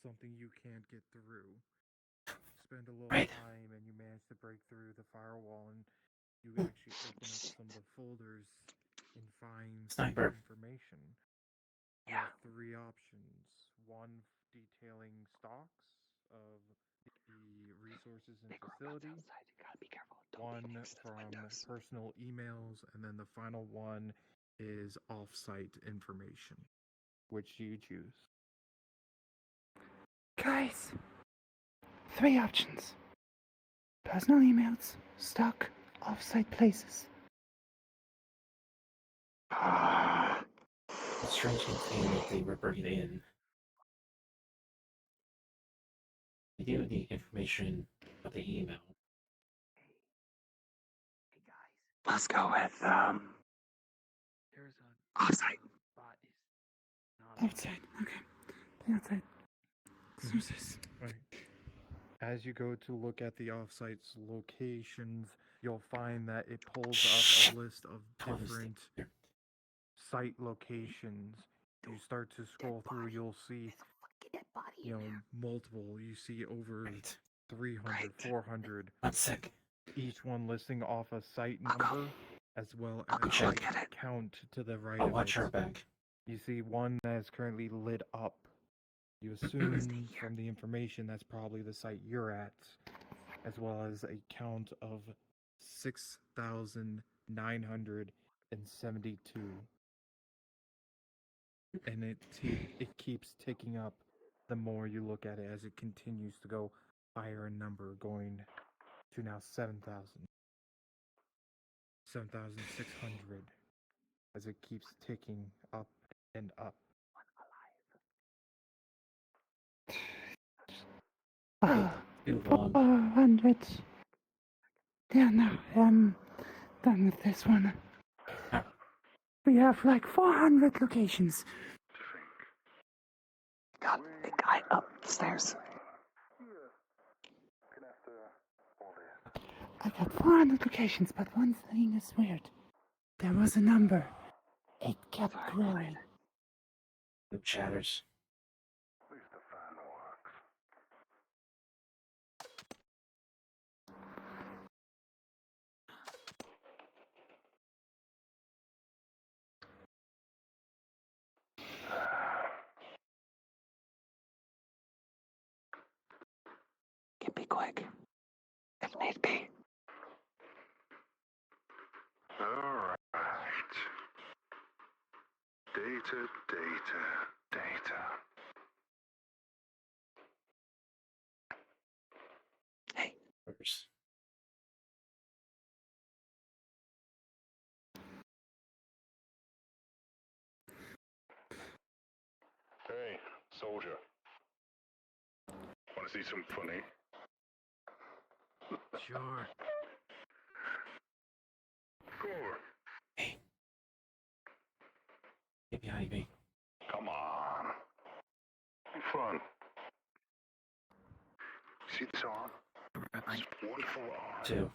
[SPEAKER 2] something you can't get through. Spend a little time, and you manage to break through the firewall, and you actually open up some of the folders and find some
[SPEAKER 3] Sniper.
[SPEAKER 2] information. You have three options. One detailing stocks of the resources and facility. One from personal emails, and then the final one is off-site information. Which do you choose?
[SPEAKER 6] Guys, 3 options. Personal emails, stock, off-site places.
[SPEAKER 3] It's strange thing that they were bringing in. They do need information about the email.
[SPEAKER 11] Let's go with
[SPEAKER 17] There's
[SPEAKER 11] offsite.
[SPEAKER 17] spot is not
[SPEAKER 6] Outside. Okay. Play outside. Who's this?
[SPEAKER 2] Right. As you go to look at the off-site's locations, you'll find that it pulls up a list of different site locations. You start to scroll through, you'll see, multiple. You see over 300, 400.
[SPEAKER 3] 1 sec.
[SPEAKER 2] Each one listing off a site number as well as
[SPEAKER 3] check.
[SPEAKER 2] a count to the right
[SPEAKER 3] I'll
[SPEAKER 2] of
[SPEAKER 3] watch
[SPEAKER 2] it.
[SPEAKER 3] our back.
[SPEAKER 2] You see one that is currently lit up. You assume from the information that's probably the site you're at, as well as a count of 6,972. and it keeps ticking up the more you look at it as it continues to go higher in number, going to now 7,000, 7,600, as it keeps ticking up and up.
[SPEAKER 3] Too long.
[SPEAKER 6] 400. Yeah, no, I'm done with this one. We have like 400 locations.
[SPEAKER 11] Got the guy upstairs.
[SPEAKER 6] I got 400 locations, but one thing is weird. There was a number. It kept growing.
[SPEAKER 3] Who chatters?
[SPEAKER 11] Can be quick, if need be.
[SPEAKER 21] Alright. Data, data, data.
[SPEAKER 3] First.
[SPEAKER 21] Hey, soldier. Wanna see some funny?
[SPEAKER 18] Sure.
[SPEAKER 21] Sure.
[SPEAKER 3] Get behind me.
[SPEAKER 21] Come on. Be fun. See this arm? This wonderful arm.
[SPEAKER 3] Two.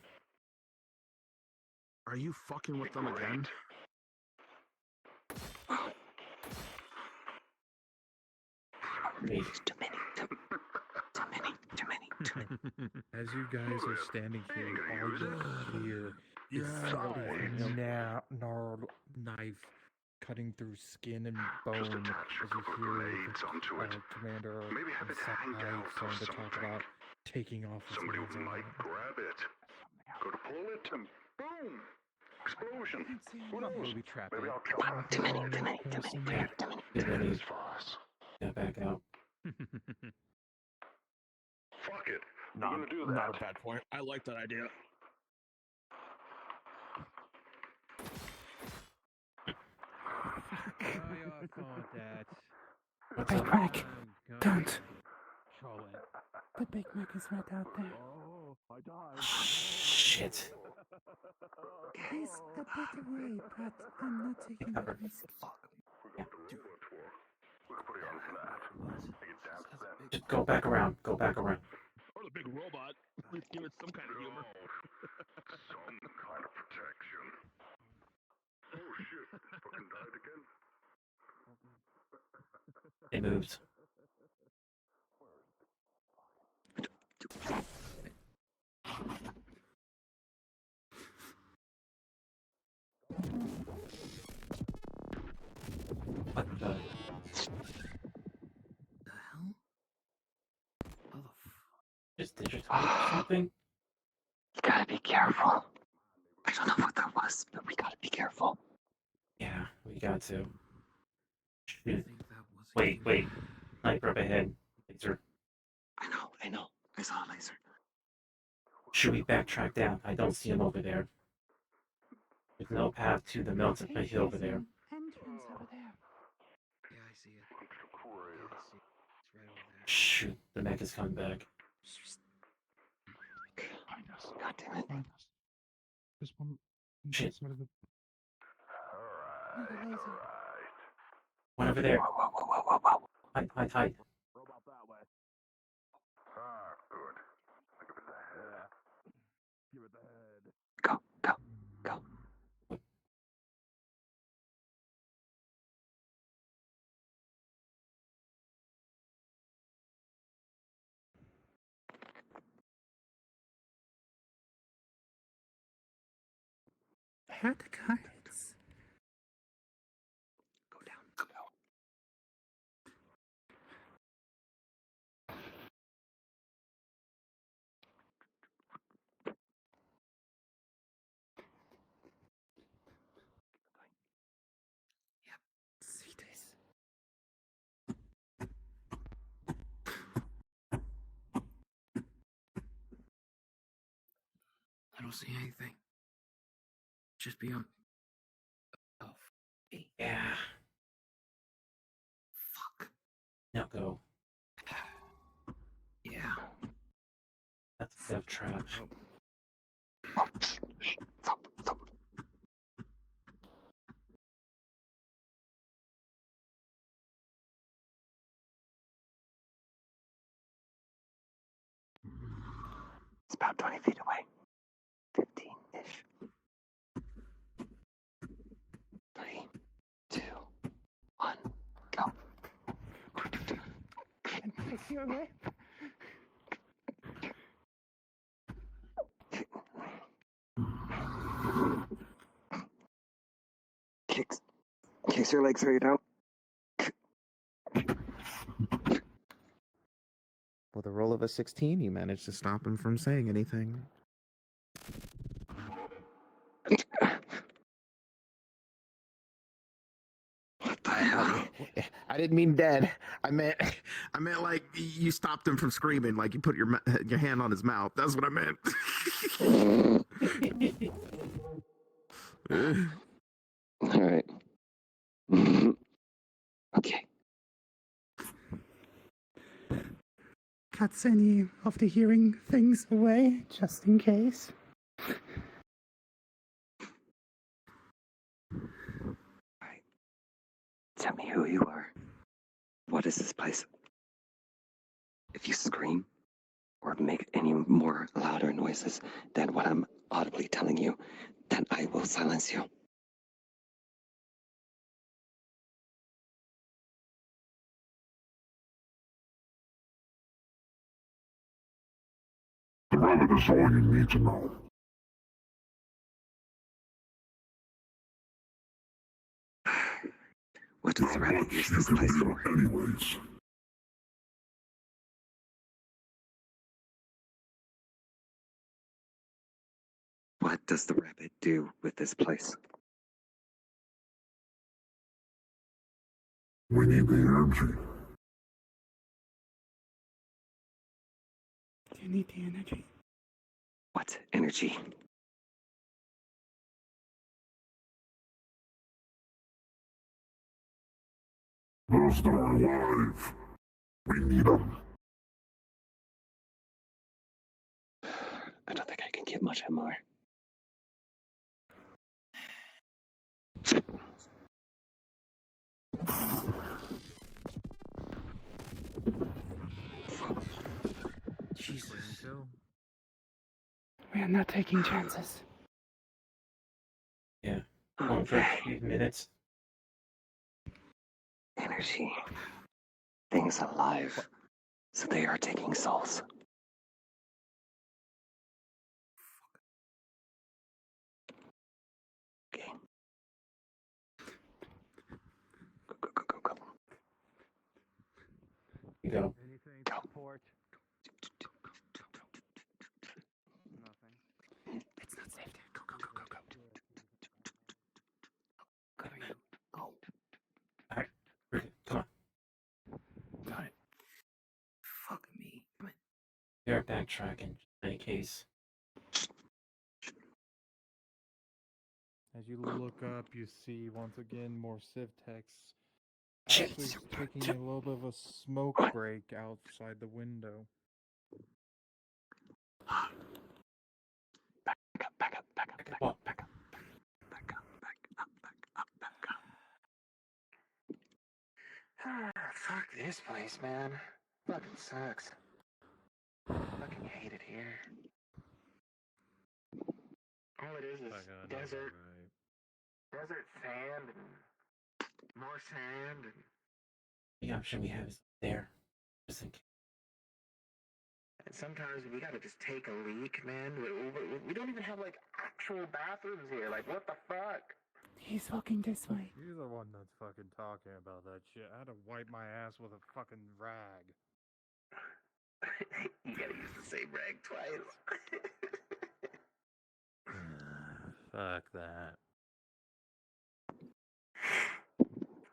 [SPEAKER 12] Are you fucking with them again?
[SPEAKER 3] Me.
[SPEAKER 11] Too many.
[SPEAKER 2] As you guys are standing here, all you hear is
[SPEAKER 21] Always.
[SPEAKER 2] gnarled knife cutting through skin and bone.
[SPEAKER 21] Just attach a
[SPEAKER 2] As you
[SPEAKER 21] couple of
[SPEAKER 2] hear
[SPEAKER 21] grenades onto it.
[SPEAKER 2] Commander
[SPEAKER 21] Maybe have it hang
[SPEAKER 2] Sakai
[SPEAKER 21] down
[SPEAKER 2] starting to
[SPEAKER 21] from
[SPEAKER 2] talk
[SPEAKER 21] something.
[SPEAKER 2] about taking off his
[SPEAKER 21] Somebody
[SPEAKER 2] hands
[SPEAKER 21] might
[SPEAKER 2] on
[SPEAKER 21] grab it. Go to pull it and boom! Explosion. Who knows?
[SPEAKER 2] Booby trap
[SPEAKER 21] Maybe
[SPEAKER 2] it.
[SPEAKER 21] I'll kill
[SPEAKER 6] Too many.
[SPEAKER 3] Get ready. Get back out.
[SPEAKER 21] Fuck it. We're
[SPEAKER 12] Not,
[SPEAKER 21] gonna do that.
[SPEAKER 12] not a bad point. I like that idea.
[SPEAKER 6] Big Mac, don't. The Big Mac is right out there.
[SPEAKER 21] Oh, I died.
[SPEAKER 3] Shit.
[SPEAKER 6] He's a bit away, but I'm not taking the risk.
[SPEAKER 21] We can put it on flat. Make it dance then.
[SPEAKER 3] Just go back around. Go back around.
[SPEAKER 12] Or the big robot. Let's give it some kind of humor.
[SPEAKER 21] Some kind of protection. Oh shit, fucking died again.
[SPEAKER 3] They moved. What the?
[SPEAKER 12] The hell? Oh,
[SPEAKER 3] Just digitized something?
[SPEAKER 11] You gotta be careful. I don't know what that was, but we gotta be careful.
[SPEAKER 3] Yeah, we got to. Shoot. Wait. Sniper up ahead. Laser.
[SPEAKER 11] I know. I saw a laser.
[SPEAKER 3] Should we backtrack down? I don't see him over there. There's no path to the mountain hill over there.
[SPEAKER 6] Entrance over there.
[SPEAKER 13] Yeah, I see it. Yeah, I see it. It's right over there.
[SPEAKER 3] Shoot, the mech is coming back.
[SPEAKER 11] God damn it.
[SPEAKER 8] There's one.
[SPEAKER 3] Shit.
[SPEAKER 8] Side of the...
[SPEAKER 6] Another laser.
[SPEAKER 3] One over there.
[SPEAKER 11] Whoa.
[SPEAKER 3] Hide.
[SPEAKER 21] Robot that way. Ah, good. Give it the head. Give it the head.
[SPEAKER 11] Go.
[SPEAKER 6] Where are the cards?
[SPEAKER 11] Go down.
[SPEAKER 6] See this?
[SPEAKER 18] don't see anything. Just be on. Oh,
[SPEAKER 3] Yeah.
[SPEAKER 18] fuck.
[SPEAKER 3] Now go.
[SPEAKER 18] Yeah.
[SPEAKER 3] That's a death trap.
[SPEAKER 11] It's about 20 feet away. 15-ish. 3, 2, 1, go.
[SPEAKER 6] Take your whip.
[SPEAKER 11] Kicks your legs right out.
[SPEAKER 12] With a roll of a 16, you managed to stop him from saying anything. I didn't mean dead. I meant like you stopped him from screaming. Like you put your hand on his mouth. That's what I meant.
[SPEAKER 11] All right. Okay.
[SPEAKER 6] Cuts any of the hearing things away, just in case.
[SPEAKER 11] Tell me who you are. What is this place? If you scream or make any more louder noises than what I'm audibly telling you, then I will silence you.
[SPEAKER 21] The rabbit is all you need to know.
[SPEAKER 11] What does the rabbit use this place for?
[SPEAKER 21] Anyways.
[SPEAKER 11] What does the rabbit do with this place?
[SPEAKER 21] We need the energy.
[SPEAKER 6] You need the energy.
[SPEAKER 11] What energy?
[SPEAKER 21] Those that are alive. We need them.
[SPEAKER 11] I don't think I can get much more.
[SPEAKER 12] Jesus.
[SPEAKER 6] We are not taking chances.
[SPEAKER 3] Yeah. Going for a few minutes.
[SPEAKER 11] Energy. Things alive. So they are taking souls. Okay. Go.
[SPEAKER 3] You go.
[SPEAKER 5] Anything
[SPEAKER 11] Go.
[SPEAKER 5] support? Nothing.
[SPEAKER 6] It's not safe there. Go.
[SPEAKER 11] Go.
[SPEAKER 3] Alright. Come on.
[SPEAKER 18] Got it. Fuck me.
[SPEAKER 3] We are backtracking, in any case.
[SPEAKER 2] As you look up, you see once again more Civ text.
[SPEAKER 3] Shit.
[SPEAKER 2] Actually taking a little bit of a smoke break outside the window.
[SPEAKER 11] Back up. Fuck this place, man. Fucking sucks. Fucking hate it here. All it is desert. Desert sand and more sand and
[SPEAKER 3] The option we have is there. Just in case.
[SPEAKER 11] And sometimes we gotta just take a leak, man. We don't even have like actual bathrooms here. Like, what the fuck?
[SPEAKER 6] He's walking this way.
[SPEAKER 2] You're the one that's fucking talking about that shit. I had to wipe my ass with a fucking rag.
[SPEAKER 11] You gotta use the same rag twice.
[SPEAKER 2] Fuck that.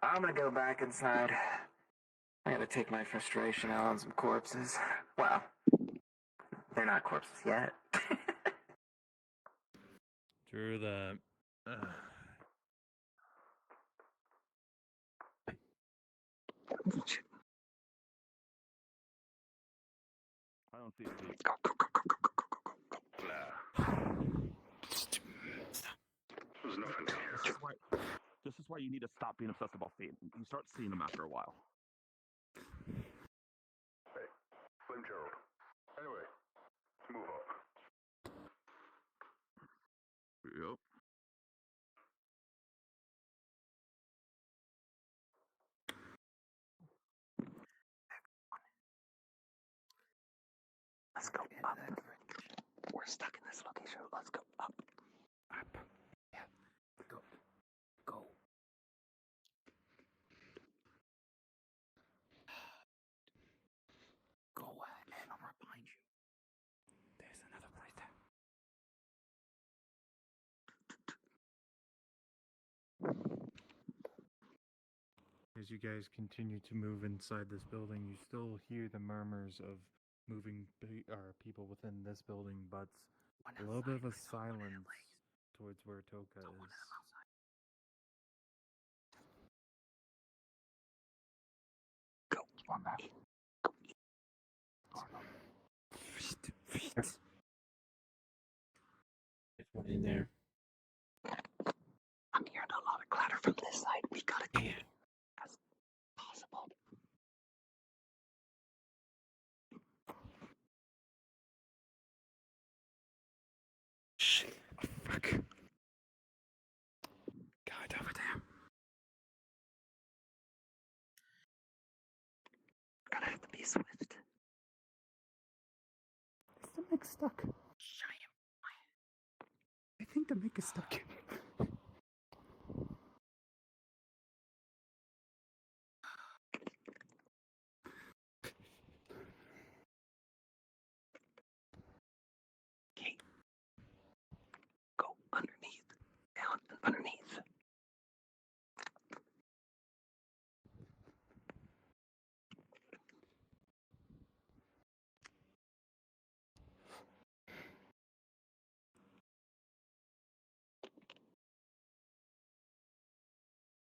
[SPEAKER 11] I'm gonna go back inside. I gotta take my frustration out on some corpses. Well, they're not corpses yet.
[SPEAKER 20] True that.
[SPEAKER 9] I don't see it.
[SPEAKER 21] There's nothing here.
[SPEAKER 9] This is why you need to stop being obsessed about seeing. You start seeing them after a while.
[SPEAKER 21] Hey, Slim Gerald. Anyway, let's move up.
[SPEAKER 9] Yep.
[SPEAKER 11] Let's go up. We're stuck in this location. Let's go up.
[SPEAKER 12] Up. Yeah. Go. Go. Go ahead. I'm right behind you. There's another place there.
[SPEAKER 2] As you guys continue to move inside this building, you still hear the murmurs of moving people within this building, but a little bit of a silence towards where Toka is.
[SPEAKER 11] Go. On that.
[SPEAKER 3] There's one in there.
[SPEAKER 11] I'm hearing a lot of clatter from this side. We gotta get
[SPEAKER 3] Yeah.
[SPEAKER 11] as possible.
[SPEAKER 3] Shit.
[SPEAKER 12] Oh, fuck. God, over there.
[SPEAKER 11] Gonna have to be swift.
[SPEAKER 6] Is the mic stuck?
[SPEAKER 12] I think the mic is stuck.
[SPEAKER 11] Okay. Go underneath. Down and underneath.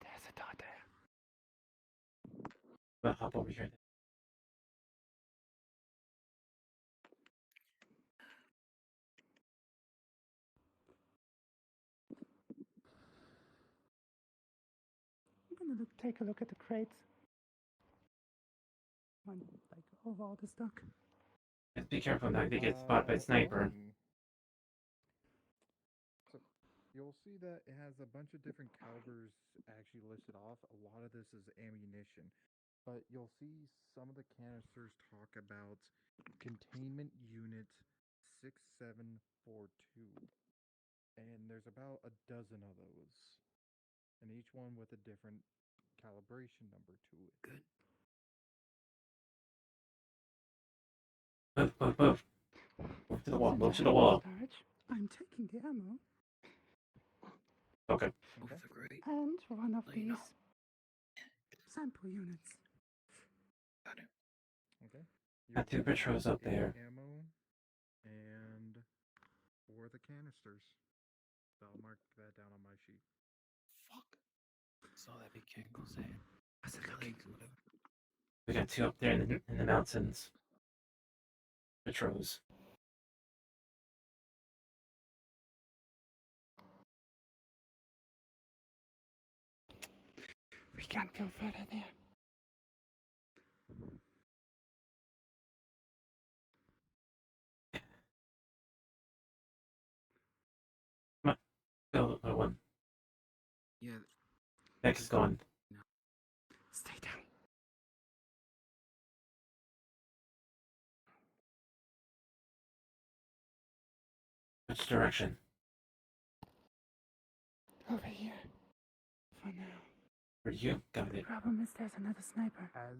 [SPEAKER 12] There's a dot there.
[SPEAKER 3] I'll hop over here.
[SPEAKER 6] I'm gonna take a look at the crates. Like overall the stock.
[SPEAKER 3] Just be careful not to get spotted by sniper.
[SPEAKER 2] So you'll see that it has a bunch of different calibers actually listed off. A lot of this is ammunition, but you'll see some of the canisters talk about containment unit 6742, and there's about a dozen of those, and each one with a different calibration number to it.
[SPEAKER 12] Good.
[SPEAKER 3] Move, move, move. Move to the wall, move to the wall.
[SPEAKER 6] I'm taking the ammo.
[SPEAKER 3] Okay.
[SPEAKER 2] Okay.
[SPEAKER 12] Great.
[SPEAKER 6] And one of these sample units.
[SPEAKER 12] Got it.
[SPEAKER 2] Okay.
[SPEAKER 3] Got two patrols up there.
[SPEAKER 2] Ammo and 4 of the canisters. So I'll mark that down on my sheet.
[SPEAKER 12] Fuck. Saw that big kid go say. How's it looking?
[SPEAKER 3] We got 2 up there in the mountains. Patrols.
[SPEAKER 6] We can't go further there.
[SPEAKER 3] Come on. Go, little one.
[SPEAKER 12] Yeah.
[SPEAKER 3] Next is gone.
[SPEAKER 12] No. Stay down.
[SPEAKER 3] Which direction?
[SPEAKER 6] Over here. For now.
[SPEAKER 3] For you? Got it.
[SPEAKER 6] The problem is there's another sniper.
[SPEAKER 2] As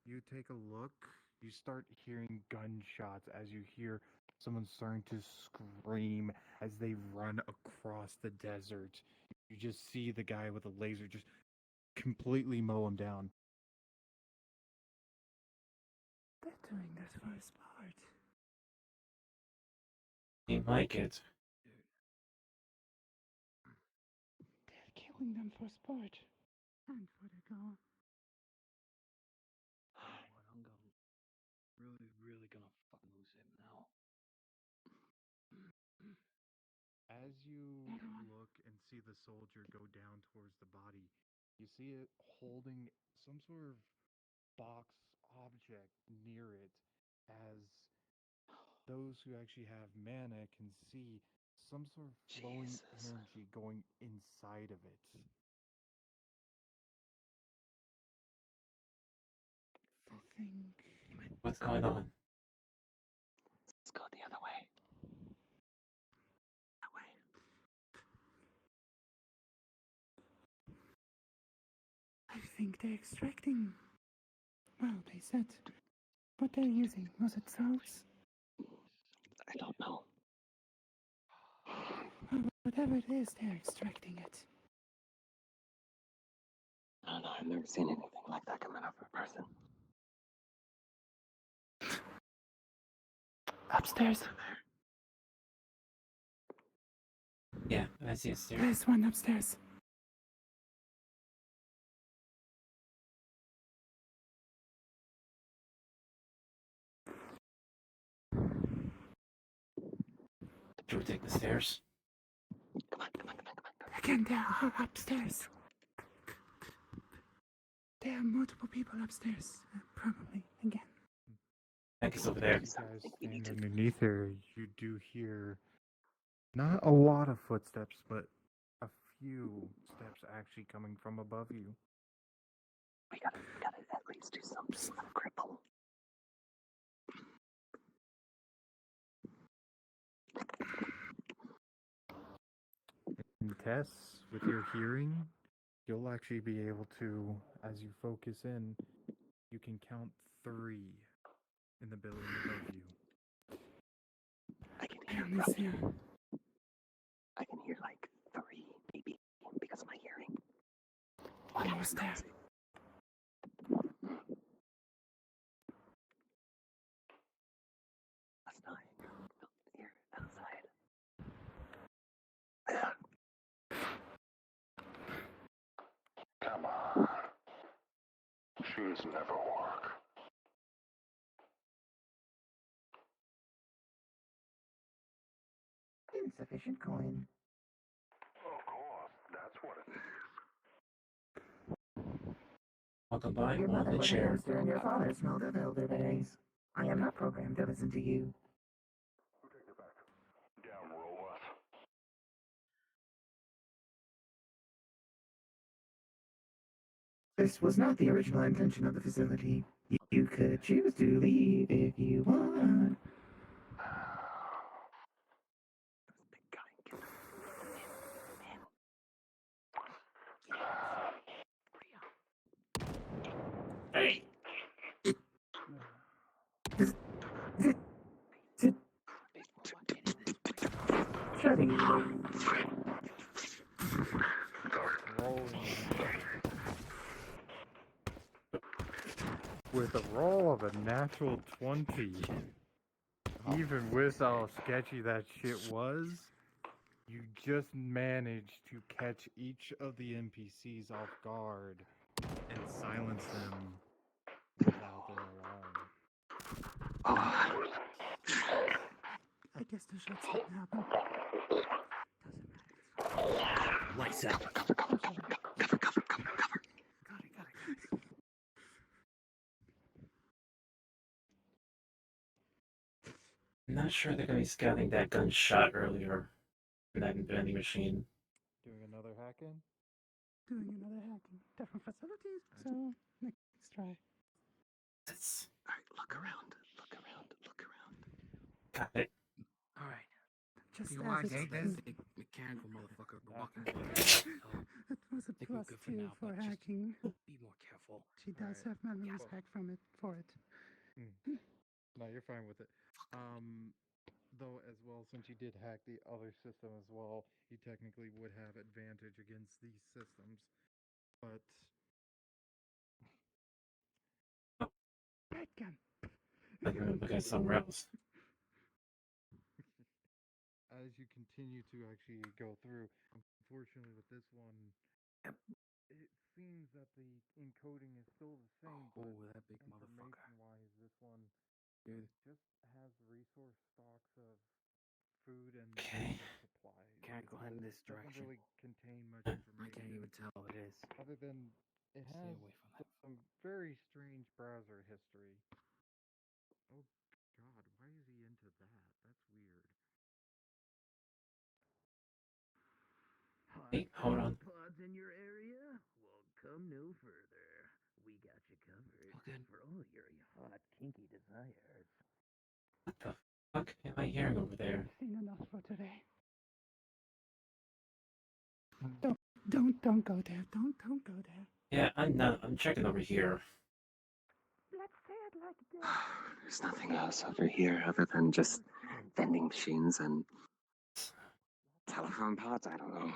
[SPEAKER 2] you take a look, you start hearing gunshots as you hear someone starting to scream as they run across the desert. You just see the guy with the laser just completely mow him down.
[SPEAKER 6] They're doing this for a sport.
[SPEAKER 3] Seem like it.
[SPEAKER 6] pulling them for sport and for the goal.
[SPEAKER 18] I'm gonna really gonna fucking lose him now.
[SPEAKER 2] As you look and see the soldier go down towards the body, you see it holding some sort of box object near it, as those who actually have mana can see some sort of flowing energy going inside of it.
[SPEAKER 6] I think.
[SPEAKER 3] What's going on?
[SPEAKER 11] Let's go the other way. That way.
[SPEAKER 6] I think they're extracting. Well, they said what they're using. Was it salts?
[SPEAKER 11] I don't know.
[SPEAKER 6] Well, whatever it is, they're extracting it.
[SPEAKER 11] I don't know. I've never seen anything like that coming out of a person.
[SPEAKER 6] Upstairs.
[SPEAKER 3] Yeah, I see a stair.
[SPEAKER 6] There's one upstairs.
[SPEAKER 3] Should we take the stairs?
[SPEAKER 6] Again, there are upstairs. There are multiple people upstairs. Probably again.
[SPEAKER 3] I guess over there.
[SPEAKER 2] You guys stand underneath her, you do hear not a lot of footsteps, but a few steps actually coming from above you.
[SPEAKER 11] We gotta at least do some sort of cripple.
[SPEAKER 2] And Tess, with your hearing, you'll actually be able to, as you focus in, you can count 3 in the building above you.
[SPEAKER 11] I can hear like 3, maybe, because of my hearing.
[SPEAKER 6] Almost there.
[SPEAKER 11] That's not here outside.
[SPEAKER 21] Come on. Shoes never work.
[SPEAKER 6] Insufficient coin.
[SPEAKER 21] Of course, that's what it is.
[SPEAKER 3] Welcome by
[SPEAKER 6] Your
[SPEAKER 3] on
[SPEAKER 6] mother
[SPEAKER 3] the
[SPEAKER 6] was a
[SPEAKER 3] chair.
[SPEAKER 6] hamster and your father smelled of elderberries. I am not programmed to listen to you.
[SPEAKER 21] Who take it back? Down, robot.
[SPEAKER 6] This was not the original intention of the facility. You could choose to leave if you want.
[SPEAKER 3] Hey!
[SPEAKER 2] With a roll of a natural 20, even with how sketchy that shit was, you just managed to catch each of the NPCs off guard and silence them without their alarm.
[SPEAKER 6] I guess the shots didn't happen.
[SPEAKER 15] Lights out.
[SPEAKER 3] I'm not sure they're gonna be scouting that gunshot earlier in that vending machine.
[SPEAKER 2] Doing another hack-in?
[SPEAKER 6] Doing another hacking. Different facilities, so next try.
[SPEAKER 11] Alright, look around. Look around. Look around.
[SPEAKER 3] Got it.
[SPEAKER 16] Alright.
[SPEAKER 6] Just
[SPEAKER 16] You
[SPEAKER 6] as
[SPEAKER 16] want
[SPEAKER 6] it's
[SPEAKER 16] to
[SPEAKER 6] been-
[SPEAKER 16] this mechanical motherfucker walking
[SPEAKER 6] It was a
[SPEAKER 16] think we're
[SPEAKER 6] plus
[SPEAKER 16] good for
[SPEAKER 6] 2
[SPEAKER 16] now,
[SPEAKER 6] for
[SPEAKER 16] but just
[SPEAKER 6] hacking.
[SPEAKER 16] be more careful.
[SPEAKER 6] She does have memories back from it for it.
[SPEAKER 2] No, you're fine with it. Though, as well, since you did hack the other system as well, you technically would have advantage against these systems. But
[SPEAKER 6] Bad gun.
[SPEAKER 3] Look at somewhere else.
[SPEAKER 2] as you continue to actually go through, unfortunately with this one, It seems that the encoding is still the same, but
[SPEAKER 18] Oh, that big motherfucker.
[SPEAKER 2] information-wise, this one
[SPEAKER 18] Dude.
[SPEAKER 2] just has resource stocks of food and
[SPEAKER 18] Okay.
[SPEAKER 2] medical supplies.
[SPEAKER 18] Can't go in this
[SPEAKER 2] Doesn't
[SPEAKER 18] direction.
[SPEAKER 2] really contain much
[SPEAKER 18] I
[SPEAKER 2] information.
[SPEAKER 18] can't even tell what it is.
[SPEAKER 2] Other than it
[SPEAKER 18] Stay
[SPEAKER 2] has
[SPEAKER 18] away from that.
[SPEAKER 2] some very strange browser history. Oh God, why is he into that? That's weird.
[SPEAKER 3] Hey, hold on.
[SPEAKER 1] Pods in your area? Well, come no further. We got you covered for all your hot, kinky desires.
[SPEAKER 3] What the fuck am I hearing over there?
[SPEAKER 6] I've seen enough for today. Don't go there. Don't go there.
[SPEAKER 3] Yeah, I'm not. I'm checking over here.
[SPEAKER 6] Let's say it like this.
[SPEAKER 11] There's nothing else over here other than just vending machines and telephone pods. I don't know.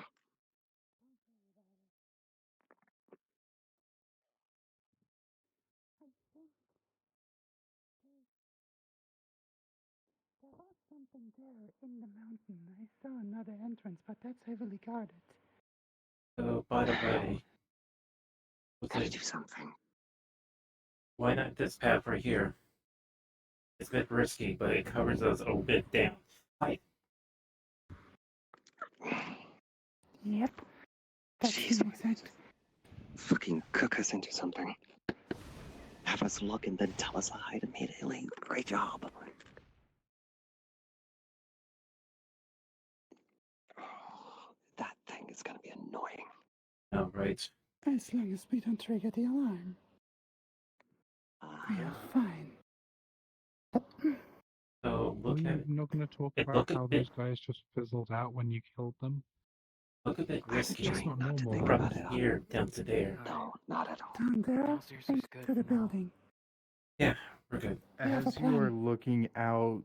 [SPEAKER 6] There was something there in the mountain. I saw another entrance, but that's heavily guarded.
[SPEAKER 3] Oh, by the way,
[SPEAKER 11] Gotta do something.
[SPEAKER 3] why not this path right here? It's a bit risky, but it covers us a bit down. Hi.
[SPEAKER 6] Yep. That's
[SPEAKER 11] Jeez,
[SPEAKER 6] the exact.
[SPEAKER 11] fucking cook us into something. Have us look and then tell us to hide immediately. Great job. That thing is gonna be annoying.
[SPEAKER 3] Oh, right.
[SPEAKER 6] As long as we don't trigger the alarm, we are fine.
[SPEAKER 3] So
[SPEAKER 8] Are
[SPEAKER 3] look
[SPEAKER 8] you
[SPEAKER 3] at
[SPEAKER 8] not going to talk
[SPEAKER 3] it.
[SPEAKER 8] about
[SPEAKER 3] Look
[SPEAKER 8] how
[SPEAKER 3] at
[SPEAKER 8] those
[SPEAKER 3] it.
[SPEAKER 8] guys just fizzled out when you killed them?
[SPEAKER 3] Look a bit risky.
[SPEAKER 8] That's not normal,
[SPEAKER 3] From
[SPEAKER 8] right?
[SPEAKER 3] here down to there.
[SPEAKER 11] No, not at all.
[SPEAKER 6] Down there,
[SPEAKER 18] Downstairs is good
[SPEAKER 6] to the
[SPEAKER 18] for now.
[SPEAKER 6] building.
[SPEAKER 3] Yeah, we're good.
[SPEAKER 6] We have a
[SPEAKER 2] As you are
[SPEAKER 6] plan.
[SPEAKER 2] looking out,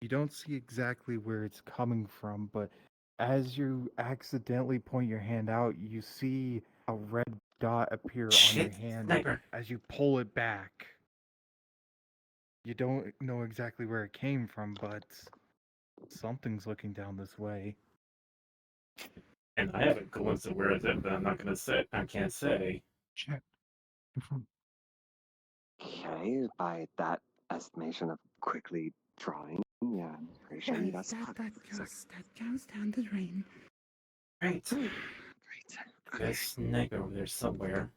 [SPEAKER 2] you don't see exactly where it's coming from, but as you accidentally point your hand out, you see a red dot appear on your
[SPEAKER 3] Shit,
[SPEAKER 2] hand
[SPEAKER 3] sniper.
[SPEAKER 2] as you pull it back. You don't know exactly where it came from, but something's looking down this way.
[SPEAKER 3] And I have a glimpse of where it's at, but I'm not gonna say. I can't say.
[SPEAKER 8] Check.
[SPEAKER 11] Okay, by that estimation of quickly drawing, yeah, I'm pretty sure you got
[SPEAKER 6] Yes,
[SPEAKER 11] spotted.
[SPEAKER 6] that goes down the drain.
[SPEAKER 3] Right.
[SPEAKER 11] Great.
[SPEAKER 3] There's a sniper over there somewhere.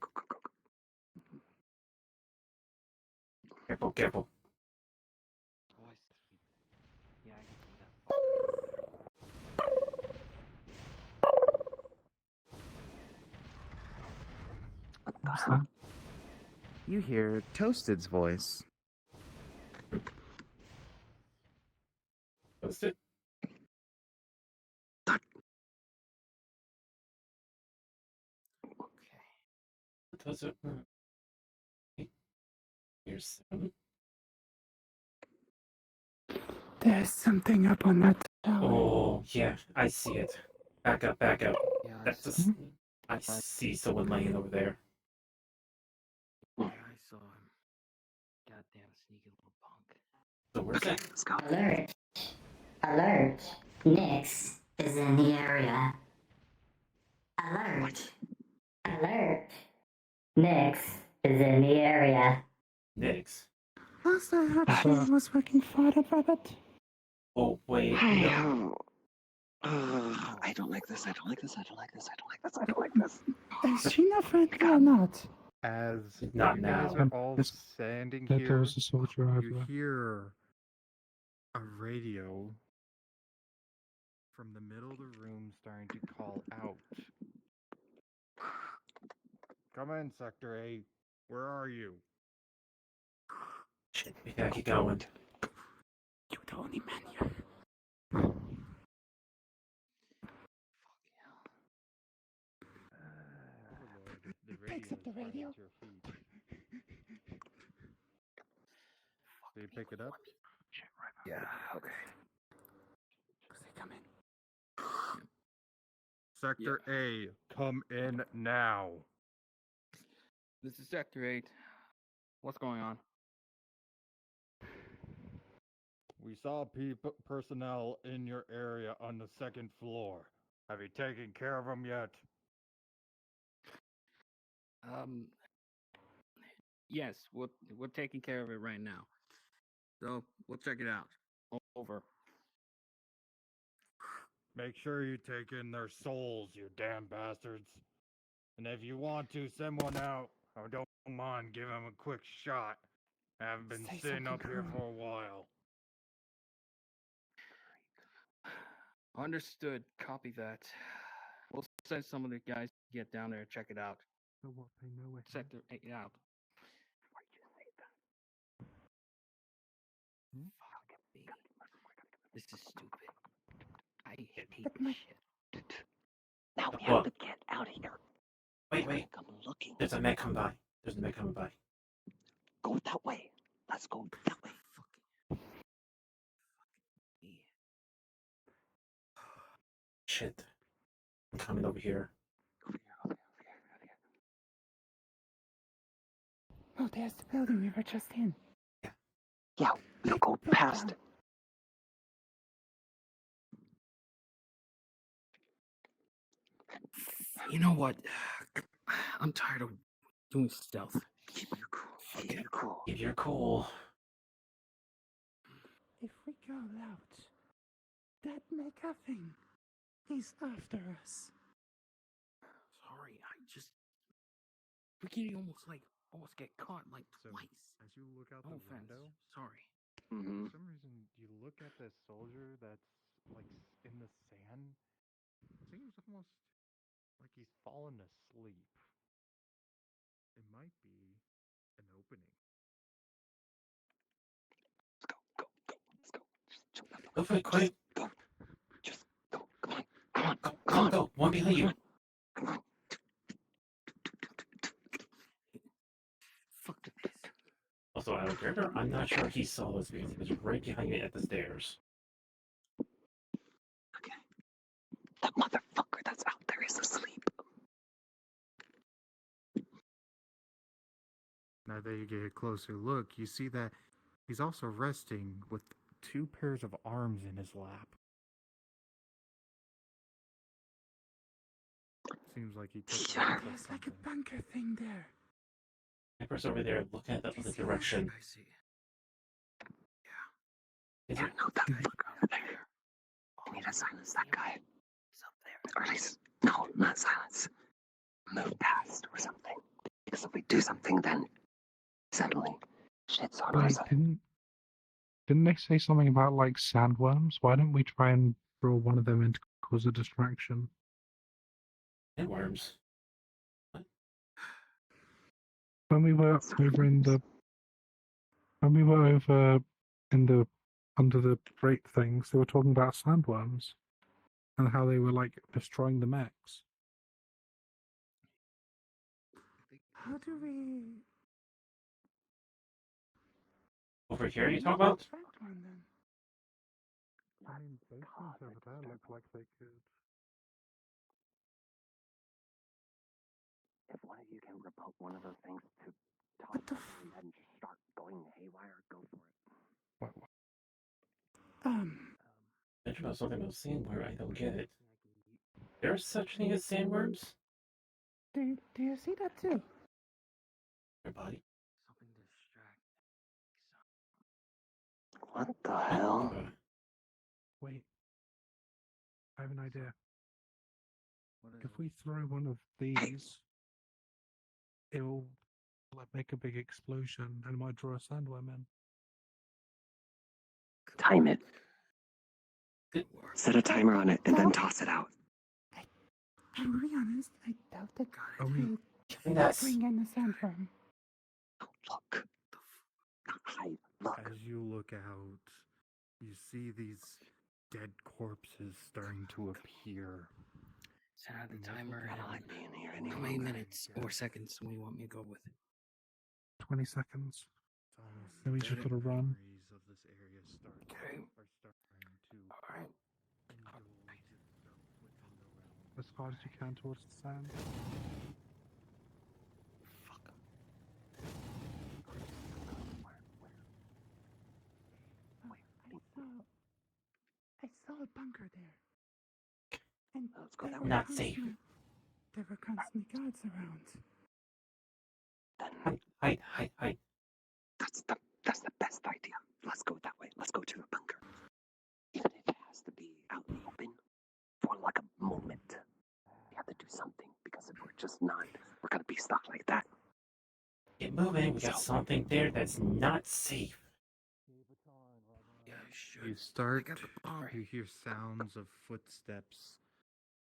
[SPEAKER 3] Careful, careful.
[SPEAKER 17] Yeah, I can see that.
[SPEAKER 12] What's that? You hear Toasted's voice.
[SPEAKER 3] Toasted? Toasted. Here's seven.
[SPEAKER 6] There's something up on that tower.
[SPEAKER 3] Oh, yeah, I see it. Back up, back up.
[SPEAKER 17] Yeah,
[SPEAKER 3] That's I see someone laying over there.
[SPEAKER 17] Yeah, I saw him. Goddamn sneaky little punk.
[SPEAKER 3] So where's that?
[SPEAKER 11] Let's go.
[SPEAKER 22] Alert! Alert! Nyx is in the area. Alert! Alert! Nyx is in the area.
[SPEAKER 3] Nyx.
[SPEAKER 6] Last I heard, she was working for the rabbit.
[SPEAKER 3] Oh, wait. No.
[SPEAKER 11] I don't like this. I don't like this. I don't like this. I don't like this. I don't like this.
[SPEAKER 6] Is she not friendly or not?
[SPEAKER 2] As
[SPEAKER 3] Not
[SPEAKER 2] you
[SPEAKER 3] now.
[SPEAKER 2] guys are all standing
[SPEAKER 8] There
[SPEAKER 2] here,
[SPEAKER 8] was a soldier over
[SPEAKER 2] you
[SPEAKER 8] there.
[SPEAKER 2] hear a radio from the middle of the room starting to call out. Come in, Sector A. Where are you?
[SPEAKER 3] Shit, we gotta keep going.
[SPEAKER 6] You're the only man here. Picks up the radio.
[SPEAKER 2] So you pick it up?
[SPEAKER 18] Yeah, okay.
[SPEAKER 6] Come in.
[SPEAKER 2] Sector A, come in now.
[SPEAKER 17] This is Sector 8. What's going on?
[SPEAKER 2] We saw personnel in your area on the second floor. Have you taken care of them yet?
[SPEAKER 18] Yes, we're taking care of it right now. So we'll check it out. Over.
[SPEAKER 2] Make sure you take in their souls, you damn bastards. And if you want to, send one out. I don't mind giving them a quick shot. I haven't been
[SPEAKER 6] Say
[SPEAKER 2] sitting up
[SPEAKER 6] something
[SPEAKER 2] here
[SPEAKER 6] cool.
[SPEAKER 2] for a while.
[SPEAKER 18] Understood. Copy that. We'll send some of the guys to get down there and check it out.
[SPEAKER 8] So what they know it.
[SPEAKER 18] Sector 8 out.
[SPEAKER 11] Why'd you say that?
[SPEAKER 17] Fuck me. This is stupid. I hate shit.
[SPEAKER 11] Now we
[SPEAKER 3] What?
[SPEAKER 11] have to get out of here.
[SPEAKER 3] Wait,
[SPEAKER 11] They're
[SPEAKER 3] wait.
[SPEAKER 11] gonna come looking.
[SPEAKER 3] There's a man coming by. There's a man coming by.
[SPEAKER 11] Go that way. Let's go that way.
[SPEAKER 3] Shit. I'm coming over here.
[SPEAKER 6] Oh, there's the building we were just in.
[SPEAKER 11] Yeah, we'll go past it.
[SPEAKER 18] You know what? I'm tired of doing stealth.
[SPEAKER 11] Keep your cool. Keep your cool.
[SPEAKER 3] Keep your cool.
[SPEAKER 6] If we go out, that McGuffin, he's after us.
[SPEAKER 18] Sorry, we can almost get caught like twice.
[SPEAKER 2] As you look out
[SPEAKER 18] No
[SPEAKER 2] the
[SPEAKER 18] offense.
[SPEAKER 2] window,
[SPEAKER 18] Sorry.
[SPEAKER 2] for some reason you look at this soldier that's like in the sand. It seems almost like he's fallen asleep. It might be an opening.
[SPEAKER 3] Go for it, quick.
[SPEAKER 11] Go. Just go. Come on.
[SPEAKER 3] Go. One behind you.
[SPEAKER 18] Fuck this.
[SPEAKER 3] Also, out of character, I'm not sure he saw us because he was right behind me at the stairs.
[SPEAKER 11] Okay. That motherfucker that's out there is asleep.
[SPEAKER 2] Now that you get a closer look, you see that he's also resting with 2 pairs of arms in his lap. Seems like he took
[SPEAKER 6] There's like a bunker thing there.
[SPEAKER 3] Sniper's over there looking at the other direction.
[SPEAKER 18] I see.
[SPEAKER 3] Is
[SPEAKER 11] Yeah,
[SPEAKER 3] it?
[SPEAKER 11] no, that fucker over there. We need to silence that guy.
[SPEAKER 18] He's up there.
[SPEAKER 11] Or at least, no, not silence. Move past or something. Because if we do something, then suddenly shit's on our
[SPEAKER 8] Wait,
[SPEAKER 11] side.
[SPEAKER 8] didn't they say something about like sandworms? Why don't we try and draw one of them in to cause a distraction?
[SPEAKER 3] Sandworms.
[SPEAKER 8] When we were over in the under the break things, they were talking about sandworms and how they were like destroying the mechs.
[SPEAKER 6] How do we...
[SPEAKER 3] Over here, you talk about?
[SPEAKER 6] One, then?
[SPEAKER 8] I mean, those things over there look like they could.
[SPEAKER 11] If one of you can remote one of those things to top
[SPEAKER 6] What the
[SPEAKER 11] and then just start going haywire, go for it.
[SPEAKER 8] What?
[SPEAKER 3] Mention about something about sandworm, I don't get it. There's such thing as sandworms?
[SPEAKER 6] Do you see that too?
[SPEAKER 3] Everybody.
[SPEAKER 17] Something distracting.
[SPEAKER 11] What the hell?
[SPEAKER 8] Wait, I have an idea.
[SPEAKER 17] What is
[SPEAKER 8] If we throw one of these, it'll like make a big explosion and it might draw a sandworm in.
[SPEAKER 11] Time it. Set a timer on it and then toss it out.
[SPEAKER 6] To be honest, I doubt that
[SPEAKER 8] Are we-
[SPEAKER 6] we'll bring in the sandworm.
[SPEAKER 11] Look. Hide. Look.
[SPEAKER 2] As you look out, you see these dead corpses starting to appear.
[SPEAKER 18] Set out the timer.
[SPEAKER 11] I don't like being here anymore.
[SPEAKER 18] How many minutes or seconds do we want me to go with?
[SPEAKER 8] 20 seconds.
[SPEAKER 2] It's almost
[SPEAKER 8] Then we just gotta run.
[SPEAKER 2] memories of this area are starting to
[SPEAKER 18] Alright.
[SPEAKER 8] As far as you can towards the sand.
[SPEAKER 18] Fuck 'em.
[SPEAKER 6] I saw a bunker there. And
[SPEAKER 11] Let's go that
[SPEAKER 6] there
[SPEAKER 11] way.
[SPEAKER 6] were
[SPEAKER 3] Not safe.
[SPEAKER 6] There were constantly guards around.
[SPEAKER 3] Hide.
[SPEAKER 11] That's the best idea. Let's go that way. Let's go to the bunker. Even if it has to be out in the open for like a moment. We have to do something because if we're just not, we're gonna be stuck like that.
[SPEAKER 3] Get moving. We got something there that's not safe.
[SPEAKER 2] You start to hear sounds of footsteps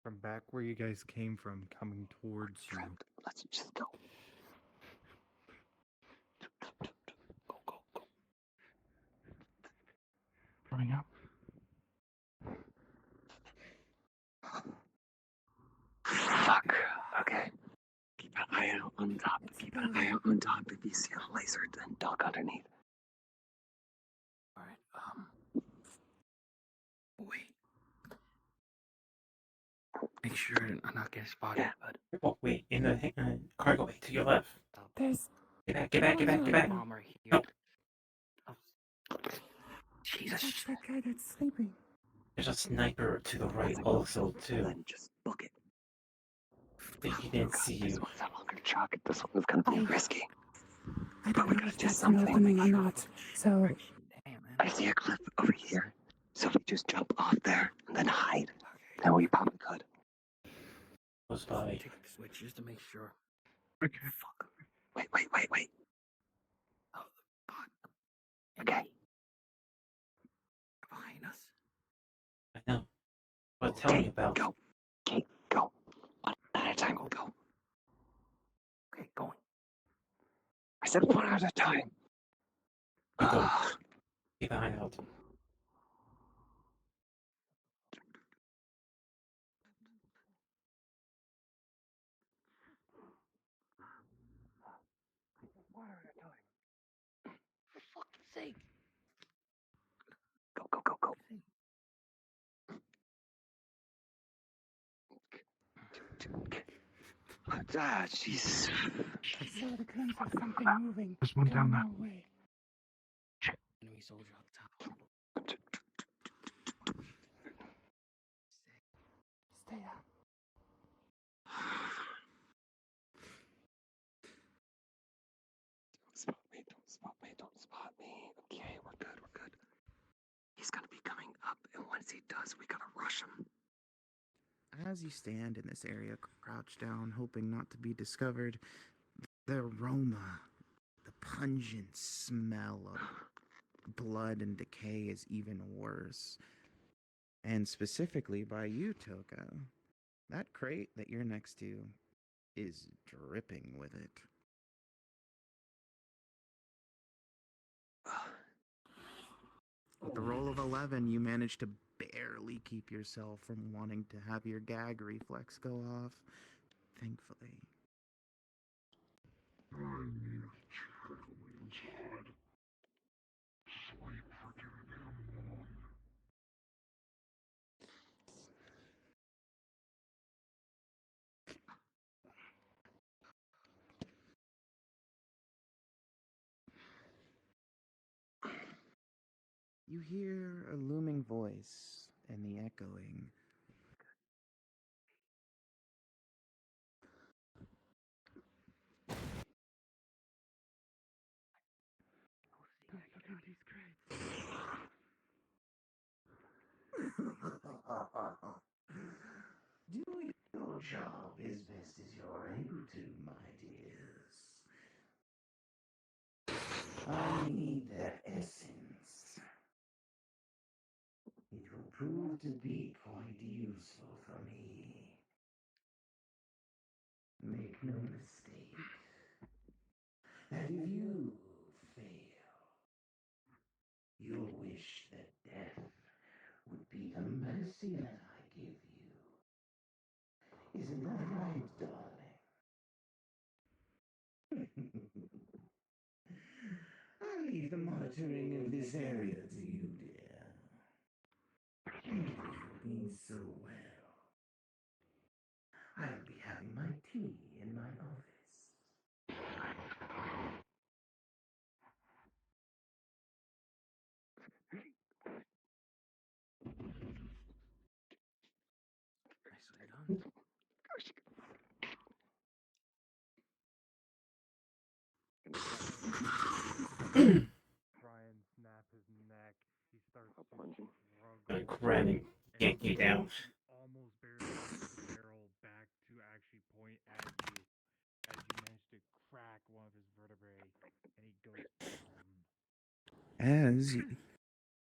[SPEAKER 2] from back where you guys came from coming towards you.
[SPEAKER 11] Let's just go.
[SPEAKER 8] Growing up.
[SPEAKER 11] Fuck. Okay. Keep an eye out on top. Keep an eye out on top. If you see a laser, then duck underneath.
[SPEAKER 17] Alright, wait. Make sure I'm not getting spotted, but...
[SPEAKER 3] Oh, wait, in the cargo bay to your left.
[SPEAKER 6] There's...
[SPEAKER 3] Get back.
[SPEAKER 17] Bomb right here.
[SPEAKER 3] No.
[SPEAKER 17] Jesus.
[SPEAKER 6] That's that guy that's sleeping.
[SPEAKER 3] There's a sniper to the right also, too.
[SPEAKER 11] Then just book it.
[SPEAKER 3] But he didn't see
[SPEAKER 11] This
[SPEAKER 3] you.
[SPEAKER 11] one's a longer chuck. This one's gonna be risky.
[SPEAKER 6] I
[SPEAKER 11] But
[SPEAKER 6] don't
[SPEAKER 11] we
[SPEAKER 6] know
[SPEAKER 11] gotta
[SPEAKER 6] if
[SPEAKER 11] do
[SPEAKER 6] that's an
[SPEAKER 11] something.
[SPEAKER 6] opening or not. So,
[SPEAKER 11] I see a cliff over here. So if we just jump off there and then hide, then we probably could.
[SPEAKER 3] Close by.
[SPEAKER 17] Take the switch just to make sure.
[SPEAKER 8] Okay.
[SPEAKER 17] Fuck.
[SPEAKER 11] Wait.
[SPEAKER 17] Oh, God.
[SPEAKER 11] Okay.
[SPEAKER 17] Behind us.
[SPEAKER 3] I know. But tell me about.
[SPEAKER 11] Go. Okay, go. One at a time. Go.
[SPEAKER 17] Okay, going.
[SPEAKER 11] I said one at a time.
[SPEAKER 3] Go. Keep an eye out.
[SPEAKER 11] One at a time.
[SPEAKER 17] For fuck's sake.
[SPEAKER 11] Go. Ah, jeez.
[SPEAKER 6] I saw the glimpse of something moving.
[SPEAKER 8] There's one down there.
[SPEAKER 6] No way.
[SPEAKER 17] Enemy soldier up top.
[SPEAKER 6] Stay up.
[SPEAKER 11] Don't spot me. Okay, we're good. He's gonna be coming up, and once he does, we gotta rush him.
[SPEAKER 12] As you stand in this area, crouched down, hoping not to be discovered, the aroma, the pungent smell of blood and decay is even worse. And specifically by you, Toka, that crate that you're next to is dripping with it. With the roll of 11, you manage to barely keep yourself from wanting to have your gag reflex go off, thankfully. You hear a looming voice and the echoing.
[SPEAKER 6] Don't look at these crates.
[SPEAKER 1] Do your job as best as you're able to, my dears. I need that essence. It will prove to be quite useful for me. Make no mistake that if you fail, you'll wish that death would be the mercy that I give you. Isn't that right, darling? I'll leave the monitoring of this area to you, dear. Thank you for being so well. I'll be having my tea in my office.
[SPEAKER 17] Nicely done.
[SPEAKER 2] try and snap his neck. He starts to
[SPEAKER 3] Gonna
[SPEAKER 2] struggle,
[SPEAKER 3] grab and yank you down.
[SPEAKER 2] he almost barely gets the barrel back to actually point at you as you manage to crack one of his vertebrae, and he goes down.
[SPEAKER 12] As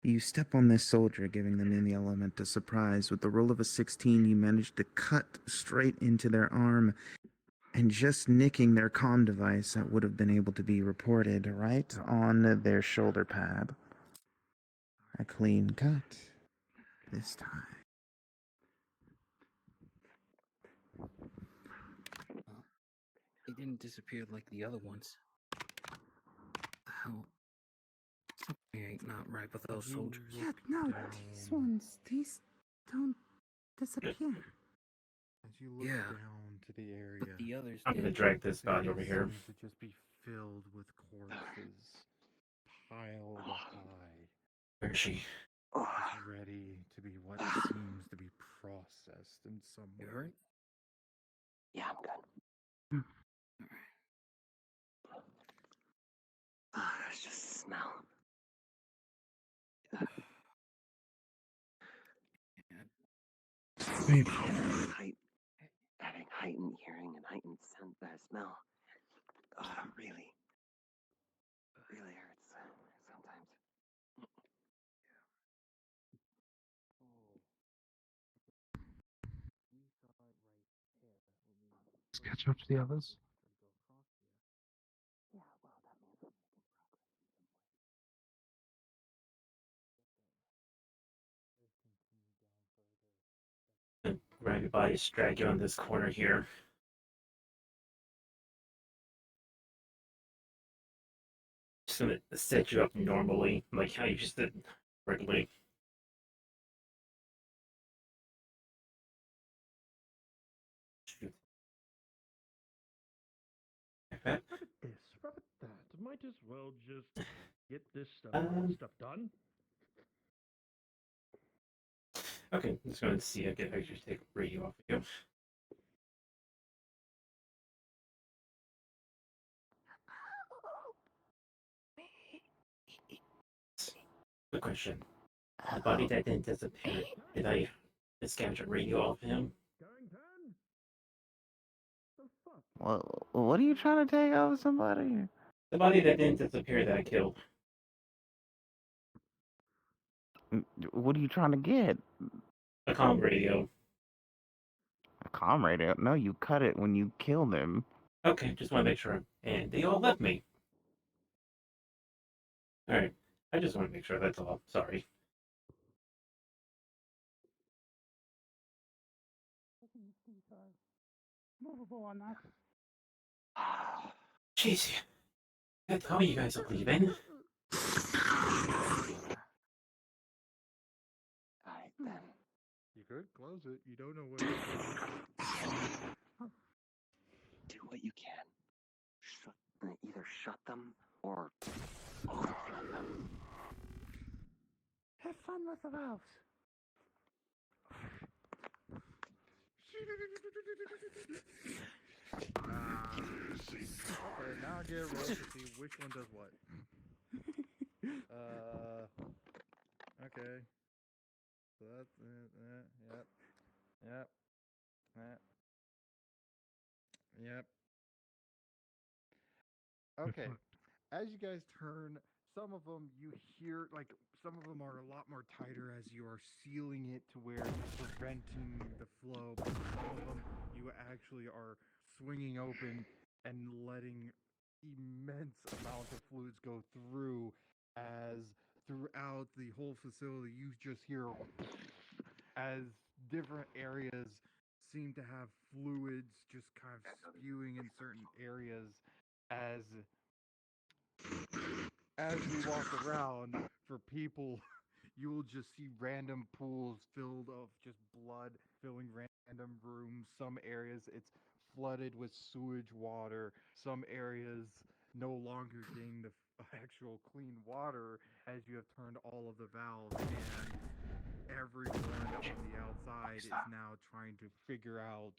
[SPEAKER 12] you step on this soldier, giving them the element of surprise, with the roll of a 16, you manage to cut straight into their arm and just nicking their comm device that would have been able to be reported right on their shoulder pad. A clean cut this time.
[SPEAKER 18] They didn't disappear like the other ones. The hell? Something ain't not right with those soldiers.
[SPEAKER 6] Yeah, no, these ones, these don't disappear.
[SPEAKER 2] As you look
[SPEAKER 18] Yeah,
[SPEAKER 2] down to the area,
[SPEAKER 18] but the others
[SPEAKER 3] I'm gonna
[SPEAKER 18] did.
[SPEAKER 3] drag this body over here.
[SPEAKER 2] seems to just be filled with corpses, piled high.
[SPEAKER 3] Where is she?
[SPEAKER 2] Just ready to be what seems to be processed in some way.
[SPEAKER 18] You hurt?
[SPEAKER 11] Yeah, I'm good. There's just smell. Having heightened hearing and heightened smell. Really hurts sometimes.
[SPEAKER 8] Let's catch up to the others.
[SPEAKER 3] Grab your body, drag you on this corner here. Just gonna set you up normally, like how you just did regularly.
[SPEAKER 5] Rub it this, rub it that. Might as well just get this stuff done.
[SPEAKER 3] Okay, I'm just going to see. I can actually take radio off of you. Good question. The body that didn't disappear, did I scavenge a radio off him?
[SPEAKER 12] What are you trying to take out of somebody?
[SPEAKER 3] The body that didn't disappear that I killed.
[SPEAKER 12] What are you trying to get?
[SPEAKER 3] A comm radio.
[SPEAKER 12] A comm radio? No, you cut it when you killed him.
[SPEAKER 3] Okay, just want to make sure. And they all left me. Alright, I just want to make sure, that's all. Sorry.
[SPEAKER 6] Movable or not.
[SPEAKER 3] Jeez, I tell me you guys are leaving.
[SPEAKER 11] Alright then.
[SPEAKER 2] You could close it. You don't know what to do.
[SPEAKER 11] Do what you can. Either shut them or overflow them.
[SPEAKER 6] Have fun with the valves.
[SPEAKER 2] Okay, now I get a roll to see which one does what. Okay. So that's yep. Yep. Okay. As you guys turn, some of them you hear, like, some of them are a lot more tighter as you are sealing it to where you're preventing the flow, but some of them you actually are swinging open and letting immense amounts of fluids go through, as throughout the whole facility you just hear as different areas seem to have fluids just kind of spewing in certain areas as we walk around. For people, you will just see random pools filled of just blood filling random rooms. Some areas it's flooded with sewage water. Some areas no longer getting the actual clean water as you have turned all of the valves, and everyone on the outside is now trying to figure out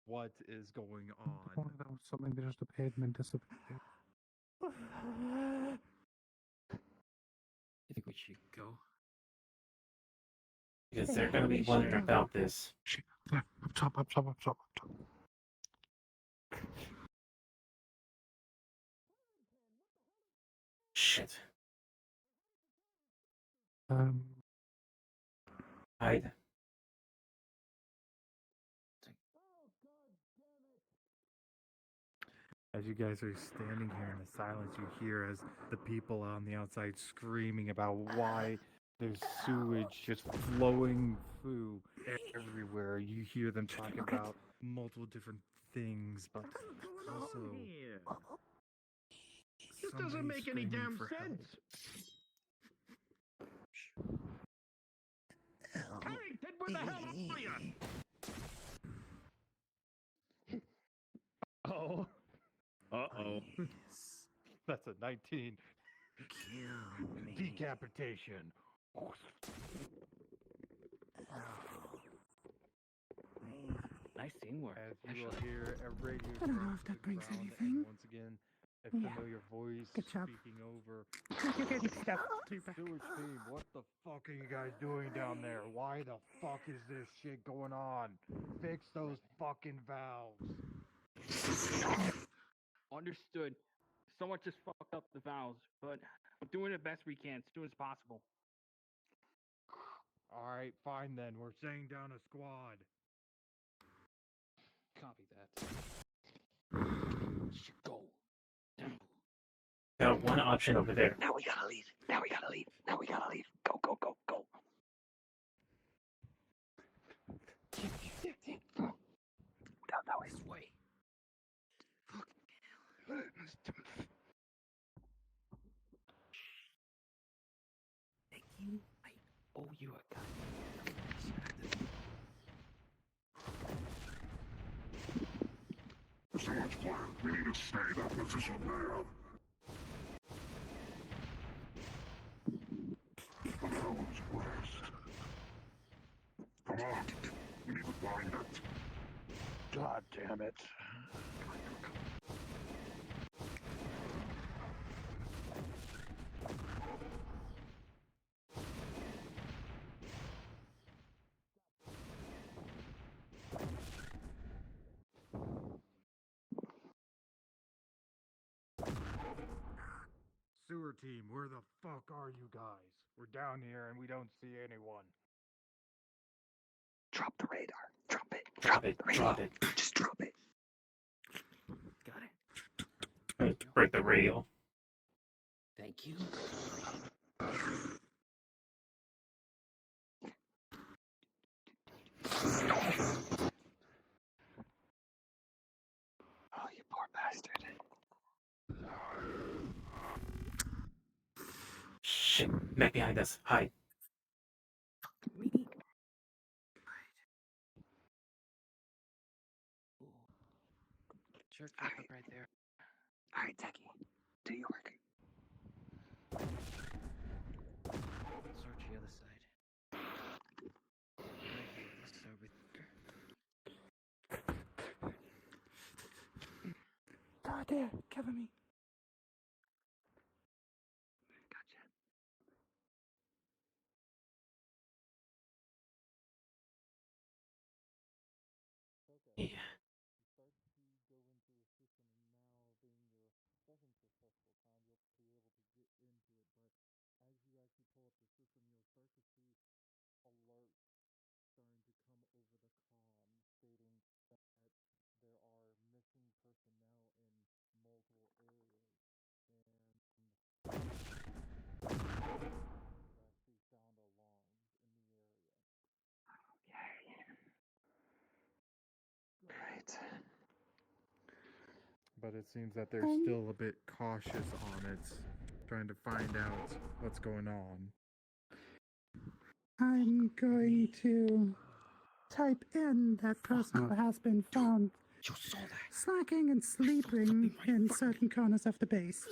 [SPEAKER 2] what is going on.
[SPEAKER 8] That was something that just appeared and then disappeared.
[SPEAKER 18] we should go.
[SPEAKER 3] Because they're going to be wondering about this.
[SPEAKER 8] Up top.
[SPEAKER 3] Shit.
[SPEAKER 2] Hide. As you guys are standing here in the silence, you hear as the people on the outside screaming about why there's sewage just flowing through everywhere. You hear them talking about multiple different things, but also
[SPEAKER 16] This doesn't make any damn sense. Harrington, where the hell are you?
[SPEAKER 2] Oh. Uh-oh. That's a 19.
[SPEAKER 1] Kill me.
[SPEAKER 2] Decapitation.
[SPEAKER 17] Nice teamwork.
[SPEAKER 2] As you will hear a radio
[SPEAKER 6] I don't know if that brings
[SPEAKER 2] sound, and
[SPEAKER 6] anything.
[SPEAKER 2] once again, a
[SPEAKER 6] Yeah.
[SPEAKER 2] familiar voice
[SPEAKER 6] Good job.
[SPEAKER 2] speaking over.
[SPEAKER 6] You're getting stuff.
[SPEAKER 2] Sewage team, what the fuck are you guys doing down there? Why the fuck is this shit going on? Fix those fucking valves.
[SPEAKER 17] Understood. Someone just fucked up the valves, but we're doing the best we can as soon as possible.
[SPEAKER 2] Alright, fine then. We're saying down a squad.
[SPEAKER 17] Copy that. Should go.
[SPEAKER 3] Got one option over there.
[SPEAKER 11] Now we gotta leave. Now we gotta leave. Now we gotta leave. Go, go, go, go. Down that way.
[SPEAKER 17] This way. Thank you. I owe you a
[SPEAKER 21] Someone's plan. We need to stay in that position there. Someone's rest. Come on. We need to find it.
[SPEAKER 16] God damn it.
[SPEAKER 2] Sewer team, where the fuck are you guys? We're down here and we don't see anyone.
[SPEAKER 11] Drop the radar. Drop it.
[SPEAKER 3] Drop it.
[SPEAKER 11] the radio.
[SPEAKER 3] Drop it.
[SPEAKER 11] Just drop it.
[SPEAKER 17] Got it.
[SPEAKER 3] Break the radio.
[SPEAKER 17] Thank you.
[SPEAKER 11] Oh, you poor bastard.
[SPEAKER 3] Shit. Back behind us. Hide.
[SPEAKER 17] Sure, keep it right there.
[SPEAKER 11] Alright, Techie. Do your work.
[SPEAKER 17] Search the other side. Right here. Let's start with
[SPEAKER 6] Oh, there. Cover me.
[SPEAKER 11] Gotcha.
[SPEAKER 3] Yeah.
[SPEAKER 11] Right.
[SPEAKER 2] But it seems that they're still a bit cautious on it, trying to find out what's going on.
[SPEAKER 6] I'm going to type in that person who has been found slacking and sleeping in certain corners of the base.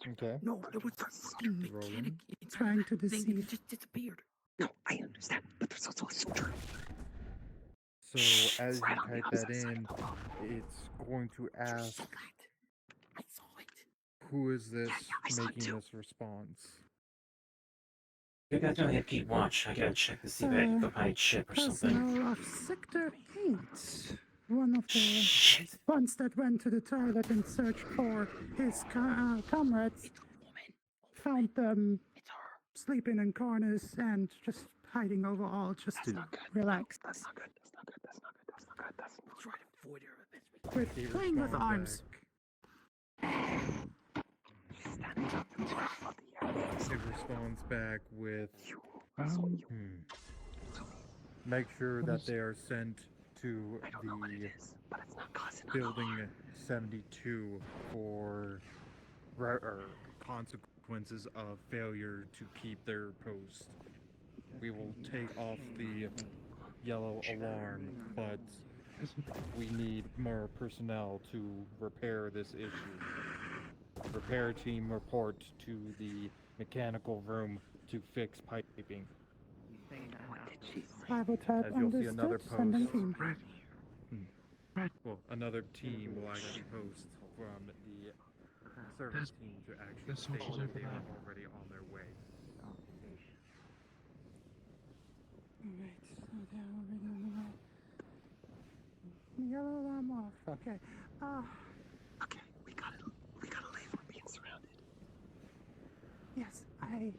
[SPEAKER 2] Okay.
[SPEAKER 17] No, there was a fucking mechanic
[SPEAKER 6] Trying to
[SPEAKER 17] thing that
[SPEAKER 6] deceive.
[SPEAKER 17] just disappeared.
[SPEAKER 11] No, I understand, but there's also a soldier.
[SPEAKER 2] So as you
[SPEAKER 11] Right on the
[SPEAKER 2] type
[SPEAKER 11] opposite
[SPEAKER 2] that
[SPEAKER 11] side
[SPEAKER 2] in,
[SPEAKER 11] of the wall.
[SPEAKER 2] it's going to ask
[SPEAKER 17] I saw it.
[SPEAKER 2] who is this making this response?
[SPEAKER 3] You guys go ahead, keep watch. I gotta check to see if I can find ship or something.
[SPEAKER 6] Personnel of Sector 8. One of the ones that went to the toilet in search for his comrades. Found them sleeping in corners and just hiding overall just to relax.
[SPEAKER 11] That's not good. That's not good. That's not good. That's not good. That's not good.
[SPEAKER 6] With playing with arms.
[SPEAKER 2] It responds back with, make sure that they are sent to the building 72 for consequences of failure to keep their post. We will take off the yellow alarm, but we need more personnel to repair this issue. Repair team report to the mechanical room to fix piping.
[SPEAKER 6] I will type
[SPEAKER 2] As you'll see another
[SPEAKER 6] understood, sending
[SPEAKER 2] post.
[SPEAKER 6] team.
[SPEAKER 2] Well, another team will actually post from the service team to actually state that they are already on their way.
[SPEAKER 6] Alright, so they're already on the way. Yellow alarm off. Okay.
[SPEAKER 11] Okay, we gotta leave. We're being surrounded.
[SPEAKER 6] Yes, I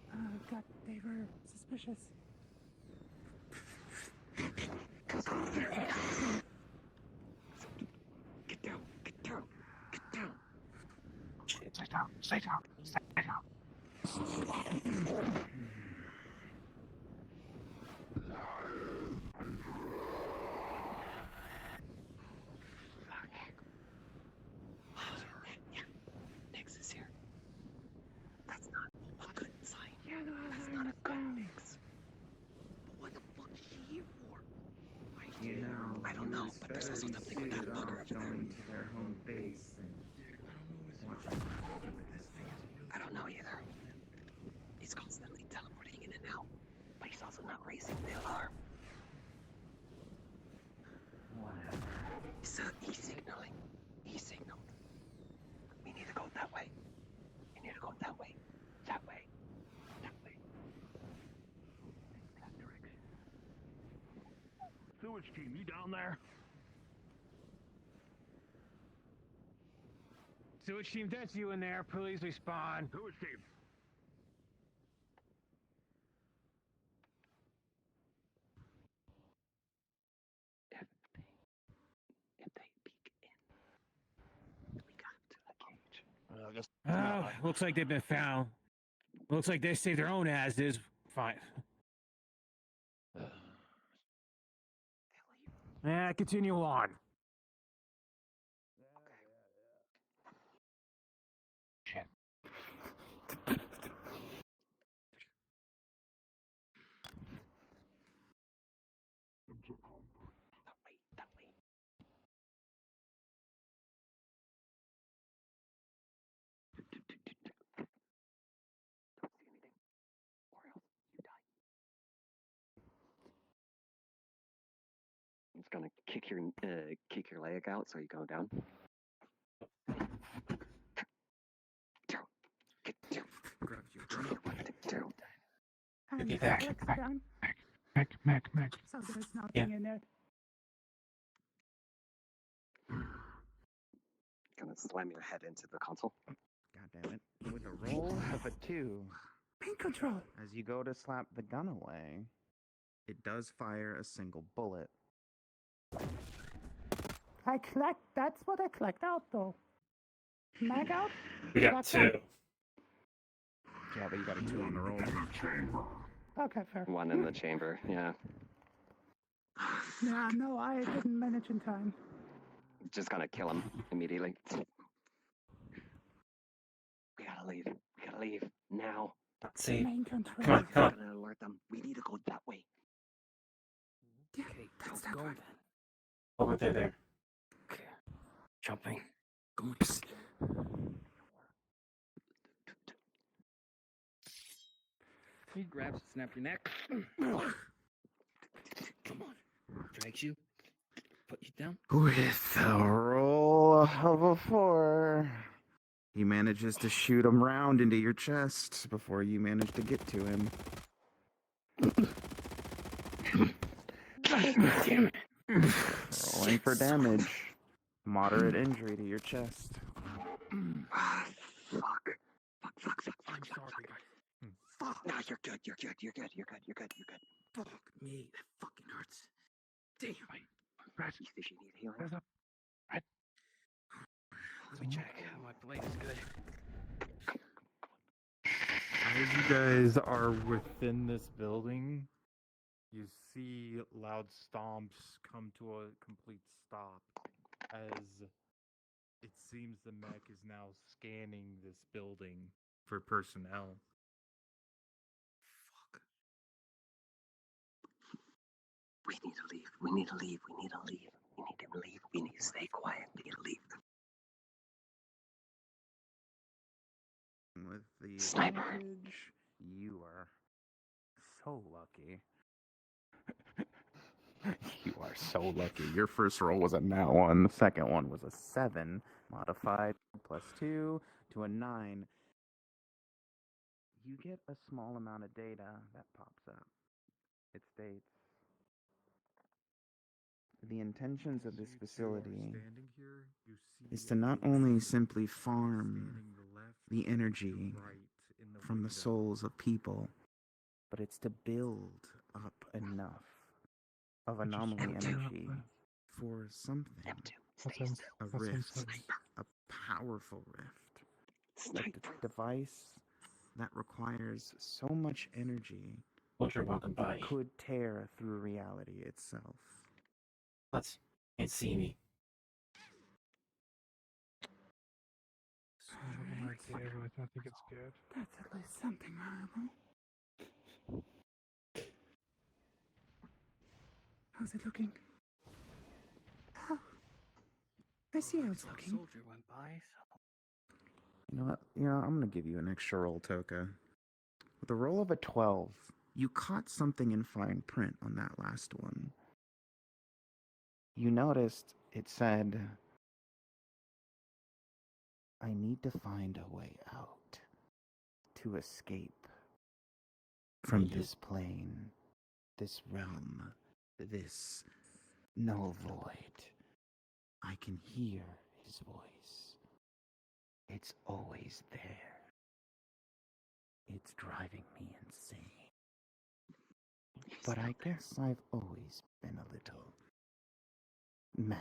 [SPEAKER 6] got. They were suspicious.
[SPEAKER 11] Get down. Get down. Get down.
[SPEAKER 6] Stay down. Stay down. Stay down.
[SPEAKER 11] Nix is here. That's not a good sign. That's not a good mix. But what the fuck is she here for?
[SPEAKER 12] You know,
[SPEAKER 11] I don't know, but there's also something with that bugger over there.
[SPEAKER 12] Going to their home base and watching.
[SPEAKER 11] I don't know either. He's constantly teleporting in and out, but he's also not raising the alarm.
[SPEAKER 1] Whatever.
[SPEAKER 11] He's signaling. He signaled. We need to go that way. We need to go that way. That way. That way. That direction.
[SPEAKER 16] Sewage team, you down there?
[SPEAKER 7] Sewage team, that's you in there. Please respond.
[SPEAKER 16] Sewage team.
[SPEAKER 11] If they peek in, we got to the cage.
[SPEAKER 7] I guess. Oh, looks like they've been found. Looks like they saved their own asses. Fine. Yeah, continue on. Shit.
[SPEAKER 11] That way. Don't see anything, or else you die. I'm just gonna kick your leg out so you go down. Get down.
[SPEAKER 6] And
[SPEAKER 3] Get back.
[SPEAKER 6] Alex down.
[SPEAKER 16] Mac.
[SPEAKER 6] So there's nothing in it.
[SPEAKER 11] Gonna slam your head into the console.
[SPEAKER 12] God damn it. With a roll of a 2.
[SPEAKER 6] Pain control.
[SPEAKER 12] As you go to slap the gun away, it does fire a single bullet.
[SPEAKER 6] That's what I collect out though. Mag out?
[SPEAKER 3] We got
[SPEAKER 6] That's
[SPEAKER 3] 2.
[SPEAKER 6] out.
[SPEAKER 12] Yeah, but you got a 2 on the roll.
[SPEAKER 6] Okay, fair.
[SPEAKER 11] One in the chamber, yeah.
[SPEAKER 6] Yeah, no, I didn't manage in time.
[SPEAKER 11] Just gonna kill him immediately. We gotta leave. We gotta leave now.
[SPEAKER 3] See.
[SPEAKER 6] Main control.
[SPEAKER 3] Come on, come on.
[SPEAKER 11] I'm gonna alert them. We need to go that way.
[SPEAKER 6] Yeah, that's that way.
[SPEAKER 3] Over there.
[SPEAKER 7] Okay. Jumping. Going.
[SPEAKER 18] He grabs, snap your neck. Come on. Drags you. Put you down.
[SPEAKER 12] With a roll of a 4. He manages to shoot him round into your chest before you manage to get to him.
[SPEAKER 6] Damn it.
[SPEAKER 12] Rolling for damage. Moderate injury to your chest.
[SPEAKER 11] Fuck.
[SPEAKER 17] I'm sorry, guys.
[SPEAKER 11] Fuck. No, you're good. You're good. You're good. You're good. You're good. You're good.
[SPEAKER 17] Fuck me. That fucking hurts. Damn.
[SPEAKER 8] Red.
[SPEAKER 11] You think you need healing?
[SPEAKER 8] There's a red.
[SPEAKER 17] Let me check. My blade is good.
[SPEAKER 2] As you guys are within this building, you see loud stomps come to a complete stop as it seems the mech is now scanning this building for personnel.
[SPEAKER 11] We need to leave. We need to leave. We need to leave. We need to leave. We need to stay quiet. We need to leave.
[SPEAKER 12] With the
[SPEAKER 11] Sniper.
[SPEAKER 12] advantage, you are so lucky. You are so lucky. Your first roll was a nat 1. The second one was a 7, modified +2 to a 9. You get a small amount of data that pops up. It states, the intentions of this facility is to not only simply farm the energy from the souls of people, but it's to build up enough of anomaly energy for something, a rift, a powerful rift, a device that requires so much energy it could tear through reality itself.
[SPEAKER 3] Let's can't see me.
[SPEAKER 8] I have an idea, but I don't think it's good.
[SPEAKER 6] That's at least something horrible. How's it looking? Oh, I see how it's looking.
[SPEAKER 17] Soldier went by, so.
[SPEAKER 12] You know what? I'm gonna give you an extra roll, Toka. With a roll of a 12, you caught something in fine print on that last one. You noticed it said, I need to find a way out to escape from this plane, this realm, this null void. I can hear his voice. It's always there. It's driving me insane. But I guess I've always been a little mad.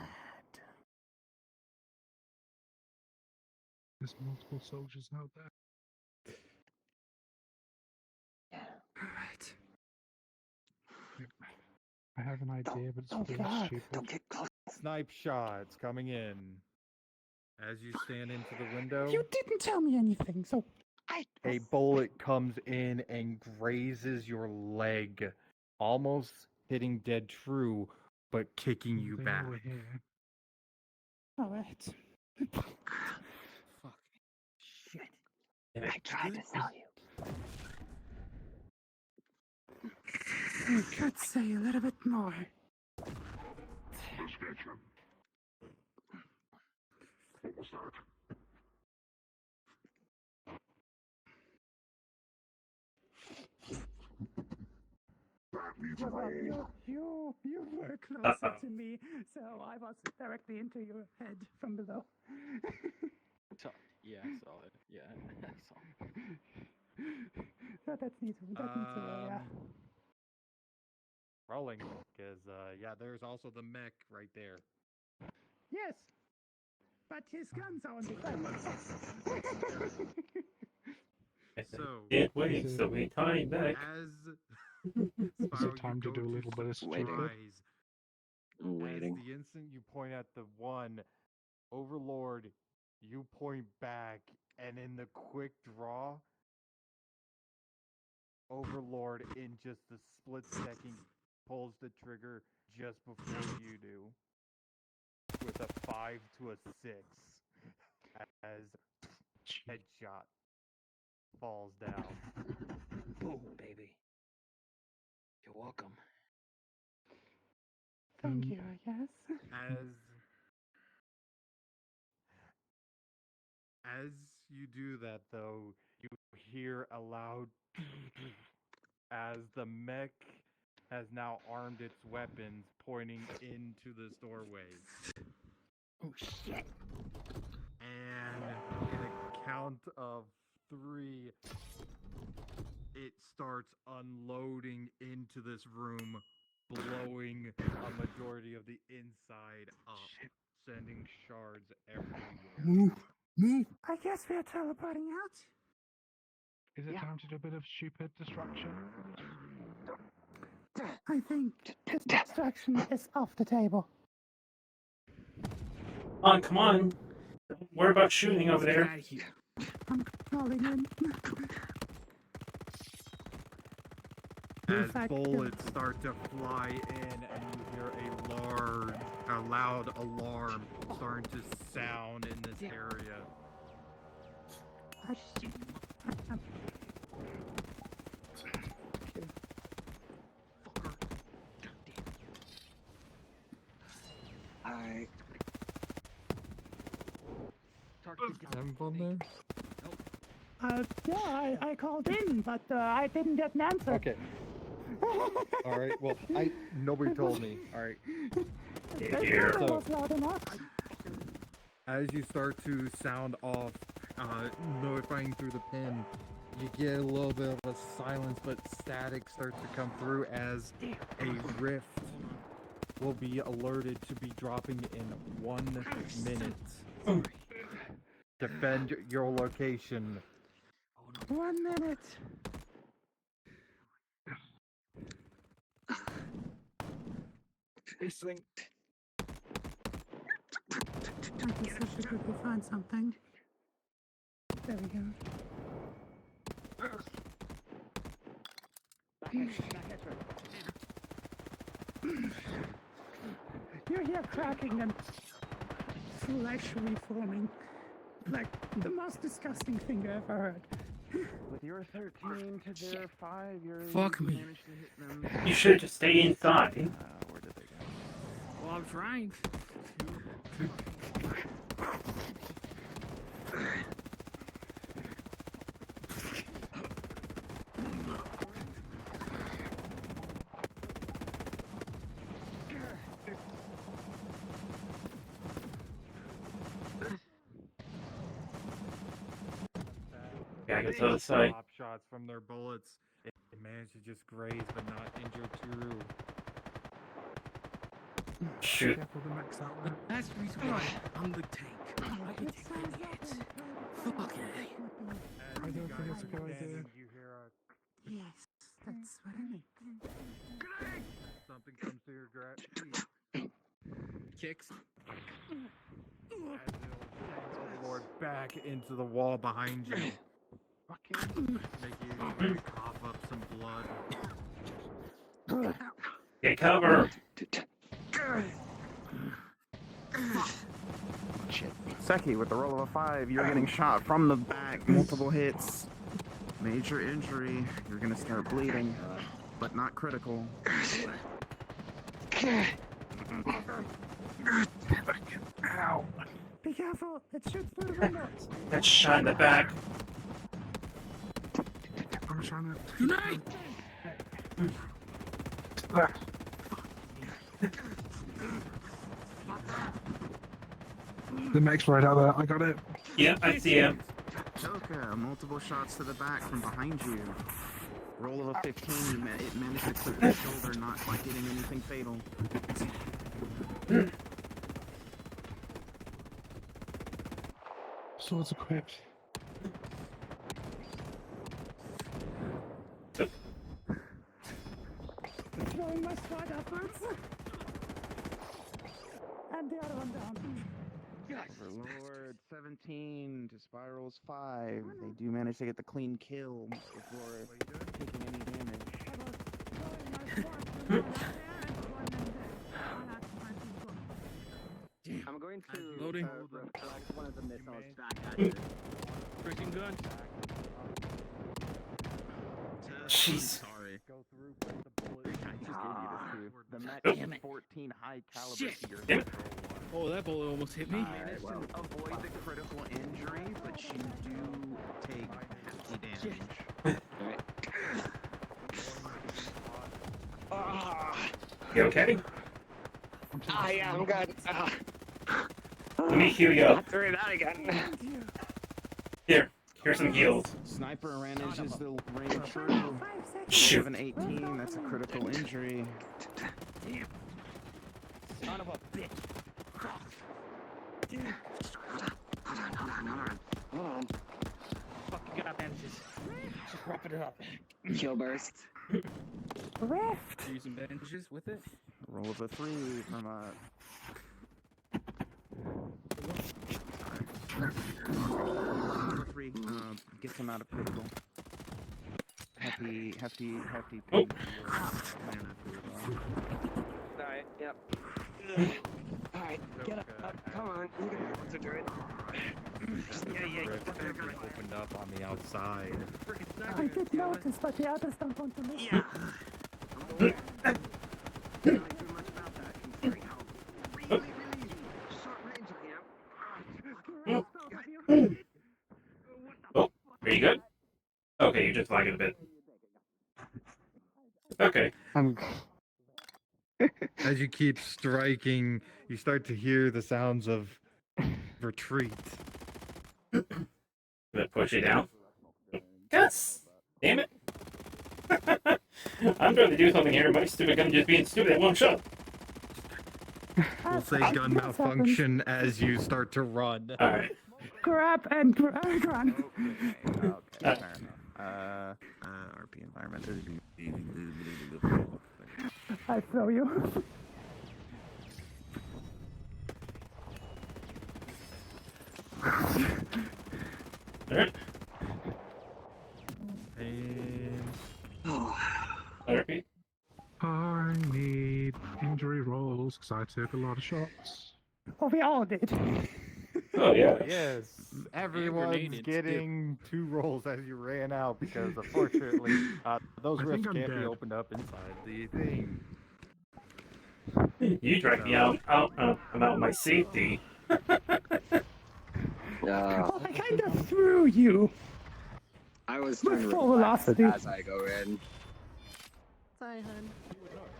[SPEAKER 8] There's multiple soldiers out there.
[SPEAKER 6] Alright.
[SPEAKER 8] I have an idea, but it's really
[SPEAKER 6] God.
[SPEAKER 8] stupid.
[SPEAKER 11] Don't get close.
[SPEAKER 2] Snipe shots coming in. As you stand into the window,
[SPEAKER 6] You didn't tell me anything, so
[SPEAKER 2] a bullet comes in and grazes your leg, almost hitting dead true, but kicking you
[SPEAKER 8] They
[SPEAKER 2] back.
[SPEAKER 8] were here.
[SPEAKER 6] alright.
[SPEAKER 17] Fuck. Shit.
[SPEAKER 11] I tried to tell you.
[SPEAKER 6] You could say a little bit more. You were closer to me, so I was directly into your head from below.
[SPEAKER 17] Yeah, I saw it. Yeah, I saw it.
[SPEAKER 6] That needs a roll, yeah.
[SPEAKER 2] Rolling, because, there's also the mech right there.
[SPEAKER 6] Yes, but his guns are on the
[SPEAKER 2] So,
[SPEAKER 3] Can't wait, so we time back.
[SPEAKER 2] As
[SPEAKER 8] Is it time to do a little bit of stupid?
[SPEAKER 11] I'm waiting.
[SPEAKER 2] As the instant you point at the one, Overlord, you point back, and in the quick draw, Overlord, in just a split second, pulls the trigger just before you do, with a 5 to a 6, as headshot falls down.
[SPEAKER 17] Boom, baby. You're welcome.
[SPEAKER 6] Thank you, I guess.
[SPEAKER 2] As you do that, though, you hear a loud as the mech has now armed its weapons, pointing into this doorway.
[SPEAKER 15] Oh shit!
[SPEAKER 2] And in a count of 3, it starts unloading into this room, blowing a majority of the inside up, sending shards everywhere.
[SPEAKER 6] Move. I guess we're teleporting out.
[SPEAKER 8] Is it time to do a bit of stupid destruction?
[SPEAKER 6] I think this distraction is off the table.
[SPEAKER 3] Come on. Don't worry about shooting over there.
[SPEAKER 6] I'm calling in.
[SPEAKER 2] As bullets start to fly in, and you hear a loud alarm starting to sound in this area.
[SPEAKER 6] Yeah, I called in, but I didn't get an answer.
[SPEAKER 2] Okay. All right. Well, nobody told me. All right. So,
[SPEAKER 6] Was loud enough.
[SPEAKER 2] as you start to sound off, notifying through the pin, you get a little bit of a silence, but static starts to come through as a rift will be alerted to be dropping in 1 minute. Defend your location.
[SPEAKER 6] 1 minute.
[SPEAKER 8] This thing.
[SPEAKER 6] I guess I should quickly find something. There we go. You hear cracking and flesh reforming. Like the most disgusting thing you ever heard.
[SPEAKER 12] With your 13 to their 5, you're
[SPEAKER 18] Fuck me.
[SPEAKER 12] managed to hit them.
[SPEAKER 3] You should just stay inside.
[SPEAKER 12] Where did they go?
[SPEAKER 18] Well, I'm trying.
[SPEAKER 3] Yeah, I guess the other side.
[SPEAKER 2] Pop shots from their bullets. It managed to just graze, but not injure Turu.
[SPEAKER 3] Shoot.
[SPEAKER 18] That's the reason why I'm the tank. I can take any hits. Fuck it.
[SPEAKER 8] I don't think it's a good idea.
[SPEAKER 2] You hear
[SPEAKER 6] Yes, that's what I need.
[SPEAKER 2] something comes to your feet.
[SPEAKER 18] Kicks.
[SPEAKER 2] As it'll send Overlord back into the wall behind you. Make you cough up some blood.
[SPEAKER 3] Get cover.
[SPEAKER 12] Seki, with the roll of a 5, you're getting shot from the back, multiple hits, major injury. You're gonna start bleeding, but not critical.
[SPEAKER 6] Ow. Be careful, it shoots through the window.
[SPEAKER 3] That shot in the back.
[SPEAKER 8] I'm trying to.
[SPEAKER 18] Tonight.
[SPEAKER 8] The mech's right out there. I got it.
[SPEAKER 3] Yep, I see him.
[SPEAKER 12] Toka, multiple shots to the back from behind you. Roll of a 15, it managed to clip your shoulder, not like getting anything fatal.
[SPEAKER 8] Swords equipped.
[SPEAKER 6] Throwing my sword upwards. And the other one down.
[SPEAKER 12] Overlord 17 to Spiral's 5. They do manage to get the clean kill before taking any damage.
[SPEAKER 17] I'm going to
[SPEAKER 18] Loading.
[SPEAKER 17] reflect one of the missiles back at you.
[SPEAKER 18] Freaking gun.
[SPEAKER 3] Jeez.
[SPEAKER 12] Sorry.
[SPEAKER 2] Go through with the bullet.
[SPEAKER 12] I just gave you this too. The mech
[SPEAKER 3] Damn
[SPEAKER 12] is 14 high caliber
[SPEAKER 18] Shit.
[SPEAKER 12] to your
[SPEAKER 3] Damn it.
[SPEAKER 12] control 1.
[SPEAKER 18] Oh, that bullet almost hit me.
[SPEAKER 12] Managed to avoid the critical injury, but you do take hefty damage.
[SPEAKER 3] You okay?
[SPEAKER 11] Yeah, I'm good.
[SPEAKER 3] Let me heal you up.
[SPEAKER 11] Not through that again.
[SPEAKER 3] Here's some heals.
[SPEAKER 12] Sniper manages the range through.
[SPEAKER 3] Shoot.
[SPEAKER 12] 18, that's a critical injury.
[SPEAKER 7] Son of a bitch.
[SPEAKER 11] Hold on.
[SPEAKER 7] Fucking got bandages. Just wrap it up.
[SPEAKER 11] Kill burst.
[SPEAKER 6] Rift.
[SPEAKER 18] Using bandages with it.
[SPEAKER 12] Roll of a 3 from three. Gets him out of critical. Hefty pain.
[SPEAKER 11] Alright, yep. Alright, get up. Come on, you can be able to do it.
[SPEAKER 2] Opened up on the outside.
[SPEAKER 6] I did notice, but the others don't want to listen.
[SPEAKER 11] Yeah.
[SPEAKER 3] Oh, are you good? Okay, you're just lagging a bit. Okay.
[SPEAKER 2] As you keep striking, you start to hear the sounds of retreat.
[SPEAKER 3] Gonna push you down. Gus! Damn it! I'm trying to do something here. My stupid gun just being stupid at one shot.
[SPEAKER 2] We'll say gun malfunction as you start to run.
[SPEAKER 3] Alright.
[SPEAKER 6] Grab and run.
[SPEAKER 12] Okay, fair enough. RP environment.
[SPEAKER 6] I throw you.
[SPEAKER 3] Alright. RP.
[SPEAKER 8] I need injury rolls because I took a lot of shots.
[SPEAKER 6] Oh, we all did.
[SPEAKER 3] Oh, yeah.
[SPEAKER 2] Yes. Everyone's getting 2 rolls as you ran out because, unfortunately, those
[SPEAKER 8] I
[SPEAKER 2] rifts
[SPEAKER 8] think I'm
[SPEAKER 2] can't be
[SPEAKER 8] dead.
[SPEAKER 2] opened up inside the thing.
[SPEAKER 3] You dragged me out. I'm out of my safety.
[SPEAKER 6] Well, I kind of threw you.
[SPEAKER 11] I was trying to
[SPEAKER 6] full
[SPEAKER 11] reflect
[SPEAKER 6] velocity.
[SPEAKER 11] as I go in.
[SPEAKER 4] Sorry, hun.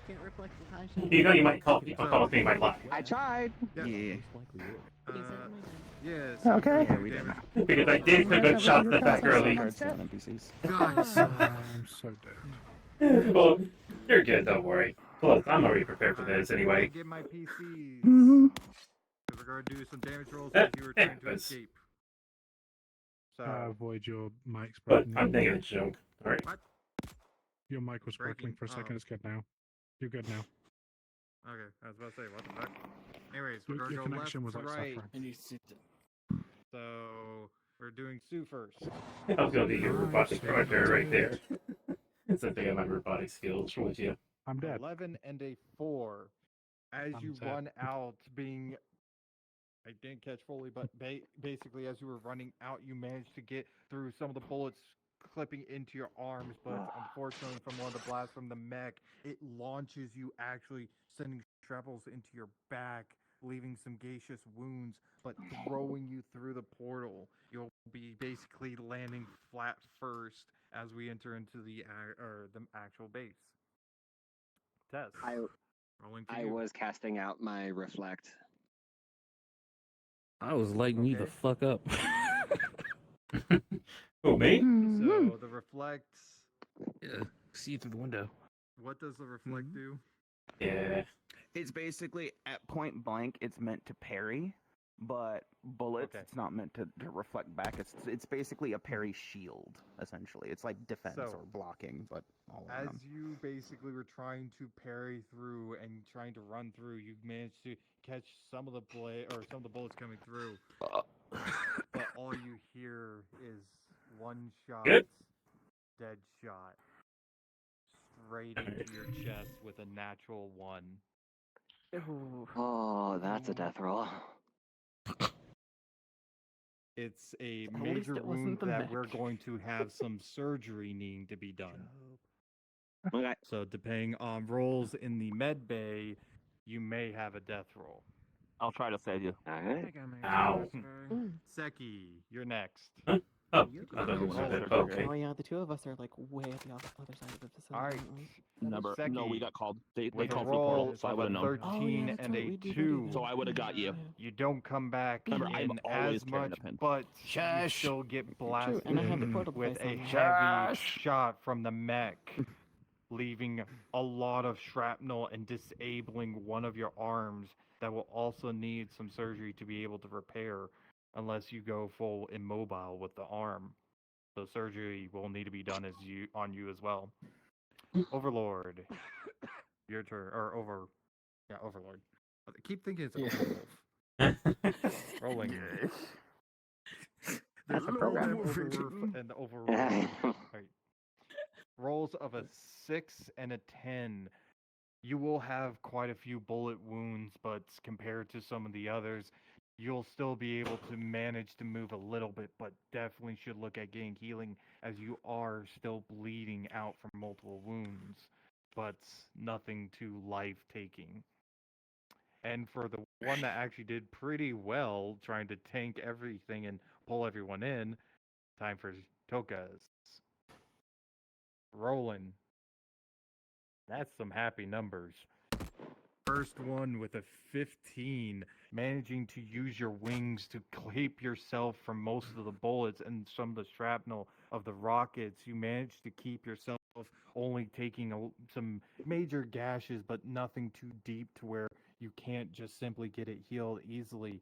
[SPEAKER 4] Can't reflect the high shot.
[SPEAKER 3] You know you might call people call me my life.
[SPEAKER 11] I tried.
[SPEAKER 12] Yeah.
[SPEAKER 2] Yes.
[SPEAKER 6] Okay.
[SPEAKER 12] Yeah, we did.
[SPEAKER 3] Because I did a good shot at that early.
[SPEAKER 12] NPCs.
[SPEAKER 8] Guys, I'm so dead.
[SPEAKER 3] Well, you're good, don't worry. Plus, I'm already prepared for this anyway.
[SPEAKER 2] Get my PCs.
[SPEAKER 6] Mm-hmm.
[SPEAKER 2] We're going to do some damage rolls as you were trying to escape. So,
[SPEAKER 8] Avoid your mic's
[SPEAKER 3] but
[SPEAKER 8] breaking.
[SPEAKER 3] I'm thinking it's a joke. Alright.
[SPEAKER 8] Your mic was breaking for a second. It's good now. You're good now.
[SPEAKER 2] Okay, I was about to say, what the fuck? Anyways, we're
[SPEAKER 8] Your
[SPEAKER 2] going to go left
[SPEAKER 8] connection was
[SPEAKER 2] to
[SPEAKER 8] like
[SPEAKER 2] right.
[SPEAKER 8] suffering.
[SPEAKER 2] So, we're doing Sue first.
[SPEAKER 3] I was going to do your robotic project right there. It's a thing of my robotic skills with you.
[SPEAKER 8] I'm dead.
[SPEAKER 2] 11 and a 4. As
[SPEAKER 8] I'm
[SPEAKER 2] you
[SPEAKER 8] dead.
[SPEAKER 2] run out, being... I didn't catch fully, but basically as you were running out, you managed to get through some of the bullets clipping into your arms, but unfortunately from one of the blasts from the mech, it launches you actually sending shrapnels into your back, leaving some gaseous wounds, but throwing you through the portal. You'll be basically landing flat first as we enter into the actual base. Tess. Rolling for
[SPEAKER 11] I
[SPEAKER 2] you.
[SPEAKER 11] was casting out my reflect.
[SPEAKER 17] I was lighting you the fuck up.
[SPEAKER 3] Who, me?
[SPEAKER 2] So the reflect.
[SPEAKER 17] Yeah, see through the window.
[SPEAKER 2] What does the reflect do?
[SPEAKER 3] Yeah.
[SPEAKER 12] It's basically at point blank. It's meant to parry, but bullets. It's not meant to reflect back. It's basically a parry shield. Essentially, it's like defense
[SPEAKER 2] So,
[SPEAKER 12] or blocking, but all
[SPEAKER 2] As
[SPEAKER 12] around.
[SPEAKER 2] you basically were trying to parry through and trying to run through, you managed to catch some of the some of the bullets coming through. But all you hear is one shot,
[SPEAKER 3] Good.
[SPEAKER 2] dead shot, straight into your chest with a natural 1.
[SPEAKER 11] Oh, that's a death roll.
[SPEAKER 2] It's a
[SPEAKER 17] At least
[SPEAKER 2] major
[SPEAKER 17] it wasn't
[SPEAKER 2] wound
[SPEAKER 17] the
[SPEAKER 2] that
[SPEAKER 17] mech.
[SPEAKER 2] we're going to have some surgery needing to be done.
[SPEAKER 11] Okay.
[SPEAKER 2] So depending on rolls in the med bay, you may have a death roll.
[SPEAKER 15] I'll try to save you.
[SPEAKER 11] Alright.
[SPEAKER 3] Ow.
[SPEAKER 2] Seki, you're next.
[SPEAKER 3] Huh? Oh,
[SPEAKER 4] You
[SPEAKER 3] I thought it was
[SPEAKER 2] roll
[SPEAKER 3] a bit.
[SPEAKER 2] it.
[SPEAKER 3] Okay.
[SPEAKER 4] Oh yeah, the two of us are like way at the other side of the facility.
[SPEAKER 2] All right.
[SPEAKER 4] aren't we?
[SPEAKER 15] No,
[SPEAKER 2] Seki,
[SPEAKER 15] we got called. They
[SPEAKER 2] with a
[SPEAKER 15] called for the
[SPEAKER 2] roll
[SPEAKER 15] portal, so I
[SPEAKER 2] of
[SPEAKER 15] would
[SPEAKER 2] a
[SPEAKER 15] have known.
[SPEAKER 2] 13
[SPEAKER 4] that's
[SPEAKER 2] and
[SPEAKER 4] right,
[SPEAKER 2] a
[SPEAKER 4] we do
[SPEAKER 2] 2.
[SPEAKER 15] So I would have got you.
[SPEAKER 2] You don't come back
[SPEAKER 15] Remember, I'm
[SPEAKER 2] in
[SPEAKER 15] always
[SPEAKER 2] as
[SPEAKER 15] carrying
[SPEAKER 2] much,
[SPEAKER 15] a pin.
[SPEAKER 2] but you
[SPEAKER 15] Shush.
[SPEAKER 2] still get
[SPEAKER 4] True,
[SPEAKER 2] blasted
[SPEAKER 4] and I have the portal
[SPEAKER 2] with
[SPEAKER 4] device
[SPEAKER 2] a
[SPEAKER 4] on me.
[SPEAKER 2] heavy shot from the mech, leaving a lot of shrapnel and disabling one of your arms that will also need some surgery to be able to repair unless you go full immobile with the arm. So surgery will need to be done on you as well. Overlord, your turn. Overlord. I keep thinking it's Overwolf. Rolling.
[SPEAKER 11] That's a program.
[SPEAKER 2] Overwolf and Overlord. Right. Rolls of a 6 and a 10. You will have quite a few bullet wounds, but compared to some of the others, you'll still be able to manage to move a little bit, but definitely should look at getting healing as you are still bleeding out from multiple wounds, but nothing too life-taking. And for the one that actually did pretty well trying to tank everything and pull everyone in, time for Tokas. Rolling. That's some happy numbers. First one with a 15, managing to use your wings to keep yourself from most of the bullets and some of the shrapnel of the rockets. You managed to keep yourself only taking some major gashes, but nothing too deep to where you can't just simply get it healed easily.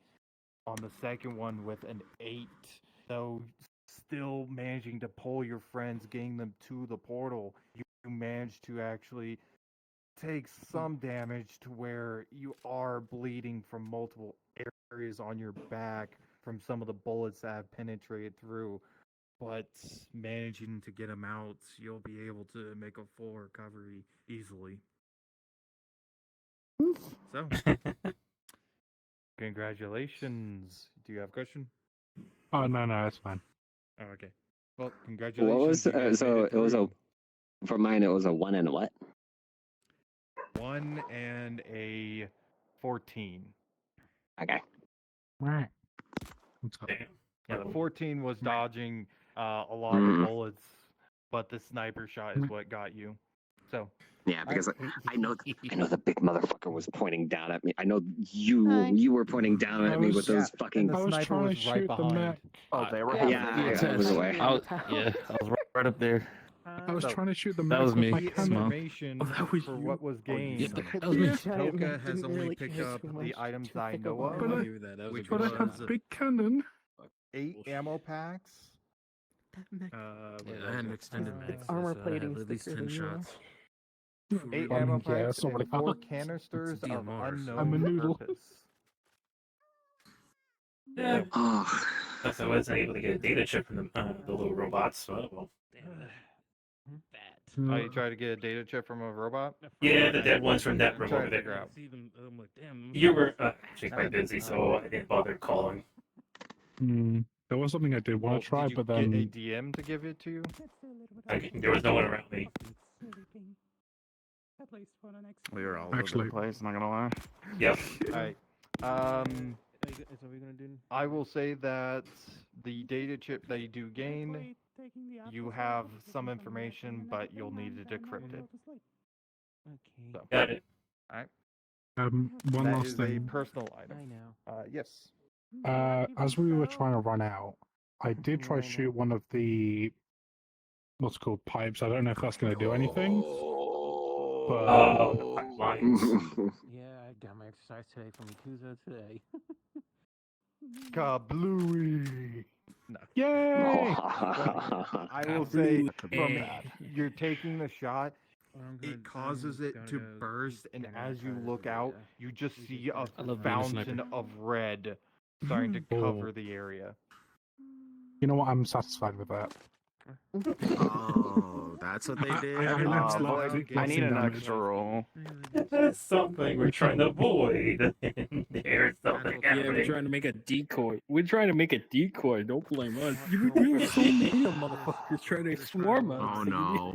[SPEAKER 2] On the second one with an 8, though still managing to pull your friends, getting them to the portal, you managed to actually take some damage to where you are bleeding from multiple areas on your back from some of the bullets that have penetrated through, but managing to get them out, you'll be able to make a full recovery easily. So, congratulations. Do you have a question?
[SPEAKER 8] Oh no, it's fine.
[SPEAKER 2] Oh, okay. Well, congratulations.
[SPEAKER 11] What was
[SPEAKER 2] you guys
[SPEAKER 11] so
[SPEAKER 2] made
[SPEAKER 11] it was a
[SPEAKER 2] through.
[SPEAKER 11] for mine it was a 1 and a what?
[SPEAKER 2] 1 and a 14.
[SPEAKER 11] Okay.
[SPEAKER 8] Right.
[SPEAKER 2] Yeah, the 14 was dodging a lot of the bullets, but the sniper shot is what got you. So.
[SPEAKER 11] Yeah, because I know the big motherfucker was pointing down at me. I know you were pointing down at me with those fucking.
[SPEAKER 8] I was trying to shoot the mech.
[SPEAKER 15] Oh, they were
[SPEAKER 11] Yeah, I was aware.
[SPEAKER 18] I was right up there.
[SPEAKER 8] I was trying to shoot the mech
[SPEAKER 18] That was
[SPEAKER 8] with
[SPEAKER 18] me.
[SPEAKER 8] my
[SPEAKER 2] The
[SPEAKER 8] cannon.
[SPEAKER 2] information for what was gained.
[SPEAKER 18] Yeah, that was me.
[SPEAKER 2] Toka has only picked up the items I know of, which
[SPEAKER 8] But I
[SPEAKER 2] was
[SPEAKER 8] have big cannon.
[SPEAKER 2] 8 ammo packs.
[SPEAKER 17] Yeah, I had an extended mag.
[SPEAKER 4] It's armor plating
[SPEAKER 17] at least
[SPEAKER 4] thicker
[SPEAKER 17] 10
[SPEAKER 4] than you.
[SPEAKER 17] shots.
[SPEAKER 2] 8 ammo
[SPEAKER 8] Yeah,
[SPEAKER 2] packs
[SPEAKER 8] somebody-
[SPEAKER 2] and 4 canisters
[SPEAKER 17] It's
[SPEAKER 2] of
[SPEAKER 17] DMR, so-
[SPEAKER 8] I'm a
[SPEAKER 2] unknown
[SPEAKER 8] noodle.
[SPEAKER 2] purpose.
[SPEAKER 3] Yeah.
[SPEAKER 11] Oh.
[SPEAKER 3] Plus, I wasn't able to get a data chip from the little robots. So, well.
[SPEAKER 2] Oh, you tried to get a data chip from a robot?
[SPEAKER 3] Yeah, the dead ones from that
[SPEAKER 2] I'm
[SPEAKER 3] room
[SPEAKER 2] trying
[SPEAKER 3] over
[SPEAKER 2] to figure
[SPEAKER 3] there.
[SPEAKER 2] out.
[SPEAKER 17] I'm like, damn.
[SPEAKER 3] You were actually quite busy, so I didn't bother calling.
[SPEAKER 8] There was something I did want
[SPEAKER 2] Well,
[SPEAKER 8] to try,
[SPEAKER 2] did you
[SPEAKER 8] but
[SPEAKER 2] get
[SPEAKER 8] then
[SPEAKER 2] a DM to give it to you?
[SPEAKER 3] There was no one around me.
[SPEAKER 12] We were all
[SPEAKER 8] Actually-
[SPEAKER 12] over the place, not gonna lie.
[SPEAKER 3] Yep.
[SPEAKER 2] Alright. I will say that the data chip that you do gain, you have some information, but you'll need to decrypt it. So,
[SPEAKER 3] Got it.
[SPEAKER 2] Alright.
[SPEAKER 8] one
[SPEAKER 2] That
[SPEAKER 8] last
[SPEAKER 2] is
[SPEAKER 8] thing.
[SPEAKER 2] a personal item.
[SPEAKER 4] I know.
[SPEAKER 2] Yes.
[SPEAKER 8] As we were trying to run out, I did try to shoot one of the what's called pipes. I don't know if that's going to do anything. But
[SPEAKER 17] Yeah, I got my exercise today from Yakuza today.
[SPEAKER 2] Kablooey. No.
[SPEAKER 8] Yay!
[SPEAKER 2] I will say, from you're taking the shot, it causes it to burst, and as you look out, you just see a
[SPEAKER 17] love being a
[SPEAKER 2] fountain
[SPEAKER 17] sniper.
[SPEAKER 2] of red starting to cover the area.
[SPEAKER 8] You know what? I'm satisfied with that.
[SPEAKER 12] Oh, that's what they did.
[SPEAKER 8] I left
[SPEAKER 9] I need an
[SPEAKER 8] damage.
[SPEAKER 9] extra roll.
[SPEAKER 3] That's something we're trying to avoid. There's something
[SPEAKER 18] Yeah, we're
[SPEAKER 3] happening.
[SPEAKER 18] trying to make a decoy. We're trying to make a decoy. Don't blame us. You have so many motherfuckers trying to swarm us.
[SPEAKER 12] Oh no.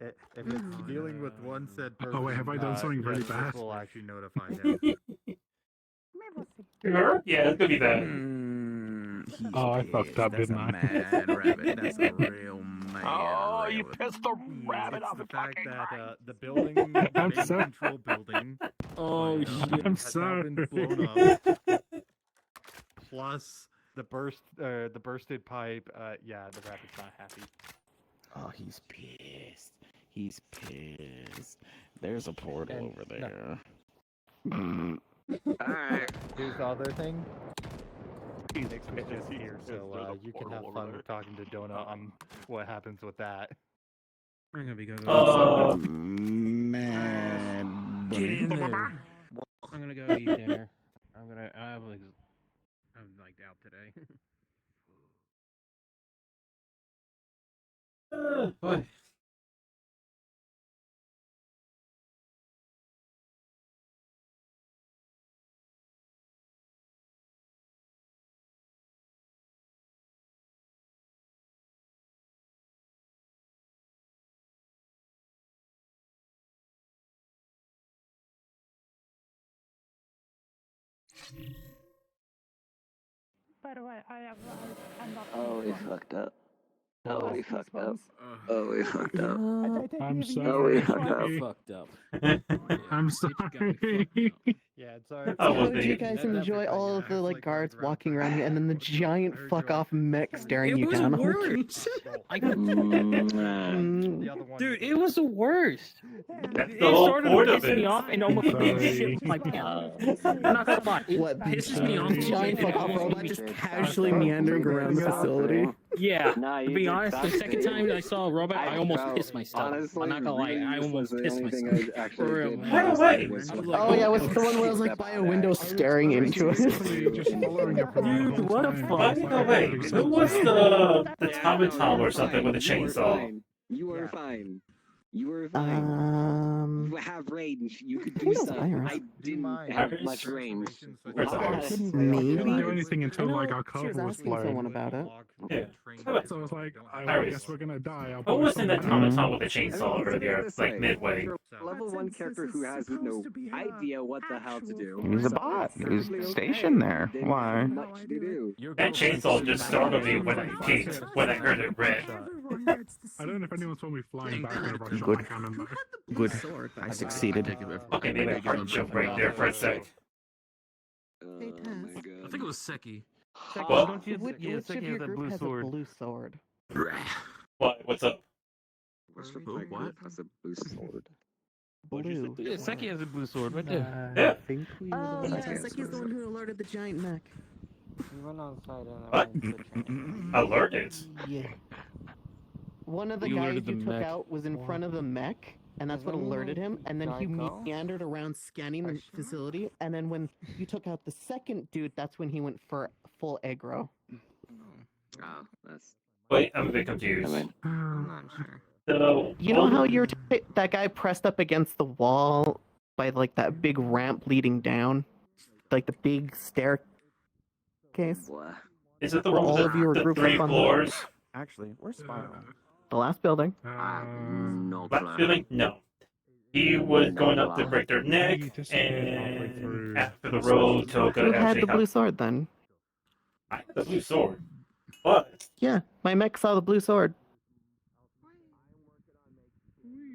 [SPEAKER 2] If it's dealing with one said person,
[SPEAKER 8] Oh, wait, have I done something really
[SPEAKER 2] yes,
[SPEAKER 8] bad?
[SPEAKER 2] This will actually notify them.
[SPEAKER 3] Sure? Yeah, it could be that.
[SPEAKER 8] Oh, I fucked up,
[SPEAKER 12] That's
[SPEAKER 8] didn't
[SPEAKER 12] a
[SPEAKER 8] I?
[SPEAKER 12] mad rabbit. That's a real mad
[SPEAKER 8] Oh, you
[SPEAKER 12] rabbit.
[SPEAKER 8] pissed the rabbit
[SPEAKER 2] It's
[SPEAKER 8] off
[SPEAKER 2] the
[SPEAKER 8] the
[SPEAKER 2] fact
[SPEAKER 8] fucking
[SPEAKER 2] that the building, the
[SPEAKER 8] I'm
[SPEAKER 2] main
[SPEAKER 8] sorry.
[SPEAKER 2] control building,
[SPEAKER 18] Oh shit!
[SPEAKER 8] I'm
[SPEAKER 2] has now been
[SPEAKER 8] sorry.
[SPEAKER 2] blown up. Plus the bursted pipe. Yeah, the rabbit's not happy.
[SPEAKER 12] Oh, he's pissed. He's pissed. There's a portal
[SPEAKER 2] And
[SPEAKER 12] over there.
[SPEAKER 11] Alright.
[SPEAKER 2] Here's the other thing. Nick was just here, so you can have fun talking to Donut on what happens with that.
[SPEAKER 7] I'm gonna be going.
[SPEAKER 12] Man,
[SPEAKER 7] Get in there. I'm gonna go eat dinner. I'm like out today.
[SPEAKER 3] Boy.
[SPEAKER 6] By the way, I'm not.
[SPEAKER 11] Oh, we fucked up. Oh,
[SPEAKER 6] Oh,
[SPEAKER 11] we
[SPEAKER 6] these
[SPEAKER 11] fucked up.
[SPEAKER 6] ones.
[SPEAKER 11] Oh, we fucked up.
[SPEAKER 8] I'm
[SPEAKER 11] Oh, we
[SPEAKER 8] sorry.
[SPEAKER 11] fucked up.
[SPEAKER 18] Fucked up.
[SPEAKER 8] I'm sorry.
[SPEAKER 2] Yeah, it's alright.
[SPEAKER 3] Oh,
[SPEAKER 15] How
[SPEAKER 3] well,
[SPEAKER 15] did you guys enjoy all of the like guards walking around you, and then the giant fuck off mech staring you
[SPEAKER 18] was
[SPEAKER 15] down?
[SPEAKER 18] worse.
[SPEAKER 15] Dude,
[SPEAKER 18] it was the worst.
[SPEAKER 3] That's
[SPEAKER 18] It
[SPEAKER 3] the whole
[SPEAKER 18] started
[SPEAKER 3] point
[SPEAKER 18] to
[SPEAKER 3] of
[SPEAKER 18] piss me
[SPEAKER 3] it.
[SPEAKER 18] off and almost made shit my pants. I'm not gonna lie. It
[SPEAKER 15] What
[SPEAKER 18] pisses me off.
[SPEAKER 15] giant fuck off robot just casually meandering around the facility?
[SPEAKER 18] Yeah.
[SPEAKER 11] Nah,
[SPEAKER 18] To
[SPEAKER 11] you
[SPEAKER 18] be
[SPEAKER 11] did
[SPEAKER 18] honest, the second
[SPEAKER 11] something.
[SPEAKER 18] time I saw a robot, I almost
[SPEAKER 11] felt-
[SPEAKER 18] pissed myself.
[SPEAKER 11] honestly,
[SPEAKER 18] I'm not gonna lie, I
[SPEAKER 11] really
[SPEAKER 18] almost
[SPEAKER 11] was the
[SPEAKER 18] pissed
[SPEAKER 11] only thing
[SPEAKER 18] myself.
[SPEAKER 11] I actually
[SPEAKER 18] For real,
[SPEAKER 11] did
[SPEAKER 18] man.
[SPEAKER 3] By the way,
[SPEAKER 15] Oh yeah, was the one where I was like by a window staring into it?
[SPEAKER 8] Just following up
[SPEAKER 18] Dude, what a
[SPEAKER 3] by
[SPEAKER 18] fuck.
[SPEAKER 3] the way, who was the Tom or something with a chainsaw?
[SPEAKER 11] You were fine. You were fine. You have range. You could do stuff. I didn't have much range.
[SPEAKER 15] Maybe.
[SPEAKER 8] Didn't do anything until
[SPEAKER 15] I know
[SPEAKER 8] like our
[SPEAKER 15] she was
[SPEAKER 8] cover was
[SPEAKER 15] asking someone
[SPEAKER 8] blown.
[SPEAKER 15] about it.
[SPEAKER 3] Yeah.
[SPEAKER 8] So I was like, I
[SPEAKER 3] Iris.
[SPEAKER 8] guess we're gonna die. I'll
[SPEAKER 3] Who
[SPEAKER 8] buy
[SPEAKER 3] was in the
[SPEAKER 8] something.
[SPEAKER 3] Tom with a chainsaw earlier, like midway?
[SPEAKER 11] Level 1 character who has no idea what the hell to do.
[SPEAKER 12] He's a bot. He's stationed there. Why?
[SPEAKER 11] Much to do.
[SPEAKER 3] That chainsaw just startled me when I peeked, when I heard it red.
[SPEAKER 8] I don't know if anyone saw me flying back whenever I shot
[SPEAKER 12] Good.
[SPEAKER 8] my cannon though.
[SPEAKER 12] Good. I succeeded.
[SPEAKER 3] Okay, maybe I heart joke right there for a sec.
[SPEAKER 11] Oh my god.
[SPEAKER 20] I think it was Seki.
[SPEAKER 3] What?
[SPEAKER 20] Don't you?
[SPEAKER 15] Which,
[SPEAKER 20] Yeah,
[SPEAKER 15] which of
[SPEAKER 20] Seki
[SPEAKER 15] your
[SPEAKER 20] has that
[SPEAKER 15] group
[SPEAKER 20] blue
[SPEAKER 15] has
[SPEAKER 20] sword.
[SPEAKER 15] a blue sword?
[SPEAKER 3] What? What's up?
[SPEAKER 11] What? That's a blue sword.
[SPEAKER 15] Blue.
[SPEAKER 20] Yeah, Seki has a blue sword right there.
[SPEAKER 3] Yeah.
[SPEAKER 15] Think we
[SPEAKER 4] Oh,
[SPEAKER 15] will.
[SPEAKER 4] yeah, Seki's the one who alerted the giant mech.
[SPEAKER 3] What? Alerted?
[SPEAKER 15] Yeah. One of the
[SPEAKER 20] You
[SPEAKER 15] guys
[SPEAKER 20] alerted the
[SPEAKER 15] you took
[SPEAKER 20] mech.
[SPEAKER 15] out was in front of the mech, and that's what alerted him. And then he meandered around scanning the facility. And then when you took out the second dude, that's when he went for full aggro.
[SPEAKER 11] Oh, that's.
[SPEAKER 3] Wait, I'm a bit confused.
[SPEAKER 4] I'm not sure.
[SPEAKER 3] So,
[SPEAKER 15] You know how you're that guy pressed up against the wall by like that big ramp leading down, like the big staircase.
[SPEAKER 3] is it the
[SPEAKER 15] Where
[SPEAKER 3] one
[SPEAKER 15] all
[SPEAKER 3] with
[SPEAKER 15] of you were
[SPEAKER 3] the
[SPEAKER 15] grouped
[SPEAKER 3] three
[SPEAKER 15] up on
[SPEAKER 3] floors?
[SPEAKER 12] Actually, where's Spiral?
[SPEAKER 15] the last building.
[SPEAKER 11] No
[SPEAKER 3] Last feeling? No. He was going up to break their neck, and after the road, Toka
[SPEAKER 15] Who had
[SPEAKER 3] actually
[SPEAKER 15] the blue
[SPEAKER 3] helped.
[SPEAKER 15] sword then?
[SPEAKER 3] I had the blue sword. But
[SPEAKER 15] Yeah, my mech saw the blue sword.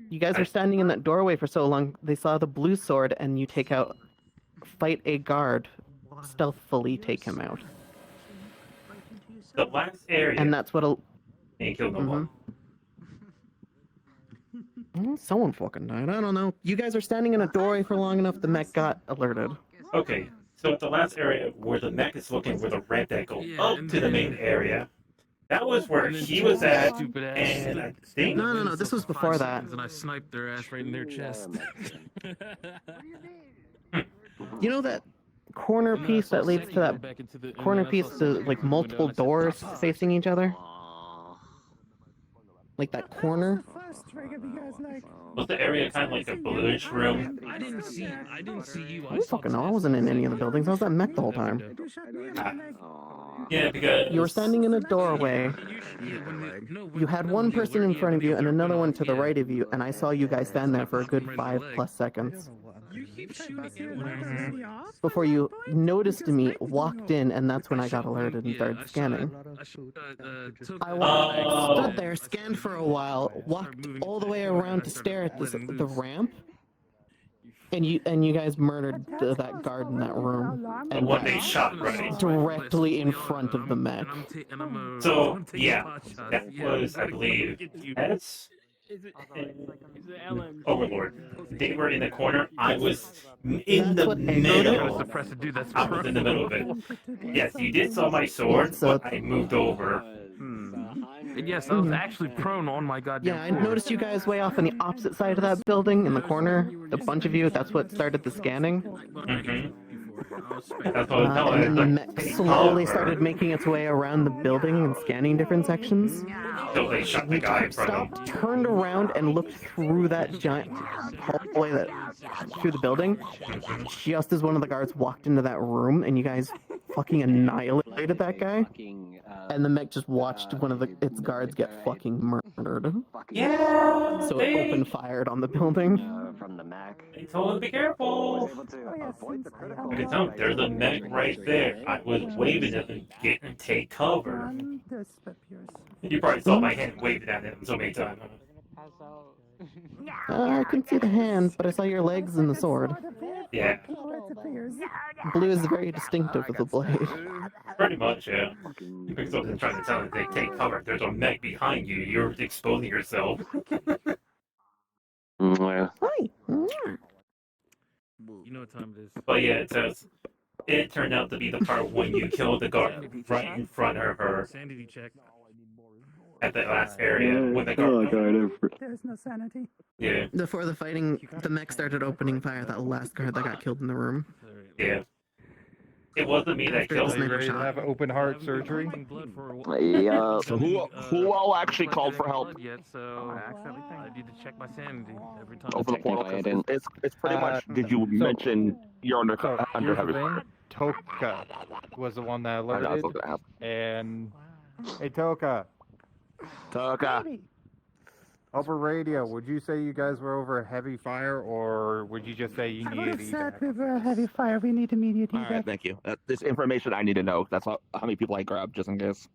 [SPEAKER 15] You guys were standing in that doorway for so long. They saw the blue sword, and you fight a guard, stealthily take him out,
[SPEAKER 3] the last area,
[SPEAKER 15] and that's what.
[SPEAKER 3] and he killed the one.
[SPEAKER 15] Someone fucking died. I don't know. You guys are standing in a doorway for long enough. The mech got alerted.
[SPEAKER 3] Okay, so at the last area where the mech is looking, where the ramp that go up to the main area, that was where he was at, and I think...
[SPEAKER 15] No. This was before that.
[SPEAKER 20] And I sniped their ass right in their chest.
[SPEAKER 15] You know that corner piece that leads to that corner piece to like multiple doors facing each other? Like that corner?
[SPEAKER 3] Was the area kind of like a bluish room?
[SPEAKER 7] I didn't see you.
[SPEAKER 15] I don't fucking know. I wasn't in any of the buildings. I was at mech the whole time.
[SPEAKER 3] Yeah, because...
[SPEAKER 15] You were standing in a doorway. You had one person in front of you and another one to the right of you, and I saw you guys stand there for a good 5+ seconds.
[SPEAKER 18] You keep shooting
[SPEAKER 15] before you noticed me, walked in, and that's when I got alerted and started scanning. I stood there, scanned for a while, walked all the way around to stare at the ramp, and you guys murdered that guard in that room.
[SPEAKER 3] The
[SPEAKER 15] And
[SPEAKER 3] one they shot, right?
[SPEAKER 15] directly in front of the mech.
[SPEAKER 3] So, yeah, that was, I believe, Eds? Overlord. They were in the corner. I was in the middle. I was in the middle of it. Yes, you did saw my sword, but I moved over.
[SPEAKER 10] And yes, I was actually prone on my goddamn
[SPEAKER 15] Yeah, I noticed you guys way off on the opposite side of that building in the corner. A bunch of you, that's what started the scanning.
[SPEAKER 3] That's what I was telling
[SPEAKER 15] And then the mech slowly started making its way around the building and scanning different sections.
[SPEAKER 3] So they shot the guy in front of him.
[SPEAKER 15] Stopped, turned around, and looked through that giant hallway through the building. Just as one of the guards walked into that room, and you guys fucking annihilated that guy. And the mech just watched one of its guards get fucking murdered.
[SPEAKER 3] Yeah,
[SPEAKER 15] so it opened fire on the building.
[SPEAKER 11] From the mech.
[SPEAKER 3] They told him to be careful. I can tell him, there's a mech right there. I was waving at him, get and take cover. You probably saw my hand waving at him so many times.
[SPEAKER 15] I couldn't see the hand, but I saw your legs and the sword.
[SPEAKER 3] Yeah.
[SPEAKER 15] Blue is very distinctive of the blade.
[SPEAKER 3] Pretty much, yeah. Because I was trying to tell him, they take cover. There's a mech behind you. You're exposing yourself.
[SPEAKER 11] Yeah.
[SPEAKER 10] You know what time it is.
[SPEAKER 3] But yeah, it says it turned out to be the part when you killed the guard right in front of her
[SPEAKER 10] Sanity check.
[SPEAKER 3] at the last area when the guard.
[SPEAKER 6] There's no sanity.
[SPEAKER 3] Yeah.
[SPEAKER 15] Before the fighting, the mech started opening fire at that last guard that got killed in the room.
[SPEAKER 3] Yeah. It wasn't me that killed
[SPEAKER 2] Are you
[SPEAKER 3] him.
[SPEAKER 2] ready to have open heart surgery?
[SPEAKER 11] Yeah.
[SPEAKER 13] So who all actually called for help?
[SPEAKER 10] Yet, so I need to check my sanity every time.
[SPEAKER 13] Over the portal.
[SPEAKER 11] Technically, I
[SPEAKER 13] 'cause it's pretty much. Did you mention you're under
[SPEAKER 2] Here's
[SPEAKER 13] heavy
[SPEAKER 2] the
[SPEAKER 13] fire?
[SPEAKER 2] thing. Toka was the one that
[SPEAKER 13] I know, I was
[SPEAKER 2] alerted,
[SPEAKER 13] looking at him.
[SPEAKER 2] and hey Toka,
[SPEAKER 13] Toka.
[SPEAKER 2] over radio, would you say you guys were over heavy fire, or would you just say you
[SPEAKER 6] I would
[SPEAKER 2] needed
[SPEAKER 6] have said
[SPEAKER 2] evac?
[SPEAKER 6] we were a heavy fire. We need immediate
[SPEAKER 13] All
[SPEAKER 6] evac.
[SPEAKER 13] right, thank you. This information I need to know. That's how many people I grabbed, just in case.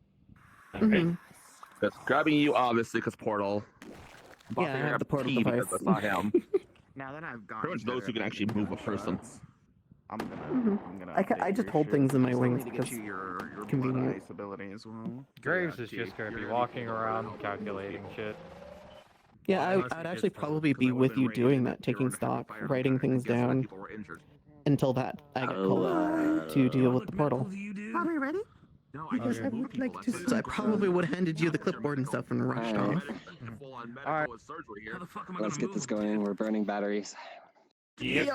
[SPEAKER 13] That's grabbing you, obviously, because portal.
[SPEAKER 15] Yeah, I have the portal
[SPEAKER 13] T because
[SPEAKER 15] device.
[SPEAKER 13] that's not him.
[SPEAKER 12] Now that I've gone,
[SPEAKER 13] Pretty much those who can actually move a person.
[SPEAKER 12] I'm gonna
[SPEAKER 15] I just hold things in my wings
[SPEAKER 12] to
[SPEAKER 15] because
[SPEAKER 12] get you your
[SPEAKER 15] convenient.
[SPEAKER 12] ice ability as well.
[SPEAKER 2] Graves is just going to be walking around calculating shit.
[SPEAKER 15] Yeah, I'd actually probably be with you doing that, taking stock, writing things down, until that I get called to deal with the portal.
[SPEAKER 6] Are we ready? Because I would like to.
[SPEAKER 15] So I probably would have handed you the clipboard and stuff and rushed off.
[SPEAKER 2] Alright.
[SPEAKER 11] Let's get this going. We're burning batteries.
[SPEAKER 3] Yep.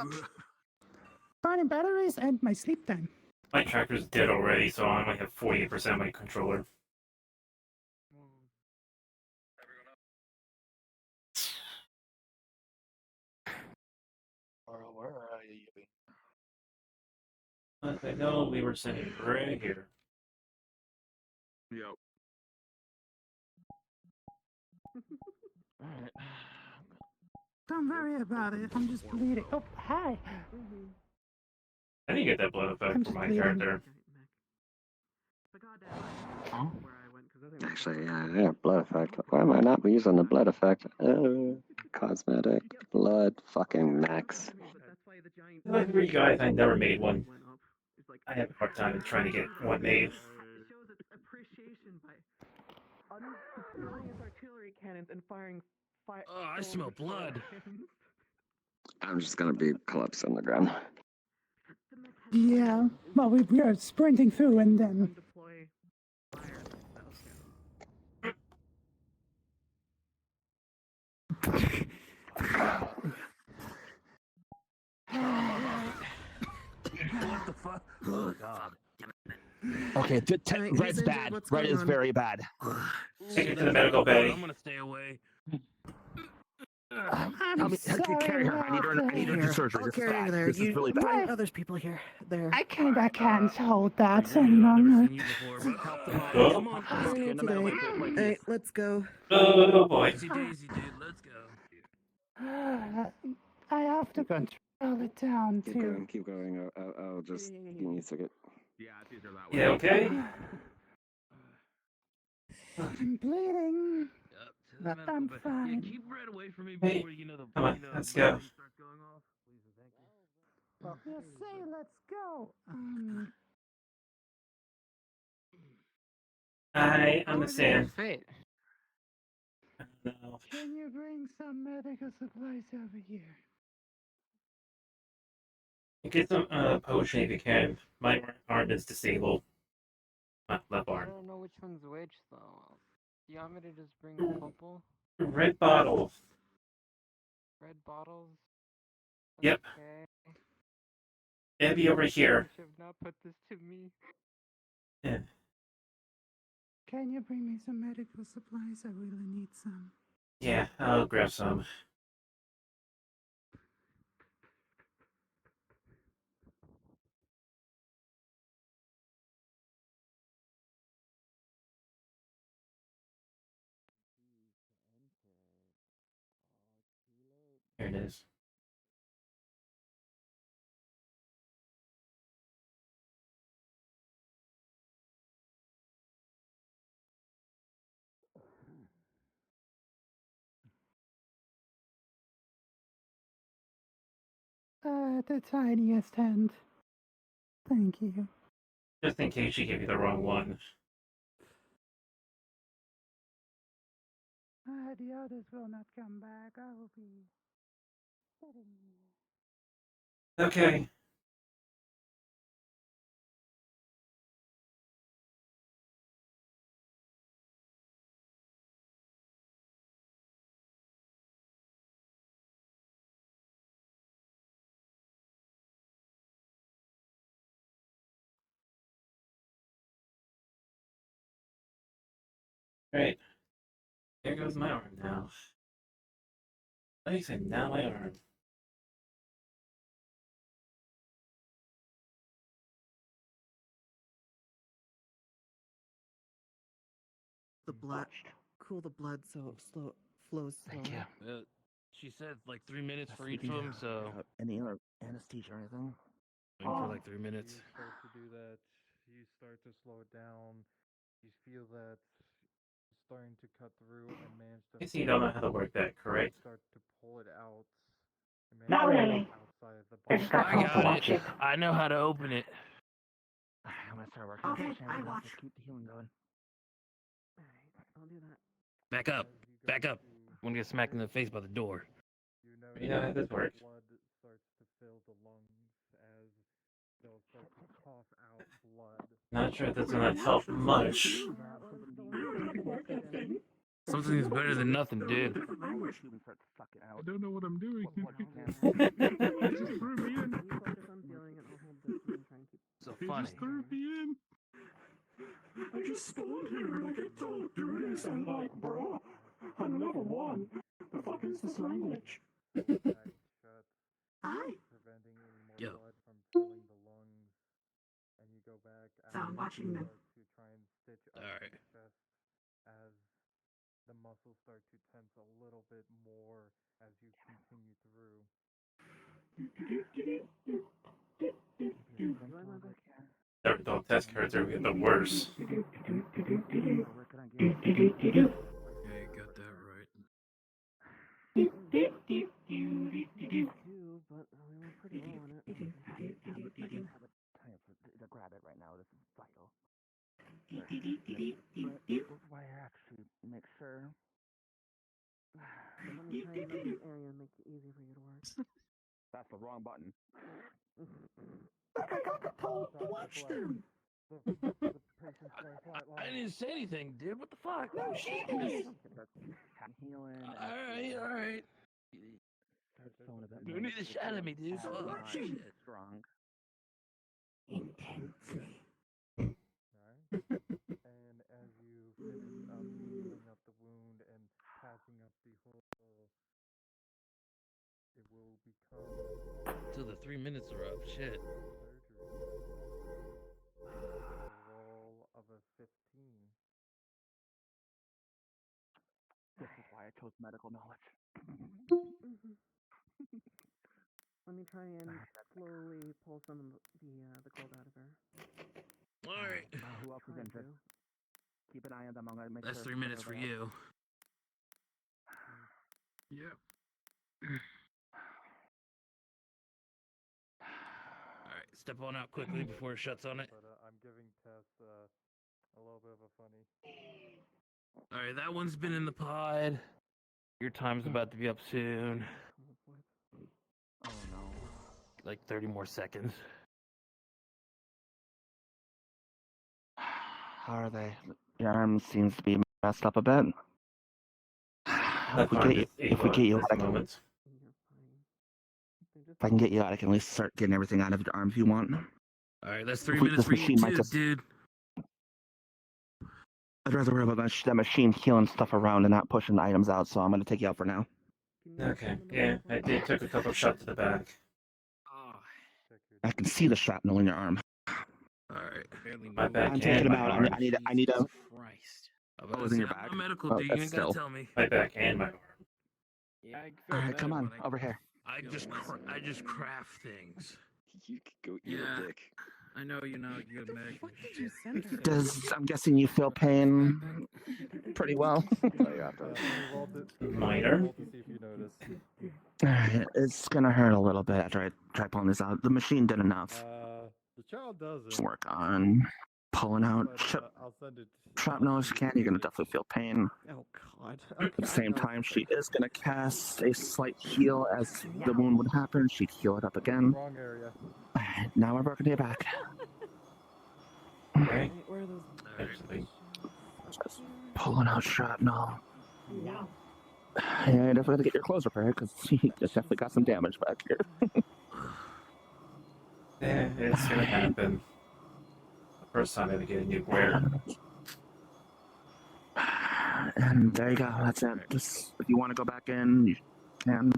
[SPEAKER 6] Burning batteries and my sleep time.
[SPEAKER 3] My tractor's dead already, so I only have 48% of my controller.
[SPEAKER 8] Where are you?
[SPEAKER 3] I know we were sitting right here.
[SPEAKER 9] Yep.
[SPEAKER 6] Alright. Don't worry about it. I'm just bleeding. Oh, hi.
[SPEAKER 3] I didn't get that blood effect
[SPEAKER 6] I'm
[SPEAKER 3] for my
[SPEAKER 6] just
[SPEAKER 3] character.
[SPEAKER 11] Actually, yeah, blood effect. Why am I not using the blood effect? Cosmetic, blood, fucking max.
[SPEAKER 3] Like for you guys, I never made one. I have a hard time trying to get one made.
[SPEAKER 10] Oh, I smell blood.
[SPEAKER 11] I'm just gonna be collapsed on the ground.
[SPEAKER 6] Yeah. Well, we are sprinting through and then.
[SPEAKER 10] What the fuck? Oh god.
[SPEAKER 13] Okay, red's bad. Red is very bad.
[SPEAKER 3] Take it to the medical bay.
[SPEAKER 10] I'm gonna stay away.
[SPEAKER 13] Help me carry her. I need her to do surgery. This is bad. This is really bad.
[SPEAKER 15] There's people here. There.
[SPEAKER 6] I can't hold that any longer.
[SPEAKER 15] Hey, let's go.
[SPEAKER 3] Oh boy.
[SPEAKER 10] Easy daisy, dude. Let's go.
[SPEAKER 6] I have to control Scroll it down
[SPEAKER 11] Keep
[SPEAKER 6] to.
[SPEAKER 11] going, keep going. I'll just give me a second.
[SPEAKER 13] Yeah, it's either that
[SPEAKER 3] Yeah, okay?
[SPEAKER 6] I'm bleeding. But I'm fine.
[SPEAKER 17] Keep right away from me
[SPEAKER 3] Hey,
[SPEAKER 17] before you know the
[SPEAKER 3] come on, let's go.
[SPEAKER 17] thing starts going off. Please and thank you.
[SPEAKER 6] Well, you say let's go.
[SPEAKER 3] I understand.
[SPEAKER 4] Fate.
[SPEAKER 3] No.
[SPEAKER 6] Can you bring some medical supplies over here?
[SPEAKER 3] Get some potion if you can. My arm is disabled. My left
[SPEAKER 4] I
[SPEAKER 3] arm.
[SPEAKER 4] don't know which one's which though. Do you want me to just bring a couple?
[SPEAKER 3] Red bottle.
[SPEAKER 4] Red bottles?
[SPEAKER 3] Yep.
[SPEAKER 4] Okay.
[SPEAKER 3] It'll be over here.
[SPEAKER 4] You should not put this to me.
[SPEAKER 3] Yeah.
[SPEAKER 6] Can you bring me some medical supplies? I really need some.
[SPEAKER 3] Yeah, I'll grab some. Here it is.
[SPEAKER 6] The tiniest end. Thank you.
[SPEAKER 3] Just in case she gave you the wrong one.
[SPEAKER 6] The others will not come back. I will be sitting here.
[SPEAKER 3] Okay. Great. There goes my arm now. Like I said, now my arm.
[SPEAKER 14] The blood, cool the blood so it flows slower.
[SPEAKER 17] Thank you. She said like 3 minutes for each
[SPEAKER 15] Sleepy?
[SPEAKER 17] of them, so
[SPEAKER 15] Any other anesthesia or anything?
[SPEAKER 17] waiting for like 3 minutes.
[SPEAKER 2] You start to do that. You start to slow it down. You feel that starting to cut through and manage to.
[SPEAKER 3] I guess you don't know how to work that, correct?
[SPEAKER 2] Start to pull it out.
[SPEAKER 22] Not really.
[SPEAKER 2] Outside of the
[SPEAKER 22] It's
[SPEAKER 2] body.
[SPEAKER 22] got
[SPEAKER 17] I got
[SPEAKER 22] watch
[SPEAKER 17] it. I know how to open it.
[SPEAKER 15] I'm gonna start working.
[SPEAKER 22] Okay,
[SPEAKER 15] Shannon,
[SPEAKER 22] I
[SPEAKER 15] let's
[SPEAKER 22] watch.
[SPEAKER 15] just keep the healing going.
[SPEAKER 4] Alright, I'll do that.
[SPEAKER 17] Back up. Back up. I'm gonna get smacked in the face by the door.
[SPEAKER 3] You know how this works.
[SPEAKER 2] Blood starts to fill the lungs as they'll start to cough out blood.
[SPEAKER 3] Not sure if that's gonna help much.
[SPEAKER 17] Something's better than nothing, dude.
[SPEAKER 8] I don't know what I'm doing.
[SPEAKER 4] They
[SPEAKER 8] just threw me in.
[SPEAKER 4] You focus on feeling it, I'll hold this one and try and keep
[SPEAKER 17] So
[SPEAKER 8] They
[SPEAKER 17] funny.
[SPEAKER 8] just threw me in.
[SPEAKER 21] I just spawned here and I get told do this. I'm like, bro, I'm level 1. The fuck is this language?
[SPEAKER 22] Hi.
[SPEAKER 2] Preventing any more
[SPEAKER 17] Yo.
[SPEAKER 2] blood from filling the lungs. And you go back
[SPEAKER 22] So I'm watching them.
[SPEAKER 2] start to try and stitch up
[SPEAKER 17] Alright.
[SPEAKER 2] the chest as the muscles start to tense a little bit more as you continue through.
[SPEAKER 3] Don't test cards are the worst.
[SPEAKER 17] Yeah, you got that right.
[SPEAKER 4] but we were pretty low on it.
[SPEAKER 15] Grab it right now. This is vital. That's why I actually make sure.
[SPEAKER 4] So let me try and make this area and make it easy for you to work.
[SPEAKER 15] That's the wrong button.
[SPEAKER 21] I got told to watch them.
[SPEAKER 17] I didn't say anything, dude. What the fuck?
[SPEAKER 21] No, she did.
[SPEAKER 15] Healing.
[SPEAKER 17] Alright. You need to shot at me, dude. Fuck. Shit.
[SPEAKER 15] Strong.
[SPEAKER 21] Intensely.
[SPEAKER 2] Right? And as you finish up healing up the wound and patching up the hole, it will become
[SPEAKER 17] Till the 3 minutes are up. Shit.
[SPEAKER 2] surgery. A roll of a 15.
[SPEAKER 15] This is why I chose medical knowledge.
[SPEAKER 4] Let me try and slowly pull some of the cold out of her.
[SPEAKER 7] All right.
[SPEAKER 15] Who else is
[SPEAKER 4] Trying
[SPEAKER 15] injured?
[SPEAKER 4] to.
[SPEAKER 15] Keep an eye on them. I'm gonna make
[SPEAKER 7] That's
[SPEAKER 15] sure
[SPEAKER 7] 3 minutes for
[SPEAKER 15] everybody
[SPEAKER 7] you.
[SPEAKER 18] Yep.
[SPEAKER 7] All right, step on out quickly before it shuts on it.
[SPEAKER 2] But I'm giving Tess a little bit of a funny.
[SPEAKER 7] All right, that one's been in the pod. Your time's about to be up soon.
[SPEAKER 15] Oh no.
[SPEAKER 7] Like 30 more seconds.
[SPEAKER 15] How are they? Your arm seems to be messed up a bit. If we get you out, I can, if I can get you out, I can at least start getting everything out of your arm if you want.
[SPEAKER 7] All right, that's 3 minutes for you too, dude.
[SPEAKER 15] I'd rather worry about that machine healing stuff around and not pushing the items out, so I'm gonna take you out for now.
[SPEAKER 3] Okay, yeah, I did took a couple shots to the back.
[SPEAKER 15] I can see the shrapnel in your arm.
[SPEAKER 7] All right.
[SPEAKER 3] My back
[SPEAKER 15] I'm taking
[SPEAKER 3] and
[SPEAKER 15] him
[SPEAKER 3] my
[SPEAKER 15] out.
[SPEAKER 3] arm.
[SPEAKER 15] I need a.
[SPEAKER 7] Christ.
[SPEAKER 15] Oh, it's in your bag.
[SPEAKER 7] I'm medical, dude. You
[SPEAKER 15] that's
[SPEAKER 7] ain't gotta
[SPEAKER 15] still.
[SPEAKER 7] tell me.
[SPEAKER 3] My back and my arm.
[SPEAKER 18] Yeah, I
[SPEAKER 15] All right, come on, over here.
[SPEAKER 7] I just craft things.
[SPEAKER 11] You could go eat a dick.
[SPEAKER 18] I know you're not a good medic.
[SPEAKER 14] What did you send her?
[SPEAKER 15] I'm guessing you feel pain pretty well.
[SPEAKER 3] Minor.
[SPEAKER 2] Roll to see if you notice.
[SPEAKER 15] Alright, it's gonna hurt a little bit after I try pulling this out. The machine did enough.
[SPEAKER 2] The child doesn't.
[SPEAKER 15] Just work on pulling out
[SPEAKER 2] But, I'll send it.
[SPEAKER 15] shrapnel if you can. You're gonna definitely feel pain.
[SPEAKER 4] Oh God.
[SPEAKER 15] At the same time, she is gonna cast a slight heal as the wound would happen. She'd heal it up again.
[SPEAKER 2] Wrong area.
[SPEAKER 15] Alright, now we're broken to your back.
[SPEAKER 3] Okay.
[SPEAKER 14] Where are those?
[SPEAKER 3] Actually.
[SPEAKER 15] Just pulling out shrapnel. Yeah, you definitely have to get your clothes repaired because you definitely got some damage back here.
[SPEAKER 3] Yeah, it's gonna happen. The first time I ever get a new wear.
[SPEAKER 15] And there you go. That's it. Just if you want to go back in, you can.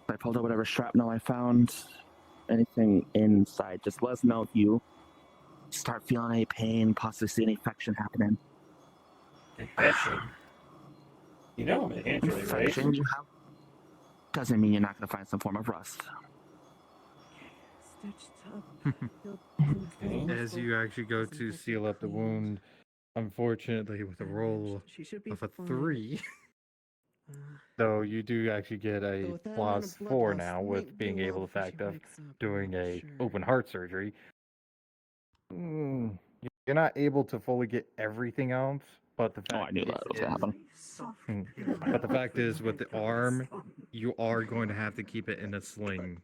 [SPEAKER 15] I pulled out whatever shrapnel I found. Anything inside, just let us know if you start feeling any pain, possibly see an infection happening.
[SPEAKER 3] Infection? You know I'm an android, right?
[SPEAKER 15] Infection you have doesn't mean you're not going to find some form of rust.
[SPEAKER 2] As you actually go to seal up the wound, unfortunately, with a roll of a 3, though you do actually get a +4 now with being able the fact of doing a open heart surgery. You're not able to fully get everything out, but the fact
[SPEAKER 15] I knew that was going to happen.
[SPEAKER 2] But the fact is, with the arm, you are going to have to keep it in a sling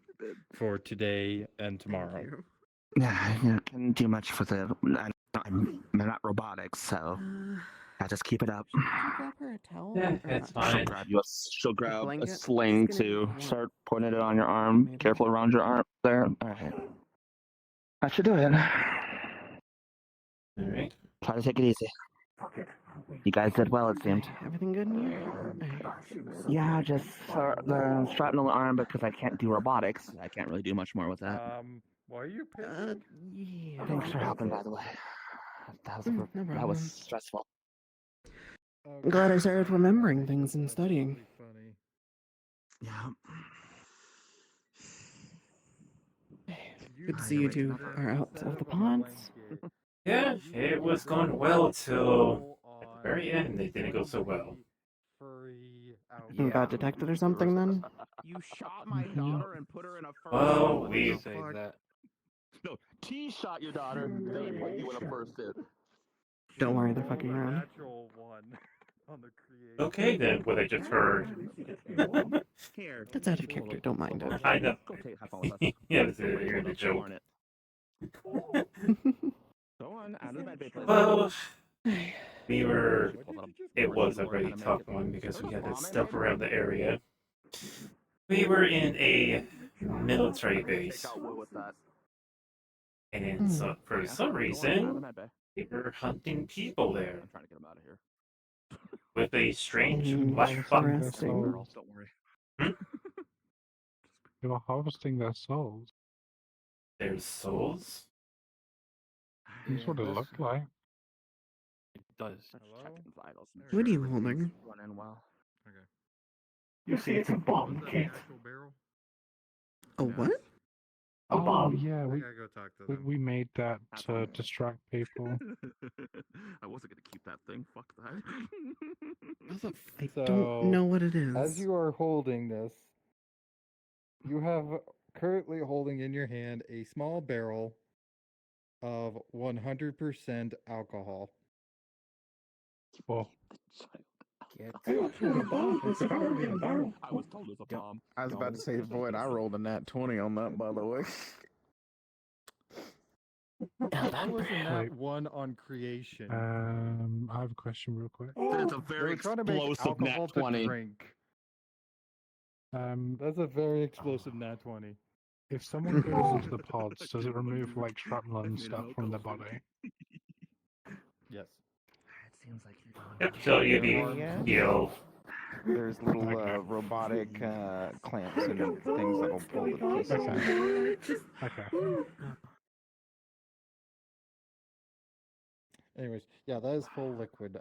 [SPEAKER 2] for today and tomorrow.
[SPEAKER 15] Yeah, you can't do much for the. I'm not robotics, so I just keep it up.
[SPEAKER 14] Grab her a towel.
[SPEAKER 3] Yeah,
[SPEAKER 14] or
[SPEAKER 3] it's
[SPEAKER 14] not?
[SPEAKER 3] fine.
[SPEAKER 15] She'll grab a
[SPEAKER 14] blanket?
[SPEAKER 15] sling
[SPEAKER 14] It's gonna
[SPEAKER 15] to
[SPEAKER 14] be warm.
[SPEAKER 15] start putting it on your arm. Careful around your arm there. All right. That should do it.
[SPEAKER 3] All right.
[SPEAKER 15] Try to take it easy. You guys did well, it seemed.
[SPEAKER 4] Everything good in here?
[SPEAKER 15] Yeah, just the shrapnel arm because I can't do robotics. I can't really do much more with that.
[SPEAKER 2] Why are you pissing?
[SPEAKER 4] Yeah.
[SPEAKER 15] Thanks for helping, by the way. That was
[SPEAKER 4] No
[SPEAKER 15] that
[SPEAKER 4] problem.
[SPEAKER 15] was stressful.
[SPEAKER 4] I'm glad I started remembering things and studying.
[SPEAKER 15] Yeah.
[SPEAKER 4] Good to see you two are out of the pods.
[SPEAKER 3] Yeah, it was going well till at the very end. It didn't go so well.
[SPEAKER 4] You got detected or something then?
[SPEAKER 12] You shot my daughter and put her in a first.
[SPEAKER 3] Well, we
[SPEAKER 18] say that.
[SPEAKER 12] No, T shot your daughter. Then put you in a first hit.
[SPEAKER 4] Don't worry, they're fucking around.
[SPEAKER 2] Natural one on the creation.
[SPEAKER 3] Okay then, what I just heard.
[SPEAKER 15] Here.
[SPEAKER 4] That's out of character, don't mind it.
[SPEAKER 3] I know.
[SPEAKER 15] Go take have fun with us.
[SPEAKER 3] Yeah, you're the joke.
[SPEAKER 15] Go on, out of the bed, babe, please.
[SPEAKER 3] Well, we were. It was a very tough one because we had to step around the area. We were in a military base, and so for some reason, we were hunting people there
[SPEAKER 15] I'm trying to get him out of here.
[SPEAKER 3] with a strange black box.
[SPEAKER 4] Interesting.
[SPEAKER 15] Don't worry.
[SPEAKER 8] You were harvesting their souls.
[SPEAKER 3] Their souls.
[SPEAKER 8] That's what it looked like.
[SPEAKER 18] It does.
[SPEAKER 15] Checking vitals.
[SPEAKER 4] What are you holding?
[SPEAKER 15] Running well.
[SPEAKER 2] Okay.
[SPEAKER 12] You see, it's a bomb kit.
[SPEAKER 14] A what?
[SPEAKER 8] Oh yeah,
[SPEAKER 2] I gotta go talk to them.
[SPEAKER 8] we made that to distract people.
[SPEAKER 12] I wasn't gonna keep that thing. Fuck that.
[SPEAKER 14] I
[SPEAKER 2] So,
[SPEAKER 14] don't know what it is.
[SPEAKER 2] As you are holding this, you have currently holding in your hand a small barrel of 100% alcohol.
[SPEAKER 8] Oh.
[SPEAKER 13] I was told it's a bomb. I was about to say, Void, I rolled a nat 20 on that, by the way.
[SPEAKER 2] That was a nat 1 on creation.
[SPEAKER 8] I have a question real quick.
[SPEAKER 12] That's a very explosive nat 20.
[SPEAKER 2] Drink. That's a very explosive nat 20.
[SPEAKER 8] If someone goes into the pods, does it remove like shrapnel and stuff from their body?
[SPEAKER 2] Yes.
[SPEAKER 1] Seems like you're
[SPEAKER 3] Yep, so you'd be healed.
[SPEAKER 12] There's little robotic clamps and things that'll pull the pieces out.
[SPEAKER 8] Okay.
[SPEAKER 2] Anyways, yeah, that is full liquid.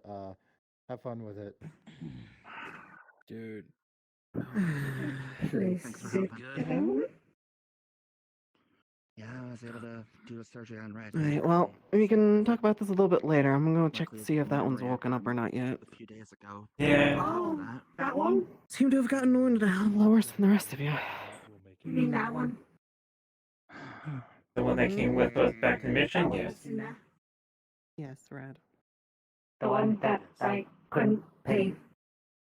[SPEAKER 2] Have fun with it.
[SPEAKER 18] Dude.
[SPEAKER 1] Thanks for helping. Yeah, I was able to do a surgery on Red.
[SPEAKER 14] Alright, well, we can talk about this a little bit later. I'm gonna go check to see if that one's woken up or not yet.
[SPEAKER 1] A few days ago.
[SPEAKER 3] Yeah.
[SPEAKER 1] Oh, that one?
[SPEAKER 14] Seem to have gotten wounded a hell of a lot worse than the rest of you.
[SPEAKER 22] You mean that one?
[SPEAKER 3] The one that came with us back in mission? Yes.
[SPEAKER 4] Yes, Red.
[SPEAKER 22] The one that I couldn't pay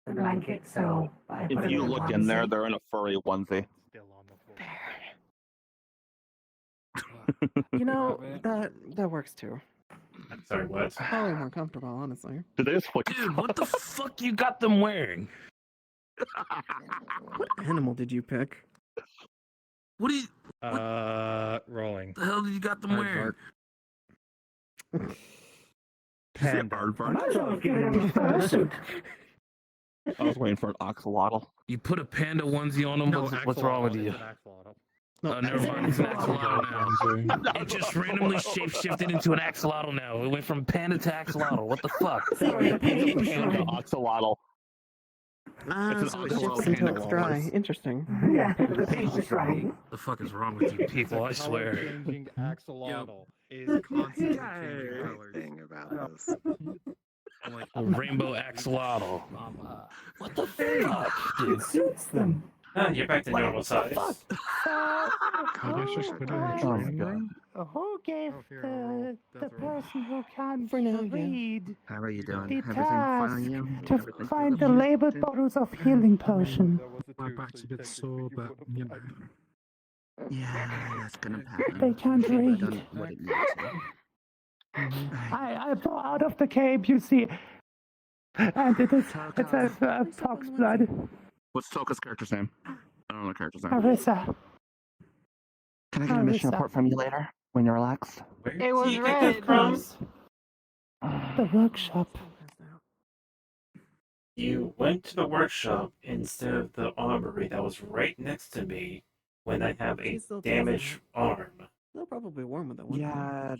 [SPEAKER 22] the blanket, so I put
[SPEAKER 15] If
[SPEAKER 22] it
[SPEAKER 15] you
[SPEAKER 22] in
[SPEAKER 15] look
[SPEAKER 22] one
[SPEAKER 15] in there,
[SPEAKER 22] zip.
[SPEAKER 15] they're in a furry onesie.
[SPEAKER 14] You know, that works too.
[SPEAKER 3] I'm sorry, what?
[SPEAKER 14] Probably more comfortable, honestly.
[SPEAKER 15] Dude,
[SPEAKER 10] what the fuck you got them wearing?
[SPEAKER 14] What animal did you pick?
[SPEAKER 10] What do you?
[SPEAKER 2] Rolling.
[SPEAKER 10] The hell did you got them wearing?
[SPEAKER 2] Panda.
[SPEAKER 15] I was waiting for an axolotl.
[SPEAKER 10] You put a panda onesie on them.
[SPEAKER 2] No,
[SPEAKER 10] What's wrong with you?
[SPEAKER 2] It's an axolotl.
[SPEAKER 10] Oh, never mind. It's an axolotl now. It just randomly shapeshifted into an axolotl now. It went from panda to axolotl. What the fuck?
[SPEAKER 15] Panda axolotl.
[SPEAKER 14] So it shifts until it's dry. Interesting.
[SPEAKER 22] Yeah, the paint is dry.
[SPEAKER 10] The fuck is wrong with you people? I swear.
[SPEAKER 2] Changing axolotl is constantly changing colors.
[SPEAKER 11] Thing about this.
[SPEAKER 10] A rainbow axolotl. What the fuck, dude?
[SPEAKER 22] Suits them.
[SPEAKER 3] You're back to normal size.
[SPEAKER 8] I guess just put it in the training room.
[SPEAKER 6] Who gave the person who can't read
[SPEAKER 1] How are you doing?
[SPEAKER 6] the
[SPEAKER 1] Everything fine on
[SPEAKER 6] task
[SPEAKER 1] you?
[SPEAKER 6] to
[SPEAKER 1] Everything
[SPEAKER 6] find
[SPEAKER 1] good?
[SPEAKER 6] the labeled bottles of healing potion?
[SPEAKER 8] My back's a bit sore, but you know.
[SPEAKER 1] Yeah, that's gonna happen.
[SPEAKER 6] They can't
[SPEAKER 1] Should've
[SPEAKER 6] read.
[SPEAKER 1] done what it needed to.
[SPEAKER 6] I pull out of the cape, you see, and it says fox blood.
[SPEAKER 12] What's Toka's character's name? I don't know the character's name.
[SPEAKER 6] Arissa.
[SPEAKER 15] Can I get a mission report from you later when you're relaxed?
[SPEAKER 22] It was
[SPEAKER 3] you
[SPEAKER 22] red.
[SPEAKER 3] get this from?
[SPEAKER 6] The workshop.
[SPEAKER 3] You went to the workshop instead of the armory that was right next to me when I have a damaged arm.
[SPEAKER 14] They'll probably warm with that one.
[SPEAKER 12] Yeah.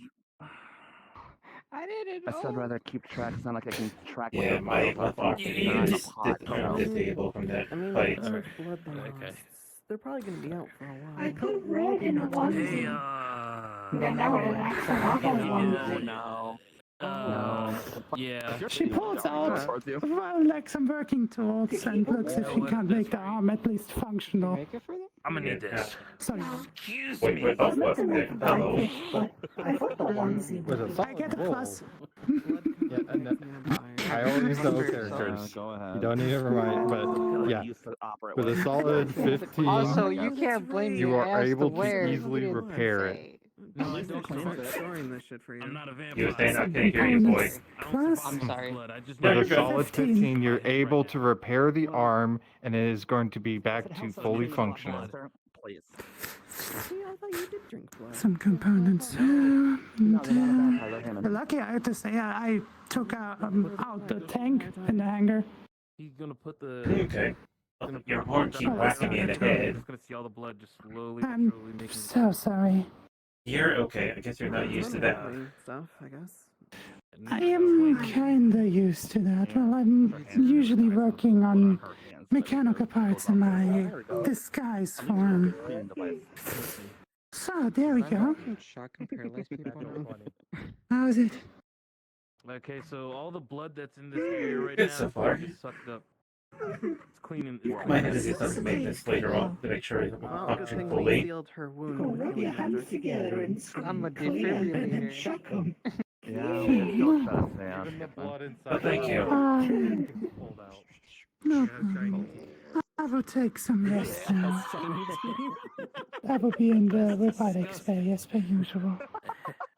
[SPEAKER 22] I didn't
[SPEAKER 12] I still rather keep track. It's not like I can track.
[SPEAKER 3] Yeah, my arm
[SPEAKER 10] You
[SPEAKER 3] just disabled from that
[SPEAKER 14] I mean,
[SPEAKER 3] fight.
[SPEAKER 14] how much blood they lost. They're probably gonna be out for a while.
[SPEAKER 22] I put red in a onesie. Then that would have axolotl onesie.
[SPEAKER 10] No. Yeah.
[SPEAKER 6] She pulls out like some working tools and looks if she can make the arm at least functional.
[SPEAKER 10] I'm gonna need this.
[SPEAKER 6] Sorry.
[SPEAKER 10] Excuse
[SPEAKER 3] Wait,
[SPEAKER 10] me.
[SPEAKER 3] wait, oh, what? Hello.
[SPEAKER 22] I put the onesie.
[SPEAKER 2] With a
[SPEAKER 6] I get a
[SPEAKER 2] roll.
[SPEAKER 6] plus.
[SPEAKER 2] Yeah, and I always know characters.
[SPEAKER 15] Go ahead.
[SPEAKER 2] You don't need to remind, but yeah, with a solid 15,
[SPEAKER 4] Also, you can't blame
[SPEAKER 2] you
[SPEAKER 4] your
[SPEAKER 2] are
[SPEAKER 4] ass
[SPEAKER 2] able
[SPEAKER 4] to
[SPEAKER 2] to
[SPEAKER 4] wear.
[SPEAKER 2] easily
[SPEAKER 4] You didn't
[SPEAKER 2] repair it.
[SPEAKER 4] say.
[SPEAKER 14] No, I don't claim it. Storing this shit for you.
[SPEAKER 10] I'm not a vampire.
[SPEAKER 3] You were saying I couldn't hear you, boy.
[SPEAKER 6] Plus,
[SPEAKER 4] I'm sorry.
[SPEAKER 10] Blood. I just
[SPEAKER 2] With a
[SPEAKER 3] good.
[SPEAKER 2] solid 15, you're able to repair the arm, and it is going to be back to fully functional.
[SPEAKER 15] Please.
[SPEAKER 14] See, I thought you did drink blood.
[SPEAKER 6] some components. Lucky, I have to say, I took out the tank in the hangar.
[SPEAKER 10] He's gonna put the.
[SPEAKER 3] Okay. Your horn keep whacking me in the head.
[SPEAKER 10] Just gonna see all the blood just slowly,
[SPEAKER 6] I'm
[SPEAKER 10] slowly making.
[SPEAKER 6] so sorry.
[SPEAKER 3] You're okay. I guess you're not used to that.
[SPEAKER 14] Stuff, I guess.
[SPEAKER 6] I am kinda used to that. Well, I'm usually working on mechanical parts in my disguise form. So, there we go.
[SPEAKER 17] Shock and paralyze people now.
[SPEAKER 6] How is it?
[SPEAKER 10] Okay, so all the blood that's in this area right
[SPEAKER 3] Good
[SPEAKER 10] now
[SPEAKER 3] so far.
[SPEAKER 10] is sucked up. It's cleaning. It's
[SPEAKER 3] Might have to do something to make this later on to make sure it
[SPEAKER 4] Well, good
[SPEAKER 3] functions
[SPEAKER 4] thing we
[SPEAKER 3] fully.
[SPEAKER 4] sealed her wound.
[SPEAKER 22] Go
[SPEAKER 4] with
[SPEAKER 22] rub your hands
[SPEAKER 4] healing
[SPEAKER 22] together and
[SPEAKER 17] I'm a
[SPEAKER 22] scream for him and then
[SPEAKER 17] defibrillator.
[SPEAKER 22] shock him.
[SPEAKER 15] Yeah, we'll still shut us
[SPEAKER 2] Even
[SPEAKER 15] down.
[SPEAKER 2] the blood inside.
[SPEAKER 3] But thank you.
[SPEAKER 2] Pulled out.
[SPEAKER 6] No problem. I will take some rest now. I will be in the robotics bay as per usual.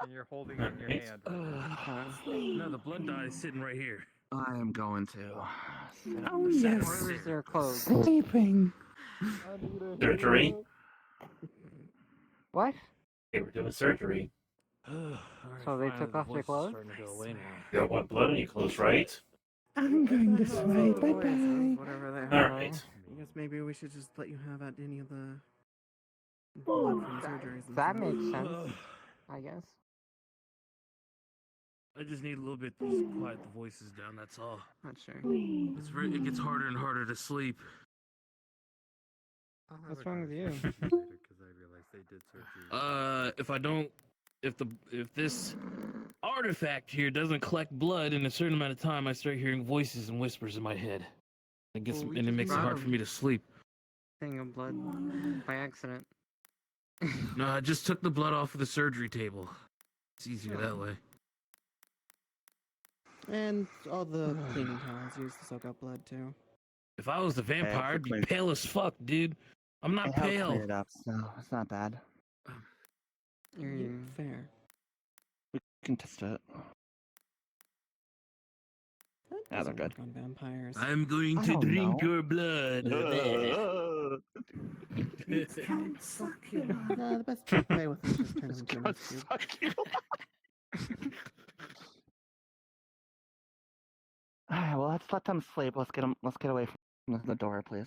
[SPEAKER 2] And you're holding it in your hand.
[SPEAKER 10] No, the blood dye is sitting right here.
[SPEAKER 15] I am going to.
[SPEAKER 6] Oh yes,
[SPEAKER 17] Where's their clothes?
[SPEAKER 6] sleeping.
[SPEAKER 3] Surgery.
[SPEAKER 17] What?
[SPEAKER 3] They were doing surgery.
[SPEAKER 17] So they took off their clothes?
[SPEAKER 3] You don't want blood on your clothes, right?
[SPEAKER 6] I'm going this way. Bye bye.
[SPEAKER 4] Whatever they
[SPEAKER 3] All
[SPEAKER 4] have.
[SPEAKER 3] right.
[SPEAKER 4] I guess maybe we should just let you have at any of the blood from surgeries. And
[SPEAKER 17] That
[SPEAKER 4] stuff.
[SPEAKER 17] makes sense. I guess.
[SPEAKER 10] I just need a little bit to just quiet the voices down. That's all.
[SPEAKER 4] Not sure.
[SPEAKER 10] It gets harder and harder to sleep.
[SPEAKER 17] What's wrong with you?
[SPEAKER 2] Because I realized they did surgery.
[SPEAKER 10] If this artifact here doesn't collect blood in a certain amount of time, I start hearing voices and whispers in my head. It gets
[SPEAKER 17] Well, we
[SPEAKER 10] and it
[SPEAKER 17] just
[SPEAKER 10] makes it
[SPEAKER 17] brought
[SPEAKER 10] hard for me to sleep.
[SPEAKER 17] Thing of blood by accident.
[SPEAKER 10] No, I just took the blood off of the surgery table. It's easier that way.
[SPEAKER 4] And all the cleaning towels used to soak up blood too.
[SPEAKER 10] If I was the vampire, I'd be
[SPEAKER 15] clean-
[SPEAKER 10] pale as fuck, dude. I'm not
[SPEAKER 15] It helped
[SPEAKER 10] pale.
[SPEAKER 15] clear it up, so it's not bad.
[SPEAKER 4] Fair.
[SPEAKER 15] We can test it. Yeah, they're good.
[SPEAKER 4] On vampires.
[SPEAKER 10] I'm going
[SPEAKER 15] I
[SPEAKER 10] to
[SPEAKER 15] don't
[SPEAKER 10] drink
[SPEAKER 15] know.
[SPEAKER 10] your blood.
[SPEAKER 22] It's kind of succulent.
[SPEAKER 4] No, the best way with it is just turn them into an ice cube.
[SPEAKER 15] Alright, well, let's let them sleep. Let's get away from the door, please.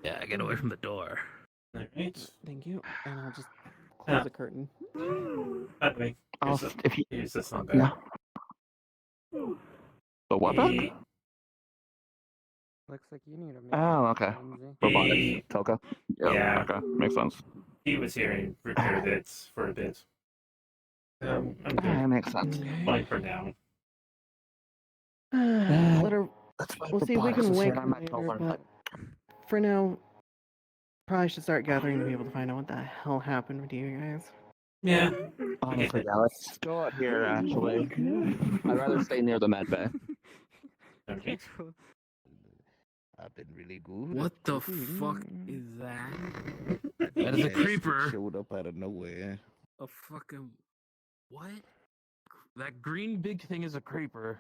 [SPEAKER 10] Yeah, get away from the door.
[SPEAKER 3] All right.
[SPEAKER 4] Thank you. And I'll just close the curtain.
[SPEAKER 3] By the way,
[SPEAKER 15] I'll, if you,
[SPEAKER 3] here's this on back.
[SPEAKER 15] yeah. The what back?
[SPEAKER 17] Looks like you need a
[SPEAKER 15] Oh, okay. Robotics. Toka.
[SPEAKER 3] Yeah.
[SPEAKER 15] Okay, makes sense.
[SPEAKER 3] He was here and repaired it for a bit. I'm good.
[SPEAKER 15] Makes sense.
[SPEAKER 3] Fine for now.
[SPEAKER 4] Let her.
[SPEAKER 15] That's why
[SPEAKER 4] We'll see if we
[SPEAKER 15] robotics
[SPEAKER 4] can
[SPEAKER 15] is here,
[SPEAKER 4] wake
[SPEAKER 15] I
[SPEAKER 4] her
[SPEAKER 15] might tell
[SPEAKER 4] later,
[SPEAKER 15] her,
[SPEAKER 4] but for now, probably should start gathering to be able to find out what the hell happened with you guys.
[SPEAKER 3] Yeah.
[SPEAKER 15] Honestly, yeah, let's go out here, actually. I'd rather stay near the med bay.
[SPEAKER 3] Okay.
[SPEAKER 1] I've been really good.
[SPEAKER 10] What the fuck is that?
[SPEAKER 1] That
[SPEAKER 10] is a creeper.
[SPEAKER 1] Showed up out of nowhere.
[SPEAKER 10] A fucking what? That green big thing is a creeper,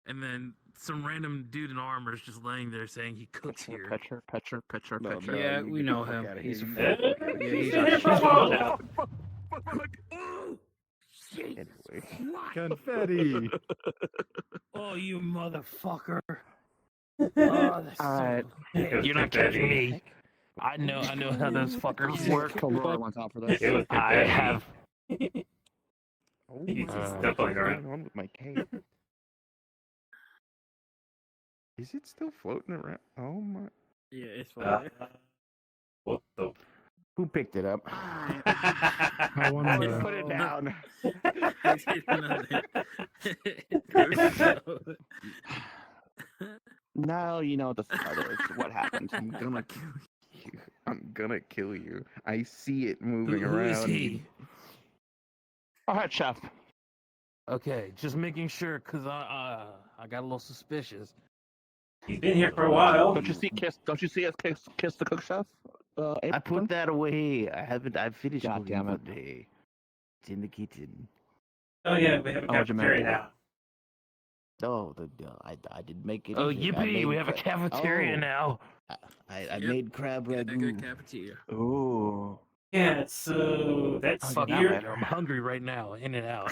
[SPEAKER 10] and then some random dude in armor is just laying there saying he cooks here.
[SPEAKER 15] Petcher.
[SPEAKER 18] Yeah, we know him. He's a
[SPEAKER 2] Confetti.
[SPEAKER 10] Oh, you motherfucker!
[SPEAKER 15] Alright.
[SPEAKER 10] You're not catching me. I know how those fuckers work.
[SPEAKER 15] Kilroy wants out for this.
[SPEAKER 3] It was
[SPEAKER 10] I
[SPEAKER 3] confetti.
[SPEAKER 10] have.
[SPEAKER 1] He's
[SPEAKER 3] definitely
[SPEAKER 1] going on with my cape. Is it still floating around? Oh my!
[SPEAKER 18] Yeah, it's
[SPEAKER 3] What the?
[SPEAKER 1] Who picked it up?
[SPEAKER 8] I wonder.
[SPEAKER 1] Put it down.
[SPEAKER 15] Now you know what the part is. What happened?
[SPEAKER 1] I'm gonna kill you. I'm gonna kill you. I see it moving
[SPEAKER 10] Who
[SPEAKER 1] around.
[SPEAKER 10] is he?
[SPEAKER 15] Alright, chef.
[SPEAKER 10] Okay, just making sure, cause I got a little suspicious.
[SPEAKER 3] He's been here for a while.
[SPEAKER 15] Don't you see us kiss the cook chef?
[SPEAKER 1] I put that away. I finished
[SPEAKER 15] God
[SPEAKER 1] cooking
[SPEAKER 15] damn
[SPEAKER 1] for
[SPEAKER 15] it.
[SPEAKER 1] the day. It's in the kitchen.
[SPEAKER 3] Oh yeah, we have a
[SPEAKER 15] what'd you make?
[SPEAKER 3] cafeteria now.
[SPEAKER 1] Oh, I didn't make it.
[SPEAKER 10] Oh yippee! We have a cafeteria now.
[SPEAKER 1] I made crab ragu.
[SPEAKER 18] cafeteria.
[SPEAKER 15] Ooh.
[SPEAKER 3] Yeah, so that's
[SPEAKER 10] Fuck
[SPEAKER 3] weird.
[SPEAKER 10] I'm hungry right now. In and out.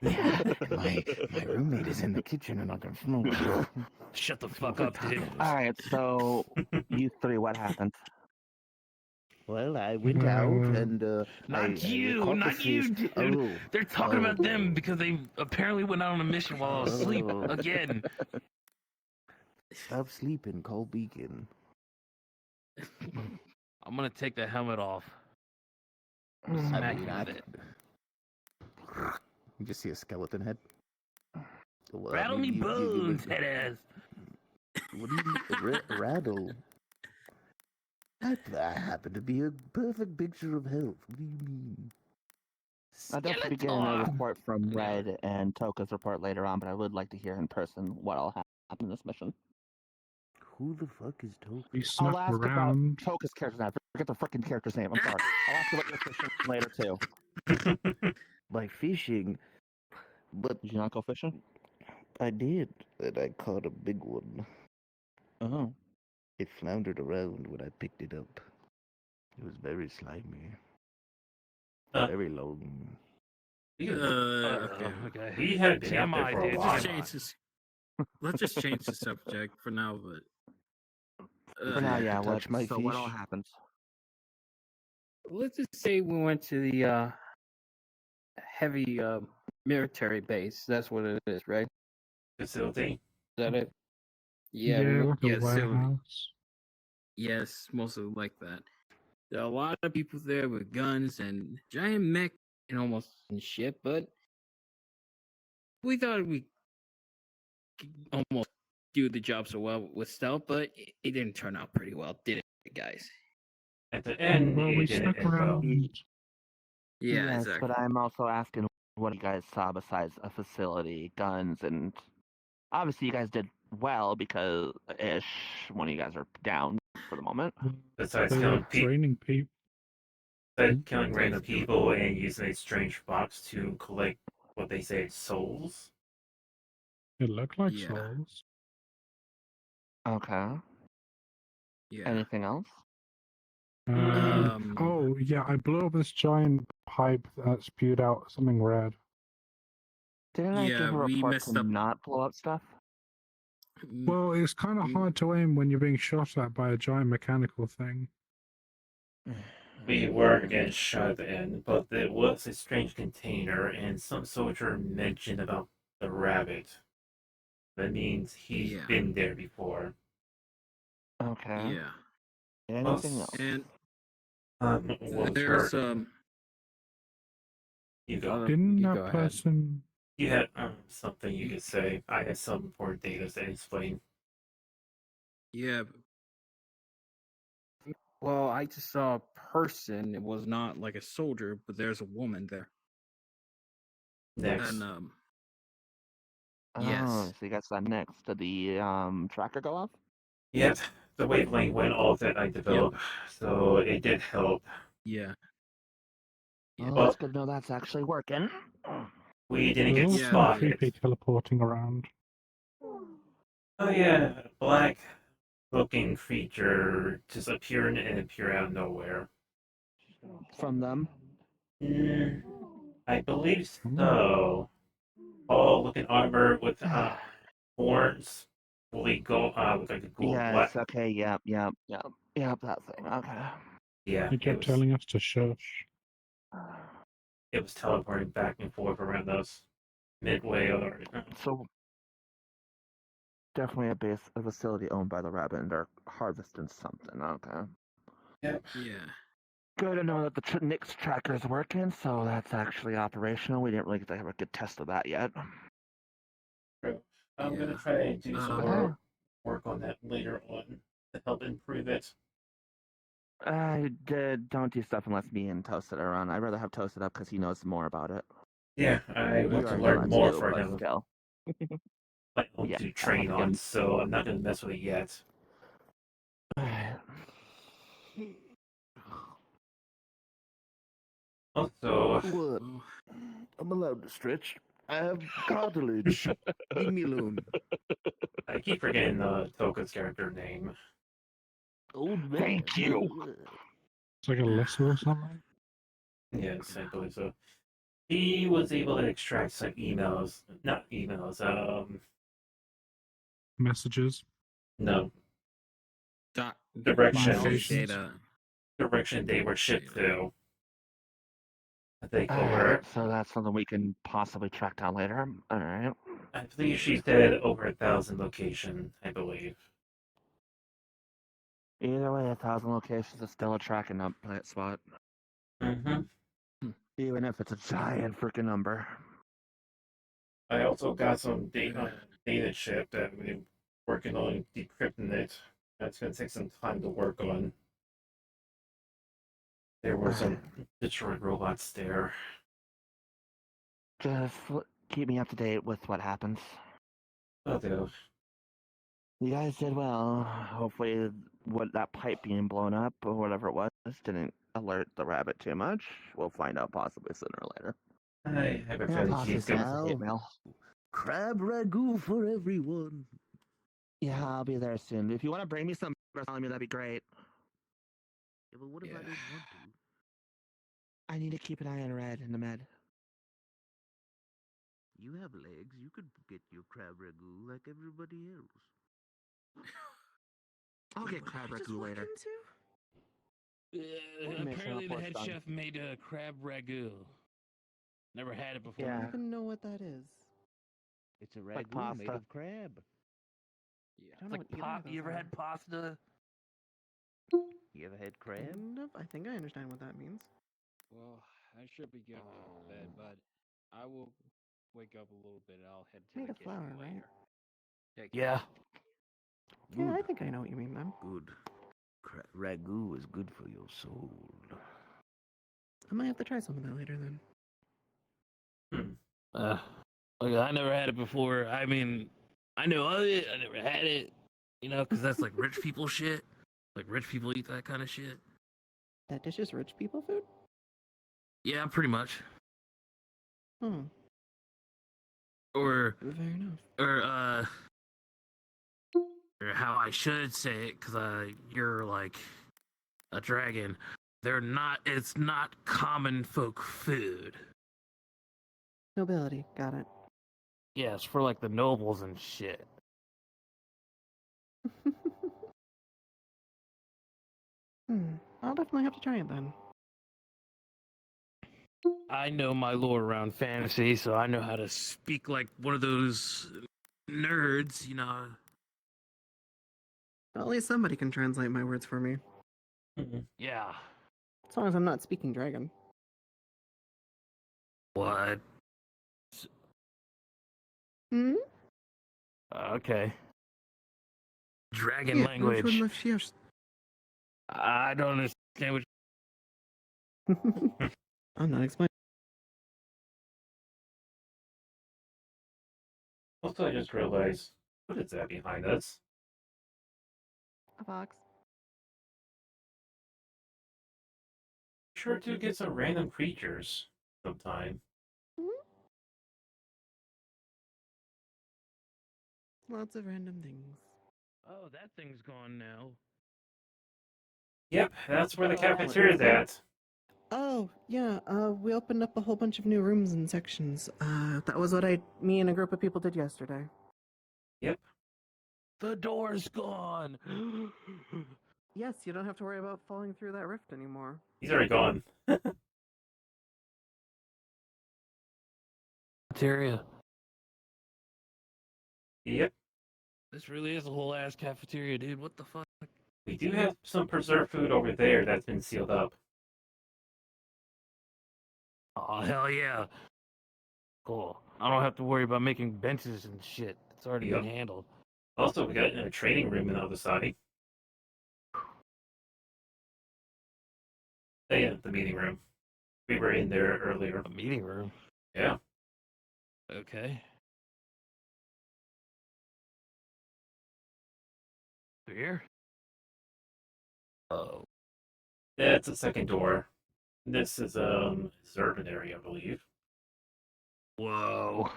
[SPEAKER 1] Yeah, my roommate is in the kitchen and I can smell it.
[SPEAKER 10] Shut the fuck up, dude.
[SPEAKER 15] Alright, so you three, what happened?
[SPEAKER 1] Well, I went out and
[SPEAKER 10] Not you, dude.
[SPEAKER 1] Oh,
[SPEAKER 10] They're talking about them because they apparently went out on a mission while I was asleep again.
[SPEAKER 12] Stop sleeping, call Beacon.
[SPEAKER 17] I'm gonna take the helmet off.
[SPEAKER 12] I
[SPEAKER 17] Smack
[SPEAKER 12] mean,
[SPEAKER 17] him
[SPEAKER 12] I
[SPEAKER 17] with it.
[SPEAKER 12] You just see a skeleton head. Well, I
[SPEAKER 17] Rattle
[SPEAKER 12] mean,
[SPEAKER 17] me
[SPEAKER 12] you
[SPEAKER 17] bones,
[SPEAKER 12] would-
[SPEAKER 17] head ass.
[SPEAKER 12] What do you mean, rattle? I happen to be a perfect picture of health. What do you mean?
[SPEAKER 15] I'll definitely be getting a report from Red and Toka's report later on, but I would like to hear in person what all happened in this mission.
[SPEAKER 12] Who the fuck is Toka?
[SPEAKER 8] He
[SPEAKER 15] I'll
[SPEAKER 8] snuck
[SPEAKER 15] ask about
[SPEAKER 8] around.
[SPEAKER 15] Toka's character's name. Forget the freaking character's name. I'm sorry. I'll ask you about your fishing later too.
[SPEAKER 12] Like fishing, but
[SPEAKER 15] did you not go fishing?
[SPEAKER 12] I did, and I caught a big one.
[SPEAKER 15] Oh.
[SPEAKER 12] It floundered around when I picked it up. It was very slimy, very long.
[SPEAKER 10] Okay.
[SPEAKER 3] We had been out there
[SPEAKER 10] TMI,
[SPEAKER 3] for a
[SPEAKER 10] dude.
[SPEAKER 3] while.
[SPEAKER 10] Just change this. Let's just change the subject for now, but.
[SPEAKER 15] For now, yeah.
[SPEAKER 12] touch my
[SPEAKER 15] So what all
[SPEAKER 12] fish.
[SPEAKER 15] happened?
[SPEAKER 18] Let's just say we went to the heavy military base. That's what it is, right?
[SPEAKER 3] Facility.
[SPEAKER 18] Is that it?
[SPEAKER 8] Yeah,
[SPEAKER 18] we went-
[SPEAKER 8] like a
[SPEAKER 10] facility.
[SPEAKER 8] warehouse.
[SPEAKER 10] Yes, mostly like that. There are a lot of people there with guns and giant mech and almost and shit, but we thought we could almost do the job so well with stealth, but it didn't turn out pretty well, did it, guys?
[SPEAKER 3] At the end,
[SPEAKER 8] Well, we
[SPEAKER 3] it didn't
[SPEAKER 8] snuck
[SPEAKER 3] end well.
[SPEAKER 8] around.
[SPEAKER 10] Yeah,
[SPEAKER 15] yes,
[SPEAKER 10] exactly.
[SPEAKER 15] but I'm also asking what you guys saw besides a facility, guns, and obviously you guys did well because ish when you guys are down for the moment.
[SPEAKER 3] Besides
[SPEAKER 8] They
[SPEAKER 3] killing
[SPEAKER 8] were training people.
[SPEAKER 3] killing random people and using a strange box to collect what they say souls.
[SPEAKER 8] It looked like
[SPEAKER 10] Yeah.
[SPEAKER 8] souls.
[SPEAKER 15] Okay.
[SPEAKER 10] Yeah.
[SPEAKER 15] Anything else?
[SPEAKER 8] Oh, yeah, I blew up this giant pipe that spewed out something red.
[SPEAKER 15] Didn't I
[SPEAKER 10] Yeah,
[SPEAKER 15] give a
[SPEAKER 10] we
[SPEAKER 15] report
[SPEAKER 10] messed
[SPEAKER 15] to
[SPEAKER 10] up.
[SPEAKER 15] not blow up stuff?
[SPEAKER 8] Well, it's kind of hard to aim when you're being shot at by a giant mechanical thing.
[SPEAKER 3] We were getting shot in, but there was a strange container, and some soldier mentioned about the rabbit. That means he's
[SPEAKER 10] Yeah.
[SPEAKER 3] been there before.
[SPEAKER 15] Okay.
[SPEAKER 10] Yeah.
[SPEAKER 15] Anything else?
[SPEAKER 10] And
[SPEAKER 3] what was
[SPEAKER 10] there's
[SPEAKER 3] her? You go.
[SPEAKER 8] Didn't
[SPEAKER 3] you
[SPEAKER 8] that
[SPEAKER 3] go ahead.
[SPEAKER 8] person...
[SPEAKER 3] You had something you could say. I had some important data to explain.
[SPEAKER 10] Yeah.
[SPEAKER 18] Well, I just saw a person. It was not like a soldier, but there's a woman there.
[SPEAKER 3] Next.
[SPEAKER 10] And
[SPEAKER 15] Yes. Oh, so you guys saw next. Did the tracker go off?
[SPEAKER 3] Yep, the wavelength went off that I developed, so it did help.
[SPEAKER 10] Yeah.
[SPEAKER 15] Oh,
[SPEAKER 3] Well,
[SPEAKER 15] that's good to know that's actually working.
[SPEAKER 3] we didn't
[SPEAKER 8] There's
[SPEAKER 3] get
[SPEAKER 8] also
[SPEAKER 3] spotted.
[SPEAKER 8] creepy teleporting around.
[SPEAKER 3] Oh yeah, black looking creature just appearing and appear out of nowhere.
[SPEAKER 15] From them?
[SPEAKER 3] I believe so. All looking armor with horns. Fully go with like a gold
[SPEAKER 15] Yes,
[SPEAKER 3] black.
[SPEAKER 15] okay, yep, that thing, okay.
[SPEAKER 3] Yeah,
[SPEAKER 8] He kept telling us to shush.
[SPEAKER 3] it was teleporting back and forth around us midway or
[SPEAKER 15] So, definitely a facility owned by the rabbit, and they're harvesting something, okay.
[SPEAKER 3] Yep.
[SPEAKER 10] Yeah.
[SPEAKER 15] Good to know that the Nix tracker is working, so that's actually operational. We didn't really get to have a good test of that yet.
[SPEAKER 3] I'm gonna try and do some more work on that later on to help improve it.
[SPEAKER 15] Don't do stuff unless me and Toasted are on. I'd rather have Toasted up because he knows more about it.
[SPEAKER 3] Yeah, I
[SPEAKER 15] You
[SPEAKER 3] want to
[SPEAKER 15] already
[SPEAKER 3] learn
[SPEAKER 15] run
[SPEAKER 3] more
[SPEAKER 15] too,
[SPEAKER 3] for
[SPEAKER 15] but
[SPEAKER 3] him.
[SPEAKER 15] still.
[SPEAKER 3] I want
[SPEAKER 15] Yeah,
[SPEAKER 3] to train
[SPEAKER 15] I'll have to
[SPEAKER 3] on,
[SPEAKER 15] get
[SPEAKER 3] so I'm not gonna mess with it yet. Also,
[SPEAKER 12] What? I'm allowed to stretch. I have cartilage. Leave me alone.
[SPEAKER 3] I keep forgetting Toka's character name.
[SPEAKER 12] Old man.
[SPEAKER 8] Thank you. It's like a lesser or something.
[SPEAKER 3] Yes, I believe so. He was able to extract some
[SPEAKER 8] Messages.
[SPEAKER 3] no,
[SPEAKER 10] Files,
[SPEAKER 3] direction.
[SPEAKER 10] data.
[SPEAKER 3] Direction they were shipped to. I think over.
[SPEAKER 15] Alright, so that's something we can possibly track down later. Alright.
[SPEAKER 3] I believe she said over 1,000 location, I believe.
[SPEAKER 15] Either way, 1,000 locations is still a tracking spot.
[SPEAKER 3] Mm-hmm.
[SPEAKER 15] Even if it's a giant freaking number.
[SPEAKER 3] I also got some data chip that we're working on decrypting it. That's going to take some time to work on. There were some Detroit robots there.
[SPEAKER 15] Just keep me up to date with what happens.
[SPEAKER 3] Will do.
[SPEAKER 15] You guys did well. Hopefully, what that pipe being blown up or whatever it was didn't alert the rabbit too much. We'll find out possibly sooner or later.
[SPEAKER 3] I have a
[SPEAKER 15] Yeah,
[SPEAKER 3] feeling
[SPEAKER 15] possibly
[SPEAKER 3] he's
[SPEAKER 15] send
[SPEAKER 3] going
[SPEAKER 15] us a hate mail.
[SPEAKER 12] Crab ragu for everyone.
[SPEAKER 15] Yeah, I'll be there soon. If you want to bring me some Bartholomew, that'd be great.
[SPEAKER 12] Yeah, but what if I don't want to?
[SPEAKER 15] I need to keep an eye on Red in the med.
[SPEAKER 12] You have legs. You could get your crab ragu like everybody else.
[SPEAKER 15] I'll get crab ragu later.
[SPEAKER 7] Apparently, the head chef made a crab ragu. Never had it before.
[SPEAKER 4] I don't even know what that is.
[SPEAKER 12] It's a
[SPEAKER 15] Like
[SPEAKER 12] ragu made
[SPEAKER 15] pasta.
[SPEAKER 12] of crab.
[SPEAKER 7] Yeah,
[SPEAKER 4] I don't know what either of those
[SPEAKER 12] You ever
[SPEAKER 4] are.
[SPEAKER 12] had pasta? You ever had crab?
[SPEAKER 4] Kind of. I think I understand what that means.
[SPEAKER 18] Well, I should be going to bed, but I will wake up a little bit and I'll head to
[SPEAKER 4] Made
[SPEAKER 18] the
[SPEAKER 4] of
[SPEAKER 18] kitchen
[SPEAKER 4] flour,
[SPEAKER 18] later.
[SPEAKER 4] right?
[SPEAKER 18] Take care.
[SPEAKER 7] Yeah.
[SPEAKER 4] Yeah, I think I know what you mean then.
[SPEAKER 12] Good. Ragu is good for your soul.
[SPEAKER 4] I might have to try some of that later then.
[SPEAKER 7] Okay, I never had it before. I mean, I know of it. I never had it. You know, because that's like rich people shit. Like rich people eat that kind of shit.
[SPEAKER 4] That dish is rich people food?
[SPEAKER 7] Yeah, pretty much.
[SPEAKER 4] Hmm.
[SPEAKER 7] Or
[SPEAKER 4] Fair enough.
[SPEAKER 7] or how I should say it, because you're like a dragon. They're not. It's not common folk food.
[SPEAKER 4] Nobility. Got it.
[SPEAKER 7] Yeah, it's for like the nobles and shit.
[SPEAKER 4] I'll definitely have to try it then.
[SPEAKER 7] I know my lore around fantasy, so I know how to speak like one of those nerds, you know.
[SPEAKER 4] Well, at least somebody can translate my words for me.
[SPEAKER 7] Yeah.
[SPEAKER 4] As long as I'm not speaking dragon.
[SPEAKER 7] What?
[SPEAKER 4] Hmm?
[SPEAKER 7] Okay. Dragon
[SPEAKER 4] Yeah,
[SPEAKER 7] language.
[SPEAKER 4] yes.
[SPEAKER 7] I don't understand what.
[SPEAKER 4] I'm not explaining.
[SPEAKER 3] Also, I just realized, what is that behind us?
[SPEAKER 4] A box.
[SPEAKER 3] Sure do get some random creatures sometime.
[SPEAKER 4] Lots of random things.
[SPEAKER 7] Oh, that thing's gone now.
[SPEAKER 3] Yep, that's where the cafeteria's at.
[SPEAKER 4] Oh, yeah, we opened up a whole bunch of new rooms and sections. That was what me and a group of people did yesterday.
[SPEAKER 3] Yep.
[SPEAKER 7] The door's gone.
[SPEAKER 4] Yes, you don't have to worry about falling through that rift anymore.
[SPEAKER 3] He's already gone.
[SPEAKER 7] Cafeteria.
[SPEAKER 3] Yep.
[SPEAKER 7] This really is a whole ass cafeteria, dude. What the fuck?
[SPEAKER 3] We do have some preserved food over there that's been sealed up.
[SPEAKER 7] Oh, hell yeah. Cool. I don't have to worry about making benches and shit. It's already been handled.
[SPEAKER 3] Also, we got a training room on the other side. Oh, yeah, the meeting room. We were in there earlier.
[SPEAKER 7] A meeting room?
[SPEAKER 3] Yeah.
[SPEAKER 7] Okay. Here? Oh.
[SPEAKER 3] That's the second door. This is urban area, I believe.
[SPEAKER 7] Whoa.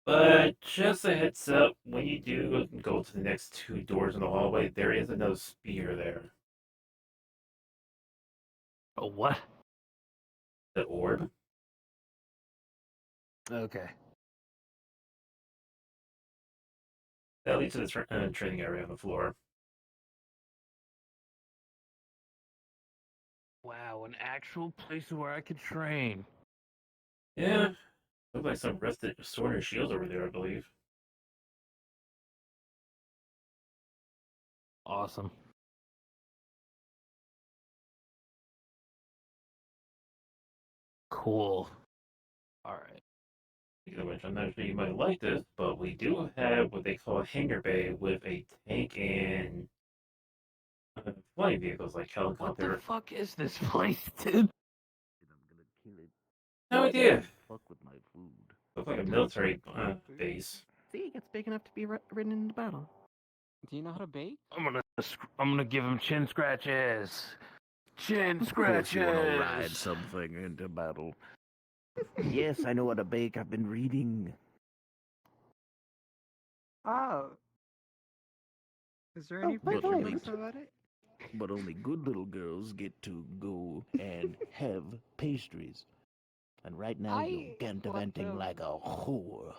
[SPEAKER 3] But just a heads up, when you do go to the next two doors in the hallway, there is another spear there.
[SPEAKER 7] A what?
[SPEAKER 3] The orb.
[SPEAKER 7] Okay.
[SPEAKER 3] That leads to the training area on the floor.
[SPEAKER 7] Wow, an actual place where I could train.
[SPEAKER 3] Yeah, Look like some rusted sword and shields over there, I believe.
[SPEAKER 7] Awesome. Cool. All right.
[SPEAKER 3] Speaking of which, I'm not sure you might like this, but we do have what they call a hangar bay with a tank and flying vehicles like
[SPEAKER 7] What
[SPEAKER 3] helicopter.
[SPEAKER 7] the fuck is this place, dude?
[SPEAKER 3] No idea.
[SPEAKER 1] Fuck with my food.
[SPEAKER 3] Looks like a military base.
[SPEAKER 4] See, it gets big enough to be ridden into battle.
[SPEAKER 17] Do you know how to bake?
[SPEAKER 7] I'm gonna give him chin scratches. Chin
[SPEAKER 1] Of course you want to
[SPEAKER 7] scratches.
[SPEAKER 1] ride something into battle. Yes, I know how to bake. I've been reading.
[SPEAKER 17] Oh. Is there
[SPEAKER 4] Oh,
[SPEAKER 17] any
[SPEAKER 4] by the way,
[SPEAKER 17] pictures about it?
[SPEAKER 1] But only good little girls get to go and have pastries. And right now you're venting like a whore.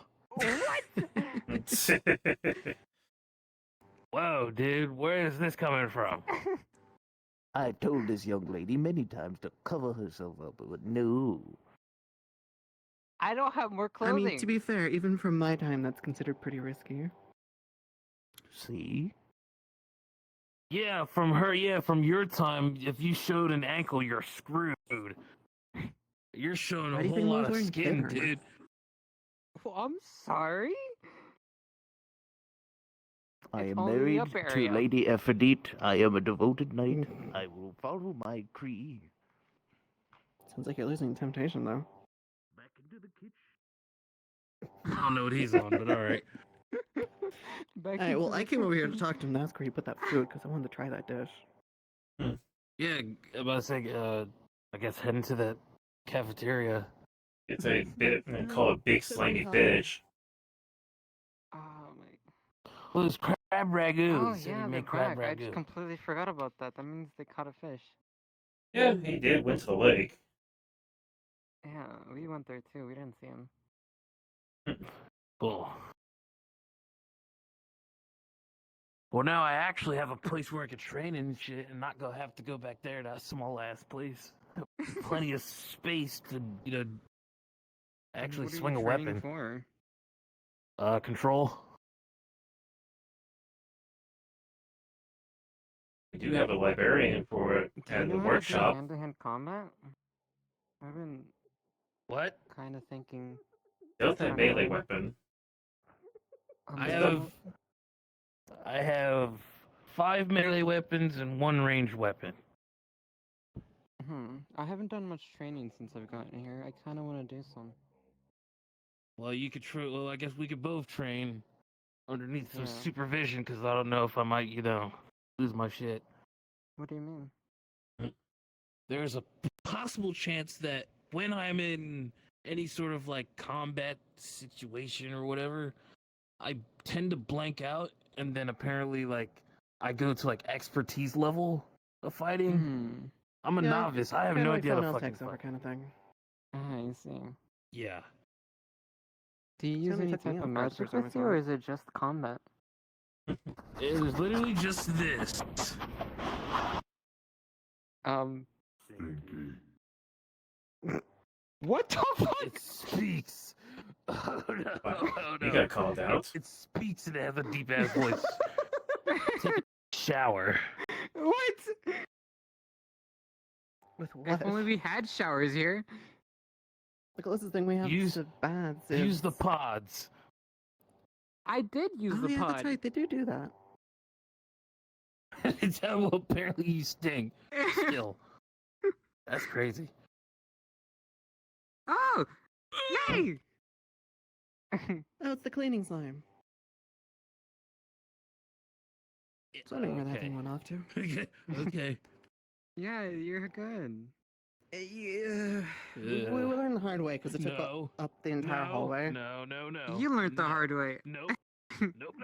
[SPEAKER 7] Whoa, dude, where is this coming from?
[SPEAKER 1] I told this young lady many times to cover herself up, but no.
[SPEAKER 17] I don't have more
[SPEAKER 4] I
[SPEAKER 17] clothing.
[SPEAKER 4] mean, to be fair, even from my time, that's considered pretty risky.
[SPEAKER 1] See?
[SPEAKER 7] Yeah, from her, from your time, if you showed an ankle, you're screwed. You're showing
[SPEAKER 4] Why
[SPEAKER 7] a
[SPEAKER 4] do you
[SPEAKER 7] whole
[SPEAKER 4] think I
[SPEAKER 7] lot
[SPEAKER 4] was
[SPEAKER 7] of
[SPEAKER 4] wearing
[SPEAKER 7] skin,
[SPEAKER 4] thinner?
[SPEAKER 7] dude.
[SPEAKER 17] Well, I'm sorry.
[SPEAKER 1] I
[SPEAKER 17] It's
[SPEAKER 1] am
[SPEAKER 17] only the
[SPEAKER 1] married
[SPEAKER 17] up
[SPEAKER 1] to
[SPEAKER 17] area.
[SPEAKER 1] Lady Aphrodite. I am a devoted knight. I will follow my creed.
[SPEAKER 4] Sounds like you're losing temptation, though.
[SPEAKER 1] Back into the kitchen.
[SPEAKER 7] I don't know what he's on, but all right.
[SPEAKER 4] Alright, well, I came over here to talk to him. That's where he put that food, because I wanted to try that dish.
[SPEAKER 7] Yeah, about to say, I guess heading to the cafeteria.
[SPEAKER 3] It's a bit called a big slimy fish.
[SPEAKER 17] Oh my.
[SPEAKER 7] Well, there's crab ragu.
[SPEAKER 17] Oh
[SPEAKER 7] Said
[SPEAKER 17] yeah,
[SPEAKER 7] he'd
[SPEAKER 17] they're
[SPEAKER 7] make crab
[SPEAKER 17] back. I just
[SPEAKER 7] ragu.
[SPEAKER 17] completely forgot about that. That means they caught a fish.
[SPEAKER 3] Yeah, he did. Went to the lake.
[SPEAKER 17] Yeah, we went there too. We didn't see him.
[SPEAKER 7] Cool. Well, now I actually have a place where I could train and shit, and not have to go back there to that small ass place. Plenty of space to, actually
[SPEAKER 17] What are
[SPEAKER 7] swing
[SPEAKER 17] you
[SPEAKER 7] a
[SPEAKER 17] training
[SPEAKER 7] weapon.
[SPEAKER 17] for?
[SPEAKER 7] Control.
[SPEAKER 3] We do have a librarian for it
[SPEAKER 17] Do you
[SPEAKER 3] at the
[SPEAKER 17] know how to do
[SPEAKER 3] workshop.
[SPEAKER 17] hand-to-hand combat? I've been
[SPEAKER 7] What?
[SPEAKER 17] kind of thinking.
[SPEAKER 3] Does have
[SPEAKER 17] trying to
[SPEAKER 3] melee
[SPEAKER 17] learn.
[SPEAKER 3] weapon.
[SPEAKER 7] I have 5 melee weapons and 1 ranged weapon.
[SPEAKER 17] I haven't done much training since I've gotten here. I kind of want to do some.
[SPEAKER 7] Well, you could well, I guess we could both train underneath some
[SPEAKER 17] Yeah.
[SPEAKER 7] supervision, because I don't know if I might, lose my shit.
[SPEAKER 17] What do you mean?
[SPEAKER 7] There's a possible chance that when I'm in any sort of combat situation or whatever, I tend to blank out, and then apparently I go to expertise level of fighting. I'm a novice. I have
[SPEAKER 4] kinda
[SPEAKER 7] no
[SPEAKER 4] like
[SPEAKER 7] idea how to
[SPEAKER 4] someone else
[SPEAKER 7] fucking
[SPEAKER 4] takes over
[SPEAKER 7] fight.
[SPEAKER 4] kind of thing.
[SPEAKER 17] I see.
[SPEAKER 7] Yeah.
[SPEAKER 17] Do you
[SPEAKER 4] It's
[SPEAKER 17] use
[SPEAKER 4] gonna
[SPEAKER 17] any
[SPEAKER 4] take me
[SPEAKER 17] type
[SPEAKER 4] out
[SPEAKER 17] of
[SPEAKER 4] of
[SPEAKER 17] magic
[SPEAKER 4] Christmas
[SPEAKER 17] with you, or is it just combat?
[SPEAKER 7] It is literally just this.
[SPEAKER 17] What the fuck?
[SPEAKER 7] It speaks. Oh no! Oh, no.
[SPEAKER 3] You got called out.
[SPEAKER 7] It speaks and it has a deep ass voice. Take a shower.
[SPEAKER 17] What?
[SPEAKER 4] With
[SPEAKER 17] If
[SPEAKER 4] what?
[SPEAKER 17] only we had showers here.
[SPEAKER 4] The closest thing we have
[SPEAKER 7] Use-
[SPEAKER 4] to baths is...
[SPEAKER 7] Use the pods.
[SPEAKER 17] I did use
[SPEAKER 4] Oh,
[SPEAKER 17] the
[SPEAKER 4] yeah,
[SPEAKER 17] pod.
[SPEAKER 4] that's right. They do that.
[SPEAKER 7] It's how apparently you sting. Still. That's crazy.
[SPEAKER 17] Oh! Yay!
[SPEAKER 4] Oh, it's the cleaning slime. So I didn't where that
[SPEAKER 7] Okay.
[SPEAKER 4] thing went off to.
[SPEAKER 7] Okay.
[SPEAKER 17] Yeah, you're good.
[SPEAKER 4] Yeah. We learned the hard way because it took
[SPEAKER 7] No.
[SPEAKER 4] up the entire hallway.
[SPEAKER 7] No.
[SPEAKER 17] You learned the hard way.
[SPEAKER 7] Nope. Nope.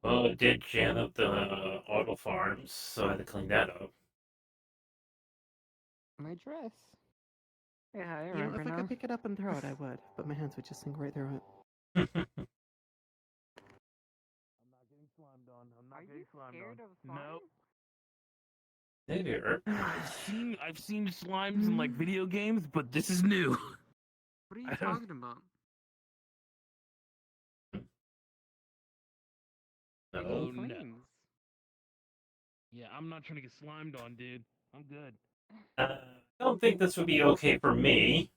[SPEAKER 3] Well, it did jam up the auto farms, so I had to clean that up.
[SPEAKER 17] My dress. Yeah, I
[SPEAKER 4] You know,
[SPEAKER 17] remember
[SPEAKER 4] if I
[SPEAKER 17] now.
[SPEAKER 4] could pick it up and throw it, I would. But my hands would just sink right through it.
[SPEAKER 17] Are you scared of slime?
[SPEAKER 7] Nope.
[SPEAKER 3] Maybe.
[SPEAKER 7] I've seen slimes in video games, but this is new.
[SPEAKER 10] What are you
[SPEAKER 7] I don't-
[SPEAKER 10] talking about?
[SPEAKER 7] Oh no. Yeah, I'm not trying to get slimed on, dude. I'm good.
[SPEAKER 3] I don't think this would be okay for me.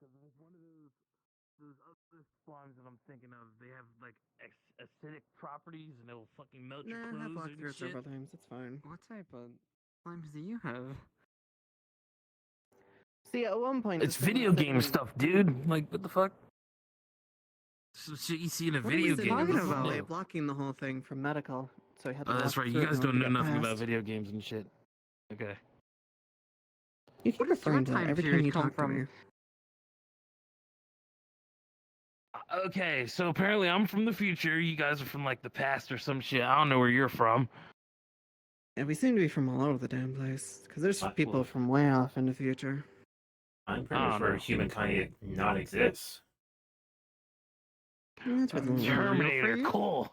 [SPEAKER 7] One of those other slimes that I'm thinking of, they have like acidic properties and it'll fucking melt your
[SPEAKER 4] Nah, I've
[SPEAKER 7] clothes
[SPEAKER 4] walked
[SPEAKER 7] and
[SPEAKER 4] through it
[SPEAKER 7] shit.
[SPEAKER 4] several times. It's fine.
[SPEAKER 10] What type of slimes do you have?
[SPEAKER 4] See, at one point,
[SPEAKER 7] It's
[SPEAKER 4] this thing
[SPEAKER 7] video
[SPEAKER 4] was
[SPEAKER 7] game
[SPEAKER 4] sitting-
[SPEAKER 7] stuff, dude. Like, what the fuck? Some shit you see in a
[SPEAKER 4] What
[SPEAKER 7] video
[SPEAKER 4] was it
[SPEAKER 7] game.
[SPEAKER 4] talking
[SPEAKER 7] This is
[SPEAKER 4] about?
[SPEAKER 7] new.
[SPEAKER 4] Like blocking the whole thing from medical, so he had to.
[SPEAKER 7] Oh, that's
[SPEAKER 4] walk
[SPEAKER 7] right.
[SPEAKER 4] through
[SPEAKER 7] You
[SPEAKER 4] it
[SPEAKER 7] guys
[SPEAKER 4] in order
[SPEAKER 7] don't
[SPEAKER 4] to
[SPEAKER 7] know
[SPEAKER 4] get
[SPEAKER 7] nothing about
[SPEAKER 4] past.
[SPEAKER 7] video games and shit. Okay.
[SPEAKER 4] You keep
[SPEAKER 10] Where does your
[SPEAKER 4] referring to that
[SPEAKER 10] time
[SPEAKER 4] every time
[SPEAKER 10] period
[SPEAKER 4] you
[SPEAKER 10] come
[SPEAKER 4] talk to
[SPEAKER 10] from?
[SPEAKER 4] me.
[SPEAKER 7] Okay, so apparently I'm from the future. You guys are from like the past or some shit. I don't know where you're from.
[SPEAKER 4] Yeah, we seem to be from all over the damn place. Because there's people
[SPEAKER 3] Well,
[SPEAKER 4] from way off in the future.
[SPEAKER 3] I'm pretty
[SPEAKER 7] I
[SPEAKER 3] much
[SPEAKER 7] don't
[SPEAKER 3] where
[SPEAKER 7] know.
[SPEAKER 3] humankind not exists.
[SPEAKER 4] Yeah, that's what's a little real for
[SPEAKER 7] Terminator,
[SPEAKER 4] you.
[SPEAKER 7] cool.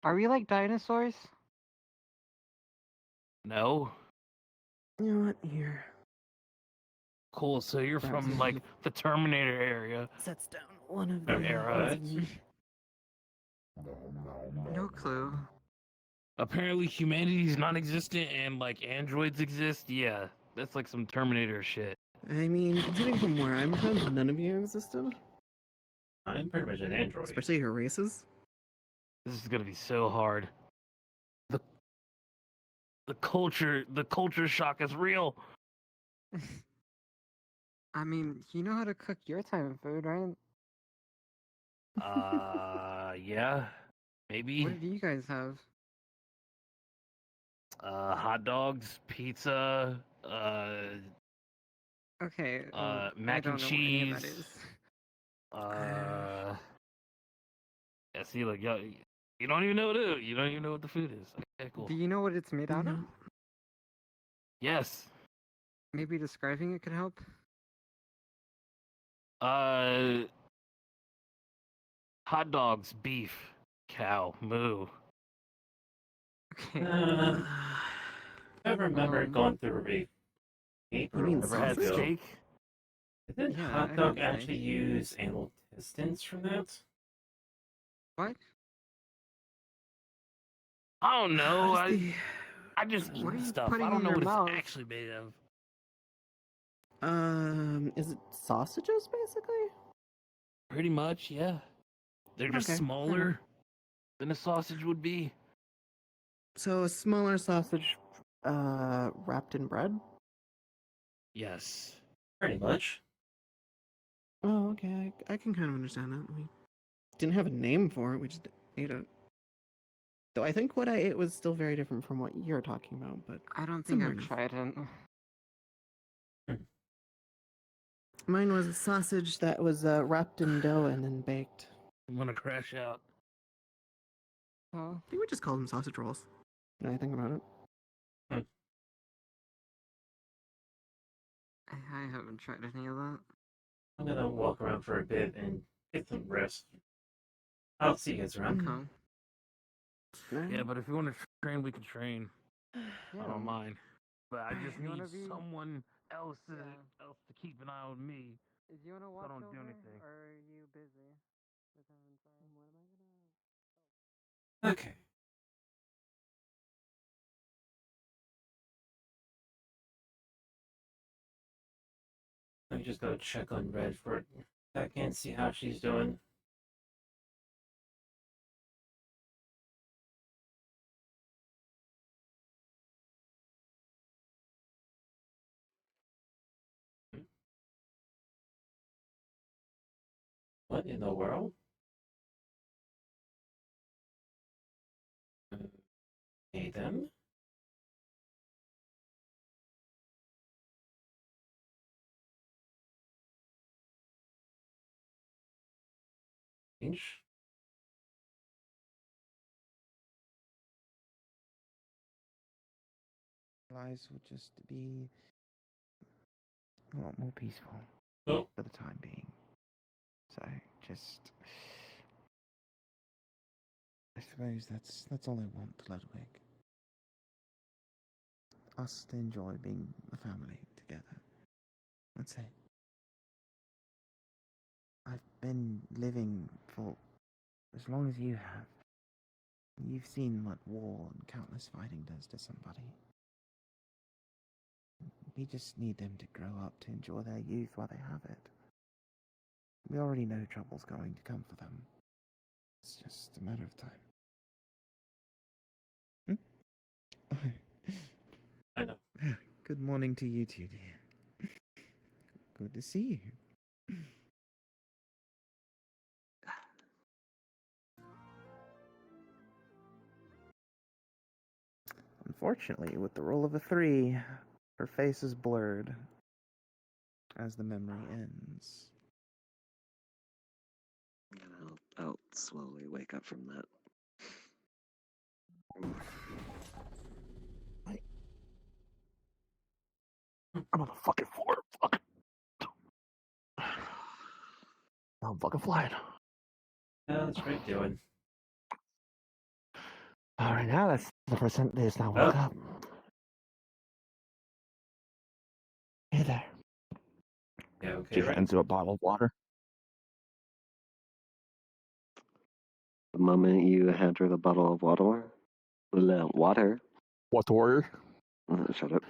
[SPEAKER 10] Are we like dinosaurs?
[SPEAKER 7] No.
[SPEAKER 4] You know what? Here.
[SPEAKER 7] Cool. So you're
[SPEAKER 4] Perhaps
[SPEAKER 7] from
[SPEAKER 4] we
[SPEAKER 7] like
[SPEAKER 4] should-
[SPEAKER 7] the Terminator area.
[SPEAKER 4] Sets down one of
[SPEAKER 3] Or
[SPEAKER 4] the
[SPEAKER 3] era.
[SPEAKER 10] No clue.
[SPEAKER 7] Apparently humanity's non-existent and like androids exist. Yeah, that's like some Terminator shit.
[SPEAKER 4] I mean, considering from where I'm from, none of you existed.
[SPEAKER 3] I'm pretty much an android.
[SPEAKER 4] Especially your races.
[SPEAKER 7] This is gonna be so hard. The culture shock is real.
[SPEAKER 10] I mean, you know how to cook your type of food, right?
[SPEAKER 7] Yeah, maybe.
[SPEAKER 10] What do you guys have?
[SPEAKER 7] Hot dogs, pizza,
[SPEAKER 10] Okay.
[SPEAKER 7] mac
[SPEAKER 10] I don't
[SPEAKER 7] and
[SPEAKER 10] know what any of that
[SPEAKER 7] cheese.
[SPEAKER 10] is.
[SPEAKER 7] Yeah, see, like, yo, you don't even know what the food is. Okay, cool.
[SPEAKER 10] Do you know what it's made out of?
[SPEAKER 7] Yes.
[SPEAKER 10] Maybe describing it could help.
[SPEAKER 7] Hot dogs, beef, cow, moo.
[SPEAKER 10] Okay.
[SPEAKER 3] I remember going through a paper.
[SPEAKER 4] You mean
[SPEAKER 7] Ever had
[SPEAKER 4] sausage?
[SPEAKER 7] steak?
[SPEAKER 3] Didn't
[SPEAKER 10] Yeah,
[SPEAKER 3] hot
[SPEAKER 10] I
[SPEAKER 3] dog
[SPEAKER 10] had
[SPEAKER 3] actually use animal intestines from that?
[SPEAKER 10] What?
[SPEAKER 7] I don't know.
[SPEAKER 4] What is
[SPEAKER 7] I just eat
[SPEAKER 10] What are you
[SPEAKER 7] stuff.
[SPEAKER 10] putting
[SPEAKER 7] I don't
[SPEAKER 10] in
[SPEAKER 7] know
[SPEAKER 10] your
[SPEAKER 7] what
[SPEAKER 10] mouth?
[SPEAKER 7] it's actually made of.
[SPEAKER 4] Is it sausages, basically?
[SPEAKER 7] Pretty much, yeah. They're just
[SPEAKER 4] Okay, fair
[SPEAKER 7] smaller
[SPEAKER 4] enough.
[SPEAKER 7] than a sausage would be.
[SPEAKER 4] So a smaller sausage, wrapped in bread?
[SPEAKER 7] Yes.
[SPEAKER 3] Pretty much.
[SPEAKER 4] Oh, okay. I can kind of understand that. We didn't have a name for it. We just ate it. Though I think what I ate was still very different from what you're talking about, but
[SPEAKER 10] I don't think
[SPEAKER 4] similar
[SPEAKER 10] I've
[SPEAKER 4] enough.
[SPEAKER 10] tried it.
[SPEAKER 4] Mine was a sausage that was wrapped in dough and then baked.
[SPEAKER 7] I'm gonna crash out.
[SPEAKER 10] Oh.
[SPEAKER 4] I think we just called them sausage rolls. Now I think about it.
[SPEAKER 10] I haven't tried any of that.
[SPEAKER 3] I'm gonna walk around for a bit and get some rest. I'll see you guys around.
[SPEAKER 7] Yeah, but if you want to train, we can train. I
[SPEAKER 10] Yeah.
[SPEAKER 7] don't mind. But I just
[SPEAKER 10] You wanna
[SPEAKER 7] need
[SPEAKER 10] be-
[SPEAKER 7] someone else to keep an eye on me.
[SPEAKER 10] Do you want to
[SPEAKER 7] So I
[SPEAKER 10] watch
[SPEAKER 7] don't do
[SPEAKER 10] over,
[SPEAKER 7] anything.
[SPEAKER 10] or are you busy with having time? What am I gonna?
[SPEAKER 3] Okay. Let me just go check on Red for a second, see how she's doing. What in the world? Okay then. Change.
[SPEAKER 12] Lives will just be a lot more peaceful
[SPEAKER 3] Oh.
[SPEAKER 12] for the time being. So just, I suppose that's all I want, Ludwig. Us to enjoy being a family together. That's it.
[SPEAKER 15] I've been living for as long as you have. You've seen what war and countless fighting does to somebody. We just need them to grow up to enjoy their youth while they have it. We already know trouble's going to come for them. It's just a matter of time.
[SPEAKER 3] I know.
[SPEAKER 15] Good morning to you too, dear. Good to see you. Unfortunately, with the roll of a 3, her face is blurred as the memory ends.
[SPEAKER 11] I'll slowly wake up from that.
[SPEAKER 15] I'm on the fucking floor. Fuck. I'm fucking flying.
[SPEAKER 3] Yeah, that's what I'm doing.
[SPEAKER 15] Alright, now that's the first days now woke up. Hey there.
[SPEAKER 3] Yeah, okay,
[SPEAKER 15] She
[SPEAKER 3] right?
[SPEAKER 15] hands you a bottle of water.
[SPEAKER 11] The moment you hand her the bottle of water.
[SPEAKER 15] Water.
[SPEAKER 11] Shut up.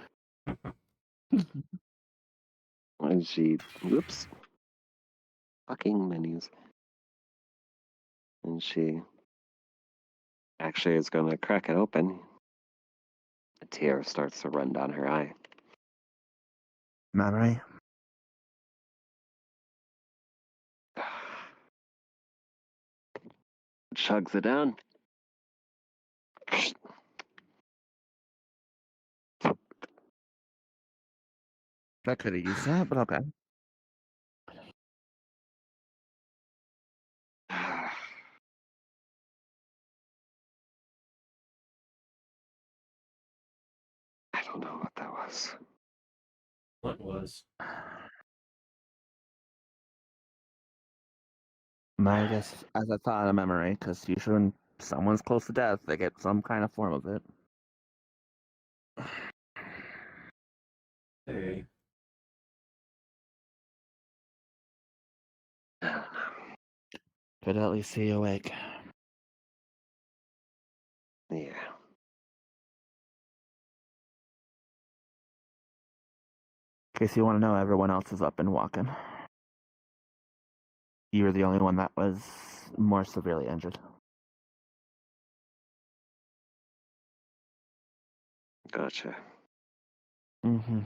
[SPEAKER 11] And she, whoops, fucking minis. And she actually is gonna crack it open. A tear starts to run down her eye.
[SPEAKER 15] Memory.
[SPEAKER 11] Chugs it down.
[SPEAKER 15] I could have used that, but okay.
[SPEAKER 11] I don't know what that was.
[SPEAKER 3] What was?
[SPEAKER 15] I guess as I thought of memory, because usually when someone's close to death, they get some kind of form of it.
[SPEAKER 3] Hey.
[SPEAKER 15] Could at least see you awake.
[SPEAKER 11] Yeah.
[SPEAKER 15] In case you want to know, everyone else is up and walking. You were the only one that was more severely injured.
[SPEAKER 11] Gotcha.
[SPEAKER 15] Mm-hmm.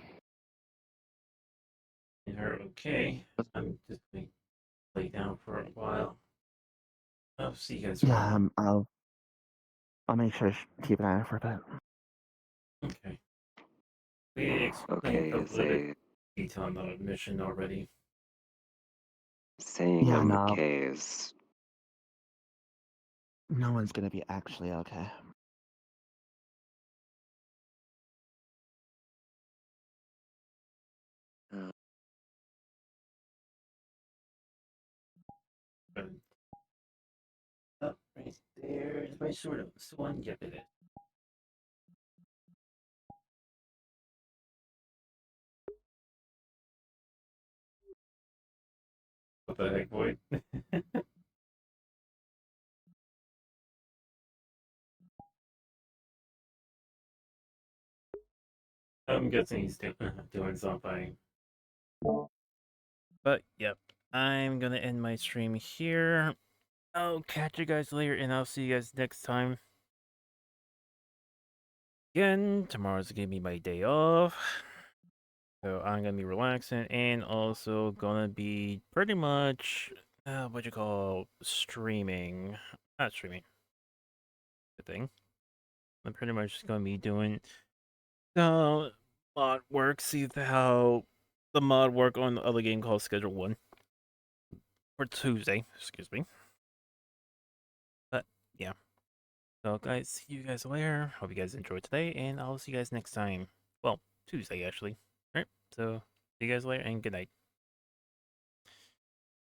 [SPEAKER 3] And her okay. I'm just going to lay down for a while. I'll see you guys
[SPEAKER 15] Yeah,
[SPEAKER 3] around.
[SPEAKER 15] I'll make sure to keep an eye out for a bit.
[SPEAKER 3] Okay. We explained
[SPEAKER 11] Okay,
[SPEAKER 3] a
[SPEAKER 11] is
[SPEAKER 3] little bit
[SPEAKER 11] a
[SPEAKER 3] detail on the mission already.
[SPEAKER 11] saying
[SPEAKER 15] Yeah,
[SPEAKER 11] I'm
[SPEAKER 15] no.
[SPEAKER 11] okay is
[SPEAKER 15] No one's gonna be actually okay.
[SPEAKER 3] Up right there is my sword of swan. Yep, it is. What the heck, boy? I'm guessing he's doing something. But yep, I'm gonna end my stream here. I'll catch you guys later, and I'll see you guys next time. Again, tomorrow's gonna be my day off. So I'm gonna be relaxing and also gonna be pretty much what you call streaming. Not streaming. The thing. I'm pretty much just gonna be doing the mod work, see how the mod work on the other game called Schedule 1. For Tuesday, excuse me. But yeah. So guys, see you guys later. Hope you guys enjoyed today, and I'll see you guys next time. Well, Tuesday actually. Alright, so see you guys later and good night.